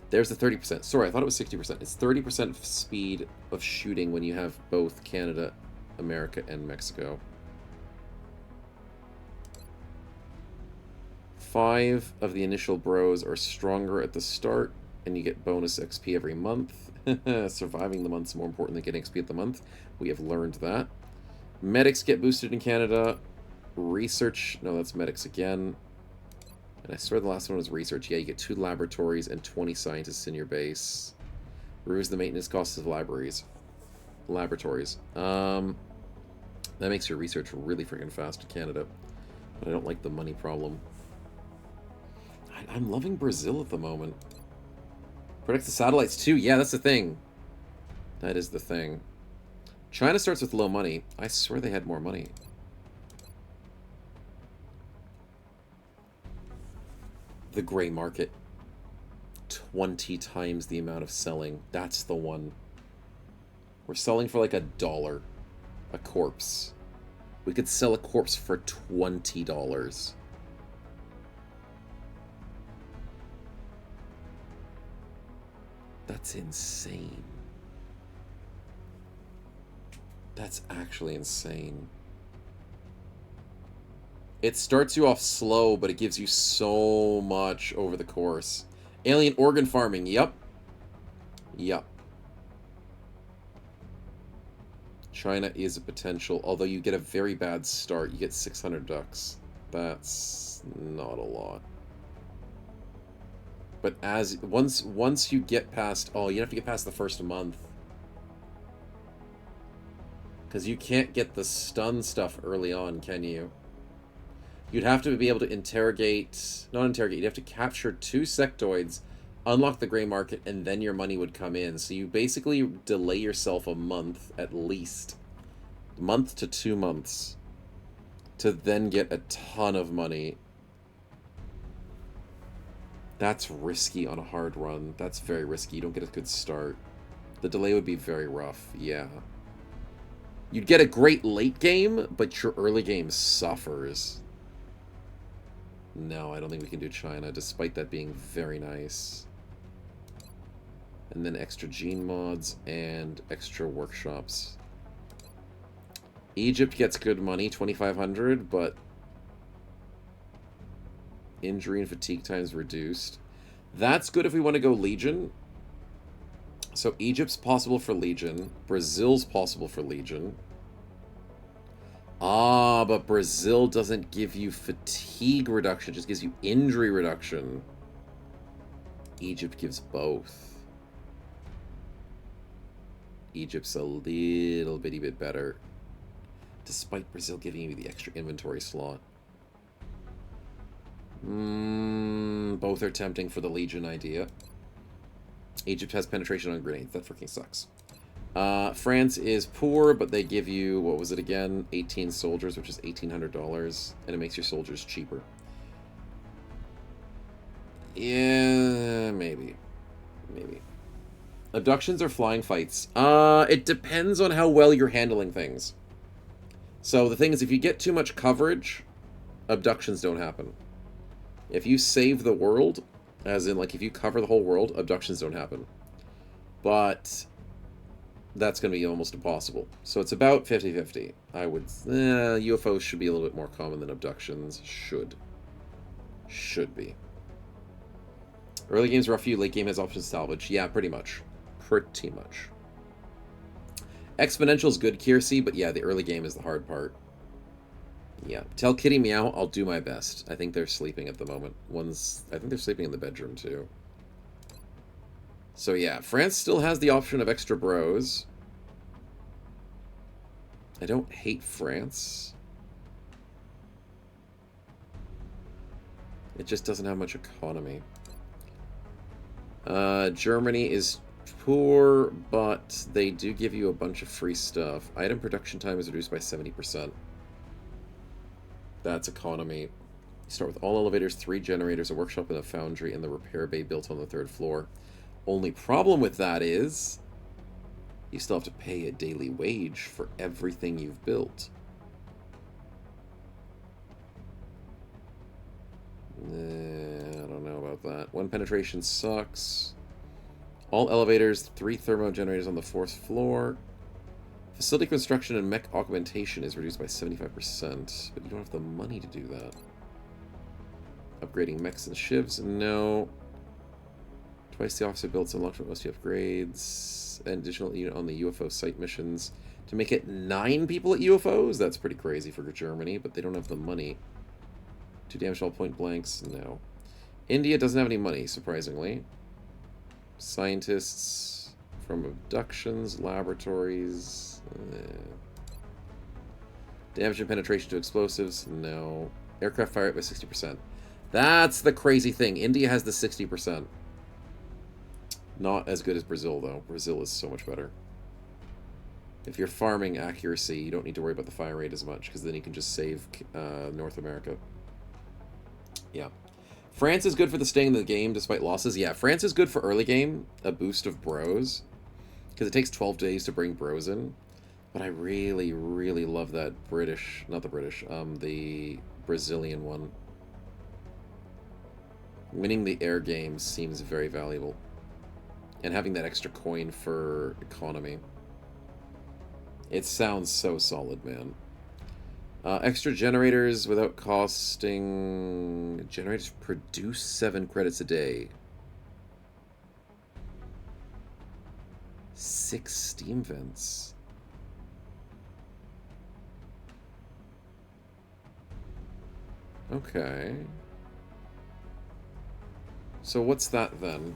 There's the 30%. Sorry, I thought it was 60%. It's 30% speed of shooting when you have both Canada, America, and Mexico. 5 of the initial bros are stronger at the start, and you get bonus XP every month. Surviving the month's more important than getting XP at the month. We have learned that. Medics get boosted in Canada. Research, no, that's medics again. And I swear the last one was research. Yeah, you get 2 laboratories and 20 scientists in your base. Reduce the maintenance costs of laboratories. That makes your research really freaking fast in Canada. But I don't like the money problem. I'm loving Brazil at the moment. Protects the satellites too. Yeah, that's the thing. That is the thing. China starts with low money. I swear they had more money. The gray market. 20 times the amount of selling. That's the one. We're selling for like $1 a corpse. We could sell a corpse for $20. That's insane. That's actually insane. It starts you off slow, but it gives you so much over the course. Alien organ farming, yep. Yep. China is a potential, although you get a very bad start. You get 600 ducks. That's not a lot. But once you get past... Oh, you have to get past the first month. Because you can't get the stun stuff early on, can you? You'd have to be able to interrogate... Not interrogate, you'd have to capture 2 sectoids, unlock the gray market, and then your money would come in. So you basically delay yourself a month, at least. A month to 2 months. To then get a ton of money. That's risky on a hard run. That's very risky. You don't get a good start. The delay would be very rough. Yeah. You'd get a great late game, but your early game suffers. No, I don't think we can do China, despite that being very nice. And then extra gene mods and extra workshops. Egypt gets good money, 2,500, but... Injury and fatigue times reduced. That's good if we want to go Legion. So Egypt's possible for Legion. Brazil's possible for Legion. Ah, but Brazil doesn't give you fatigue reduction. It just gives you injury reduction. Egypt gives both. Egypt's a little bitty bit better, despite Brazil giving you the extra inventory slot. Both are tempting for the Legion idea. Egypt has penetration on grenades. That freaking sucks. France is poor, but they give you, what was it again? 18 soldiers, which is $1,800, and it makes your soldiers cheaper. Yeah, maybe. Maybe. Abductions or flying fights? It depends on how well you're handling things. So the thing is, if you get too much coverage, abductions don't happen. If you save the world, as in, like, if you cover the whole world, abductions don't happen. But that's going to be almost impossible. So it's about 50-50. I would... UFOs should be a little bit more common than abductions. Should be. Early game's rough for you, late game has options salvage. Yeah, pretty much. Pretty much. Exponential's good, Kiersey, but yeah, the early game is the hard part. Yeah. Tell Kitty Meow I'll do my best. I think they're sleeping at the moment. I think they're sleeping in the bedroom, too. So yeah, France still has the option of extra bros. I don't hate France. It just doesn't have much economy. Germany is poor, but they do give you a bunch of free stuff. Item production time is reduced by 70%. That's economy. You start with all elevators, 3 generators, a workshop, and a foundry, and the repair bay built on the 3rd floor. Only problem with that is you still have to pay a daily wage for everything you've built. I don't know about that. 1 penetration sucks. All elevators, 3 thermo generators on the 4th floor. Facility construction and mech augmentation is reduced by 75%, but you don't have the money to do that. Upgrading mechs and shivs, no. Twice the officer builds unlocked with most upgrades. An additional unit on the UFO site missions. To make it 9 people at UFOs? That's pretty crazy for Germany, but they don't have the money. 2 damage all point blanks, no. India doesn't have any money, surprisingly. Scientists from abductions, laboratories. Damage and penetration to explosives, no. Aircraft fire rate by 60%. That's the crazy thing. India has the 60%. Not as good as Brazil, though. Brazil is so much better. If you're farming accuracy, you don't need to worry about the fire rate as much, because then you can just save North America. Yeah. France is good for the staying in the game despite losses. Yeah, France is good for early game, a boost of bros, because it takes 12 days to bring bros in. But I really, really love that British, not the British, the Brazilian one. Winning the air game seems very valuable. And having that extra coin for economy. It sounds so solid, man. Extra generators without costing... Generators produce 7 credits a day. 6 steam vents. Okay. So what's that then?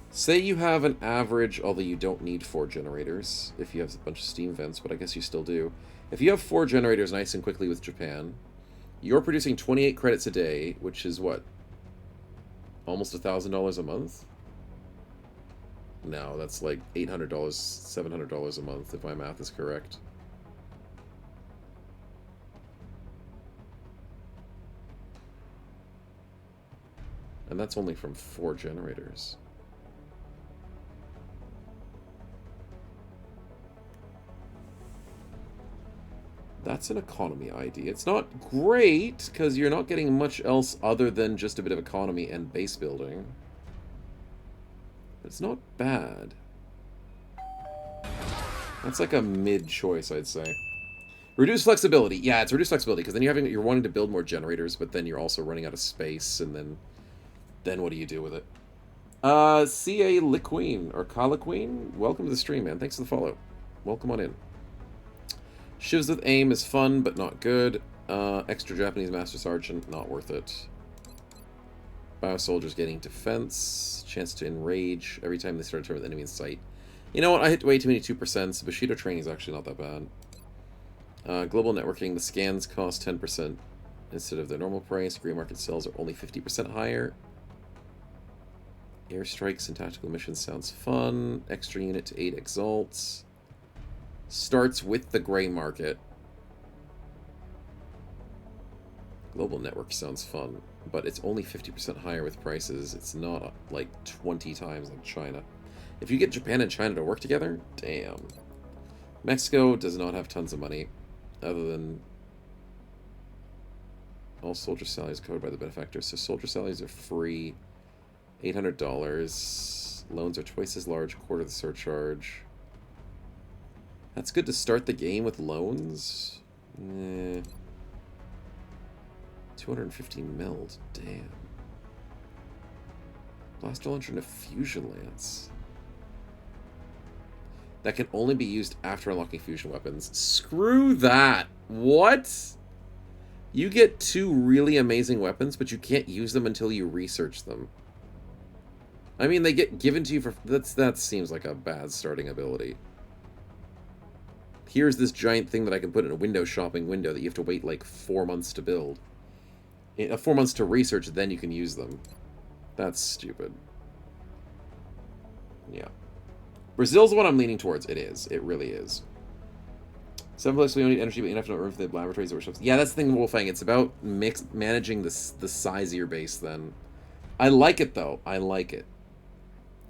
Say you have an average, although you don't need 4 generators if you have a bunch of steam vents, but I guess you still do. If you have 4 generators nice and quickly with Japan, you're producing 28 credits a day, which is what? Almost $1,000 a month? No, that's like $800, $700 a month, if my math is correct. And that's only from 4 generators. That's an economy ID. It's not great, because you're not getting much else other than just a bit of economy and base building. It's not bad. That's like a mid-choice, I'd say. Reduced flexibility. Yeah, it's reduced flexibility, because then you're wanting to build more generators, but then you're also running out of space, and then what do you do with it? C.A. Liqueen, or Kalaqueen, welcome to the stream, man. Thanks for the follow. Welcome on in. Shivs with aim is fun, but not good. Extra Japanese Master Sergeant, not worth it. Biosoldiers getting defense. Chance to enrage every time they start a turn with enemy in sight. You know what? I hit way too many 2%, so Bushido training is actually not that bad. Global networking, the scans cost 10% instead of their normal price. Grey market sales are only 50% higher. Airstrikes and tactical missions sounds fun. Extra unit to 8 exalts. Starts with the grey market. Global network sounds fun, but it's only 50% higher with prices. It's not like 20 times like China. If you get Japan and China to work together, damn. Mexico does not have tons of money, other than all soldier salaries covered by the benefactor. So soldier salaries are free. $800. Loans are twice as large, quarter the surcharge. That's good to start the game with loans. 250 mils, damn. Blaster launcher and a fusion lance. That can only be used after unlocking fusion weapons. Screw that! What? You get 2 really amazing weapons, but you can't use them until you research them. I mean, they get given to you for... That seems like a bad starting ability. Here's this giant thing that I can put in a window shopping window that you have to wait like 4 months to build. 4 months to research, then you can use them. That's stupid. Yeah. Brazil's the one I'm leaning towards. It is. It really is. 7 places we don't need energy, but enough room for the laboratories or workshops. Yeah, that's the thing with Wolfang. It's about managing the size of your base then. I like it, though. I like it.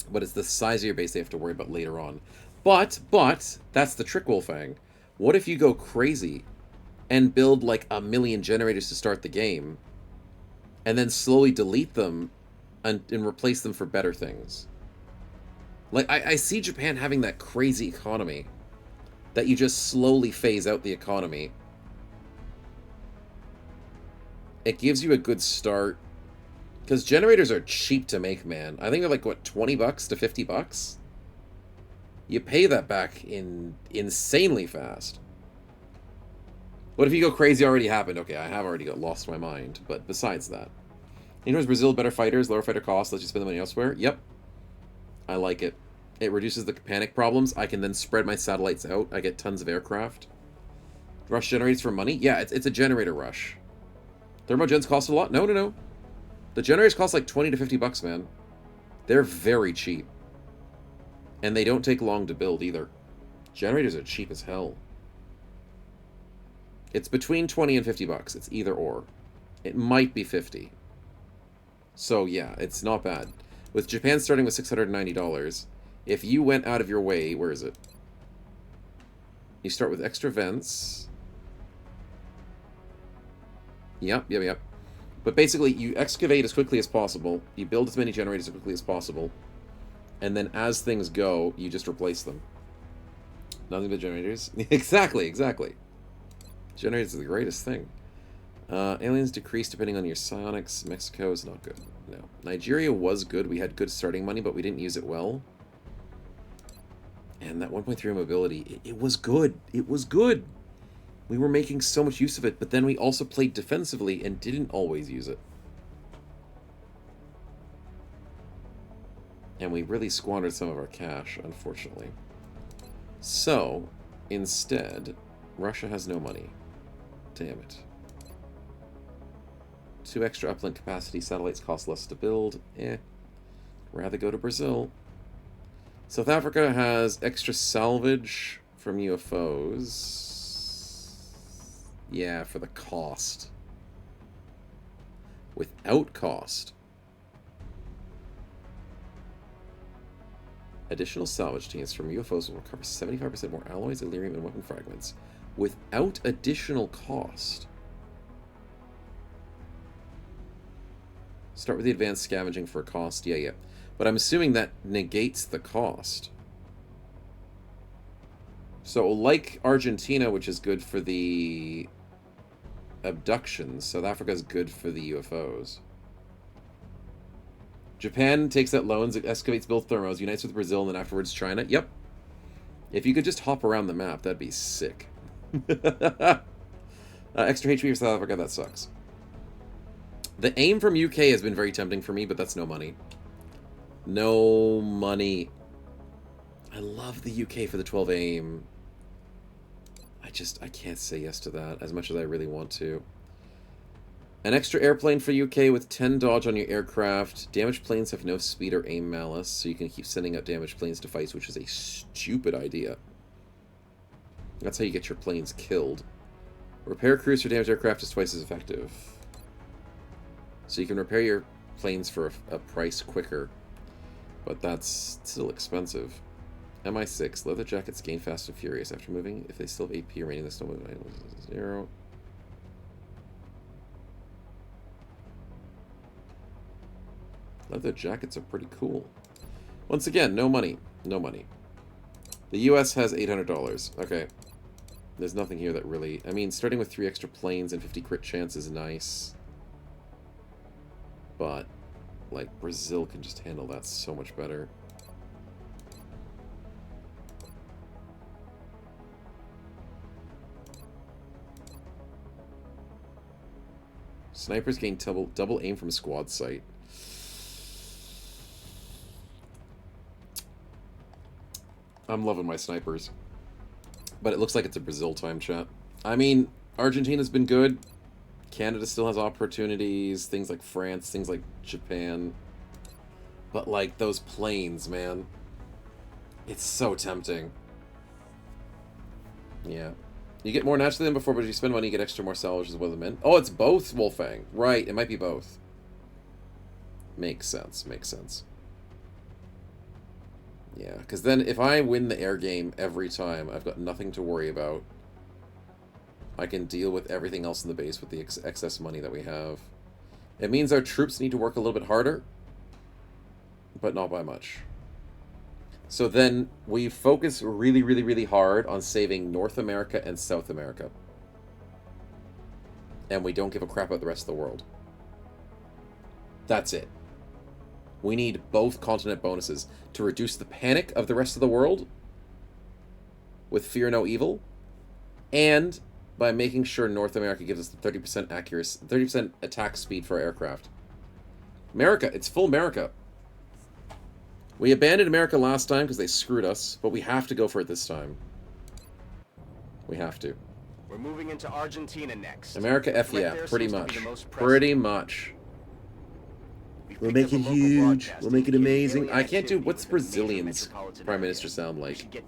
But it's the size of your base they have to worry about later on. But, that's the trick, Wolfang. What if you go crazy and build like 1 million generators to start the game, and then slowly delete them and replace them for better things? Like, I see Japan having that crazy economy that you just slowly phase out the economy. It gives you a good start. Because generators are cheap to make, man. I think they're like, what, 20 bucks to 50 bucks? You pay that back insanely fast. What if you go crazy already happened? Okay, I have already lost my mind. But besides that. Towards Brazil, better fighters, lower fighter costs, lets you spend the money elsewhere. Yep. I like it. It reduces the panic problems. I can then spread my satellites out. I get tons of aircraft. Rush generators for money? Yeah, it's a generator rush. Thermogens cost a lot? No. The generators cost like 20 to 50 bucks, man. They're very cheap. And they don't take long to build either. Generators are cheap as hell. It's between 20 and 50 bucks. It's either or. It might be 50. So yeah, it's not bad. With Japan starting with $690, if you went out of your way, where is it? You start with extra vents. Yep. But basically, you excavate as quickly as possible. You build as many generators as quickly as possible. And then as things go, you just replace them. Nothing but generators. Exactly. Generators are the greatest thing. Aliens decrease depending on your psionics. Mexico is not good. No. Nigeria was good. We had good starting money, but we didn't use it well. And that 1.3 mobility, it was good. It was good. We were making so much use of it, but then we also played defensively and didn't always use it. And we really squandered some of our cash, unfortunately. So, instead, Russia has no money. Damn it. 2 extra uplink capacity. Satellites cost less to build. Rather go to Brazil. South Africa has extra salvage from UFOs. Yeah, for the cost. Without cost. Additional salvage teams from UFOs will recover 75% more alloys, Illyrium, and weapon fragments. Without additional cost. Start with the advanced scavenging for a cost. Yeah. But I'm assuming that negates the cost. So, like Argentina, which is good for the abductions, South Africa is good for the UFOs. Japan takes out loans, excavates, builds thermos, unites with Brazil, and then afterwards China. Yep. If you could just hop around the map, that'd be sick. Extra HP for South Africa, that sucks. The aim from UK has been very tempting for me, but that's no money. No money. I love the UK for the 12 aim. I can't say yes to that as much as I really want to. An extra airplane for UK with 10 dodge on your aircraft. Damaged planes have no speed or aim malice, so you can keep sending out damaged planes to fights, which is a stupid idea. That's how you get your planes killed. Repair crews for damaged aircraft is twice as effective. So you can repair your planes for a price quicker. But that's still expensive. MI6. Leather jackets gain fast and furious after moving. If they still have AP remaining, the still moving 0. Leather jackets are pretty cool. Once again, no money. No money. The US has $800. Okay. There's nothing here that really... I mean, starting with 3 extra planes and 50 crit chance is nice. But, like, Brazil can just handle that so much better. Snipers gain double aim from squad sight. I'm loving my snipers. But it looks like it's a Brazil time, chat. I mean, Argentina's been good. Canada still has opportunities. Things like France, things like Japan. But, like, those planes, man. It's so tempting. Yeah. You get more naturally than before, but if you spend money, you get extra more salvage as well as men. Oh, it's both, Wolfang. Right, it might be both. Makes sense, makes sense. Yeah, because then if I win the air game every time, I've got nothing to worry about. I can deal with everything else in the base with the excess money that we have. It means our troops need to work a little bit harder, but not by much. So then we focus really, really, really hard on saving North America and South America. And we don't give a crap about the rest of the world. That's it. We need both continent bonuses to reduce the panic of the rest of the world with Fear No Evil, and by making sure North America gives us the 30% accuracy, 30% attack speed for our aircraft. America, it's full America. We abandoned America last time because they screwed us, but we have to go for it this time. We have to. We're moving into Argentina next. America F yeah, pretty much. Pretty much. We'll make it huge. We'll make it amazing. I can't do... What's Brazilian's Prime Minister sound like?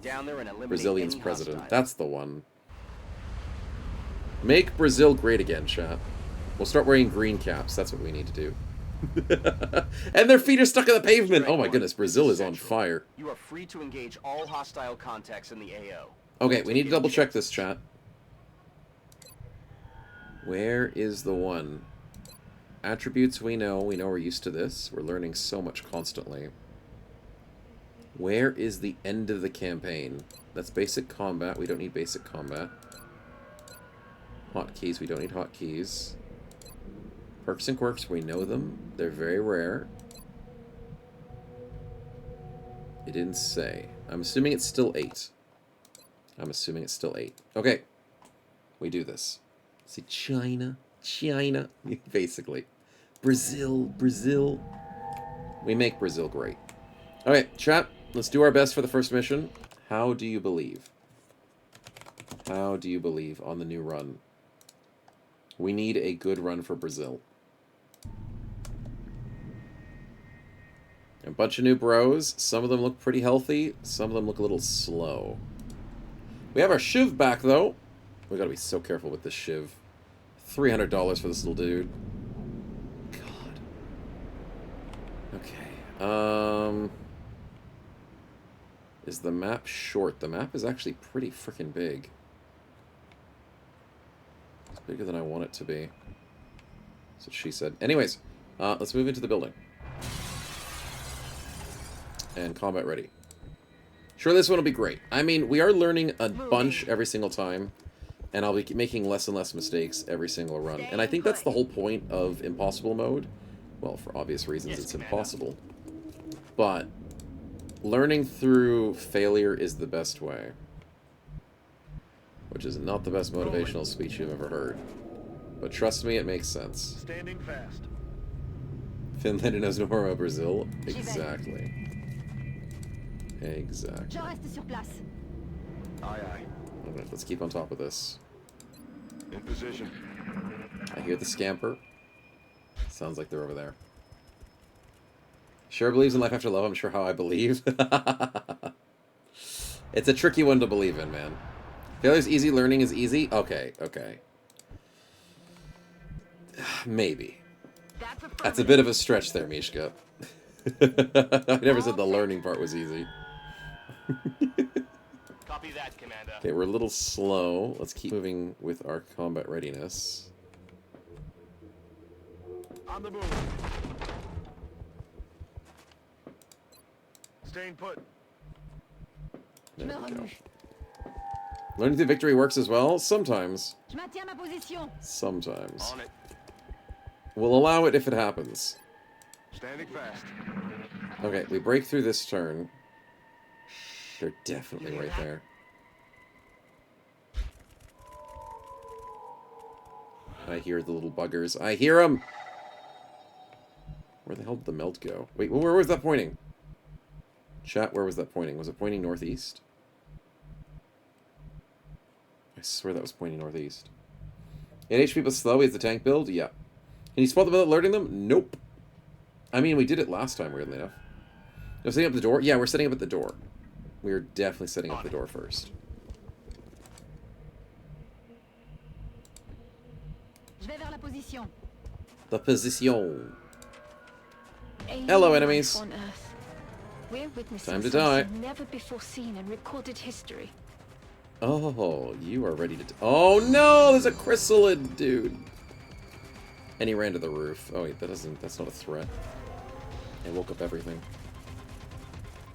Brazilian's president. That's the one. Make Brazil great again, chat. We'll start wearing green caps. That's what we need to do. And their feet are stuck in the pavement. Oh my goodness, Brazil is on fire. You are free to engage all hostile contacts in the AO. Okay, we need to double check this, chat. Where is the one? Attributes we know we're used to this. We're learning so much constantly. Where is the end of the campaign? That's basic combat. We don't need basic combat. Hotkeys, we don't need hotkeys. Perks and quirks, we know them. They're very rare. It didn't say. I'm assuming it's still 8. I'm assuming it's still 8. Okay. We do this. See, China. China. Basically. Brazil. Brazil. We make Brazil great. Okay, chat. Let's do our best for the first mission. How do you believe? How do you believe on the new run? We need a good run for Brazil. A bunch of new bros. Some of them look pretty healthy. Some of them look a little slow. We have our Shiv back, though. We gotta be so careful with this Shiv. $300 for this little dude. God. Okay. Is the map short? The map is actually pretty freaking big. It's bigger than I want it to be. That's what she said. Anyways, let's move into the building. And combat ready. Sure, this one will be great. I mean, we are learning a bunch every single time, and I'll be making less and less mistakes every single run. And I think that's the whole point of impossible mode. Well, for obvious reasons, it's impossible. But learning through failure is the best way. Which is not the best motivational speech you've ever heard. But trust me, it makes sense. Standing fast. Finland knows no more about Brazil. Exactly. Exactly. Je reste sur place. Aye, aye. Alright, let's keep on top of this. In position. I hear the scamper. Sounds like they're over there. Sure believes in life after love. I'm sure how I believe. It's a tricky one to believe in, man. Failure's easy, learning is easy? Okay, okay. Maybe. That's a bit of a stretch there, Mishka. I never said the learning part was easy. Copy that, Commander. Okay, we're a little slow. Let's keep moving with our combat readiness. On the move. Staying put. There we go. Learning through victory works as well? Sometimes. Je maintiens ma position. Sometimes. On it. We'll allow it if it happens. Standing fast. Okay, we break through this turn. They're definitely right there. I hear the little buggers. I hear them! Where the hell did the melt go? Wait, where was that pointing? Chat, where was that pointing? Was it pointing northeast? I swear that was pointing northeast. 8 HP but slow. He has the tank build? Yeah. Can you spot them without alerting them? Nope. I mean, we did it last time, weirdly enough. No, setting up the door? Yeah, we're setting up at the door. We are definitely setting up the door first. Je vais vers la position. The position. Hello, enemies. On Earth. We're witnessing Time to die. something never before seen in recorded history. Oh, you are ready to... Oh, no! There's a chrysalid, dude. And he ran to the roof. Oh, wait, that's not a threat. I woke up everything.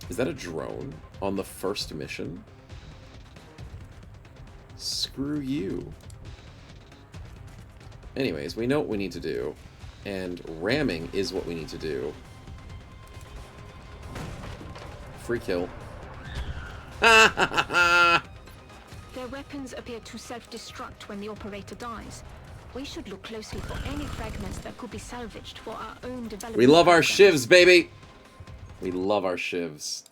Is that a drone on the first mission? Screw you. Anyways, we know what we need to do. And ramming is what we need to do. Free kill. Their weapons appear to self-destruct when the operator dies. We should look closely for any fragments that could be salvaged for our own development. We love our shivs, baby! We love our shivs.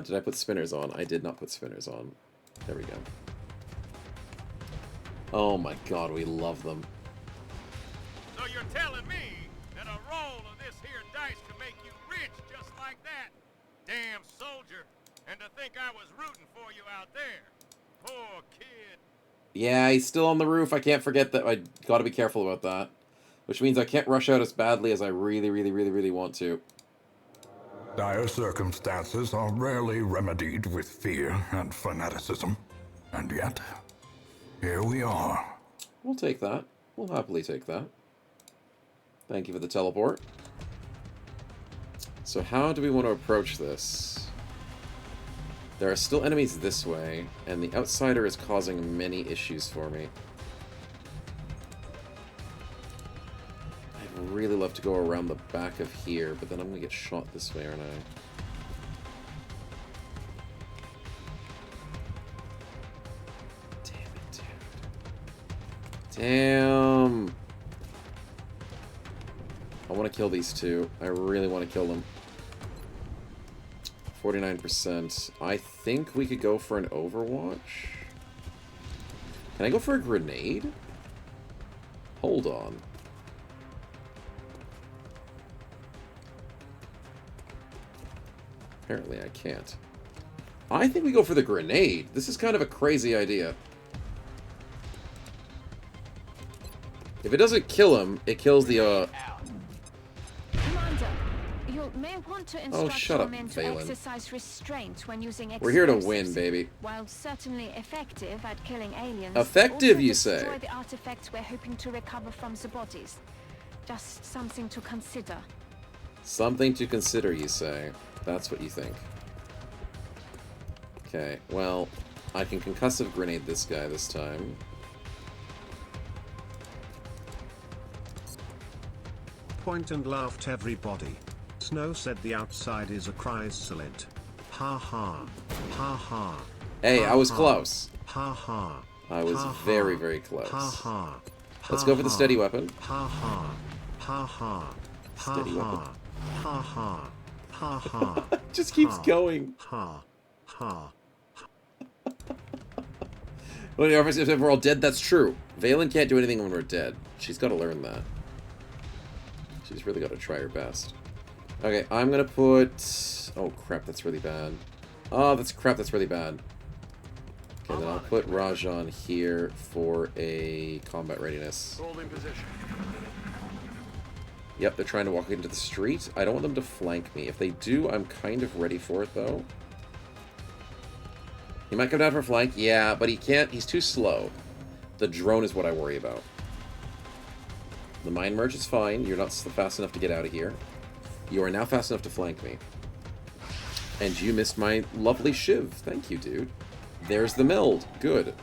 Did I put spinners on? I did not put spinners on. There we go. Oh my god, we love them. So you're telling me that a roll of this here dice can make you rich just like that? Damn soldier. And to think I was rooting for you out there. Poor kid. Yeah, he's still on the roof. I can't forget that. I gotta be careful about that. Which means I can't rush out as badly as I really want to. Dire circumstances are rarely remedied with fear and fanaticism. And yet, here we are. We'll take that. We'll happily take that. Thank you for the teleport. So how do we want to approach this? There are still enemies this way, and the outsider is causing many issues for me. I'd really love to go around the back of here, but then I'm going to get shot this way, aren't I? Damn it, dude. Damn! I want to kill these two. I really want to kill them. 49%. I think we could go for an Overwatch. Can I go for a grenade? Hold on. Apparently I can't. I think we go for the grenade. This is kind of a crazy idea. If it doesn't kill him, it kills the, Commander, you may want to instruct shut your up, men to Valen. exercise restraint when using We're here to explosives. win, baby. While certainly effective at killing aliens, Effective, also you say? destroy the artifacts we're hoping to recover from the bodies. Just something to consider. Something to consider, you say. That's what you think. Okay, well, I can concussive grenade this guy this time. Point and laughed everybody. Snow said the outside is a chrysalid. Ha ha. Ha ha. Hey, I was close. Ha ha. I was Ha, very, ha. very close. Ha ha. Let's Ha, go for the ha. steady weapon. Ha ha. Ha ha. Ha Steady weapon. ha. Ha ha. Ha ha. Just keeps ha, going. Ha ha. Well, if we're all dead, that's true. Valen can't do anything when we're dead. She's got to learn that. She's really got to try her best. Okay, I'm going to put... Oh, crap, that's really bad. Oh, that's crap, that's really bad. Okay, then I'll put Rajan here for a combat readiness. Holding position. Yep, they're trying to walk into the street. I don't want them to flank me. If they do, I'm kind of ready for it, though. He might come down for a flank. Yeah, but he can't. He's too slow. The drone is what I worry about. The mine merge is fine. You're not fast enough to get out of here. You are now fast enough to flank me. And you missed my lovely shiv. Thank you, dude. There's the meld. Good.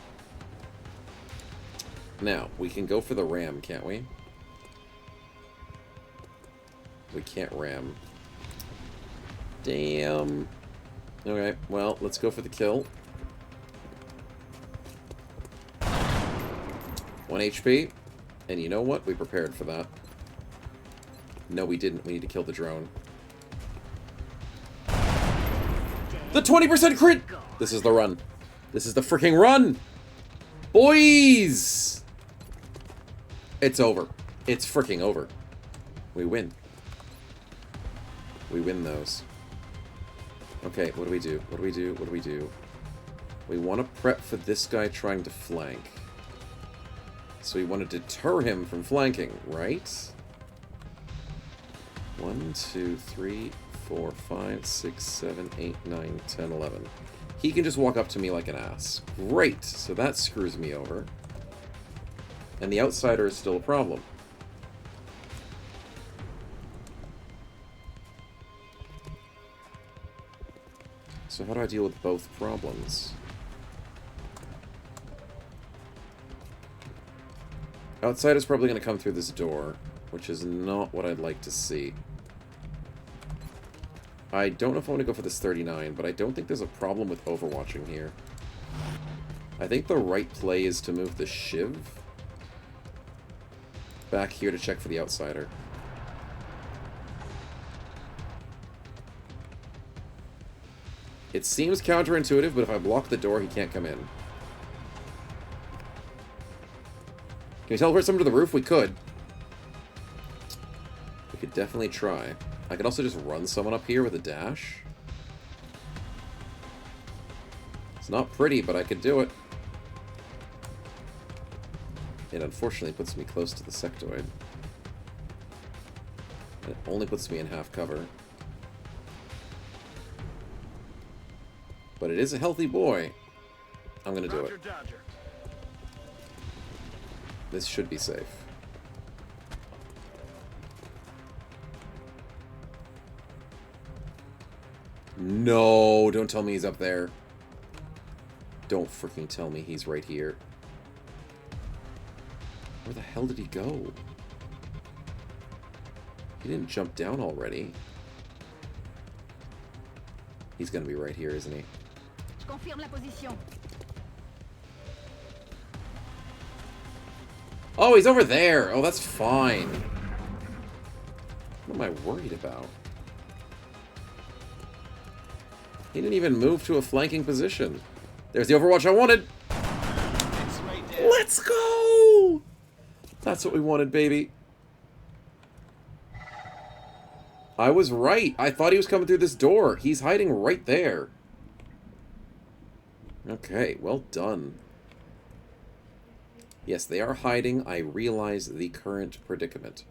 Now, we can go for the ram, can't we? We can't ram. Damn. Okay, well, let's go for the kill. 1 HP. And you know what? We prepared for that. No, we didn't. We need to kill the drone. The 20% crit! This is the run. This is the freaking run! Boys! It's over. It's freaking over. We win. We win those. Okay, what do we do? What do we do? What do we do? We want to prep for this guy trying to flank. So we want to deter him from flanking, right? 1, 2, 3, 4, 5, 6, 7, 8, 9, 10, 11. He can just walk up to me like an ass. Great! So that screws me over. And the outsider is still a problem. So how do I deal with both problems? Outsider's probably going to come through this door, which is not what I'd like to see. I don't know if I want to go for this 39, but I don't think there's a problem with overwatching here. I think the right play is to move the Shiv back here to check for the outsider. It seems counterintuitive, but if I block the door, he can't come in. Can we teleport someone to the roof? We could. We could definitely try. I could also just run someone up here with a dash. It's not pretty, but I could do it. It unfortunately puts me close to the sectoid. It only puts me in half cover. But it is a healthy boy. I'm gonna do it. This should be safe. No, don't tell me he's up there. Don't freaking tell me he's right here. Where the hell did he go? He didn't jump down already. He's gonna be right here, isn't he? Oh, he's over there. Oh, that's fine. What am I worried about? He didn't even move to a flanking position. There's the Overwatch I wanted. Let's go! That's what we wanted, baby. I was right. I thought he was coming through this door. He's hiding right there. Okay, well done. Yes, they are hiding. I realize the current predicament.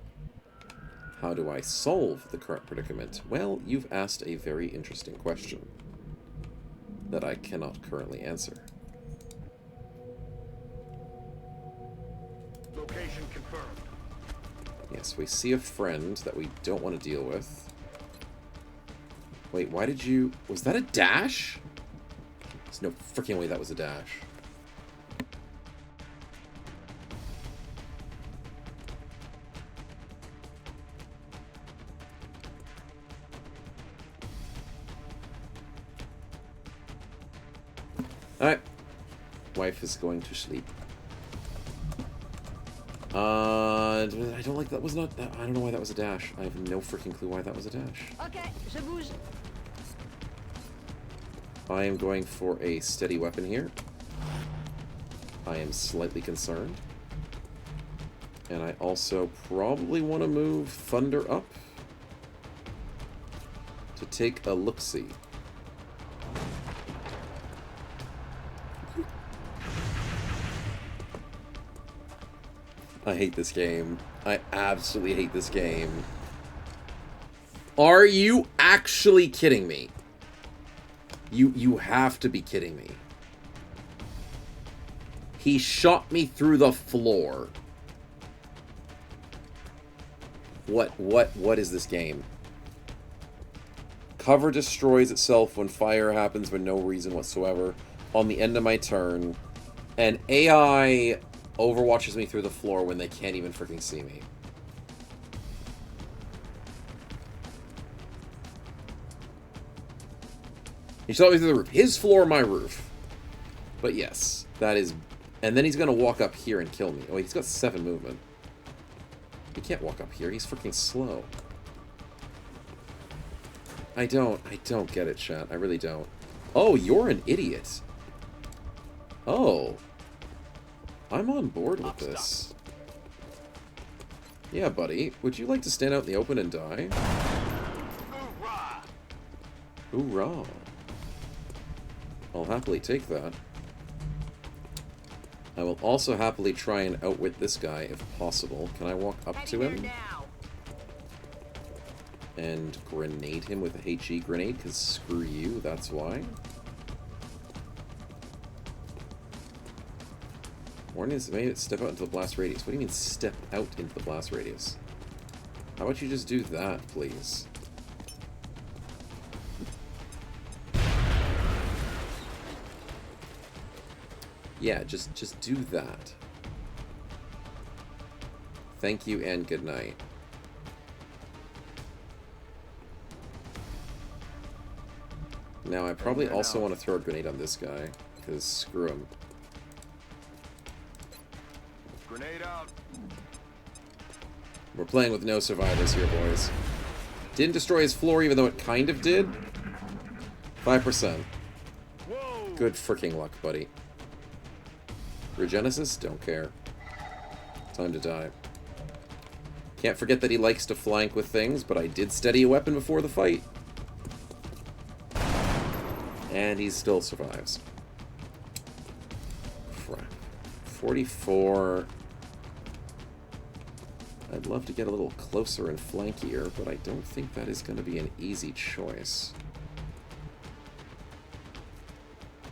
How do I solve the current predicament? Well, you've asked a very interesting question that I cannot currently answer. Location confirmed. Yes, we see a friend that we don't want to deal with. Wait, why did you... Was that a dash? There's no freaking way that was a dash. Alright. Wife is going to sleep. I don't like that. Was not that. I don't know why that was a dash. I have no freaking clue why that was a dash. Okay, je bouge. I am going for a steady weapon here. I am slightly concerned. And I also probably want to move Thunder up to take a look-see. I hate this game. I absolutely hate this game. Are you actually kidding me? You have to be kidding me. He shot me through the floor. What is this game? Cover destroys itself when fire happens for no reason whatsoever on the end of my turn. And AI overwatches me through the floor when they can't even freaking see me. He shot me through the roof. His floor, my roof. But yes, that is... And then he's going to walk up here and kill me. Oh, he's got 7 movement. He can't walk up here. He's freaking slow. I don't get it, chat. I really don't. Oh, you're an idiot. Oh. I'm on board with this. Yeah, buddy. Would you like to stand out in the open and die? Hoorah! Hoorah. I'll happily take that. I will also happily try and outwit this guy if possible. Can I walk up to him? And grenade him with a HE grenade? Because screw you, that's why. Warning is made it step out into the blast radius. What do you mean step out into the blast radius? How about you just do that, please? Yeah, just do that. Thank you and good night. Now, I probably also want to throw a grenade on this guy, because screw him. Grenade out. We're playing with no survivors here, boys. Didn't destroy his floor, even though it kind of did. 5%. Good freaking luck, buddy. Regenesis? Don't care. Time to die. Can't forget that he likes to flank with things, but I did steady a weapon before the fight. And he still survives. Crap. 44. I'd love to get a little closer and flankier, but I don't think that is going to be an easy choice.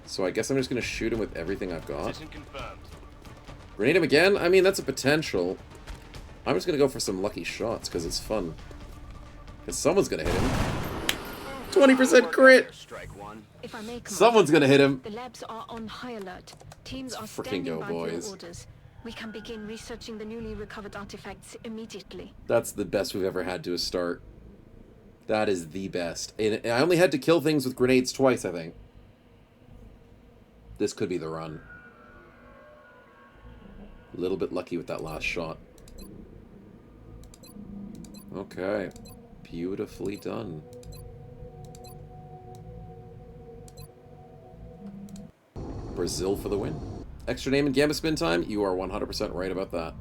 So I guess I'm just going to shoot him with everything I've got. Position confirmed. Grenade him again? I mean, that's a potential. I'm just going to go for some lucky shots, because it's fun. Because someone's going to hit him. 20% crit! If I may, Someone's going to hit him. The labs are on high alert. Teams are Frickin' standing go, by for boys. orders. We can begin researching the newly recovered artifacts immediately. That's the best we've ever had to a start. That is the best. And I only had to kill things with grenades twice, I think. This could be the run. A little bit lucky with that last shot. Okay. Beautifully done. Brazil for the win. Extra name and gamma spin time? You are 100% right about that.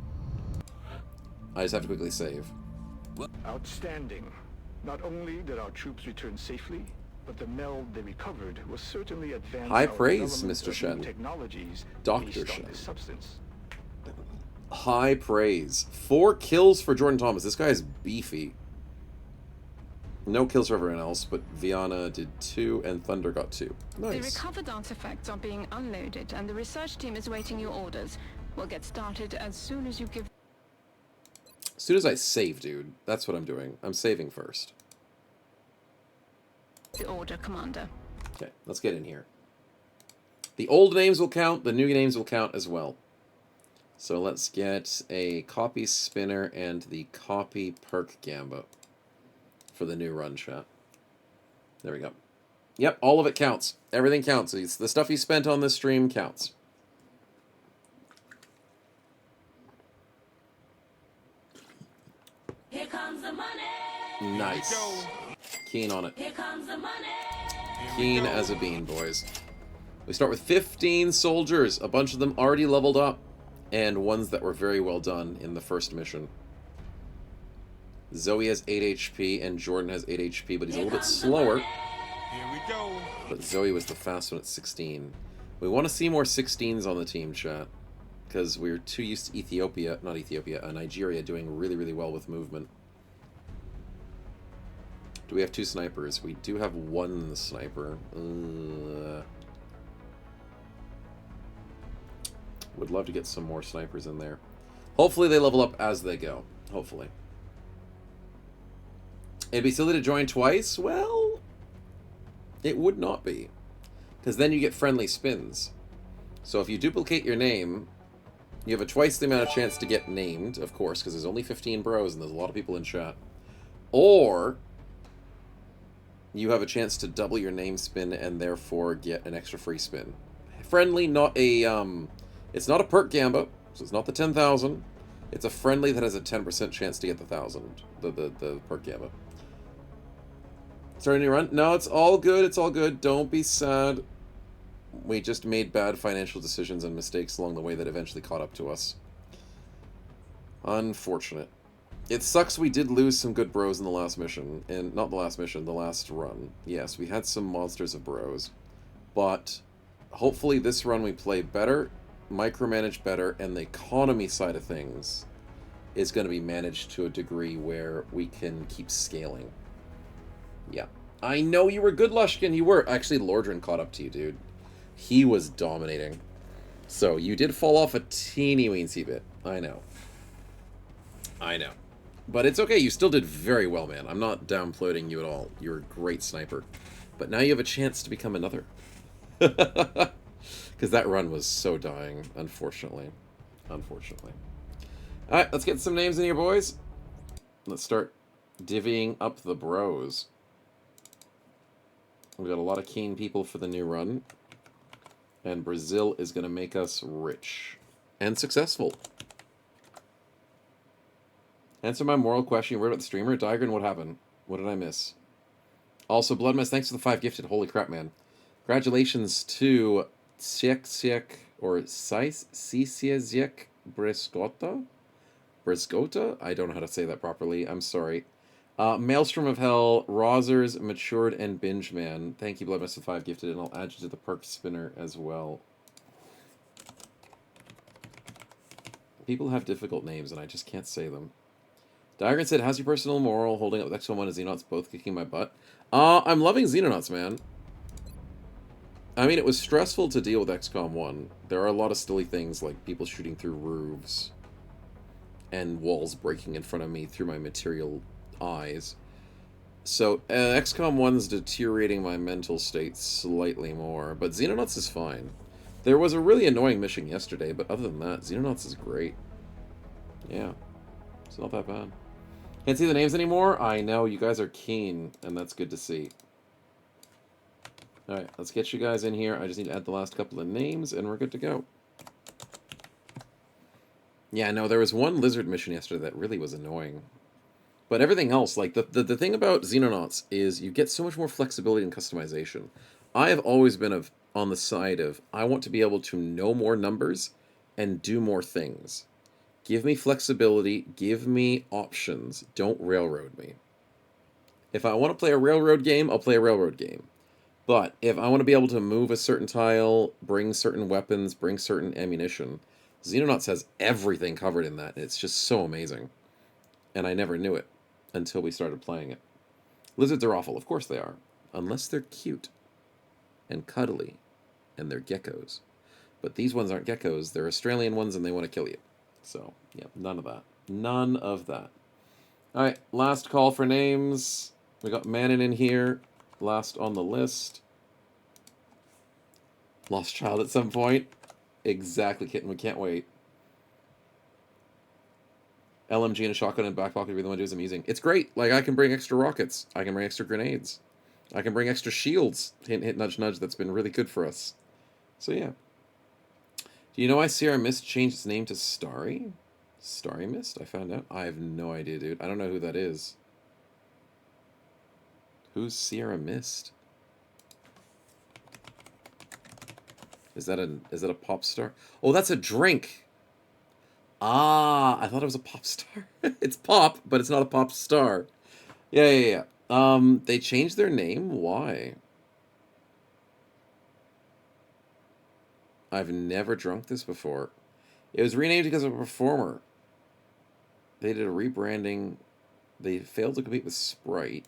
I just have to quickly save. Outstanding. Not only did our troops return safely, but the meld they recovered was certainly advanced. High praise, Mr. Shen. Technologies Dr. Shen. Substance. High praise. 4 kills for Jordan Thomas. This guy is beefy. No kills for everyone else, but Viana did 2 and Thunder got 2. The Nice. recovered artifacts are being unloaded, and the research team is waiting your orders. We'll get started as soon as you give... As soon as I save, dude. That's what I'm doing. I'm saving first. the order, Commander. Okay, let's get in here. The old names will count, the new names will count as well. So let's get a copy spinner and the copy perk gamba for the new run, chat. There we go. Yep, all of it counts. Everything counts. The stuff you spent on this stream counts. Nice. Keen on it. Here comes the money. Keen as a bean, boys. We start with 15 soldiers, a bunch of them already leveled up, and ones that were very well done in the first mission. Zoe has 8 HP, and Jordan has 8 HP, but he's a little bit slower. Here we go. But Zoe was the fast one at 16. We want to see more 16s on the team, chat, because we're too used to Nigeria doing really, really well with movement. Do we have 2 snipers? We do have 1 sniper. Would love to get some more snipers in there. Hopefully they level up as they go. Hopefully. It'd be silly to join twice? Well, it would not be. Because then you get friendly spins. So if you duplicate your name, you have a twice the amount of chance to get named, of course, because there's only 15 bros and there's a lot of people in chat. Or you have a chance to double your name spin and therefore get an extra free spin. Friendly, not a, it's not a perk gamba, so it's not the 10,000. It's a friendly that has a 10% chance to get the 1,000, the perk gamba. Starting a new run? No, it's all good, it's all good. Don't be sad. We just made bad financial decisions and mistakes along the way that eventually caught up to us. Unfortunate. It sucks we did lose some good bros in the last mission. And not the last mission, the last run. Yes, we had some monsters of bros. But hopefully this run we play better, micromanage better, and the economy side of things is going to be managed to a degree where we can keep scaling. Yeah. I know you were good, Lushkin. You were. Actually, Lordran caught up to you, dude. He was dominating. So, you did fall off a teeny-weensy bit. I know. I know. But it's okay. You still did very well, man. I'm not downplaying you at all. You're a great sniper. But now you have a chance to become another. Because that run was so dying, unfortunately. Unfortunately. Alright, let's get some names in here, boys. Let's start divvying up the bros. We've got a lot of keen people for the new run. And Brazil is going to make us rich. And successful. Answer my moral question. You worried about the streamer? Diagran, what happened? What did I miss? Also, Bloodmess, thanks for the 5 gifted. Holy crap, man. Congratulations to Siek or Sisiek Brisgota? Brisgota? I don't know how to say that properly. I'm sorry. Maelstrom of Hell, Rosers, Matured, and Binge Man. Thank you, Bloodmess, for 5 gifted, and I'll add you to the perk spinner as well. People have difficult names, and I just can't say them. Diagran said, how's your personal moral holding up with XCOM 1 and Xenonauts both kicking my butt? I'm loving Xenonauts, man. I mean, it was stressful to deal with XCOM 1. There are a lot of silly things, like people shooting through roofs and walls breaking in front of me through my material eyes. So, XCOM 1's deteriorating my mental state slightly more, but Xenonauts is fine. There was a really annoying mission yesterday, but other than that, Xenonauts is great. Yeah, it's not that bad. Can't see the names anymore? I know, you guys are keen, and that's good to see. Alright, let's get you guys in here. I just need to add the last couple of names, and we're good to go. Yeah, no, there was one lizard mission yesterday that really was annoying. But everything else, like, the thing about Xenonauts is you get so much more flexibility and customization. I have always been on the side of, I want to be able to know more numbers and do more things. Give me flexibility, give me options, don't railroad me. If I want to play a railroad game, I'll play a railroad game. But if I want to be able to move a certain tile, bring certain weapons, bring certain ammunition, Xenonauts has everything covered in that. It's just so amazing. And I never knew it until we started playing it. Lizards are awful. Of course they are. Unless they're cute and cuddly and they're geckos. But these ones aren't geckos. They're Australian ones and they want to kill you. So, yeah, none of that. None of that. Alright, last call for names. We got Manon in here. Last on the list. Lost child at some point. Exactly, Kitten. We can't wait. LMG and a shotgun and back pocket, everything I do is amusing. It's great. Like, I can bring extra rockets. I can bring extra grenades. I can bring extra shields. Hint, hint, nudge, nudge. That's been really good for us. So, yeah. Do you know why Sierra Mist changed its name to Starry? Starry Mist? I found out. I have no idea, dude. I don't know who that is. Who's Sierra Mist? Is that a pop star? Oh, that's a drink. Ah, I thought it was a pop star. It's pop, but it's not a pop star. Yeah. They changed their name? Why? I've never drunk this before. It was renamed because of a performer. They did a rebranding. They failed to compete with Sprite.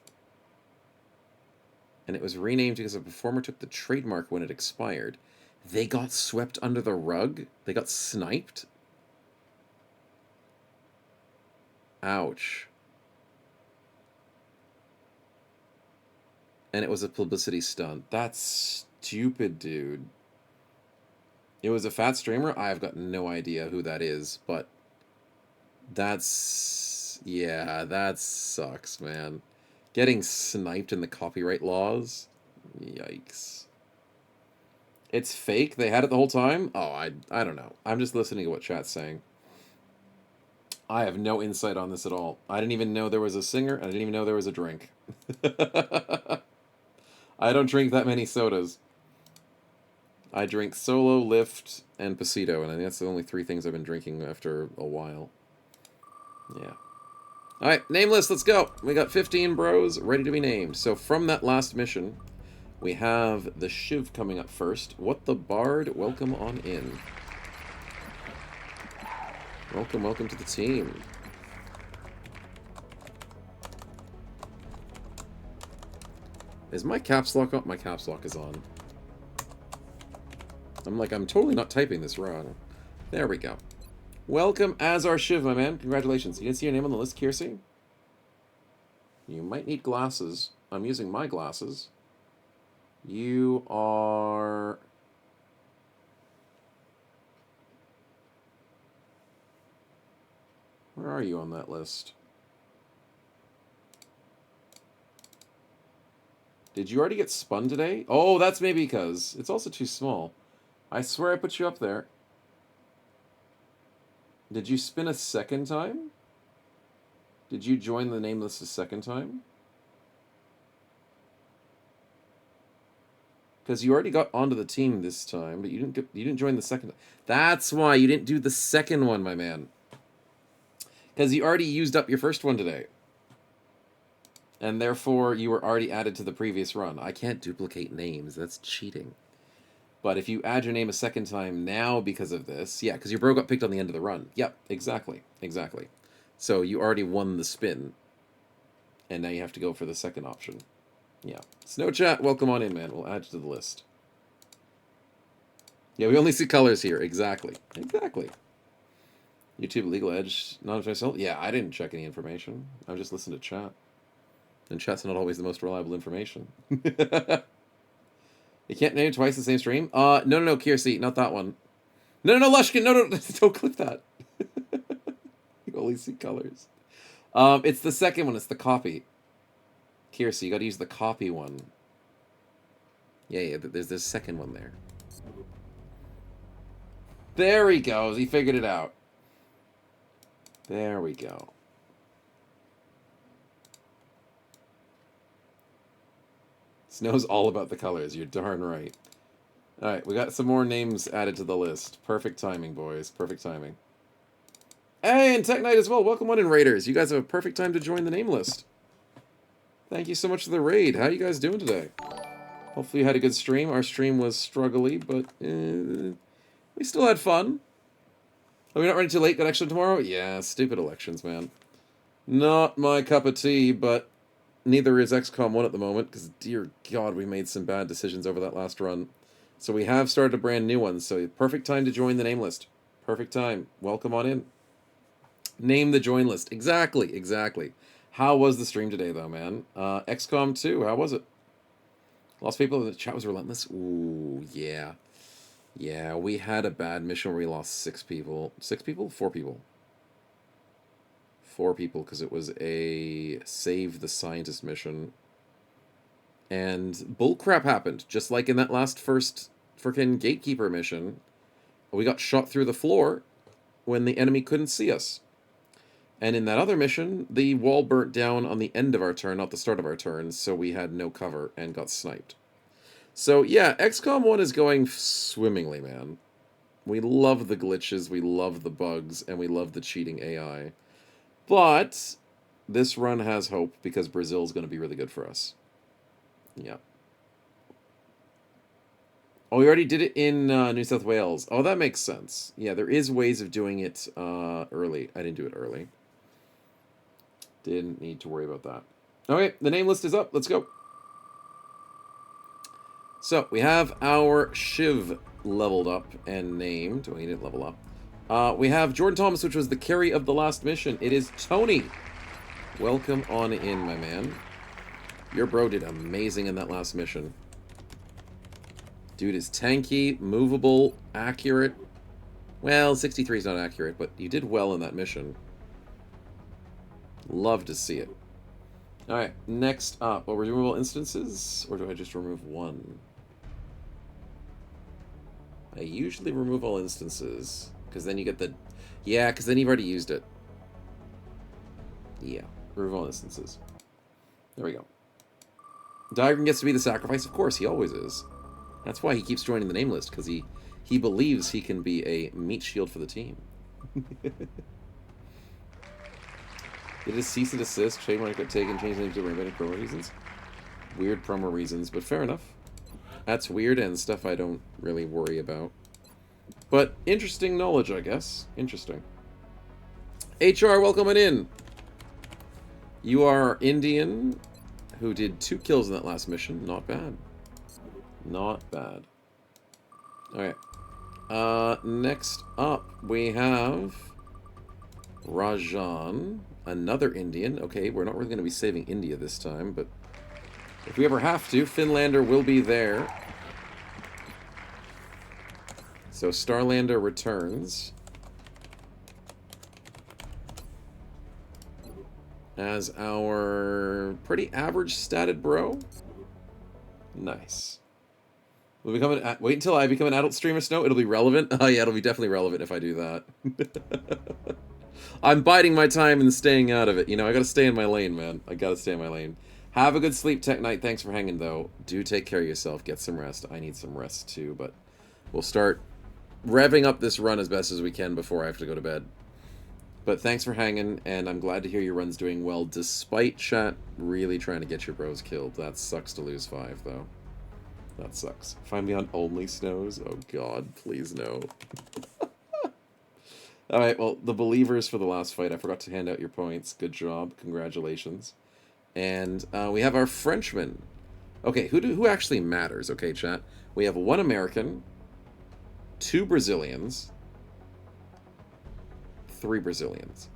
And it was renamed because a performer took the trademark when it expired. They got swept under the rug? They got sniped? Ouch. And it was a publicity stunt. That's stupid, dude. It was a fat streamer? I've got no idea who that is, but that's... yeah, that sucks, man. Getting sniped in the copyright laws? Yikes. It's fake? They had it the whole time? Oh, I don't know. I'm just listening to what chat's saying. I have no insight on this at all. I didn't even know there was a singer, and I didn't even know there was a drink. I don't drink that many sodas. I drink Solo, Lift, and Pasito, and I think that's the only 3 things I've been drinking after a while. Yeah. Alright, name list, let's go! We got 15 bros ready to be named. So from that last mission, we have the Shiv coming up first. What the Bard, welcome on in. Welcome to the team. Is my caps lock on? My caps lock is on. I'm totally not typing this wrong. There we go. Welcome as our Shiv, my man. Congratulations. You didn't see your name on the list, Kiersey? You might need glasses. I'm using my glasses. You are... where are you on that list? Did you already get spun today? Oh, that's maybe because it's also too small. I swear I put you up there. Did you spin a second time? Did you join the name list a second time? Because you already got onto the team this time, but you didn't join the second. That's why you didn't do the second one, my man. Because you already used up your first one today. And therefore, you were already added to the previous run. I can't duplicate names. That's cheating. But if you add your name a second time now because of this... yeah, because your bro got picked on the end of the run. Yep, exactly. Exactly. So you already won the spin. And now you have to go for the second option. Yeah. Snow Chat, welcome on in, man. We'll add you to the list. Yeah, we only see colors here. Exactly. Exactly. YouTube Legal Edge, not myself. Yeah, I didn't check any information. I just listened to chat. And chat's not always the most reliable information. You can't name twice the same stream? No, Kiersey, not that one. No, Lushkin, no, don't click that. You only see colors. It's the second one, it's the copy. Kiersey, you gotta use the copy one. Yeah, there's this second one there. There he goes, he figured it out. There we go. Snow's all about the colors. You're darn right. Alright, we got some more names added to the list. Perfect timing, boys. Perfect timing. Hey, and Tech Knight as well. Welcome on in, Raiders. You guys have a perfect time to join the name list. Thank you so much for the raid. How you guys doing today? Hopefully you had a good stream. Our stream was struggly, but we still had fun. Are we not ready too late? Got election tomorrow? Yeah, stupid elections, man. Not my cup of tea, but neither is XCOM 1 at the moment, because, dear God, we made some bad decisions over that last run. So we have started a brand new one, so perfect time to join the name list. Perfect time. Welcome on in. Name the join list. Exactly. How was the stream today, though, man? XCOM 2, how was it? Lost people, the chat was relentless. Ooh, yeah. Yeah, we had a bad mission where we lost 6 people. 6 people? 4 people. 4 people, because it was a save the scientist mission. And bullcrap happened, just like in that last first frickin' gatekeeper mission. We got shot through the floor when the enemy couldn't see us. And in that other mission, the wall burnt down on the end of our turn, not the start of our turn, so we had no cover and got sniped. So yeah, XCOM 1 is going swimmingly, man. We love the glitches, we love the bugs, and we love the cheating AI. But this run has hope because Brazil's going to be really good for us. Yeah. Oh, we already did it in New South Wales. Oh, that makes sense. Yeah, there is ways of doing it early. I didn't do it early. Didn't need to worry about that. Okay, the name list is up. Let's go. So, we have our Shiv leveled up and named. Oh, he didn't level up. We have Jordan Thomas, which was the carry of the last mission. It is Tony. Welcome on in, my man. Your bro did amazing in that last mission. Dude is tanky, movable, accurate. Well, 63 is not accurate, but you did well in that mission. Love to see it. Alright, next up. Oh, removable instances? Or do I just remove one? I usually remove all instances. Because then you get the... Yeah, because then you've already used it. Yeah, remove all instances. There we go. Diagram gets to be the sacrifice. Of course, he always is. That's why he keeps joining the name list, because he believes he can be a meat shield for the team. It is cease and desist. Trademark got taken, changed the name to Rainbow promo reasons. Weird promo reasons, but fair enough. That's weird and stuff I don't really worry about. But interesting knowledge, I guess. Interesting. HR, welcome in. You are Indian, who did 2 kills in that last mission. Not bad. Not bad. Alright. Next up, we have Rajan, another Indian. Okay, we're not really going to be saving India this time, but if we ever have to, Finlander will be there. So Starlander returns as our pretty average statted bro. Nice. We'll become wait until I become an adult streamer, Snow. It'll be relevant. Oh yeah, it'll be definitely relevant if I do that. I'm biding my time and staying out of it. You know, I gotta stay in my lane, man. I gotta stay in my lane. Have a good sleep, Tech Knight. Thanks for hanging, though. Do take care of yourself. Get some rest. I need some rest, too, but we'll start revving up this run as best as we can before I have to go to bed. But thanks for hanging, and I'm glad to hear your run's doing well, despite chat really trying to get your bros killed. That sucks to lose 5, though. That sucks. Find me on Only Snows? Oh, God. Please, no. Alright, well, the believers for the last fight. I forgot to hand out your points. Good job. Congratulations. And we have our Frenchman. Okay, who actually matters, okay, chat? We have 1 American, 2 Brazilians, 3 Brazilians.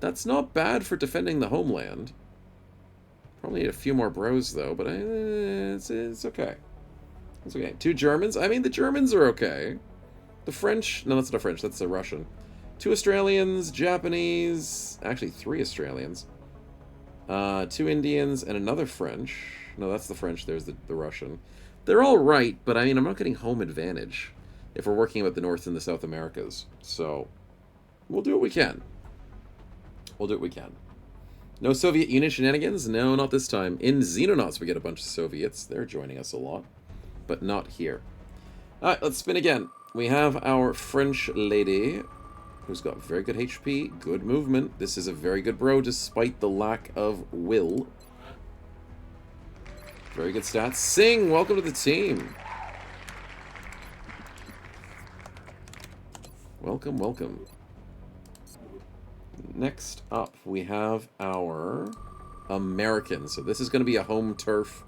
That's not bad for defending the homeland. Probably need a few more bros, though, but it's okay. It's okay. 2 Germans. I mean, the Germans are okay. The French... No, that's not a French. That's a Russian. 2 Australians, Japanese... Actually, 3 Australians. 2 Indians, and another French. No, that's the French. There's the Russian. They're all right, but I mean, I'm not getting home advantage if we're working about the North and the South Americas. So, we'll do what we can. We'll do what we can. No Soviet Union shenanigans? No, not this time. In Xenonauts, we get a bunch of Soviets. They're joining us a lot. But not here. Alright, let's spin again. We have our French lady, who's got very good HP, good movement. This is a very good bro, despite the lack of will. Very good stats. Sing, welcome to the team. Welcome, welcome. Next up, we have our American. So this is going to be a home turf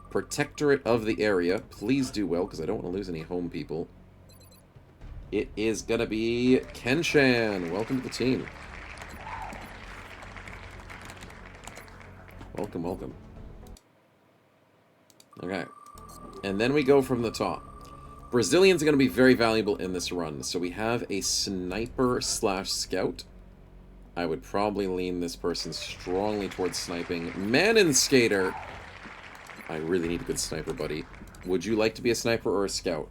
protectorate of the area. Please do well, because I don't want to lose any home people. It is going to be Kenshan. Welcome to the team. Welcome, welcome. Okay. And then we go from the top. Brazilians are going to be very valuable in this run. So we have a sniper/scout. I would probably lean this person strongly towards sniping. Manon Skater. I really need a good sniper, buddy. Would you like to be a sniper or a scout?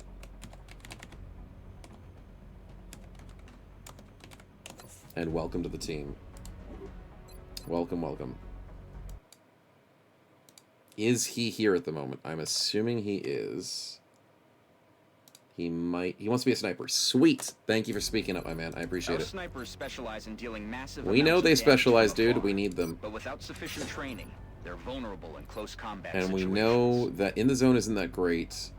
And welcome to the team. Welcome, welcome. Is he here at the moment? I'm assuming he is. He wants to be a sniper. Sweet! Thank you for speaking up, my man. I appreciate Our it. snipers specialize in dealing massive We know amounts of they damage specialize, from dude. afar, We need them. But without sufficient training, they're vulnerable in close combat And we situations. know that in the zone isn't that great.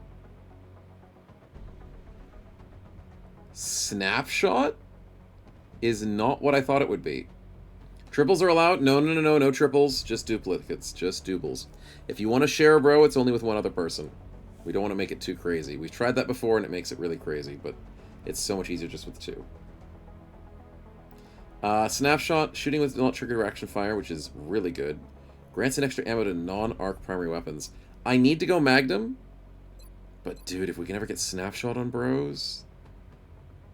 Snapshot is not what I thought it would be. Triples are allowed? No, no, no, no, no triples. Just duplicates. Just doubles. If you want to share a bro, it's only with one other person. We don't want to make it too crazy. We've tried that before and it makes it really crazy, but it's so much easier just with two. Snapshot, shooting with not triggered reaction fire, which is really good. Grants an extra ammo to non-arc primary weapons. I need to go Magnum, but dude, if we can ever get Snapshot on bros,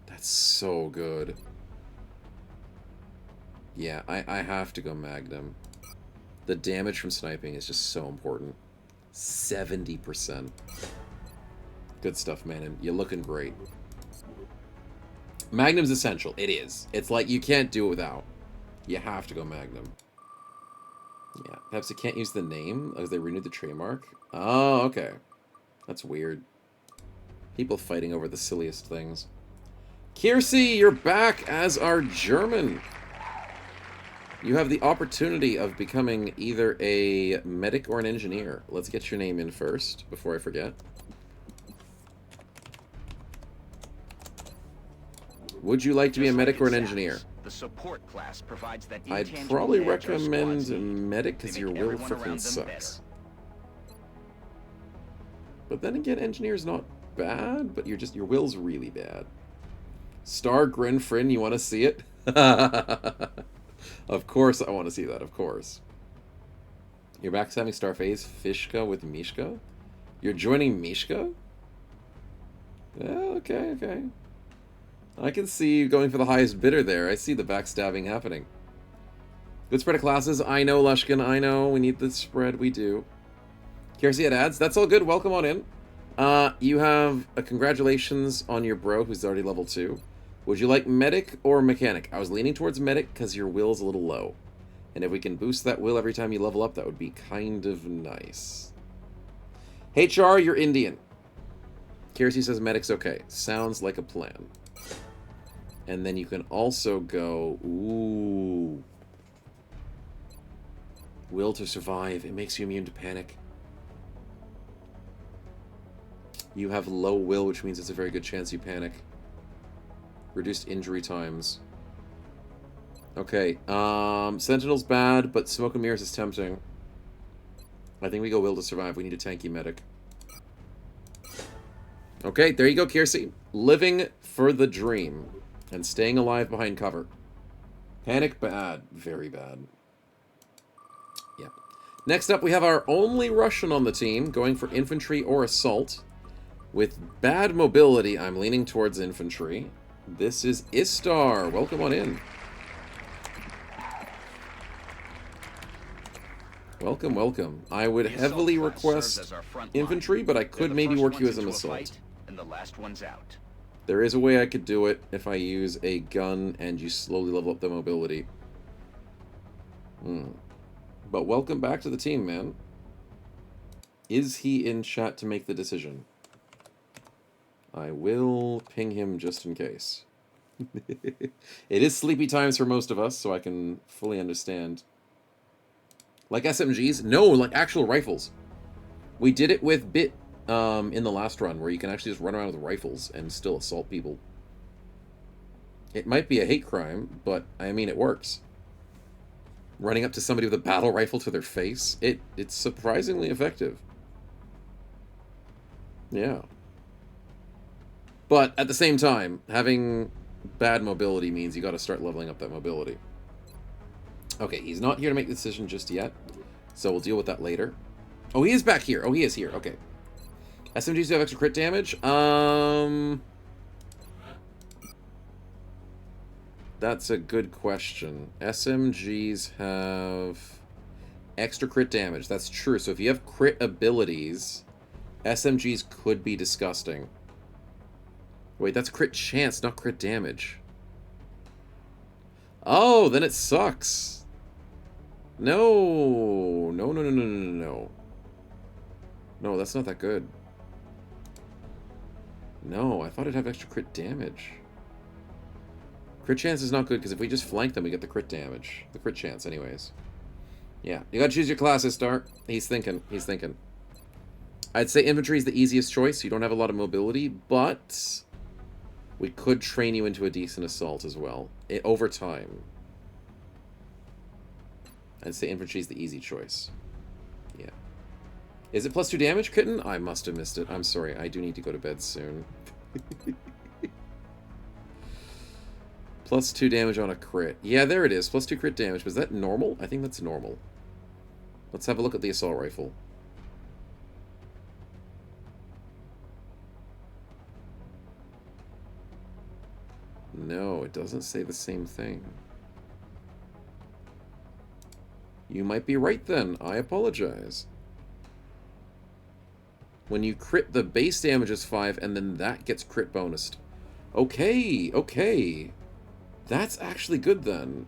that's so good. Yeah, I have to go Magnum. The damage from sniping is just so important. 70%. Good stuff, man, and you're looking great. Magnum's essential. It is. It's like you can't do it without. You have to go Magnum. Yeah, Pepsi can't use the name as they renewed the trademark. Oh, okay. That's weird. People fighting over the silliest things. Kiersey, you're back as our German. You have the opportunity of becoming either a medic or an engineer. Let's get your name in first, before I forget. Would you like to be a medic or an engineer? The support class provides that I'd intangible probably edge our squads recommend need. medic because They your make will everyone around freaking them sucks. But then again, engineer's not bad, but your will's really bad. Star Grinfrin, you want to see it? Of course I want to see that, of course. You're backstabbing Starface Fishka with Mishka? You're joining Mishka? Yeah, okay, okay. I can see you going for the highest bidder there. I see the backstabbing happening. Good spread of classes. I know, Lushkin. I know. We need the spread. We do. Kiersey at ads. That's all good. Welcome on in. You have a congratulations on your bro who's already level 2. Would you like medic or mechanic? I was leaning towards medic because your will's a little low. And if we can boost that will every time you level up, that would be kind of nice. HR, you're Indian. Kiersey says medic's okay. Sounds like a plan. And then you can also go... Ooh. Will to survive. It makes you immune to panic. You have low will, which means it's a very good chance you panic. Reduced injury times. Okay, Sentinel's bad, but Smoke and Mirrors is tempting. I think we go will to survive. We need a tanky medic. Okay, there you go, Kiersey. Living for the dream. And staying alive behind cover. Panic bad. Very bad. Yep. Next up, we have our only Russian on the team, going for infantry or assault. With bad mobility, I'm leaning towards infantry. This is Istar. Welcome on in. Welcome, welcome. I would heavily request infantry, but I could maybe work you as an assault. And the last one's out. There is a way I could do it if I use a gun and you slowly level up the mobility. But welcome back to the team, man. Is he in chat to make the decision? I will ping him just in case. It is sleepy times for most of us, so I can fully understand. Like SMGs? No, like actual rifles. We did it with Bit in the last run, where you can actually just run around with rifles and still assault people. It might be a hate crime, but I mean it works. Running up to somebody with a battle rifle to their face, it's surprisingly effective. Yeah. But at the same time, having bad mobility means you got to start leveling up that mobility. Okay, he's not here to make the decision just yet, so we'll deal with that later. Oh, he is back here. Oh, he is here. Okay. SMGs do have extra crit damage. That's a good question. SMGs have extra crit damage. That's true. So if you have crit abilities, SMGs could be disgusting. Wait, that's crit chance, not crit damage. Oh, then it sucks. No. No, no, no, no, no, no, no. No, that's not that good. No, I thought it'd have extra crit damage. Crit chance is not good, because if we just flank them, we get the crit damage. The crit chance, anyways. Yeah, you gotta choose your classes, Stark. He's thinking. He's thinking. I'd say infantry is the easiest choice. You don't have a lot of mobility, but we could train you into a decent assault as well. Over time. I'd say infantry is the easy choice. Yeah. Is it +2 damage, Kitten? I must have missed it. I'm sorry. I do need to go to bed soon. +2 damage on a crit. Yeah, there it is. +2 crit damage. Was that normal? I think that's normal. Let's have a look at the assault rifle. No, it doesn't say the same thing. You might be right then. I apologize. When you crit, the base damage is 5, and then that gets crit bonused. Okay, okay. That's actually good then.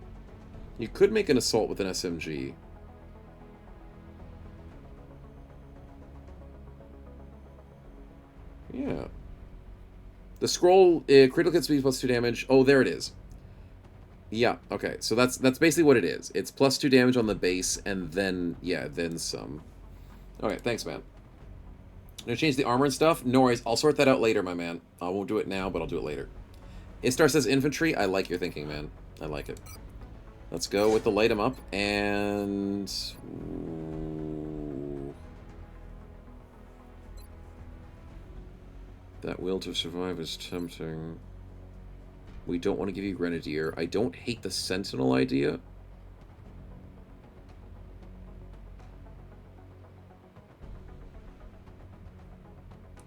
You could make an assault with an SMG. Yeah. The scroll, critical hit speed +2 damage. Oh, there it is. Yeah, okay. So that's basically what it is. It's +2 damage on the base, and then, yeah, then some. Okay, thanks, man. Gonna change the armor and stuff? No worries. I'll sort that out later, my man. I won't do it now, but I'll do it later. Istar says infantry. I like your thinking, man. I like it. Let's go with the light 'em up, and... Ooh. That will to survive is tempting. We don't want to give you Grenadier. I don't hate the Sentinel idea.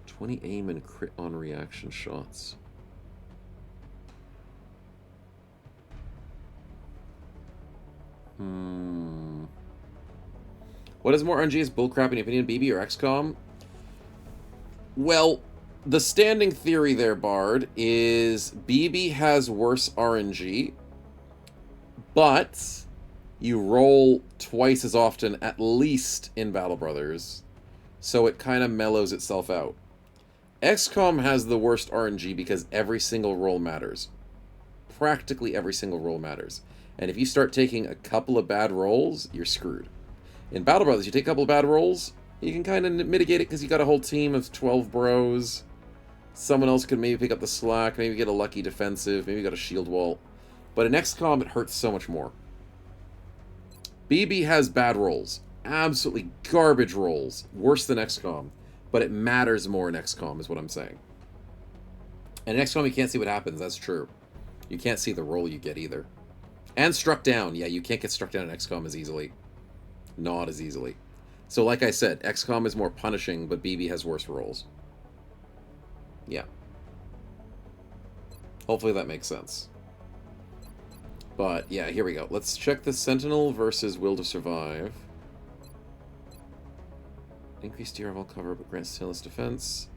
+20 aim and crit on reaction shots. What is more RNG? Is bullcrap in your opinion, BB or XCOM? Well, the standing theory there, Bard, is BB has worse RNG, but you roll twice as often, at least in Battle Brothers, so it kind of mellows itself out. XCOM has the worst RNG because every single roll matters. Practically every single roll matters. And if you start taking a couple of bad rolls, you're screwed. In Battle Brothers, you take a couple of bad rolls, you can kind of mitigate it because you got a whole team of 12 bros. Someone else could maybe pick up the slack, maybe get a lucky defensive, maybe got a shield wall. But in XCOM, it hurts so much more. BB has bad rolls. Absolutely garbage rolls. Worse than XCOM. But it matters more in XCOM, is what I'm saying. And in XCOM, you can't see what happens. That's true. You can't see the roll you get either. And struck down. Yeah, you can't get struck down in XCOM as easily. Not as easily. So like I said, XCOM is more punishing, but BB has worse rolls. Yeah. Hopefully that makes sense. But, yeah, here we go. Let's check the Sentinel versus Will to Survive. Increased DRL cover, but grants stainless defense.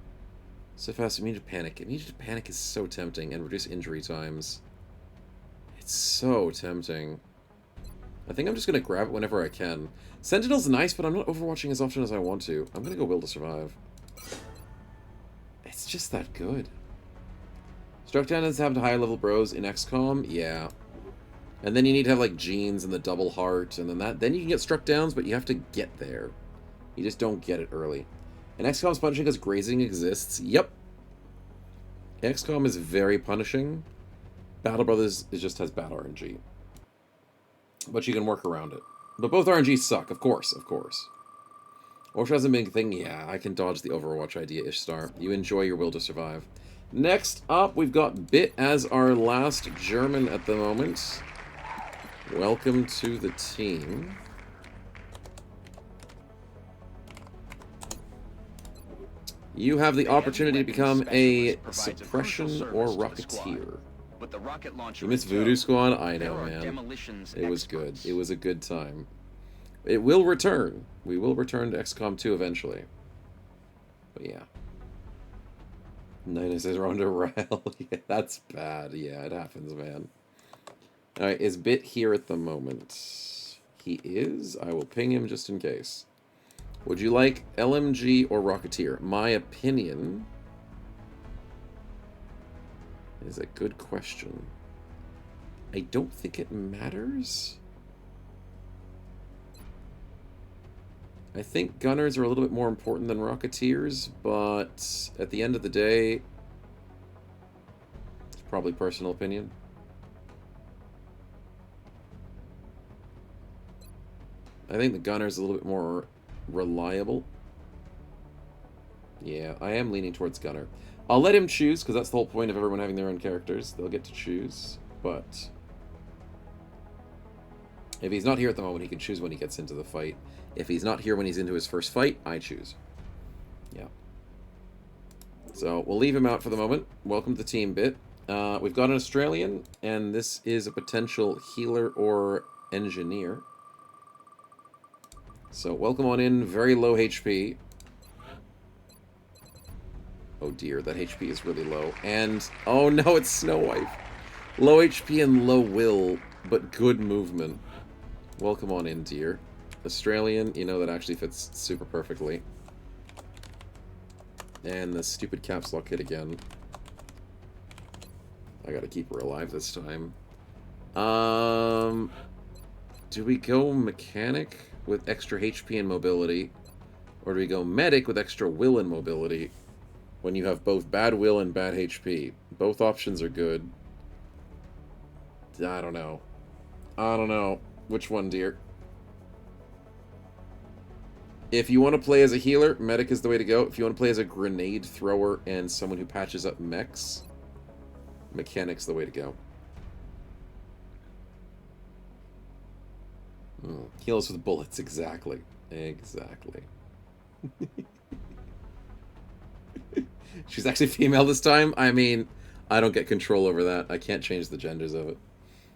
So fast, immediate panic. Immediate panic is so tempting, and reduce injury times. It's so tempting. I think I'm just going to grab it whenever I can. Sentinel's nice, but I'm not overwatching as often as I want to. I'm going to go Will to Survive. It's just that good. Struck down doesn't happen to higher level bros in XCOM? Yeah. And then you need to have like Genes and the double heart, and then you can get struck downs, but you have to get there. You just don't get it early. And XCOM's punishing because grazing exists. Yep. XCOM is very punishing. Battle Brothers just has bad RNG. But you can work around it. But both RNGs suck, of course, of course. Overwatch has a big thing. Yeah, I can dodge the Overwatch idea, Ishtar. You enjoy your Will to Survive. Next up, we've got Bit as our last German at the moment. Welcome to the team. You have the opportunity to become a suppression or rocketeer. But the rocket launcher You miss Voodoo Squad? I know, man. It was good. It was a good time. It will return. We will return to XCOM 2 eventually. But yeah. Nina says Ronda Ryle. Yeah, that's bad. Yeah, it happens, man. Alright, is Bit here at the moment? He is. I will ping him just in case. Would you like LMG or Rocketeer? My opinion is a good question. I don't think it matters. I think gunners are a little bit more important than Rocketeers, but at the end of the day, it's probably personal opinion. I think the gunner's a little bit more reliable. Yeah, I am leaning towards gunner. I'll let him choose, because that's the whole point of everyone having their own characters. They'll get to choose, but if he's not here at the moment, he can choose when he gets into the fight. If he's not here when he's into his first fight, I choose. Yeah. So, we'll leave him out for the moment. Welcome to the team, Bit. We've got an Australian, and this is a potential healer or engineer. So, welcome on in. Very low HP. Oh dear, that HP is really low. And, oh no, it's Snow Wife. Low HP and low will, but good movement. Welcome on in, dear. Australian, you know that actually fits super perfectly. And the stupid caps lock hit again. I gotta keep her alive this time. Do we go mechanic with extra HP and mobility? Or do we go medic with extra will and mobility? When you have both bad will and bad HP. Both options are good. I don't know. I don't know. Which one, dear? If you want to play as a healer, medic is the way to go. If you want to play as a grenade thrower and someone who patches up mechs, mechanic's the way to go. Heals with bullets, exactly. Exactly. She's actually female this time? I mean, I don't get control over that. I can't change the genders of it.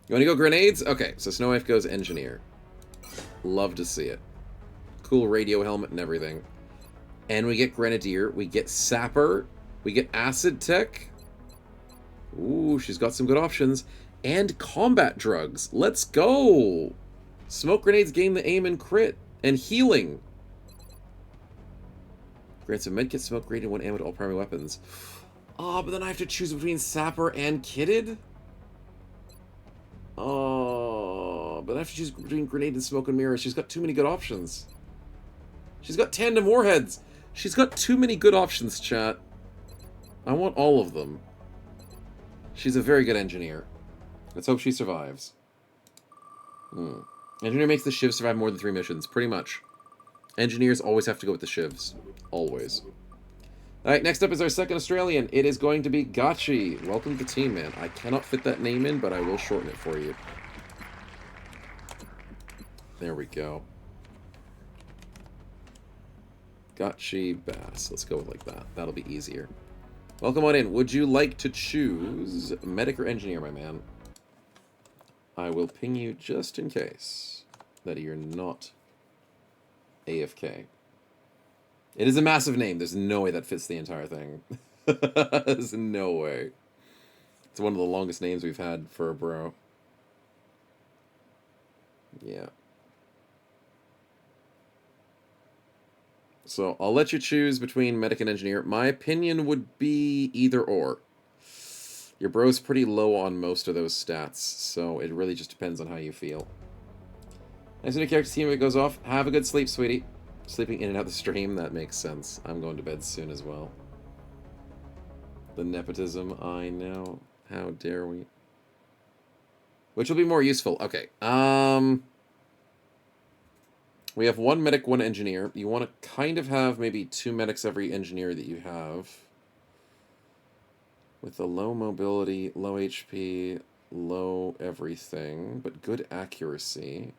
You want to go grenades? Okay, so Snow Wife goes engineer. Love to see it. Cool radio helmet and everything. And we get grenadier. We get sapper. We get acid tech. Ooh, she's got some good options. And combat drugs. Let's go! Smoke grenades gain the aim and crit. And healing. Grants a medkit, smoke grenade, and 1 ammo to all primary weapons. Oh, but then I have to choose between sapper and kitted? Oh, but I have to choose between grenade and smoke and mirror. She's got too many good options. She's got tandem warheads. She's got too many good options, chat. I want all of them. She's a very good engineer. Let's hope she survives. Engineer makes the Shiv survive more than 3 missions. Pretty much. Engineers always have to go with the Shivs. Always. Alright, next up is our second Australian. It is going to be Gotchi. Welcome to the team, man. I cannot fit that name in, but I will shorten it for you. There we go. Gotchi Bass. Let's go with like that. That'll be easier. Welcome on in. Would you like to choose medic or engineer, my man? I will ping you just in case that you're not AFK. It is a massive name. There's no way that fits the entire thing. There's no way. It's one of the longest names we've had for a bro. Yeah. So I'll let you choose between medic and engineer. My opinion would be either or. Your bro's pretty low on most of those stats, so it really just depends on how you feel. Nice new character team if it goes off. Have a good sleep, sweetie. Sleeping in and out the stream, that makes sense. I'm going to bed soon as well. The nepotism, I know. How dare we? Which will be more useful. Okay. We have 1 medic, 1 engineer. You want to kind of have maybe 2 medics every engineer that you have. With a low mobility, low HP, low everything, but good accuracy.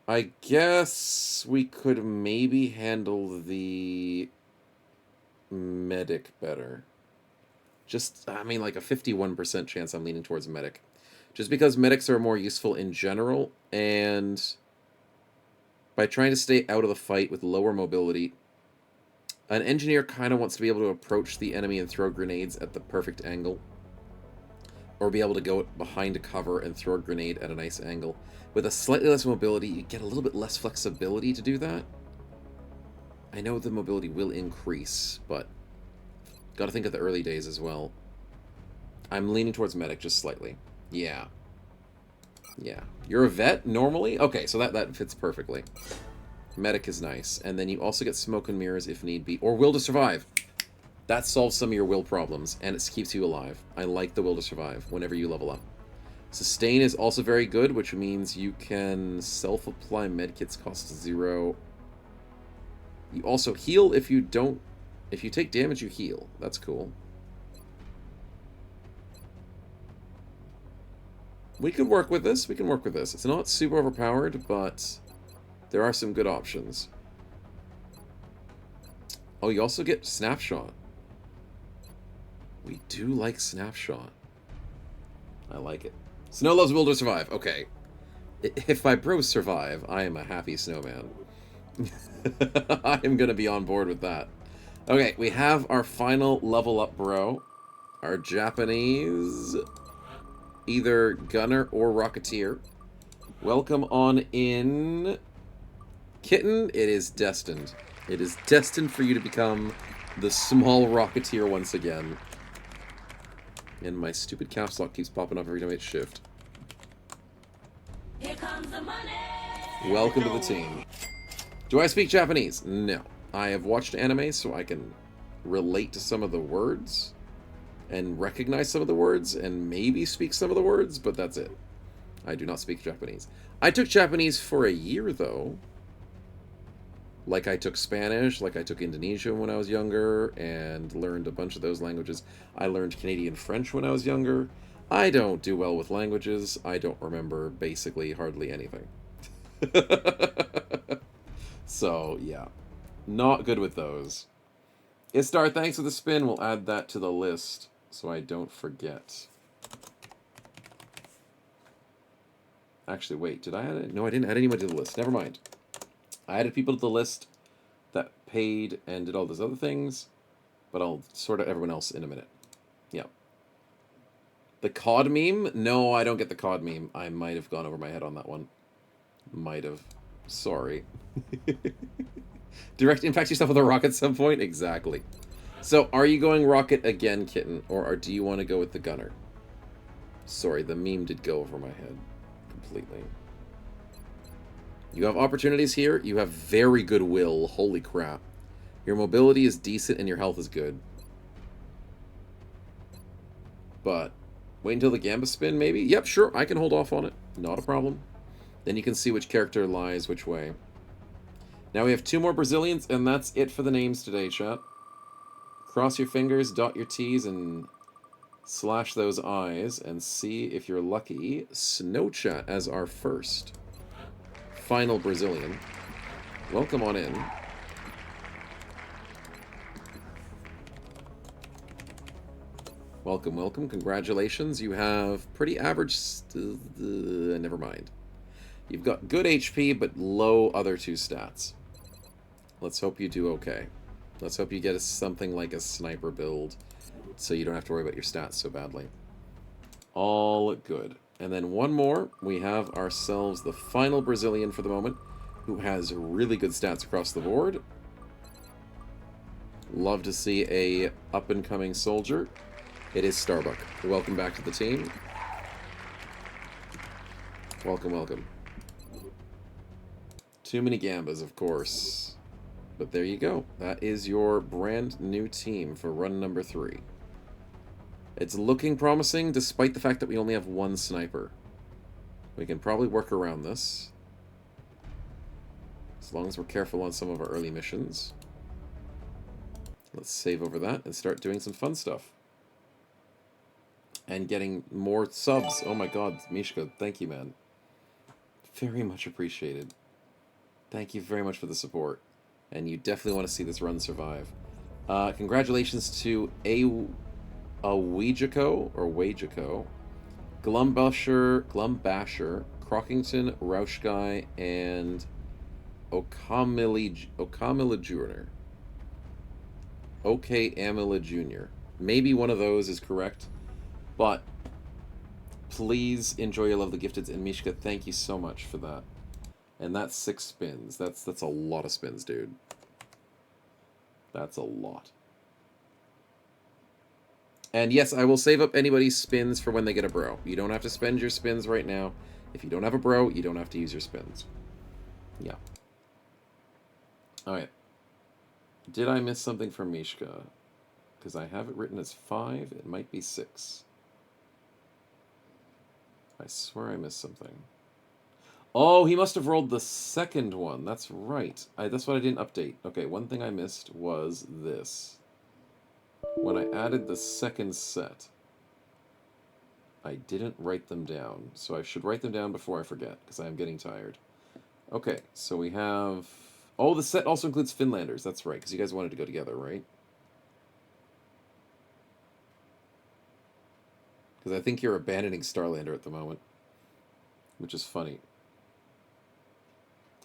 I guess we could maybe handle the medic better. Just, I mean, like a 51% chance I'm leaning towards medic. Just because medics are more useful in general, and By trying to stay out of the fight with lower mobility, an engineer kind of wants to be able to approach the enemy and throw grenades at the perfect angle. Or be able to go behind a cover and throw a grenade at a nice angle. With a slightly less mobility, you get a little bit less flexibility to do that. I know the mobility will increase, but gotta think of the early days as well. I'm leaning towards medic just slightly. Yeah. Yeah. You're a vet, normally? Okay, so that fits perfectly. Medic is nice. And then you also get smoke and mirrors if need be. Or will to survive. That solves some of your will problems, and it keeps you alive. I like the will to survive whenever you level up. Sustain is also very good, which means you can self-apply medkits cost 0. You also heal if you don't... If you take damage, you heal. That's cool. We can work with this. We can work with this. It's not super overpowered, but there are some good options. Oh, you also get Snapshot. We do like Snapshot. I like it. Snow loves will to survive. Okay. If my bros survive, I am a happy snowman. I am going to be on board with that. Okay, we have our final level up bro. Our Japanese... either gunner or rocketeer. Welcome on in. Kitten, it is destined. It is destined for you to become the small rocketeer once again. And my stupid caps lock keeps popping up every time I hit shift. Here comes the money. Welcome to the team. Do I speak Japanese? No. I have watched anime, so I can relate to some of the words and recognize some of the words and maybe speak some of the words, but that's it. I do not speak Japanese. I took Japanese for a year, though. Like I took Spanish, like I took Indonesian when I was younger, and learned a bunch of those languages. I learned Canadian French when I was younger. I don't do well with languages. I don't remember basically hardly anything. So, yeah. Not good with those. Istar, thanks for the spin. We'll add that to the list so I don't forget. Actually, wait. Did I add it? No, I didn't add anyone to the list. Never mind. I added people to the list that paid and did all those other things, but I'll sort out everyone else in a minute. Yeah. The COD meme? No, I don't get the COD meme. I might have gone over my head on that one. Might have. Sorry. Direct impact yourself with a rocket at some point? Exactly. So, are you going rocket again, Kitten? Or do you want to go with the gunner? Sorry, the meme did go over my head completely. You have opportunities here. You have very good will. Holy crap. Your mobility is decent and your health is good. But, wait until the Gamba spin, maybe? Yep, sure. I can hold off on it. Not a problem. Then you can see which character lies which way. Now we have 2 more Brazilians, and that's it for the names today, chat. Cross your fingers, dot your T's, and slash those I's, and see if you're lucky. Snowchat as our first final Brazilian. Welcome on in. Welcome, welcome. Congratulations. You have pretty average... never mind. You've got good HP, but low other 2 stats. Let's hope you do okay. Let's hope you get something like a sniper build, so you don't have to worry about your stats so badly. All good. And then one more. We have ourselves the final Brazilian for the moment, who has really good stats across the board. Love to see a up-and-coming soldier. It is Starbuck. Welcome back to the team. Welcome, welcome. Too many Gambas, of course. But there you go. That is your brand new team for run number 3. It's looking promising, despite the fact that we only have 1 sniper. We can probably work around this. As long as we're careful on some of our early missions. Let's save over that and start doing some fun stuff. And getting more subs. Oh my god, Mishka, thank you, man. Very much appreciated. Thank you very much for the support. And you definitely want to see this run survive. Congratulations to Awijako, or Wajako, Glumbasher, Crockington, Rauschguy, and Okamila Jr. OK Amila Jr. Maybe one of those is correct, but please enjoy your lovely gifteds. And Mishka, thank you so much for that. And that's 6 spins. That's a lot of spins, dude. That's a lot. And yes, I will save up anybody's spins for when they get a bro. You don't have to spend your spins right now. If you don't have a bro, you don't have to use your spins. Yeah. Alright. Did I miss something for Mishka? Because I have it written as 5. It might be 6. I swear I missed something. Oh, he must have rolled the second one. That's right. That's what I didn't update. Okay, one thing I missed was this. When I added the second set, I didn't write them down. So I should write them down before I forget, because I am getting tired. Okay, so we have... Oh, the set also includes Finlanders. That's right, because you guys wanted to go together, right? Because I think you're abandoning Starlander at the moment. Which is funny.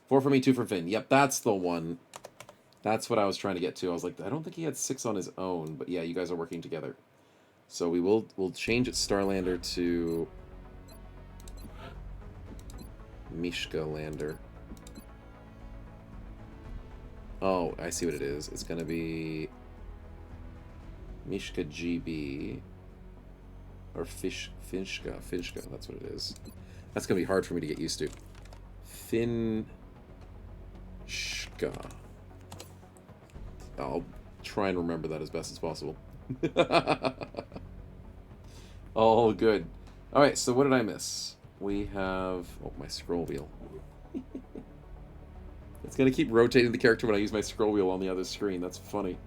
4 for me, 2 for Finn. Yep, that's the one. That's what I was trying to get to. I was like, I don't think he had 6 on his own. But yeah, you guys are working together. So we'll change it Starlander to... Mishka Lander. Oh, I see what it is. It's going to be... Mishka GB... Or Finchka, that's what it is. That's going to be hard for me to get used to. Finchka. I'll try and remember that as best as possible. All good. Alright, so what did I miss? We have... Oh, my scroll wheel. It's going to keep rotating the character when I use my scroll wheel on the other screen. That's funny.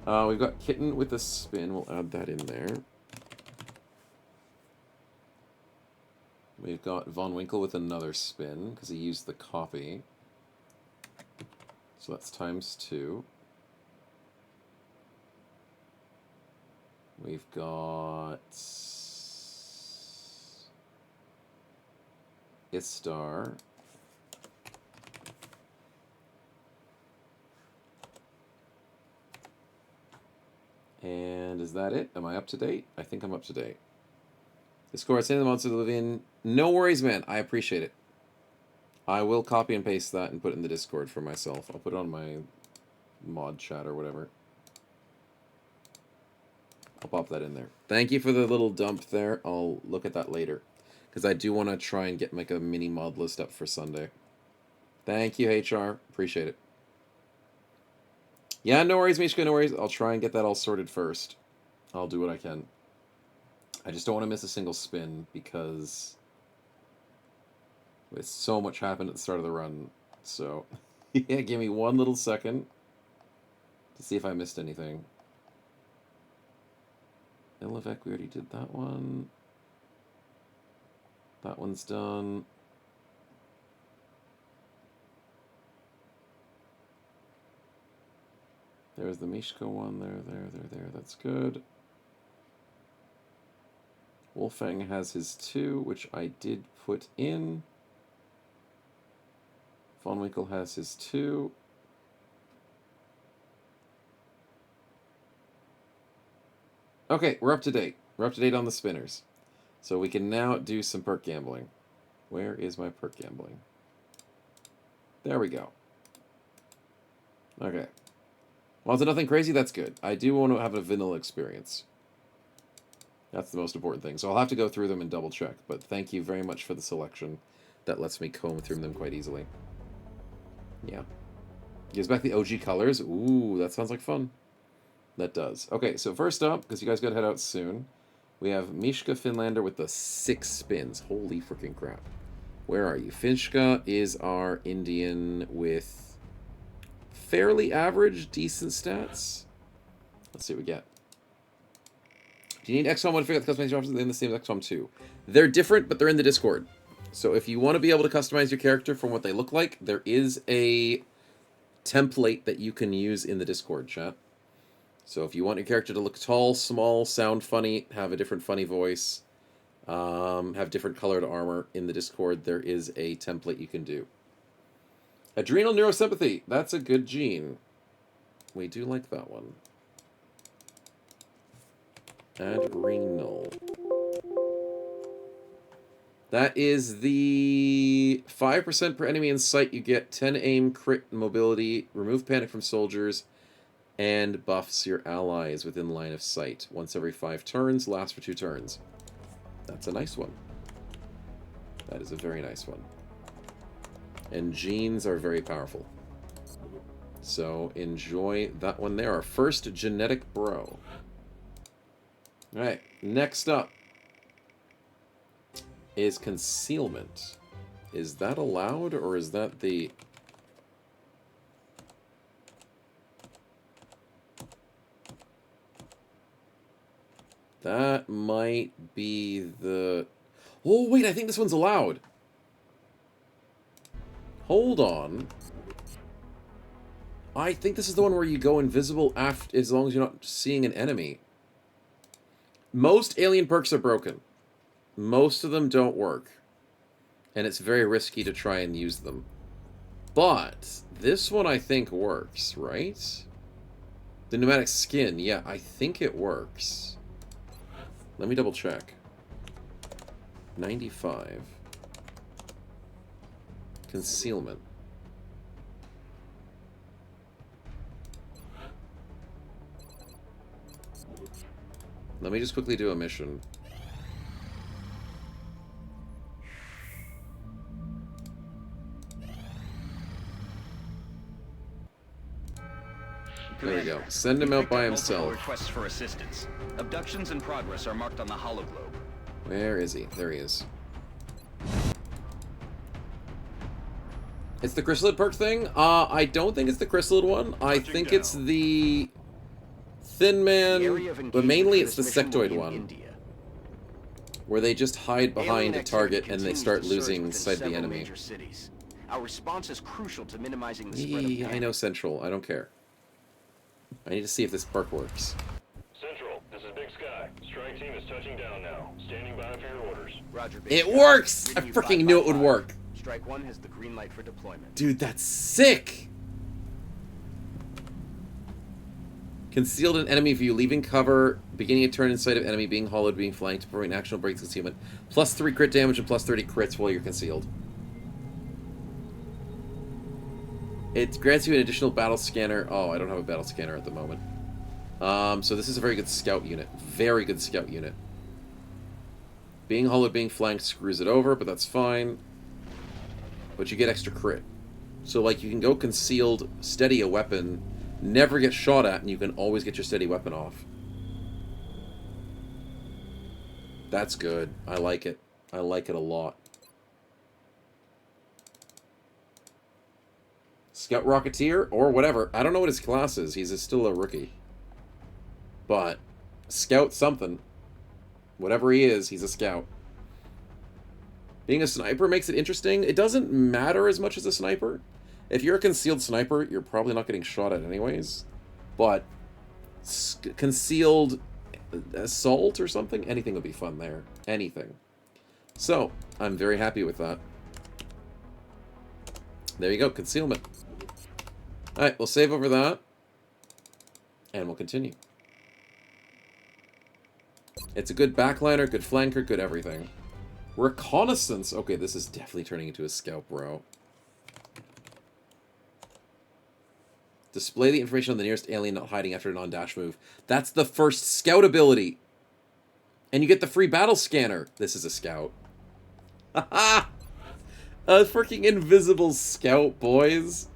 We've got Kitten with a spin. We'll add that in there. We've got Von Winkle with another spin, because he used the copy. So that's ×2. We've got... Istar. And is that it? Am I up to date? I think I'm up to date. Discord, send the monster to live in. No worries, man. I appreciate it. I will copy and paste that and put it in the Discord for myself. I'll put it on my mod chat or whatever. I'll pop that in there. Thank you for the little dump there. I'll look at that later. Because I do want to try and get like a mini mod list up for Sunday. Thank you, HR. Appreciate it. Yeah, no worries, Mishka, no worries. I'll try and get that all sorted first. I'll do what I can. I just don't want to miss a single spin because with so much happened at the start of the run. So, yeah, give me one little second to see if I missed anything. Ilivek, we already did that one. That one's done. There's the Mishka one. There. That's good. Wolfang has his 2, which I did put in. Von Winkle has his 2. Okay, we're up to date. We're up to date on the spinners. So we can now do some perk gambling. Where is my perk gambling? There we go. Okay. Well, it's nothing crazy. That's good. I do want to have a vanilla experience. That's the most important thing. So I'll have to go through them and double check. But thank you very much for the selection. That lets me comb through them quite easily. Yeah. Gives back the OG colors. Ooh, that sounds like fun. That does. Okay, so first up, because you guys got to head out soon, we have Mishka Finlander with the 6 spins. Holy freaking crap. Where are you? Finchka is our Indian with fairly average, decent stats. Let's see what we get. Do you need XCOM 1 to figure out the customization options? They're in the same as XCOM 2. They're different, but they're in the Discord. So if you want to be able to customize your character from what they look like, there is a template that you can use in the Discord chat. So if you want your character to look tall, small, sound funny, have a different funny voice, have different colored armor in the Discord, there is a template you can do. Adrenal neurosympathy. That's a good gene. We do like that one. Adrenal. That is the 5% per enemy in sight. You get 10 aim, crit mobility, remove panic from soldiers, and buffs your allies within line of sight. Once every 5 turns, lasts for 2 turns. That's a nice one. That is a very nice one. And genes are very powerful. So enjoy that one there. Our first genetic bro. Alright, next up is concealment. Is that allowed, or is that the... That might be the... Oh, wait, I think this one's allowed. Hold on. I think this is the one where you go invisible after, as long as you're not seeing an enemy. Most alien perks are broken. Most of them don't work. And it's very risky to try and use them. But this one I think works, right? The pneumatic skin, yeah, I think it works. Let me double check. 95. Concealment. Let me just quickly do a mission. There we go. Send him out by himself. Requests for assistance. Abductions in progress are marked on the hologlobe. Where is he? There he is. It's the chrysalid perk thing? I don't think it's the chrysalid one. I think it's the Thin Man, but mainly it's the sectoid one. Where they just hide behind a target and they start losing sight of the enemy. Our response is crucial to minimizing the spread of panic. I know Central. I don't care. I need to see if this perk works. Central, this is Big Sky. Strike team is touching down now. Standing by for your orders. Roger, Big It Sky. works! I Reading you freaking knew it would 555. work. Strike 1 has the green light for deployment. Dude, that's sick! Concealed in enemy view, leaving cover, beginning a turn in sight of enemy, being hollowed, being flanked, performing actional breaks concealment. Plus 3 crit damage and plus 30 crits while you're concealed. It grants you an additional battle scanner. Oh, I don't have a battle scanner at the moment. So this is a very good scout unit. Very good scout unit. Being hollowed, being flanked screws it over, but that's fine. But you get extra crit. So, like, you can go concealed, steady a weapon, never get shot at, and you can always get your steady weapon off. That's good. I like it. I like it a lot. Scout Rocketeer, or whatever. I don't know what his class is. He's still a rookie. But, Scout something. Whatever he is, he's a scout. Being a sniper makes it interesting. It doesn't matter as much as a sniper. If you're a concealed sniper, you're probably not getting shot at anyways. But, concealed assault or something? Anything would be fun there. Anything. So, I'm very happy with that. There you go, concealment. Alright, we'll save over that. And we'll continue. It's a good backliner, good flanker, good everything. Reconnaissance! Okay, this is definitely turning into a scout, bro. Display the information on the nearest alien not hiding after a non-dash move. That's the first scout ability! And you get the free battle scanner. This is a scout. Haha! A freaking invisible scout, boys.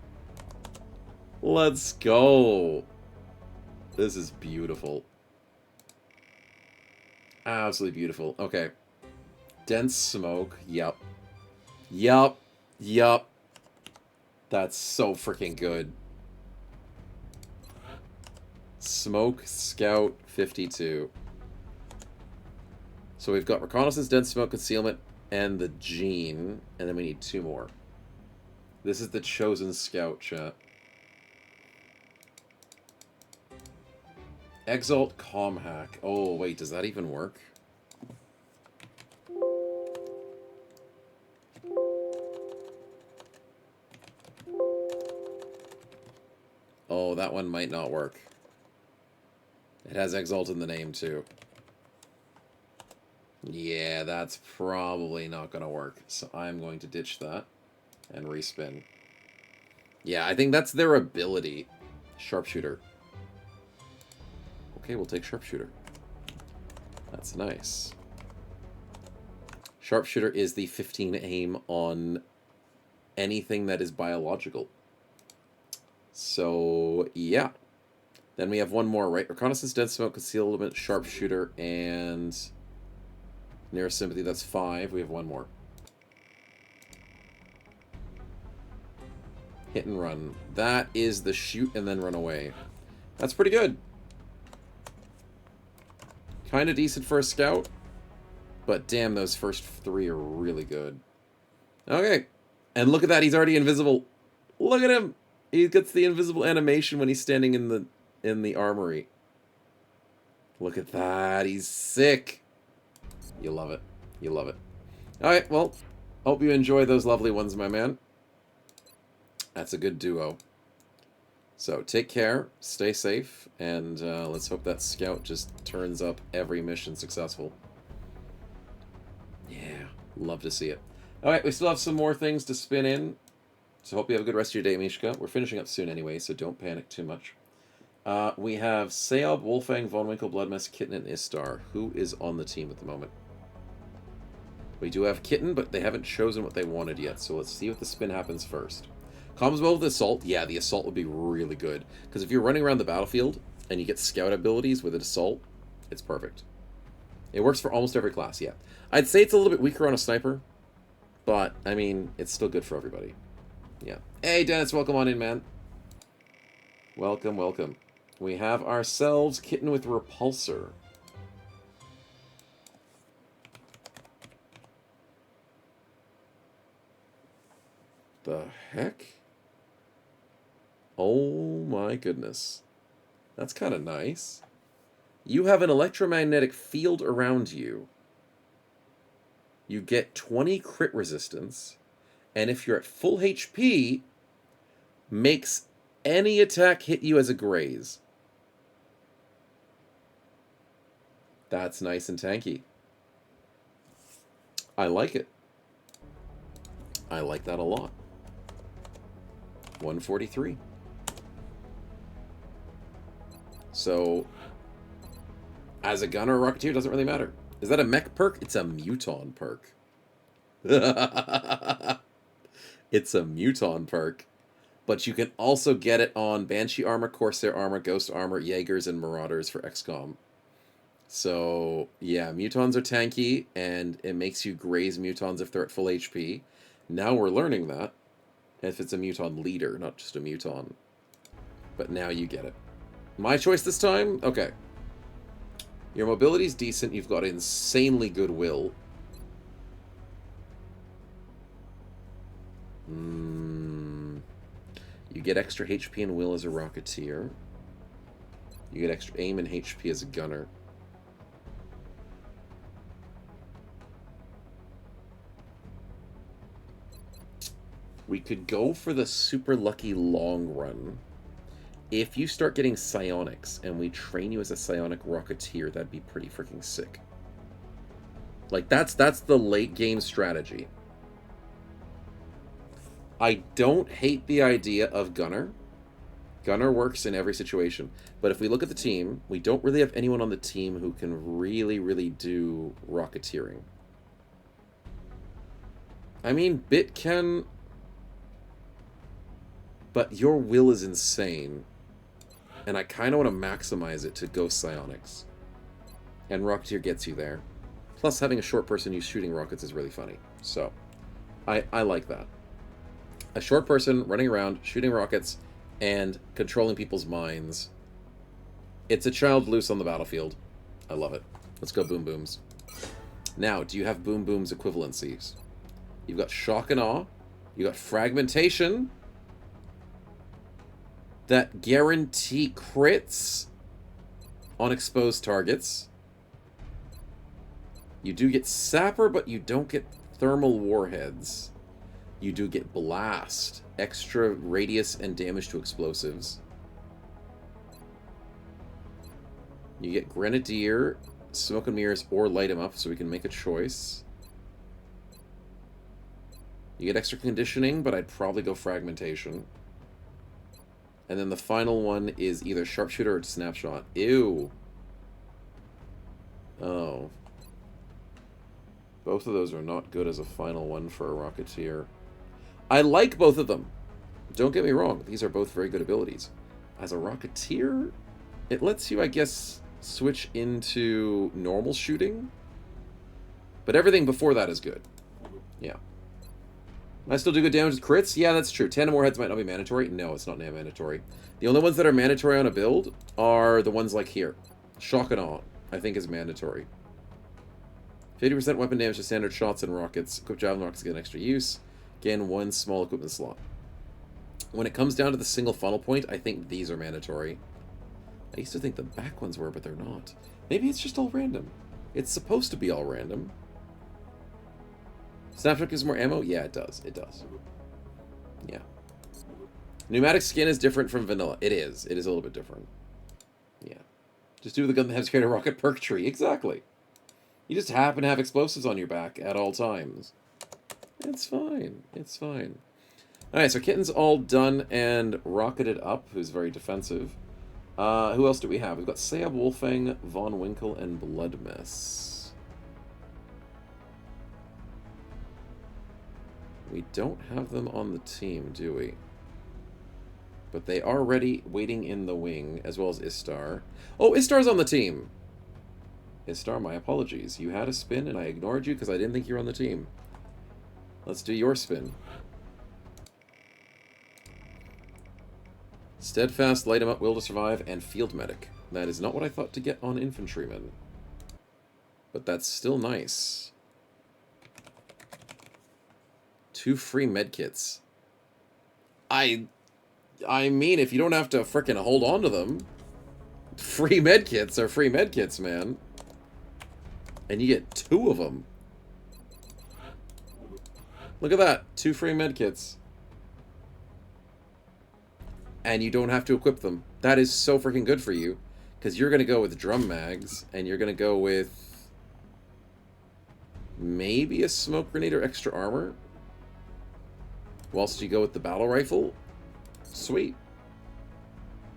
Let's go. This is beautiful. Absolutely beautiful. Okay. Dense smoke. Yep. Yup. Yup. That's so freaking good. Smoke Scout 52. So we've got Reconnaissance, Dense Smoke, Concealment, and the Gene. And then we need 2 more. This is the Chosen Scout, chat. Exalt Com Hack. Oh, wait, does that even work? Oh, that one might not work. It has Exalt in the name, too. Yeah, that's probably not going to work. So I'm going to ditch that and respin. Yeah, I think that's their ability. Sharpshooter. Okay, we'll take Sharpshooter. That's nice. Sharpshooter is the 15 aim on anything that is biological. So, yeah. Then we have one more, right? Reconnaissance, Dead Smoke, Concealment, Sharpshooter, and Near Sympathy. That's 5. We have one more. Hit and run. That is the shoot and then run away. That's pretty good. Kind of decent for a scout. But damn, those first 3 are really good. Okay. And look at that. He's already invisible. Look at him. He gets the invisible animation when he's standing in the armory. Look at that. He's sick. You love it. You love it. Alright, well, hope you enjoy those lovely ones, my man. That's a good duo. So, take care, stay safe, and let's hope that scout just turns up every mission successful. Yeah, love to see it. Alright, we still have some more things to spin in. So hope you have a good rest of your day, Mishka. We're finishing up soon anyway, so don't panic too much. We have Seob, Wolfang, Von Winkle, Bloodmess, Kitten, and Istar. Who is on the team at the moment? We do have Kitten, but they haven't chosen what they wanted yet, so let's see what the spin happens first. Comes well with Assault. Yeah, the Assault would be really good. Because if you're running around the battlefield and you get Scout abilities with an Assault, it's perfect. It works for almost every class, yeah. I'd say it's a little bit weaker on a Sniper, but, I mean, it's still good for everybody. Yeah. Hey, Dennis, welcome on in, man. Welcome, welcome. We have ourselves Kitten with Repulsor. The heck? Oh my goodness. That's kind of nice. You have an electromagnetic field around you. You get 20 crit resistance. And if you're at full HP, makes any attack hit you as a graze. That's nice and tanky. I like it. I like that a lot. 143. So, as a gunner or rocketeer, doesn't really matter. Is that a mech perk? It's a Muton perk. It's a Muton perk. But you can also get it on Banshee Armor, Corsair Armor, Ghost Armor, Jaegers, and Marauders for XCOM. So, yeah, Mutons are tanky, and it makes you graze Mutons if they're at full HP. Now we're learning that. If it's a Muton leader, not just a Muton. But now you get it. My choice this time? Okay. Your mobility's decent. You've got insanely good will. You get extra HP and will as a Rocketeer. You get extra aim and HP as a Gunner. We could go for the super lucky long run. If you start getting psionics and we train you as a psionic Rocketeer, that'd be pretty freaking sick. Like, that's the late game strategy. I don't hate the idea of Gunner. Gunner works in every situation. But if we look at the team, we don't really have anyone on the team who can really, really do Rocketeering. I mean, Bit can... But your will is insane. And I kind of want to maximize it to go psionics. And Rocketeer gets you there. Plus, having a short person use shooting rockets is really funny. So, I like that. A short person running around, shooting rockets, and controlling people's minds. It's a child loose on the battlefield. I love it. Let's go Boom Booms. Now, do you have Boom Boom's equivalencies? You've got Shock and Awe. You got Fragmentation. That guarantee crits on exposed targets. You do get Sapper, but you don't get Thermal Warheads. You do get Blast, extra radius and damage to explosives. You get Grenadier, Smoke and Mirrors, or Light 'em Up, so we can make a choice. You get extra conditioning, but I'd probably go Fragmentation. And then the final one is either Sharpshooter or Snapshot. Ew. Oh. Both of those are not good as a final one for a Rocketeer. I like both of them. Don't get me wrong. These are both very good abilities. As a Rocketeer, it lets you, I guess, switch into normal shooting. But everything before that is good. Yeah. I still do good damage with crits? Yeah, that's true. 10 or more heads might not be mandatory. No, it's not mandatory. The only ones that are mandatory on a build are the ones like here. Shock and Awe, I think, is mandatory. 50% weapon damage to standard shots and rockets. Equipped javelin rockets get an extra use. Again, one small equipment slot. When it comes down to the single funnel point, I think these are mandatory. I used to think the back ones were, but they're not. Maybe it's just all random. It's supposed to be all random. Snapshot gives more ammo? Yeah, it does. It does. Yeah. Pneumatic skin is different from vanilla. It is. It is a little bit different. Yeah. Just do the gun that has created a rocket perk tree. Exactly. You just happen to have explosives on your back at all times. It's fine. It's fine. Alright, so Kitten's all done and rocketed up, who's very defensive. Who else do we have? We've got Seab, Wolfang, Von Winkle, and Bloodmess. We don't have them on the team, do we? But they are ready, waiting in the wing, as well as Istar. Oh, Istar's on the team! Istar, my apologies. You had a spin, and I ignored you because I didn't think you were on the team. Let's do your spin. Steadfast, Light 'em Up, Will to Survive, and Field Medic. That is not what I thought to get on Infantryman. But that's still nice. 2 free medkits. I mean, if you don't have to frickin' hold on to them, free medkits are free medkits, man. And you get 2 of them. Look at that. 2 free medkits. And you don't have to equip them. That is so freaking good for you. Because you're going to go with drum mags, and you're going to go with maybe a smoke grenade or extra armor. Whilst you go with the battle rifle. Sweet.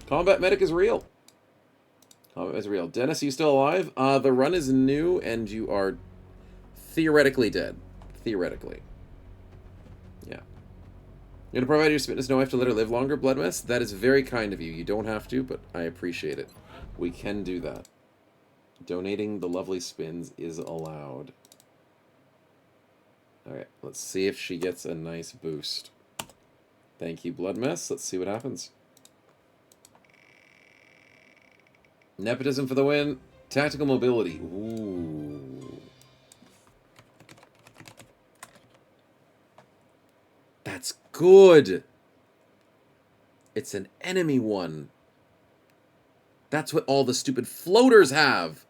Combat medic is real. Combat is real. Dennis, are you still alive? The run is new, and you are theoretically dead. Theoretically. Yeah. You're going to provide your fitness no, I have to let her live longer, Bloodmess? That is very kind of you. You don't have to, but I appreciate it. We can do that. Donating the lovely spins is allowed. Alright, let's see if she gets a nice boost. Thank you, Bloodmess. Let's see what happens. Nepotism for the win. Tactical mobility. Ooh. That's good. It's an enemy one. That's what all the stupid floaters have.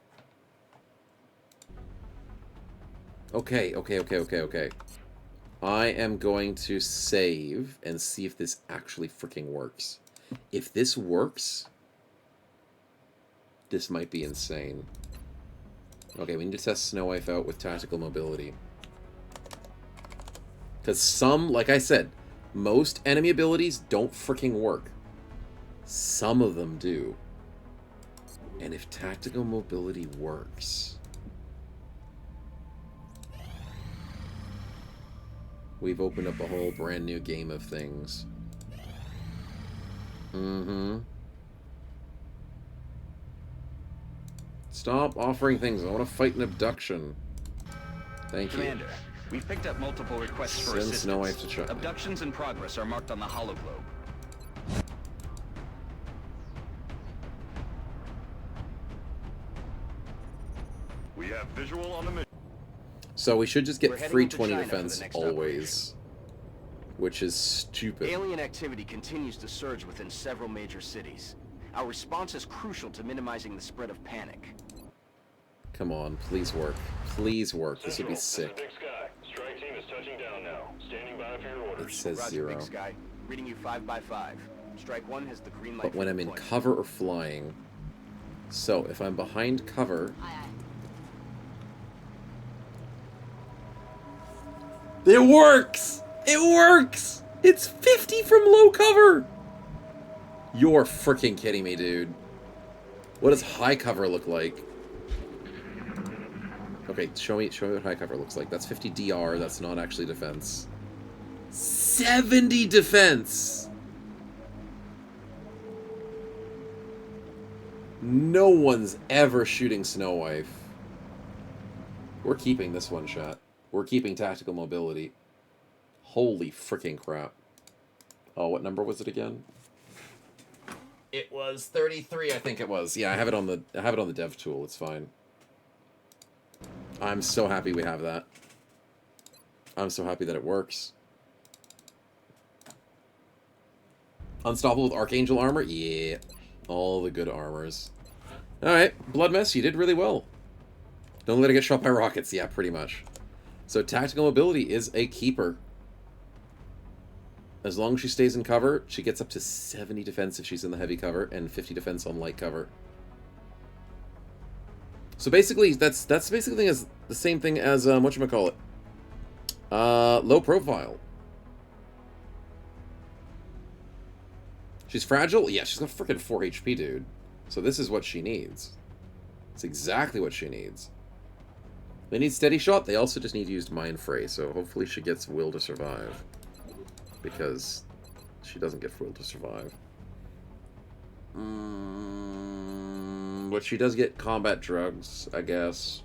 Okay. I am going to save and see if this actually freaking works. If this works, this might be insane. Okay, we need to test Snow Wife out with tactical mobility. Because some, like I said, most enemy abilities don't freaking work. Some of them do. And if tactical mobility works, we've opened up a whole brand new game of things. Stop offering things. I want to fight an abduction. Thank you. Commander, we've picked up multiple requests for assistance. Send Snow Wife to try. Abductions in progress are marked on the hologlobe. We have visual on the mission. So we should just get We're heading free into 20 China for the defense next always. Which is stupid. Alien activity continues to surge within several major cities. Our response is crucial to minimizing the spread of panic. Come on, please work. Please work. This would be sick. Big Sky. Strike team is touching down now. Standing by for your orders. It says Roger, 0. Big Sky. Reading you 5 by 5. Strike 1 has the green light. But when I'm in cover or flying, So, if I'm behind cover... It works! It works! It's 50 from low cover! You're freaking kidding me, dude. What does high cover look like? Okay, show me what high cover looks like. That's 50 DR, that's not actually defense. 70 defense! No one's ever shooting Snow Wife. We're keeping this one shot. We're keeping tactical mobility. Holy freaking crap. Oh, what number was it again? It was 33, I think it was. Yeah, I have it on the dev tool. It's fine. I'm so happy we have that. I'm so happy that it works. Unstoppable with Archangel armor? Yeah. All the good armors. Alright, Blood Mess, you did really well. Don't let it get shot by rockets. Yeah, pretty much. So tactical mobility is a keeper. As long as she stays in cover, she gets up to 70 defense if she's in the heavy cover, and 50 defense on light cover. So basically, that's basically the same thing as, whatchamacallit? Low profile. She's fragile? Yeah, she's got freaking 4 HP, dude. So this is what she needs. It's exactly what she needs. They need steady shot. They also just need used Mind Fray, so hopefully she gets Will to Survive. Because she doesn't get Will to Survive. But she does get combat drugs, I guess.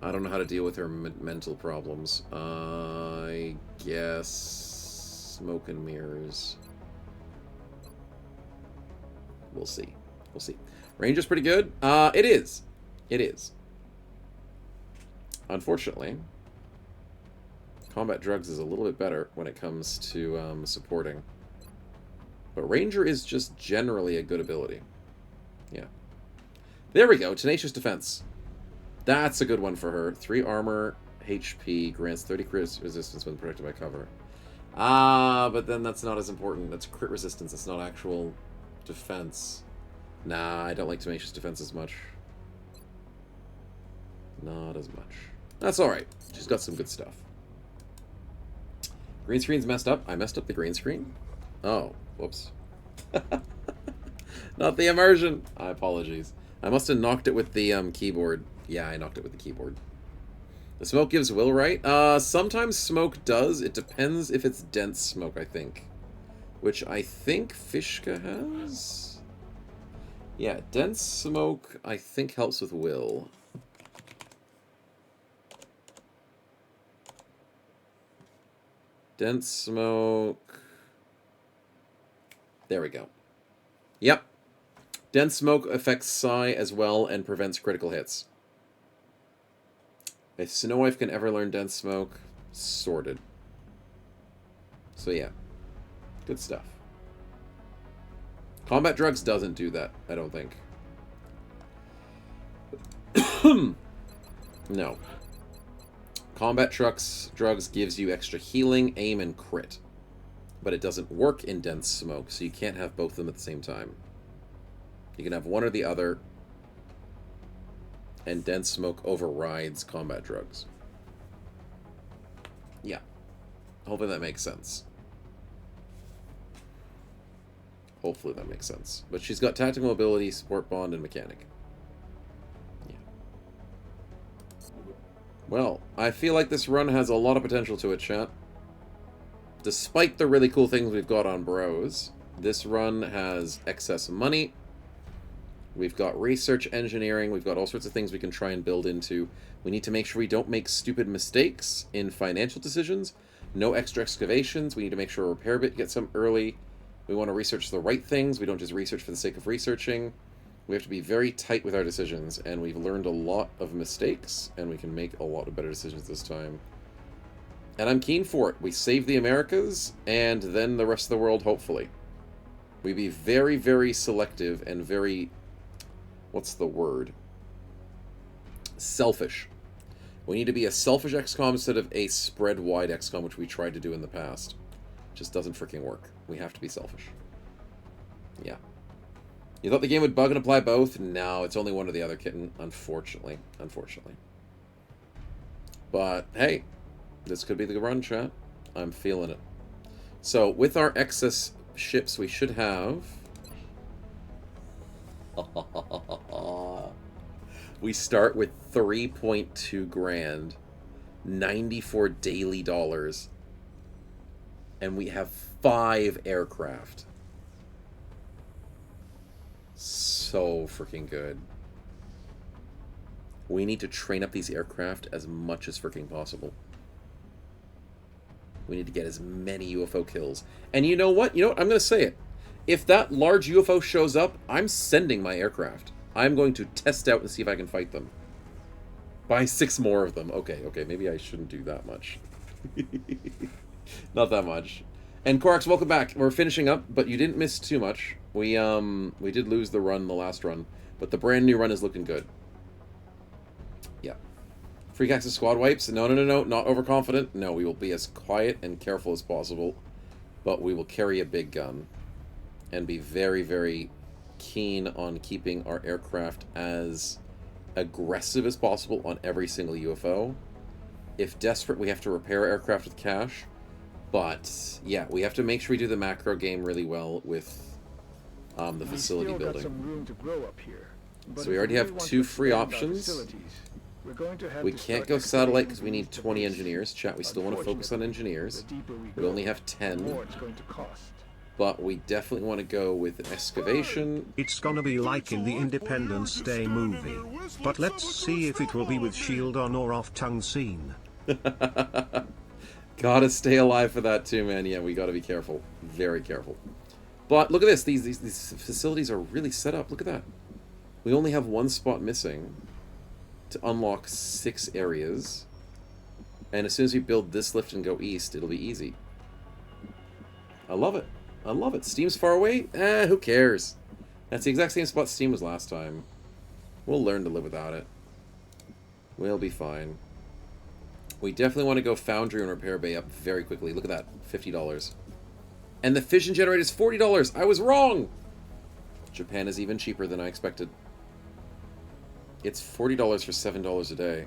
I don't know how to deal with her mental problems. I guess... Smoke and mirrors. We'll see. We'll see. Range is pretty good. It is. It is. Unfortunately, combat drugs is a little bit better when it comes to supporting. But Ranger is just generally a good ability. Yeah. There we go. Tenacious Defense. That's a good one for her. 3 armor, HP, grants 30 crit resistance when protected by cover. But then that's not as important. That's crit resistance. That's not actual defense. Nah, I don't like Tenacious Defense as much. Not as much. That's alright. She's got some good stuff. Green screen's messed up. I messed up the green screen? Oh, whoops. Not the immersion. I apologies. I must have knocked it with the keyboard. Yeah, I knocked it with the keyboard. The smoke gives Will, right? Sometimes smoke does. It depends if it's dense smoke, I think. Which I think Fishka has? Yeah, dense smoke, I think, helps with Will. Dense smoke... There we go. Yep. Dense smoke affects Psy as well and prevents critical hits. If Snow Wife can ever learn dense smoke, sorted. So yeah. Good stuff. Combat drugs doesn't do that, I don't think. No. Combat drugs gives you extra healing, aim, and crit. But it doesn't work in dense smoke, so you can't have both of them at the same time. You can have one or the other, and dense smoke overrides combat drugs. Yeah. Hopefully that makes sense. Hopefully that makes sense. But she's got tactical mobility, support bond, and mechanic. Yeah. Well, I feel like this run has a lot of potential to it, chat. Despite the really cool things we've got on Bros, this run has excess money. We've got research engineering. We've got all sorts of things we can try and build into. We need to make sure we don't make stupid mistakes in financial decisions. No extra excavations. We need to make sure our repair bit gets some early. We want to research the right things. We don't just research for the sake of researching. We have to be very tight with our decisions, and we've learned a lot of mistakes, and we can make a lot of better decisions this time. And I'm keen for it. We save the Americas, and then the rest of the world, hopefully. We be very, very selective and very... What's the word? Selfish. We need to be a selfish XCOM instead of a spread-wide XCOM, which we tried to do in the past. Just doesn't freaking work. We have to be selfish. Yeah. You thought the game would bug and apply both? No, it's only one or the other, kitten. Unfortunately. Unfortunately. But, hey. This could be the run, chat. I'm feeling it. So, with our excess ships, we should have... we start with 3.2 grand. 94 daily dollars. And we have 5 aircraft. So freaking good. We need to train up these aircraft as much as freaking possible. We need to get as many UFO kills. And you know what? You know what? I'm going to say it. If that large UFO shows up, I'm sending my aircraft. I'm going to test out and see if I can fight them. Buy 6 more of them. Okay, maybe I shouldn't do that much. Not that much. And Korax, welcome back. We're finishing up, but you didn't miss too much. We did lose the run, the last run, but the brand new run is looking good. Yeah. Freak Access squad wipes? No, not overconfident. No, we will be as quiet and careful as possible, but we will carry a big gun and be very, very keen on keeping our aircraft as aggressive as possible on every single UFO. If desperate, we have to repair aircraft with cash. But, yeah, we have to make sure we do the macro game really well with the facility building. Some room to grow up here, so we already have 2 free options. We can't go satellite because we need 20 engineers. Chat, we still want to focus on engineers. We only have 10. But we definitely want to go with an excavation. It's gonna be like in the Independence Day movie. But let's see if it will be with shield on or off-tongue scene. Gotta stay alive for that too, man. Yeah, we gotta be careful. Very careful. But look at this. These facilities are really set up. Look at that. We only have 1 spot missing to unlock 6 areas. And as soon as we build this lift and go east, it'll be easy. I love it. I love it. Steam's far away? Who cares? That's the exact same spot Steam was last time. We'll learn to live without it. We'll be fine. We definitely want to go Foundry and Repair Bay up very quickly. Look at that. $50. And the fission generator is $40. I was wrong! Japan is even cheaper than I expected. It's $40 for $7 a day.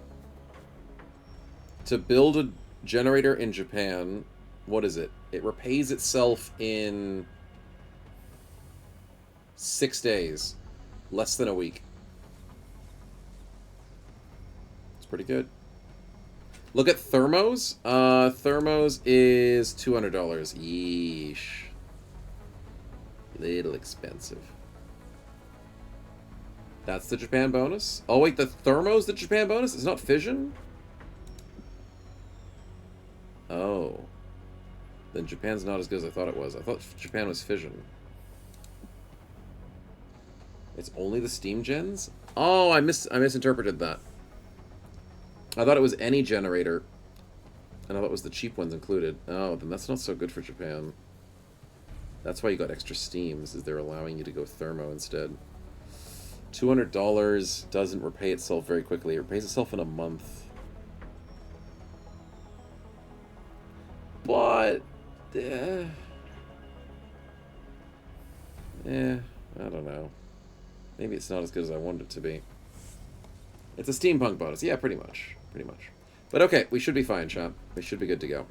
To build a generator in Japan, what is it? It repays itself in 6 days. Less than a week. It's pretty good. Look at Thermos. Thermos is $200. Yeesh. Little expensive. That's the Japan bonus? Oh wait, the Thermo's the Japan bonus? It's not fission? Oh. Then Japan's not as good as I thought it was. I thought Japan was fission. It's only the steam gens? Oh, I misinterpreted that. I thought it was any generator. And I thought it was the cheap ones included. Oh, then that's not so good for Japan. That's why you got extra steams, is they're allowing you to go thermo instead. $200 doesn't repay itself very quickly. It repays itself in a month. But... I don't know. Maybe it's not as good as I wanted it to be. It's a steampunk bonus. Yeah, pretty much. Pretty much. But okay, we should be fine, chat. We should be good to go.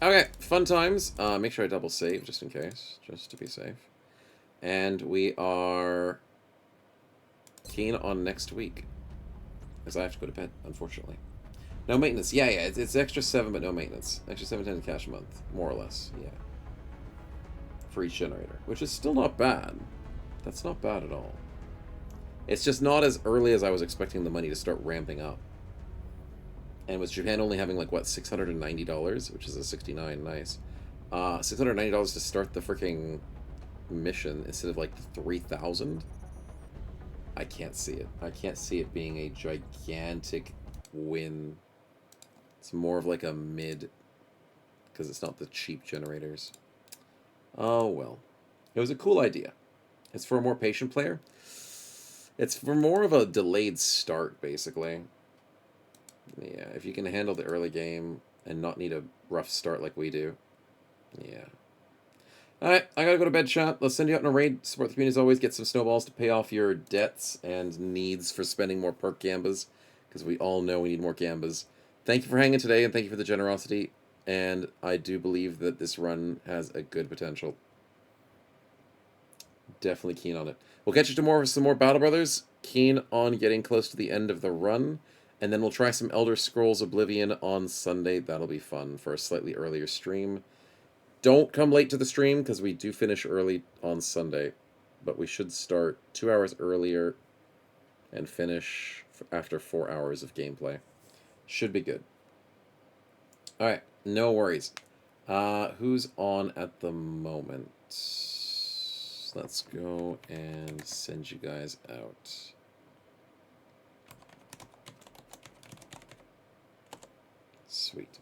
Okay, fun times. Make sure I double save just in case. Just to be safe. And we are keen on next week. As I have to go to bed, unfortunately. No maintenance. Yeah, it's extra 7, but no maintenance. Extra 710 cash a month. More or less, yeah. For each generator. Which is still not bad. That's not bad at all. It's just not as early as I was expecting the money to start ramping up. And with Japan only having, like, what, $690? Which is a 69, nice. $690 to start the freaking mission instead of, like, 3,000? I can't see it. I can't see it being a gigantic win. It's more of, like, a mid. Because it's not the cheap generators. Oh, well. It was a cool idea. It's for a more patient player. It's for more of a delayed start, basically. Yeah, if you can handle the early game and not need a rough start like we do. Yeah. Alright, I gotta go to bed, chat. Let's send you out in a raid. Support the community as always. Get some snowballs to pay off your debts and needs for spending more perk gambas. Because we all know we need more gambas. Thank you for hanging today, and thank you for the generosity. And I do believe that this run has a good potential. Definitely keen on it. We'll catch you tomorrow for some more Battle Brothers. Keen on getting close to the end of the run. And then we'll try some Elder Scrolls Oblivion on Sunday. That'll be fun for a slightly earlier stream. Don't come late to the stream, because we do finish early on Sunday. But we should start 2 hours earlier and finish after 4 hours of gameplay. Should be good. Alright, no worries. Who's on at the moment? Let's go and send you guys out. Sweet.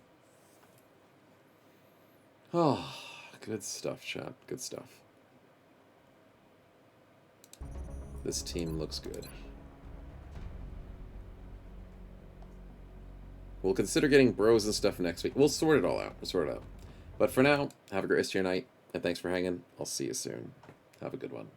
Oh, good stuff, chat. Good stuff. This team looks good. We'll consider getting bros and stuff next week. We'll sort it all out. We'll sort it out. But for now, have a great rest of your night, and thanks for hanging. I'll see you soon. Have a good one.